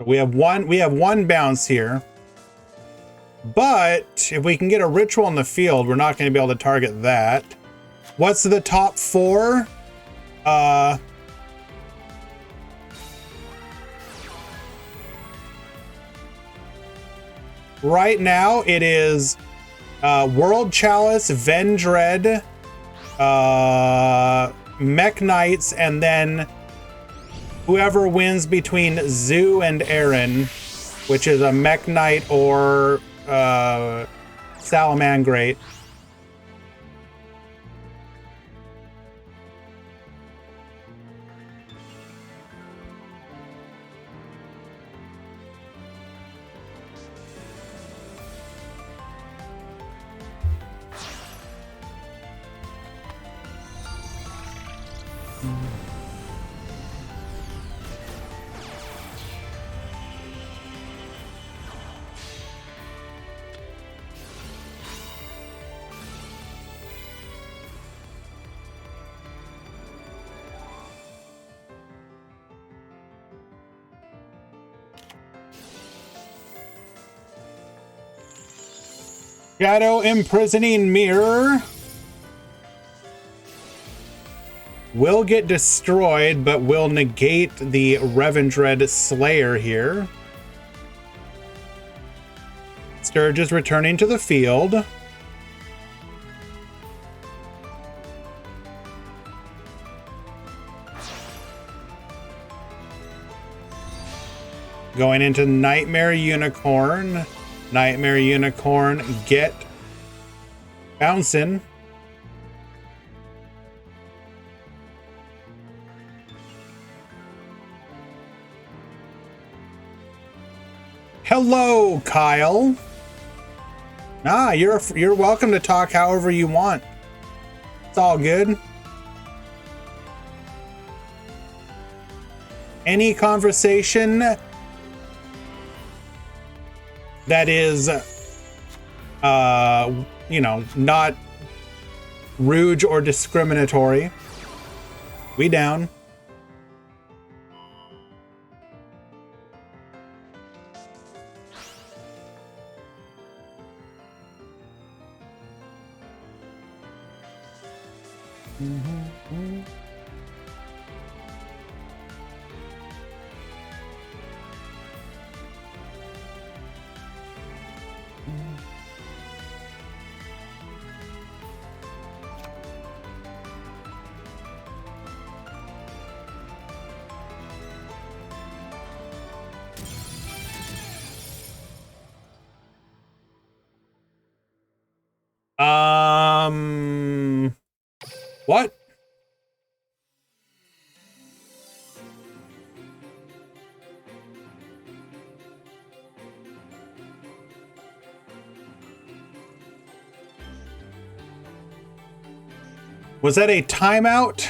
We have one bounce here. But if we can get a ritual in the field, we're not going to be able to target that. What's the top 4? Right now, it is World Chalice, Vendread, Mech Knights, and then whoever wins between Zoo and Aaron, which is a Mech Knight or Salamangrate. Shadow Imprisoning Mirror will get destroyed, but will negate the Revendread Slayer here. Sturge is returning to the field. Going into Nightmare Unicorn. Nightmare Unicorn, get bouncing. Hello, Kyle. You're welcome to talk however you want. It's all good. Any conversation that is, you know, not rude or discriminatory. We down. What? Was that a timeout?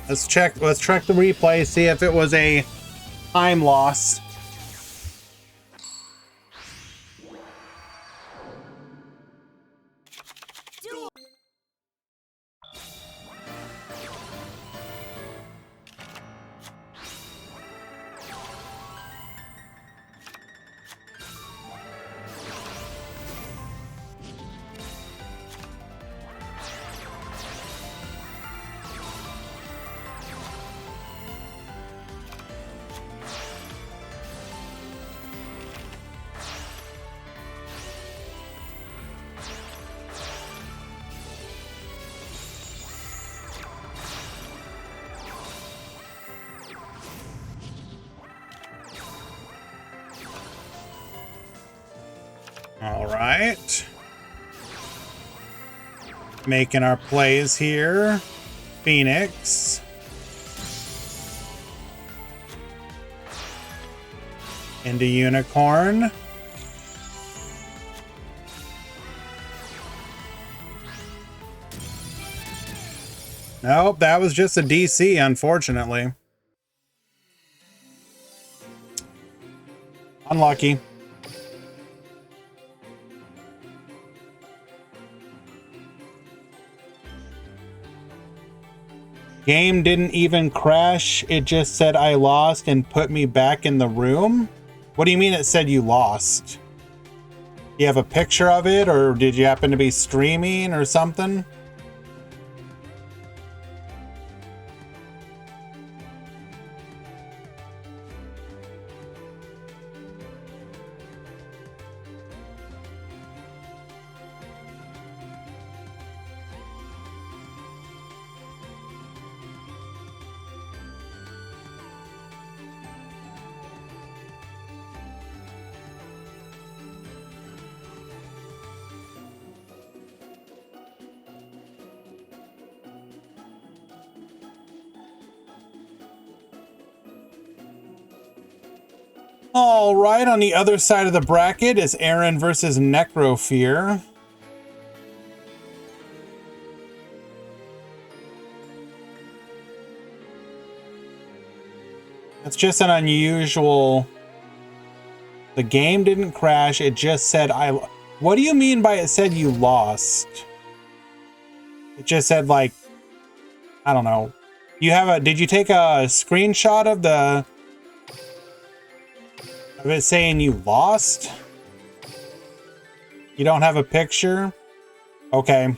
Let's check the replay, see if it was a time loss. All right. Making our plays here. Phoenix. Into Unicorn. Nope, that was just a DC, unfortunately. Unlucky. Game didn't even crash. It just said I lost and put me back in the room. What do you mean it said you lost? You have a picture of it, or did you happen to be streaming or something? All right, on the other side of the bracket is Aaron versus Necrofear. It's just an unusual... The game didn't crash, it just said What do you mean by it said you lost? It just said, like, I don't know. Did you take a screenshot of it saying you lost? You don't have a picture? Okay.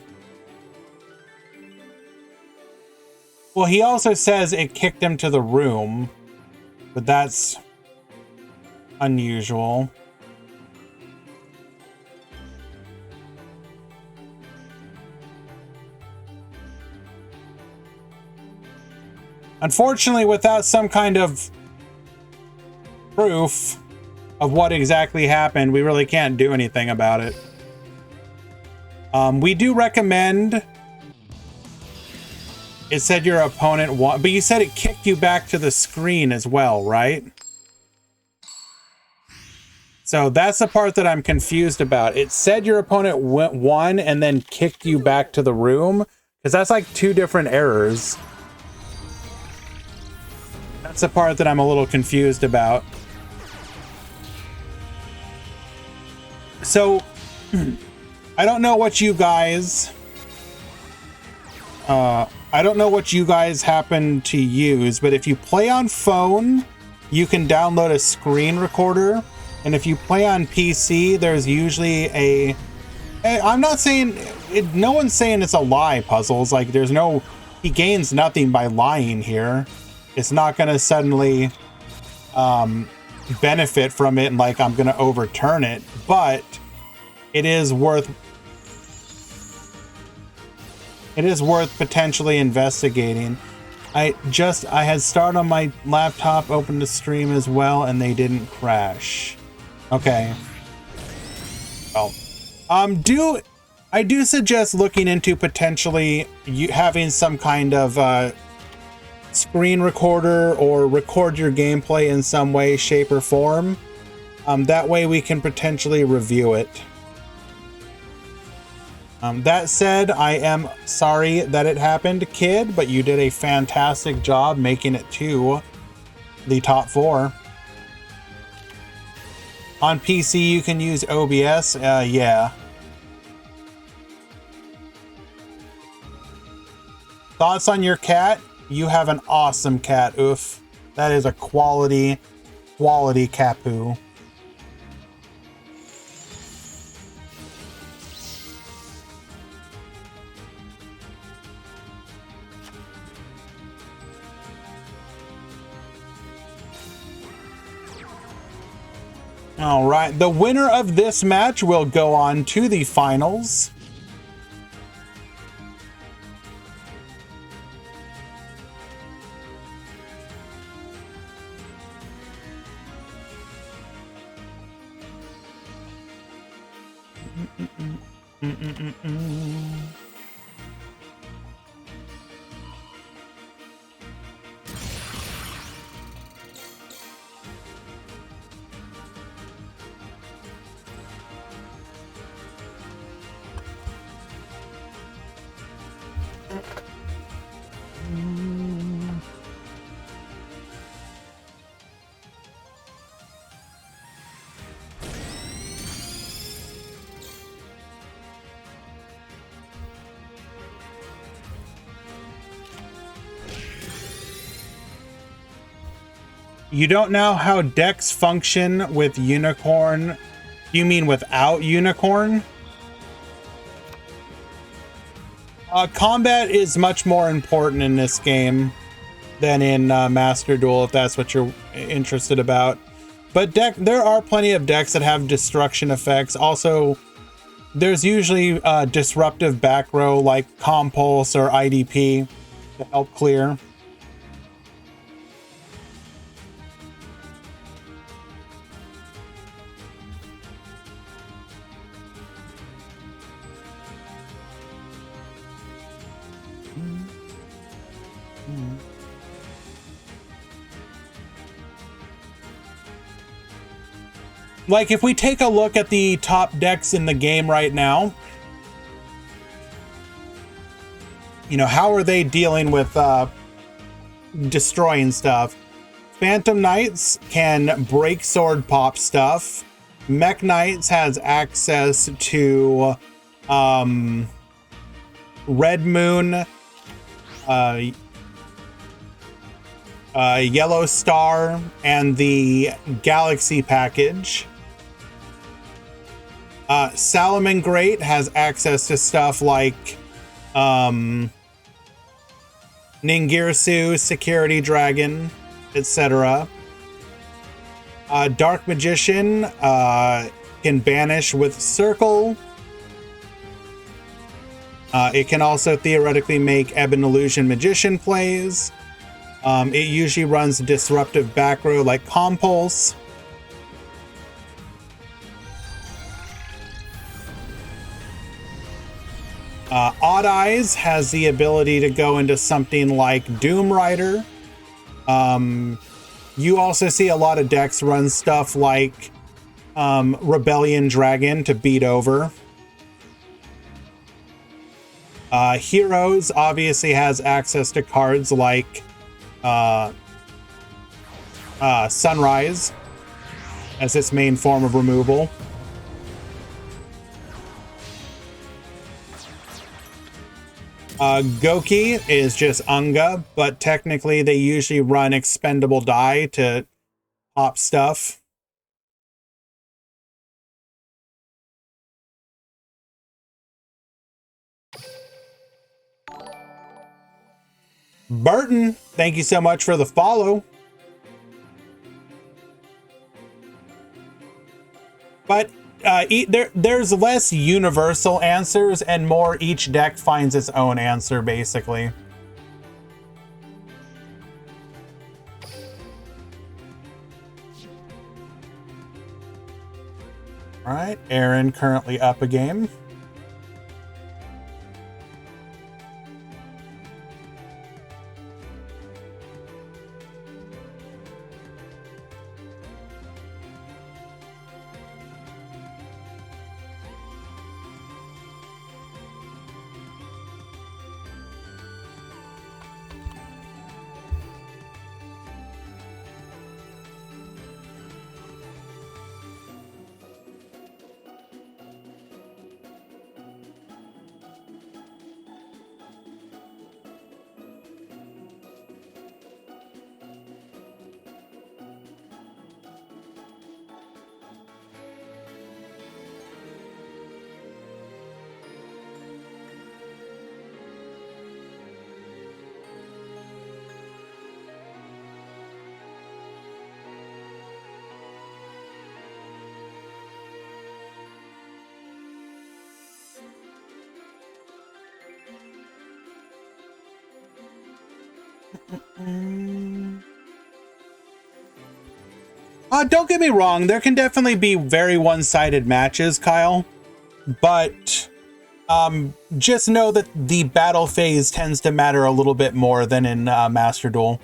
Well, he also says it kicked him to the room, but that's unusual. Unfortunately, without some kind of proof of what exactly happened, we really can't do anything about it. We do recommend... It said your opponent won, but you said it kicked you back to the screen as well, right? So that's the part that I'm confused about. It said your opponent won and then kicked you back to the room, because that's like two different errors. That's the part that I'm a little confused about. So, I don't know what you guys... I don't know what you guys happen to use, but if you play on phone, you can download a screen recorder. And if you play on PC, there's usually I'm not saying... no one's saying it's a lie puzzle. It's like there's no... He gains nothing by lying here. It's not going to suddenly benefit from it and like I'm going to overturn it. But it is worth... It is worth potentially investigating. I had started on my laptop, opened the stream as well, and they didn't crash. Okay. Well, I do suggest looking into potentially having some kind of screen recorder or record your gameplay in some way, shape, or form. That way we can potentially review it. That said, I am sorry that it happened, kid, but you did a fantastic job making it to the top 4. On PC, you can use OBS. Yeah. Thoughts on your cat? You have an awesome cat, oof. That is a quality cat poo. All right, the winner of this match will go on to the finals. You don't know how decks function with Unicorn? You mean without Unicorn? Combat is much more important in this game than in Master Duel, if that's what you're interested about. But there are plenty of decks that have destruction effects. Also, there's usually disruptive back row like Compulse or IDP to help clear. like if we take a look at the top decks in the game right now, you know, how are they dealing with destroying stuff? Phantom Knights can break sword pop stuff. Mech Knights has access to Red Moon, Yellow Star, and the Galaxy package. Salamangreat has access to stuff like Ningirsu, Security Dragon, etc. Dark Magician can banish with Circle. It can also theoretically make Ebon Illusion Magician plays. It usually runs disruptive back row like Compulse. Odd Eyes has the ability to go into something like Doom Rider. You also see a lot of decks run stuff like Rebellion Dragon to beat over. Heroes obviously has access to cards like Sunrise as its main form of removal. Goki is just Unga, but technically they usually run expendable die to pop stuff. Burton, thank you so much for the follow. But there's less universal answers and more each deck finds its own answer, basically. All right, Aaron currently up a game. Don't get me wrong, there can definitely be very one-sided matches, Kyle, but just know that the battle phase tends to matter a little bit more than in Master Duel.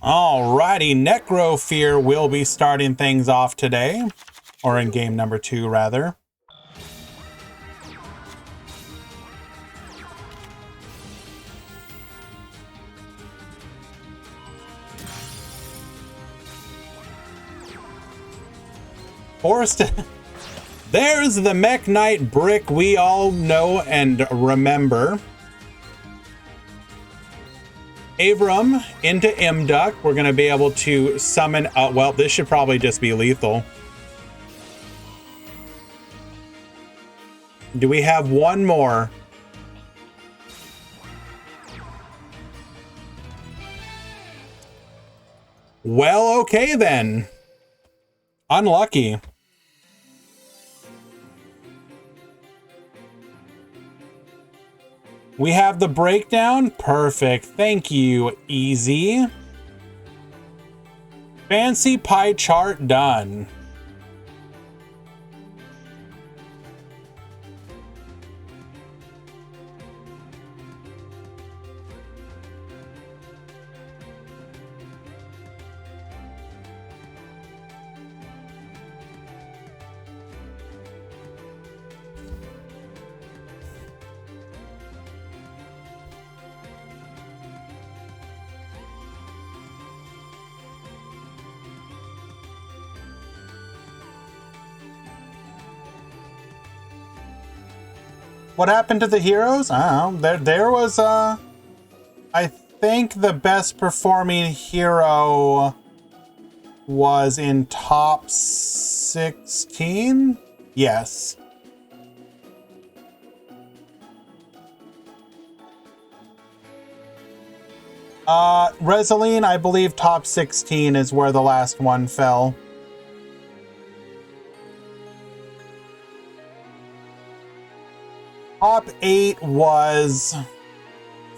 Alrighty, Necrofear will be starting things off today, or in game number 2, rather. Forced. There's the Mech Knight brick we all know and remember. Avram into Imduck. We're going to be able to summon... well, this should probably just be lethal. Do we have one more? Well, okay then. Unlucky. We have the breakdown. Perfect. Thank you, Easy. Fancy pie chart done. What happened to the heroes? I don't know. There was I think the best performing hero was in top 16. Yes. Reseline, I believe top 16 is where the last one fell. Top 8 was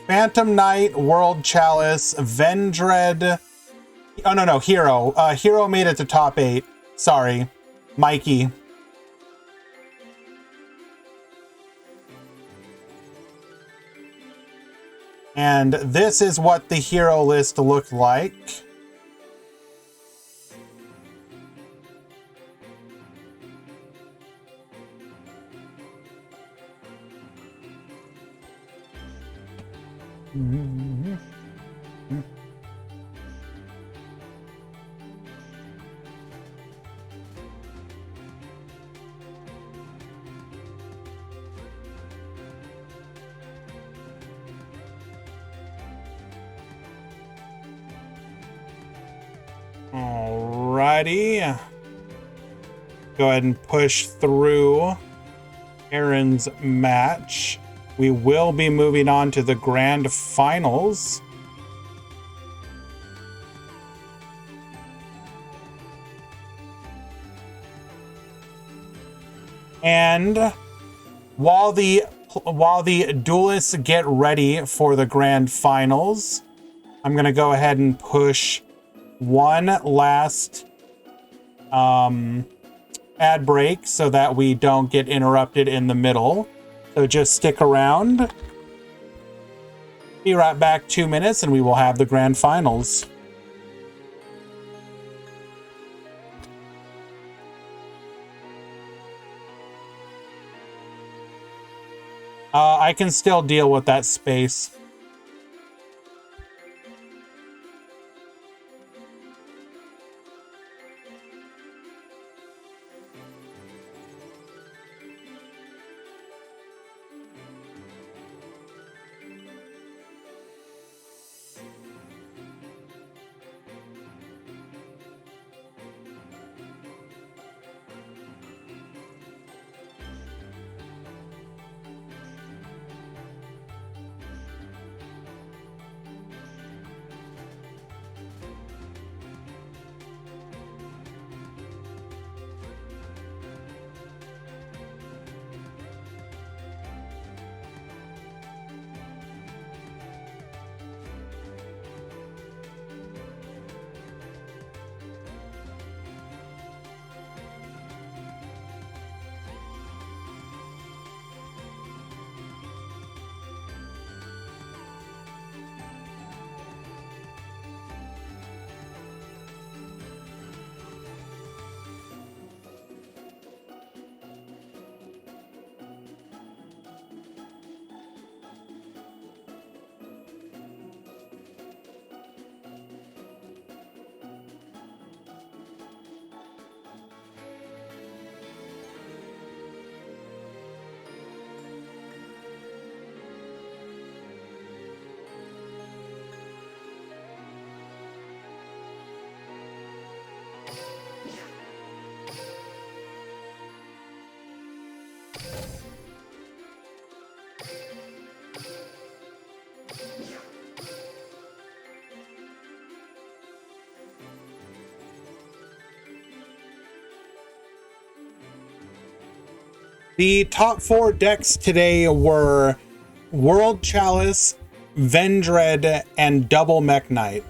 Phantom Knight, World Chalice, Vendread. Oh, no, Hero. Hero made it to top 8. Sorry. Mikey. And this is what the hero list looked like. Alrighty. Go ahead and push through Aaron's match. We will be moving on to the grand finals. And while the duelists get ready for the grand finals, I'm going to go ahead and push one last ad break so that we don't get interrupted in the middle. So just stick around. Be right back 2 minutes and we will have the grand finals. I can still deal with that space. The top 4 decks today were World Chalice, Vendread, and Double Mech Knight.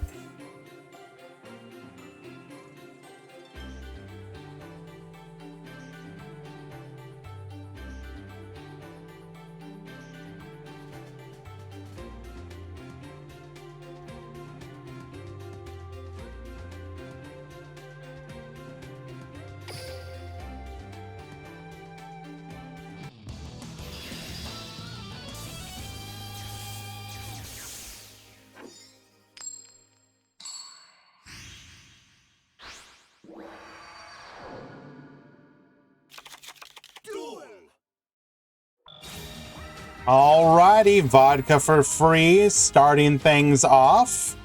Alrighty, vodka for free, starting things off.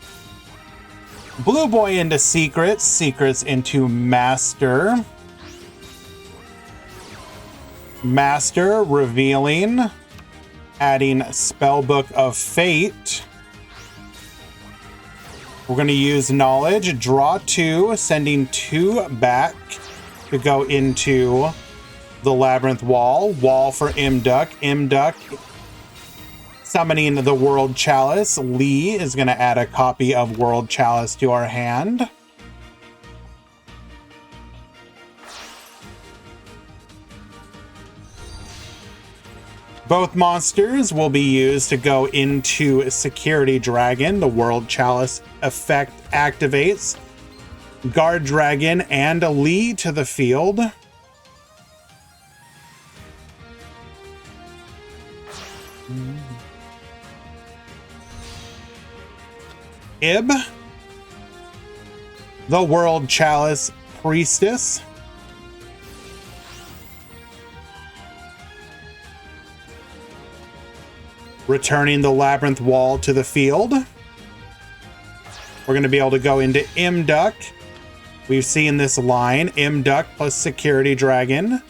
Blue Boy into Secrets, Secrets into Master. Master, revealing, adding Spellbook of Fate. We're going to use Knowledge, draw 2, sending 2 back to go into the Labyrinth Wall. Wall for Imduck. Imduck summoning the World Chalice. Lee is going to add a copy of World Chalice to our hand. Both monsters will be used to go into Security Dragon. The World Chalice effect activates. Guard Dragon and Lee to the field. Ib, the World Chalice Priestess. Returning the Labyrinth Wall to the field. We're going to be able to go into Imduck. We've seen this line, Imduck plus Security Dragon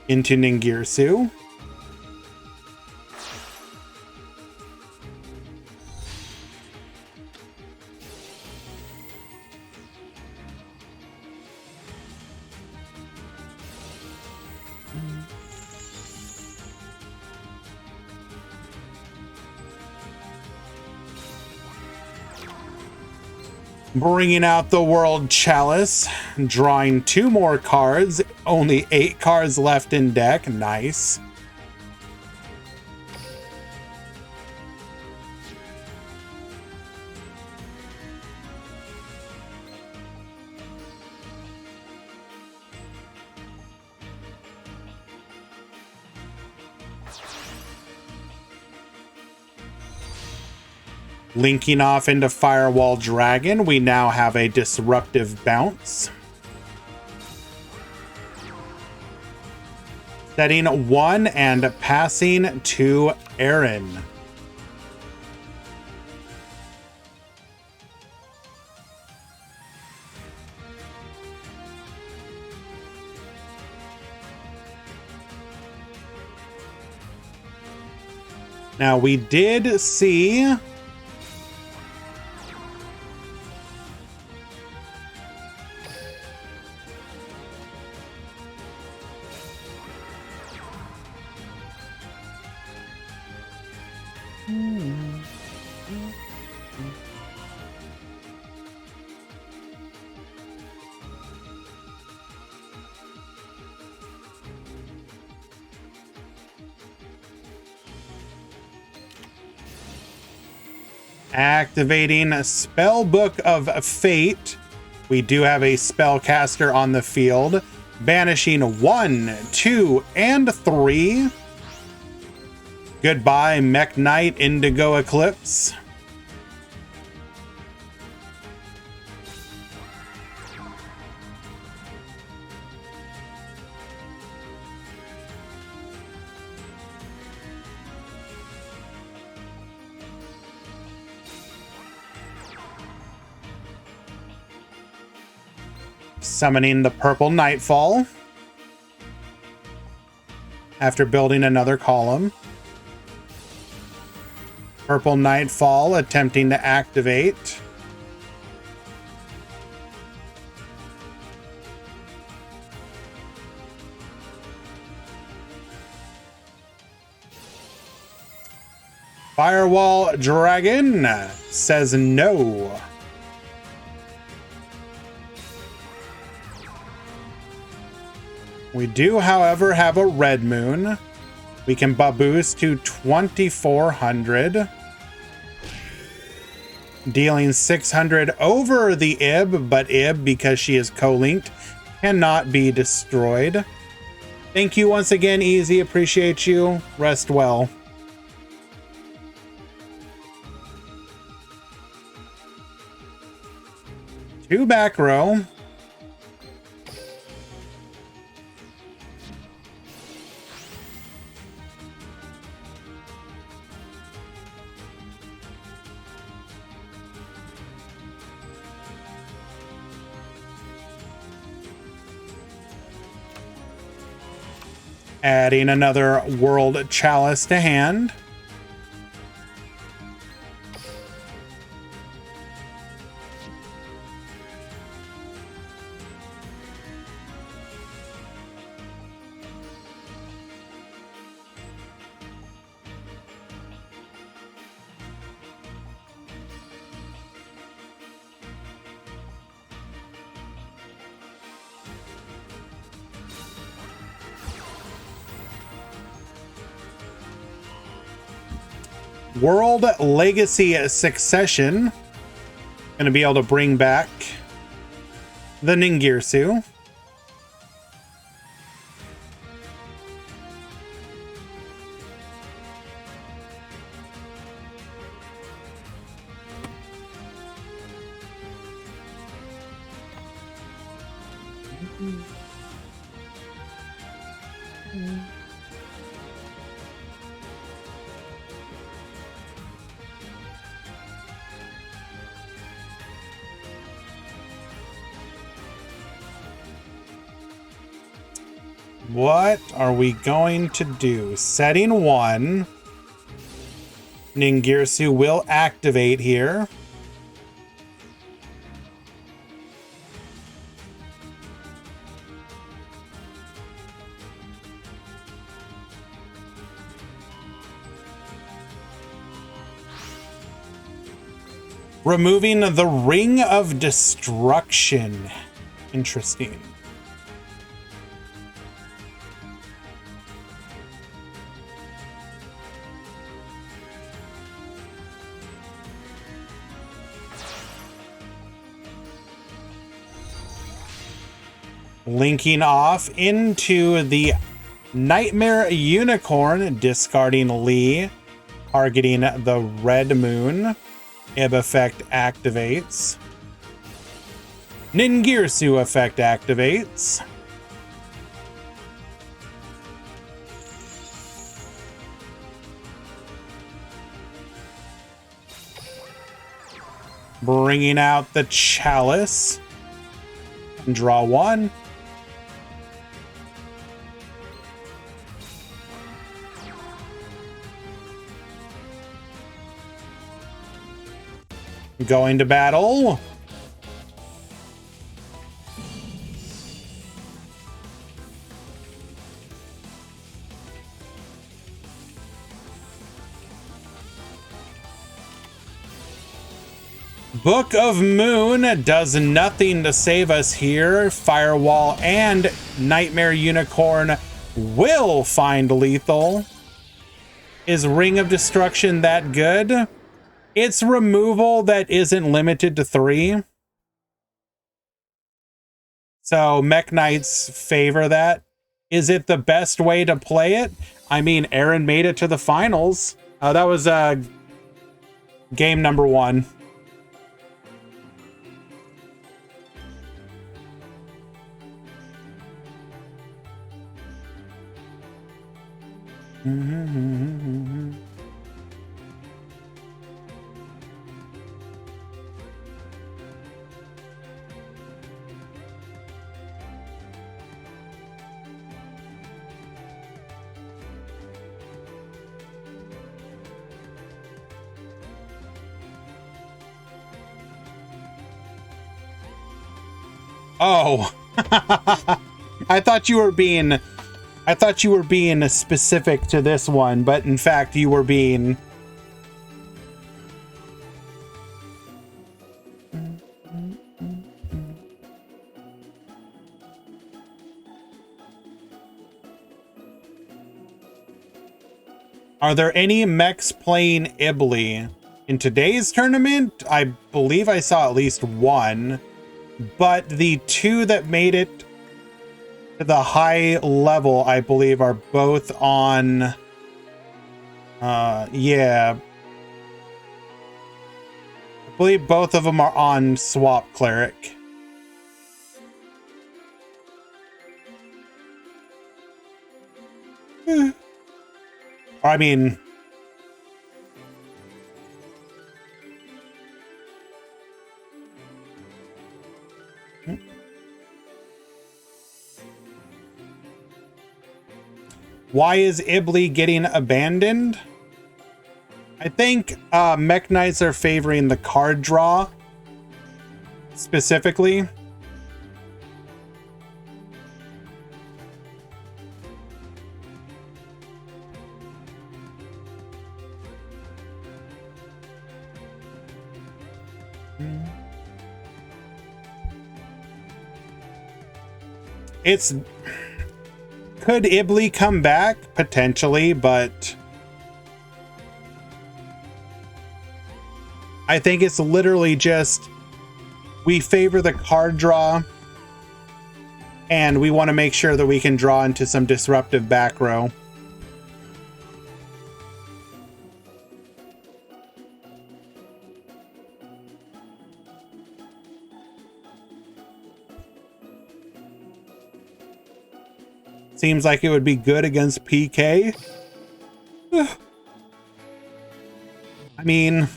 into Ningirsu. Bringing out the World Chalice, drawing 2 more cards, only 8 cards left in deck, nice. Linking off into Firewall Dragon, we now have a Disruptive Bounce. Setting 1 and passing to Aaron. Now we did see activating Spellbook of Fate. We do have a spellcaster on the field. Banishing 1, 2, and 3. Goodbye, Mech Knight, Indigo Eclipse. Summoning the Purple Nightfall after building another column. Purple Nightfall attempting to activate. Firewall Dragon says no. We do, however, have a red moon. We can boost to 2,400. Dealing 600 over the Ib, but Ib, because she is co-linked, cannot be destroyed. Thank you once again, Easy. Appreciate you. Rest well. Two back row. Adding another World Chalice to hand. World Legacy Succession. Going to be able to bring back the Ningirsu. What are we going to do? Setting 1. Ningirsu will activate here. Removing the Ring of Destruction. Interesting. Linking off into the Nightmare Unicorn, discarding Lee, targeting the Red Moon. Ib effect activates. Ningirsu effect activates. Bringing out the Chalice. Draw 1. Going to battle. Book of Moon does nothing to save us here. Firewall and Nightmare Unicorn will find lethal. Is Ring of Destruction that good? It's removal that isn't limited to 3. So Mech Knights favor that. Is it the best way to play it? I mean, Aaron made it to the finals. That was game number 1. Oh, I thought you were being specific to this one, but in fact you were being Are there any mechs playing Ibli? In today's tournament, I believe I saw at least one, but the two that made it to the high level, I believe, are both on, yeah. I believe both of them are on Swap Cleric. I mean, why is Ibli getting abandoned? I think Mech Knights are favoring the card draw specifically. Could Ibli come back? Potentially, but I think it's literally just we favor the card draw and we want to make sure that we can draw into some disruptive back row. Seems like it would be good against PK. I mean,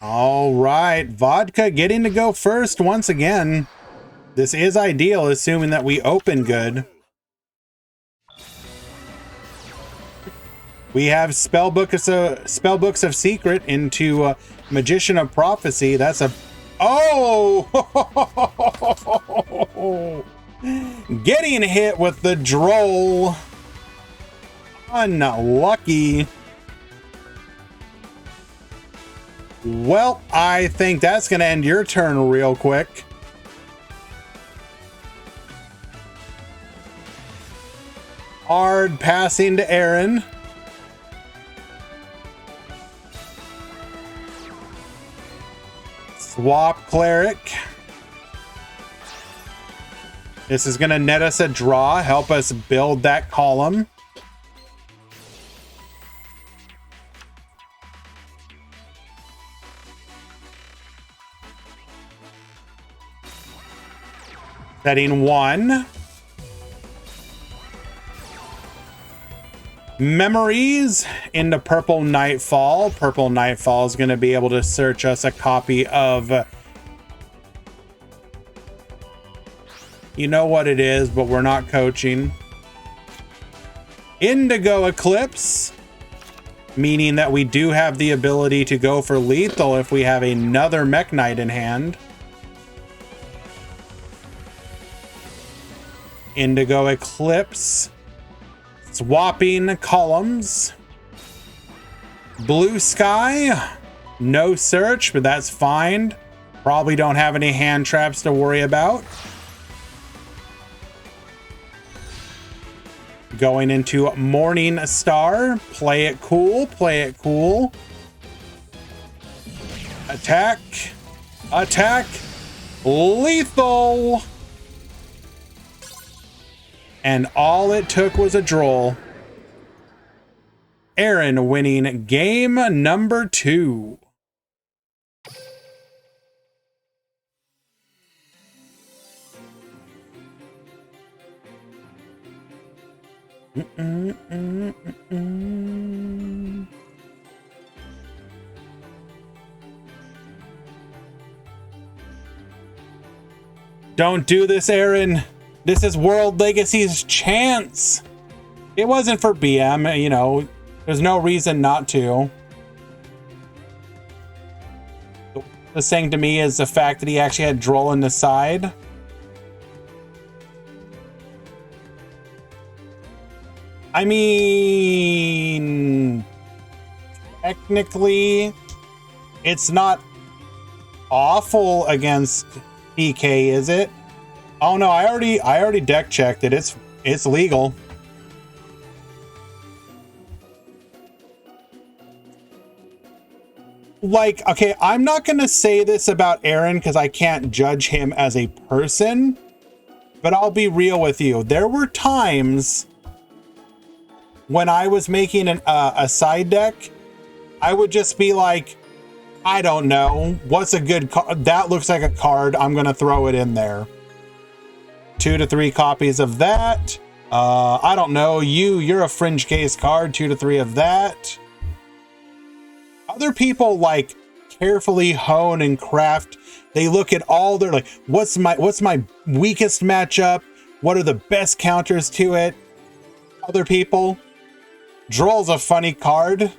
all right, Vodka getting to go first once again. This is ideal, assuming that we open good. We have Spellbooks of Secret into Magician of Prophecy. That's a... Oh! Getting hit with the Droll. Unlucky. Well, I think that's going to end your turn real quick. Hard passing to Aaron. Swap Cleric. This is going to net us a draw, help us build that column. Setting 1. Memories into Purple Nightfall. Purple Nightfall is going to be able to search us a copy of... You know what it is, but we're not coaching. Indigo Eclipse, meaning that we do have the ability to go for lethal if we have another Mech Knight in hand. Indigo Eclipse. Swapping columns. Blue Sky. No search, but that's fine. Probably don't have any hand traps to worry about. Going into Morning Star. Play it cool. Play it cool. Attack. Attack. Lethal. And all it took was a droll. Aaron winning game number 2. Don't do this, Aaron. This is World Legacy's chance. It wasn't for BM, you know. There's no reason not to. The thing to me is the fact that he actually had Droll on the side. I mean, technically, it's not awful against PK, is it? Oh no, I already deck checked it. It's legal. Like, okay, I'm not gonna say this about Aaron because I can't judge him as a person, but I'll be real with you. There were times when I was making a side deck, I would just be like, I don't know, what's a good card? That looks like a card. I'm gonna throw it in there. 2 to 3 copies of that. I don't know. You're a fringe case card. 2 to 3 of that. Other people like carefully hone and craft. They look at all their like, what's my weakest matchup? What are the best counters to it? Other people, Droll's a funny card.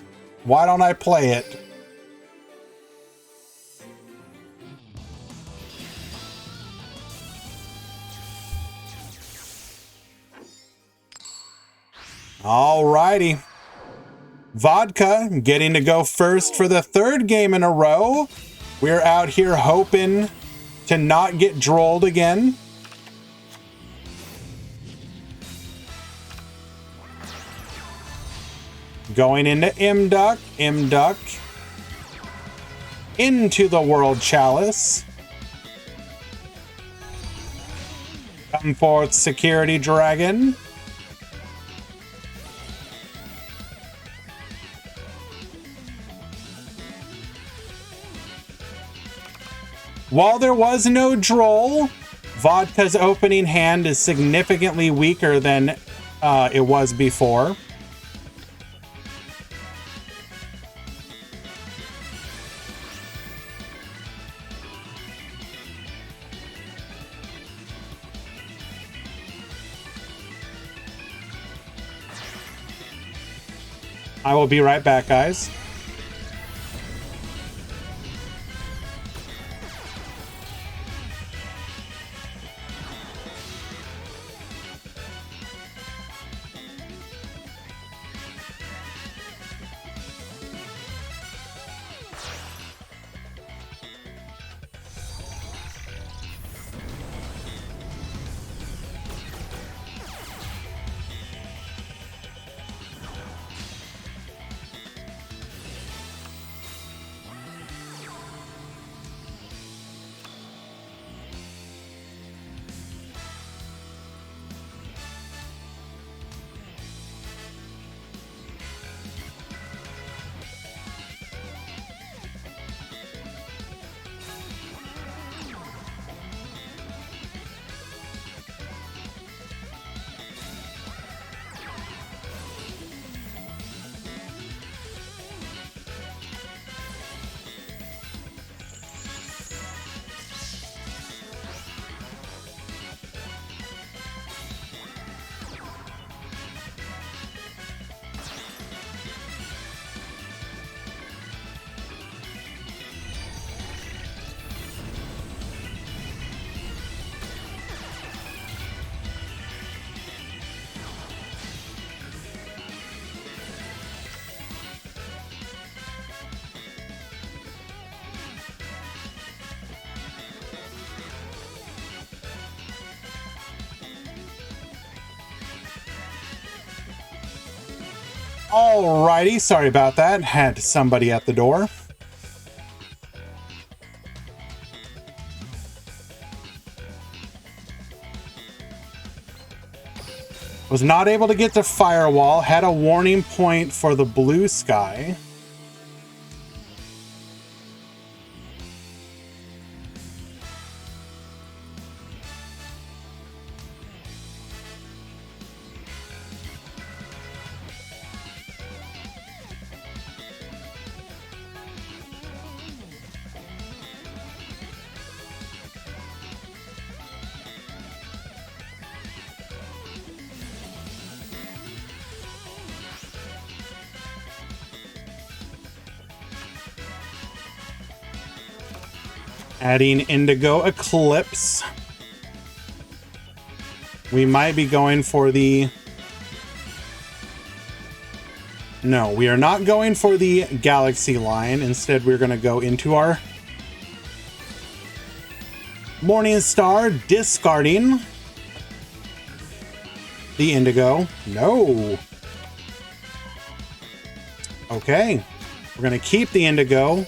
Why don't I play it? Alrighty. Vodka getting to go first for the 3rd game in a row. We're out here hoping to not get drolled again. Going into Imduck. Imduck into the World Chalice. Come forth, Security Dragon. While there was no droll, Vodka's opening hand is significantly weaker than it was before. I will be right back, guys. Alrighty, sorry about that. Had somebody at the door. Was not able to get to Firewall. Had a warning point for the blue sky. Adding Indigo Eclipse. We might be going for the... No, we are not going for the Galaxy line. Instead, we're going to go into our Morning Star discarding the Indigo. No. Okay. We're going to keep the Indigo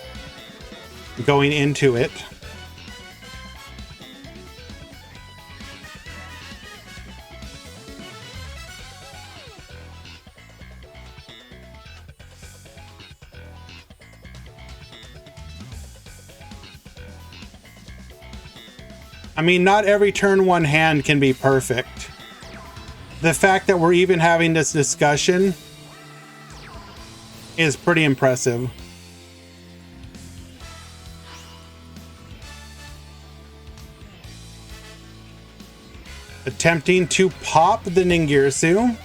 going into it. I mean, not every turn one hand can be perfect. The fact that we're even having this discussion is pretty impressive. Attempting to pop the Ningirsu.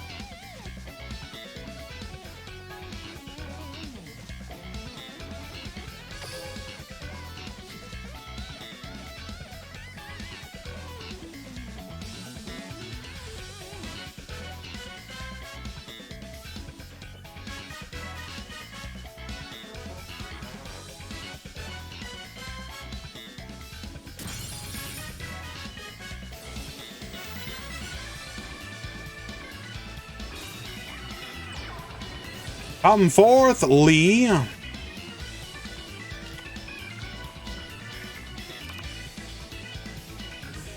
Come forth, Lee.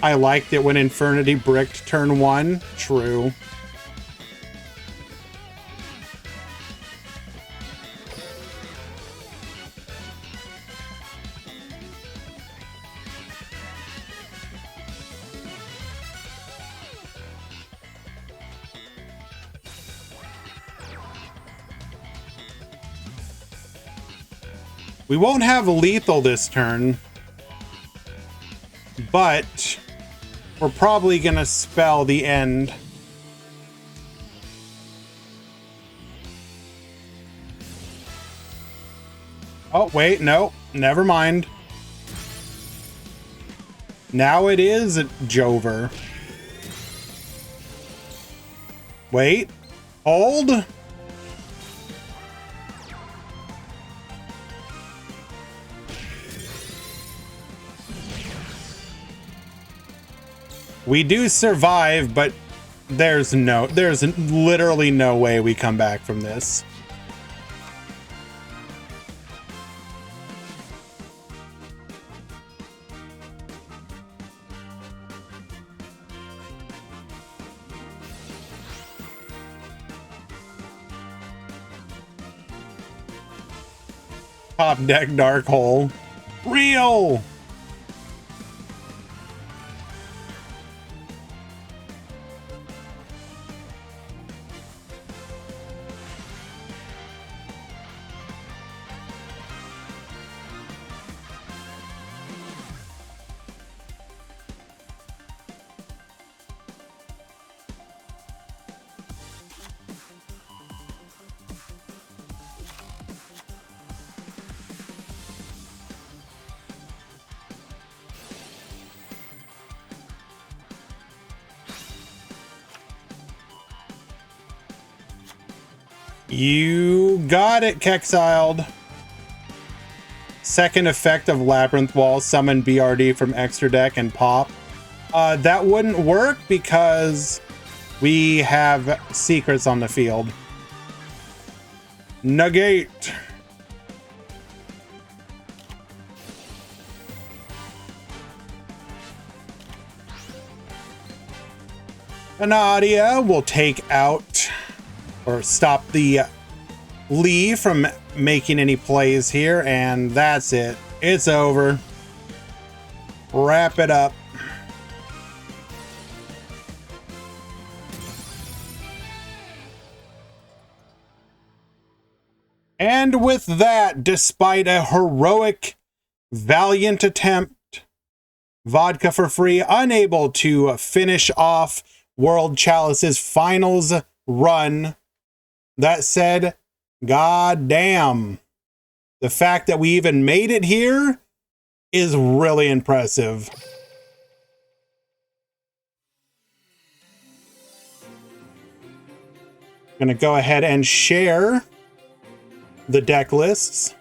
I liked it when Infernity bricked turn one. True. We won't have lethal this turn, but we're probably gonna spell the end. Oh, wait, no, never mind. Now it is Jover. Wait, hold. We do survive, but there's literally no way we come back from this. Top deck Dark Hole. Real! You got it, Kexiled. Second effect of Labyrinth Wall, summon BRD from extra deck and pop. That wouldn't work because we have secrets on the field. Negate. Anadia will take out or stop the Lee from making any plays here, and that's it. It's over. Wrap it up. And with that, despite a heroic, valiant attempt, Vodka for Free unable to finish off World Chalice's finals run. That said, god damn, the fact that we even made it here is really impressive. I'm gonna go ahead and share the deck lists.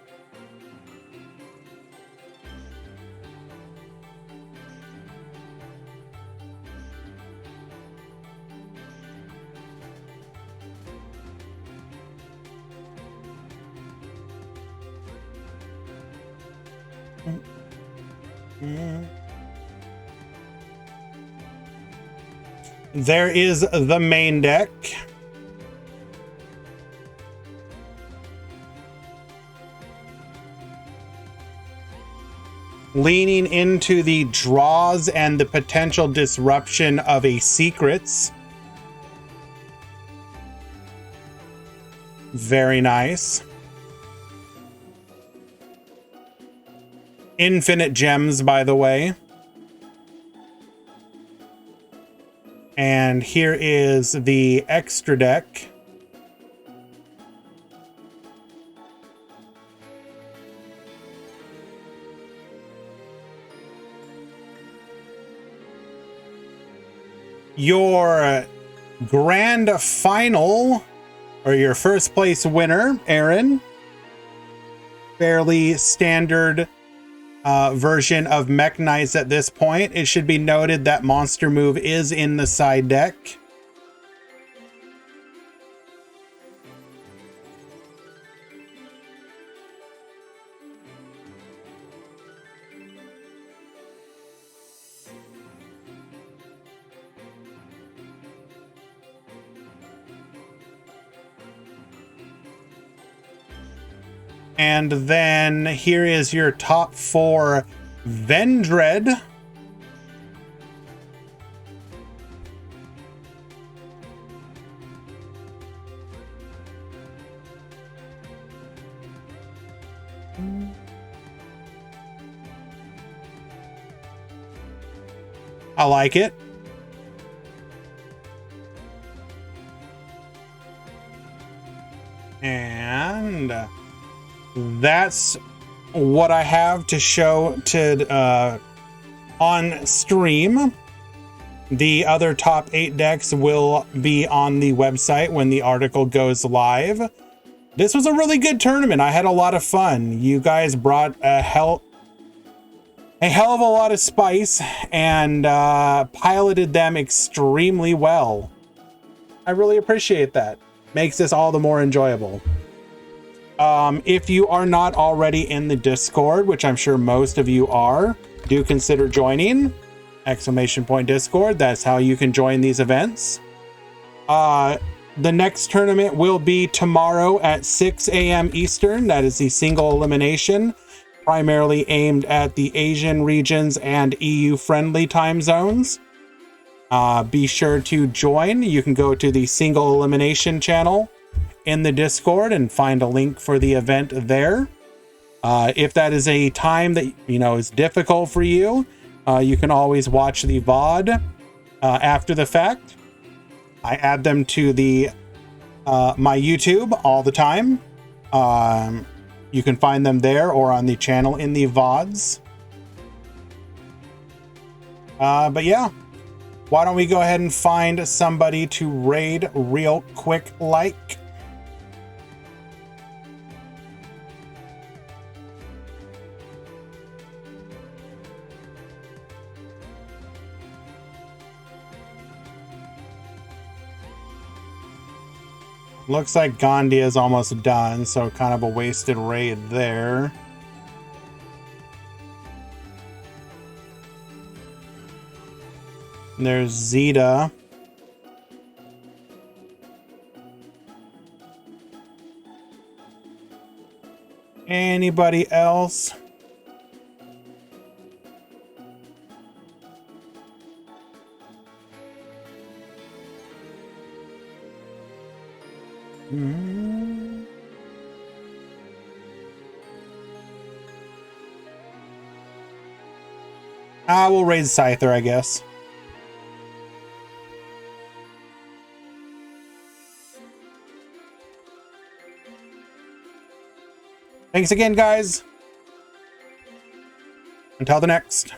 There is the main deck. Leaning into the draws and the potential disruption of a secrets. Very nice. Infinite gems, by the way. And here is the extra deck. Your grand final, or your first place winner, Aaron. Fairly standard version of Mech Knights at this point. It should be noted that Monster Move is in the side deck. And then here is your top 4 Vendread. I like it. And that's what I have to show to on stream. The other top 8 decks will be on the website when the article goes live. This was a really good tournament. I had a lot of fun. You guys brought a hell of a lot of spice and piloted them extremely well. I really appreciate that. Makes this all the more enjoyable. If you are not already in the Discord, which I'm sure most of you are, do consider joining. ! Discord. That's how you can join these events. The next tournament will be tomorrow at 6 a.m. Eastern. That is the single elimination, primarily aimed at the Asian regions and EU-friendly time zones. Be sure to join. You can go to the single elimination channel in the Discord and find a link for the event there. If that is a time that is difficult for you, you can always watch the VOD after the fact. I add them to the my YouTube all the time. You can find them there or on the channel in the VODs. But yeah, why don't we go ahead and find somebody to raid real quick like. Looks like Gandhi is almost done, so kind of a wasted raid there. And there's Zeta. Anybody else? I will raise Scyther, I guess. Thanks again, guys. Until the next.